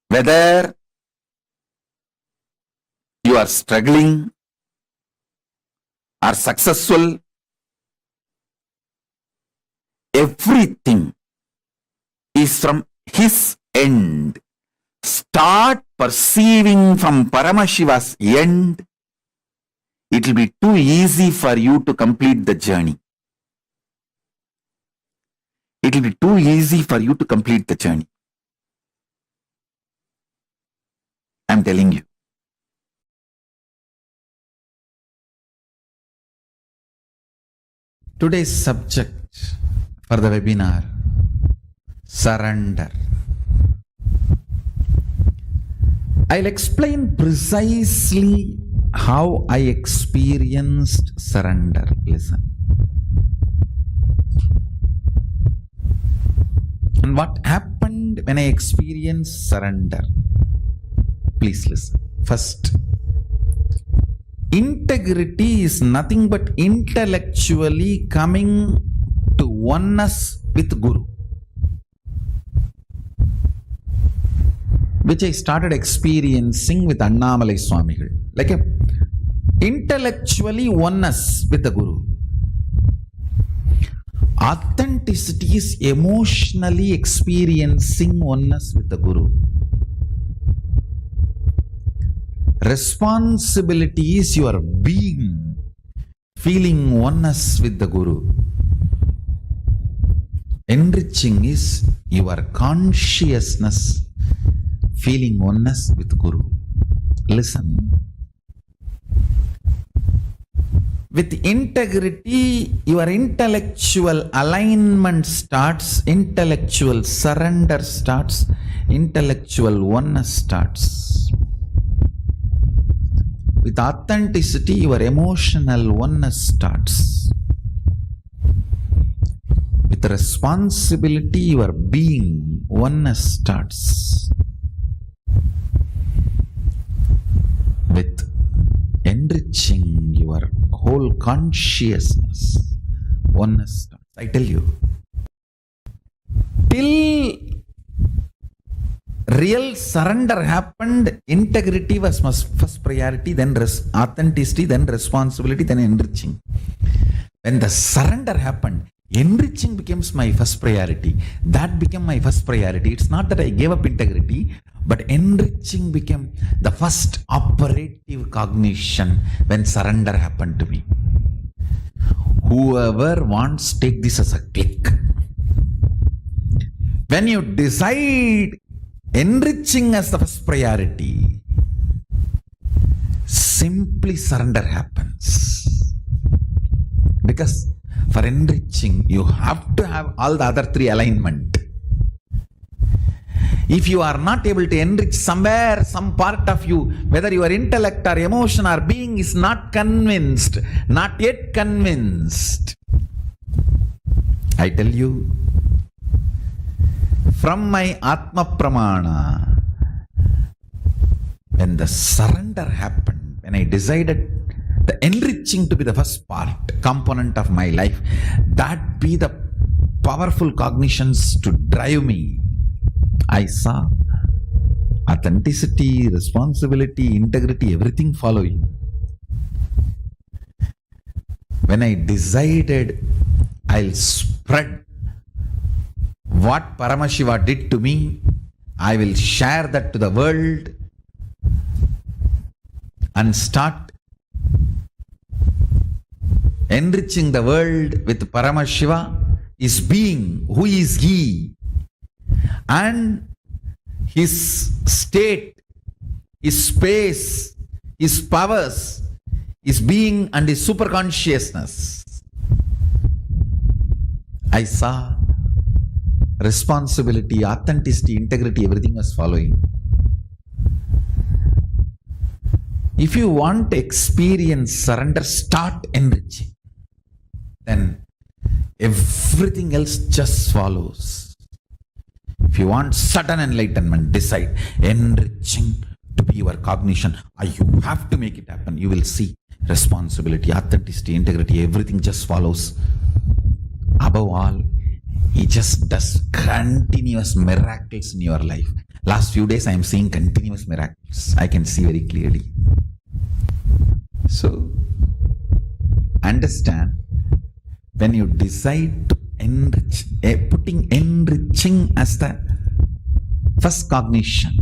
Whether you are struggling or successful, everything is from his end. Start perceiving from Paramashiva's end. It will be too easy for you to complete the journey. It will be too easy for you to complete the journey. I am telling you. Today's subject for the webinar, surrender. I'll explain precisely how I experienced surrender. Listen. And what happened when I experienced surrender? Please listen. First, integrity is nothing but intellectually coming to oneness with Guru, which I started experiencing with Annamalai Swamigal. Like a intellectually oneness with the Guru. Authenticity is emotionally experiencing oneness with the Guru. Responsibility is your being feeling oneness with the Guru. Enriching is your consciousness feeling oneness with Guru. Listen. With integrity, your intellectual alignment starts, intellectual surrender starts, intellectual oneness starts. With authenticity, your emotional oneness starts. With responsibility, your being oneness starts. With enriching your whole consciousness, oneness starts. I tell you, till real surrender happened, integrity was first priority, then authenticity, then responsibility, then enriching. When the surrender happened, enriching becomes my first priority. That became my first priority. It's not that I gave up integrity, but enriching became the first operative cognition when surrender happened to me. Whoever wants, take this as a click. When you decide enriching as the first priority, simply surrender happens. Because for enriching, you have to have all the other three alignment. If you are not able to enrich somewhere, some part of you, whether your intellect or emotion or being is not convinced, not yet convinced, I tell you, from my Atma Pramana, when the surrender happened, when I decided the enriching to be the first part, component of my life, that be the powerful cognitions to drive me, I saw authenticity, responsibility, integrity, everything following. When I decided I'll spread what Paramashiva did to me, I will share that to the world and start enriching the world with Paramashiva, his being, who is he, and his state, his space, his powers, his being and his superconsciousness. I saw responsibility, authenticity, integrity, everything was following. If you want to experience surrender, start enriching. Then everything else just follows. If you want sudden enlightenment, decide enriching to be your cognition. You have to make it happen. You will see responsibility, authenticity, integrity, everything just follows. Above all, he just does continuous miracles in your life. Last few days I am seeing continuous miracles. I can see very clearly. So, understand, when you decide to enrich, putting enriching as the first cognition,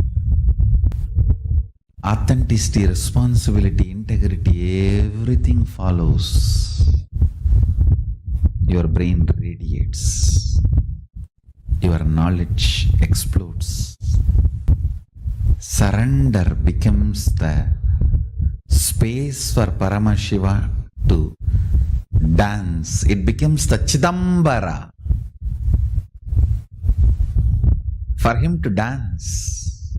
authenticity, responsibility, integrity, everything follows. Your brain radiates. Your knowledge explodes. Surrender becomes the space for Paramashiva to dance. It becomes the Chidambara for him to dance.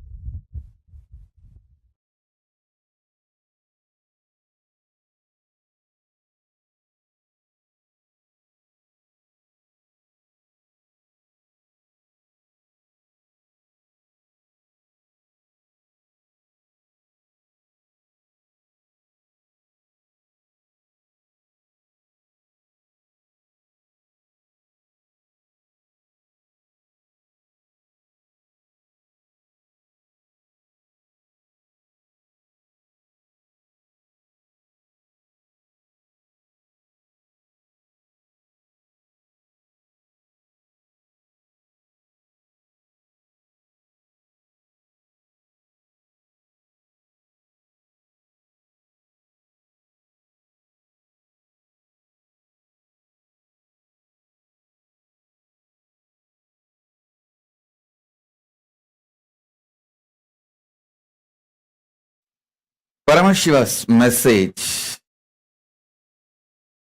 Paramashiva's message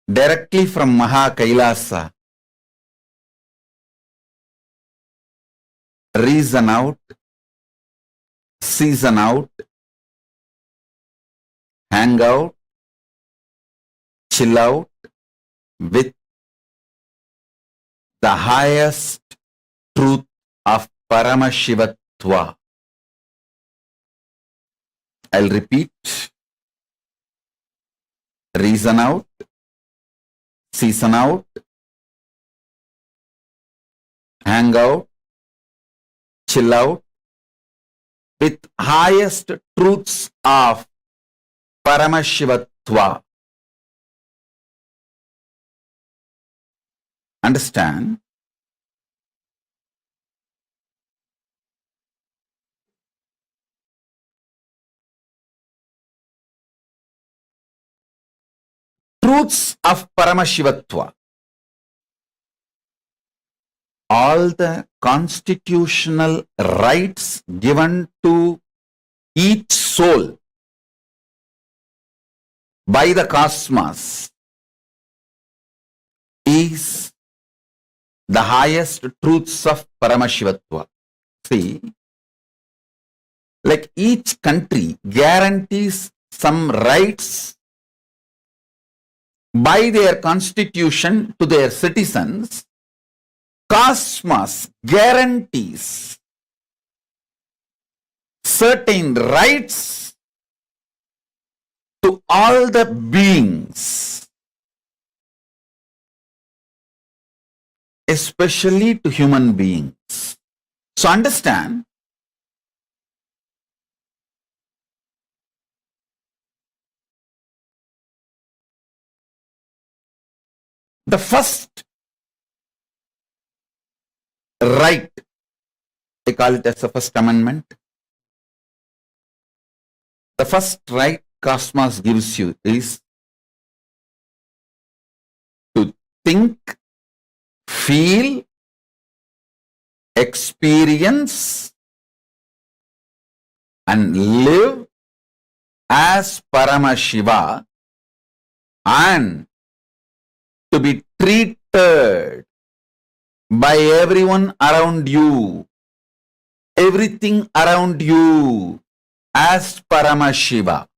directly from Maha Kailasa. Reason out, season out, hang out, chill out with the highest truth of Paramashivatva. I'll repeat. Reason out, season out, hang out, chill out with highest truths of Paramashivatva. Understand? Truths of Paramashivatva. All the constitutional rights given to each soul by the cosmos is the highest truths of Paramashivatva. See, like each country guarantees some rights by their constitution to their citizens, cosmos guarantees certain rights to all the beings, especially to human beings. So understand, the first right, they call it as the first amendment. The first right cosmos gives you is to think, feel, experience, and live as Paramashiva, and to be treated by everyone around you, everything around you as Paramashiva.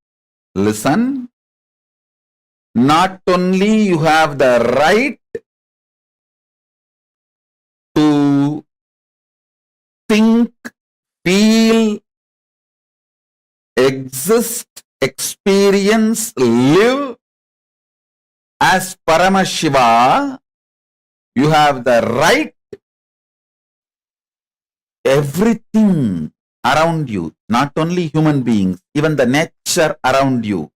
Listen, not only you have the right to think, feel, exist, experience, live as Paramashiva, you have the right, everything around you, not only human beings, even the nature around you,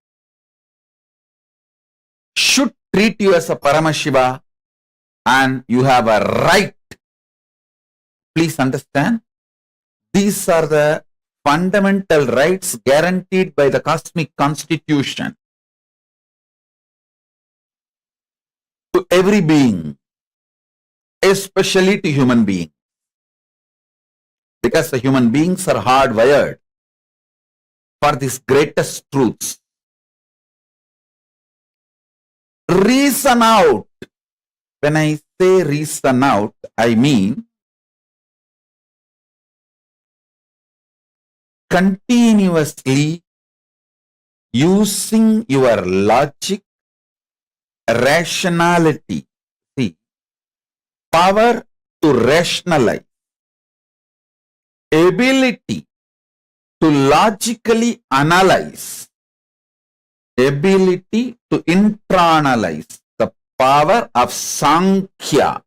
should treat you as a Paramashiva, and you have a right. Please understand, these are the fundamental rights guaranteed by the cosmic constitution to every being, especially to human beings, because the human beings are hardwired for these greatest truths. Reason out. When I say reason out, I mean continuously using your logic, rationality. See, power to rationalize, ability to logically analyze, ability to internalize, the power of Sankhya,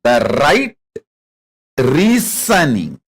the right reasoning,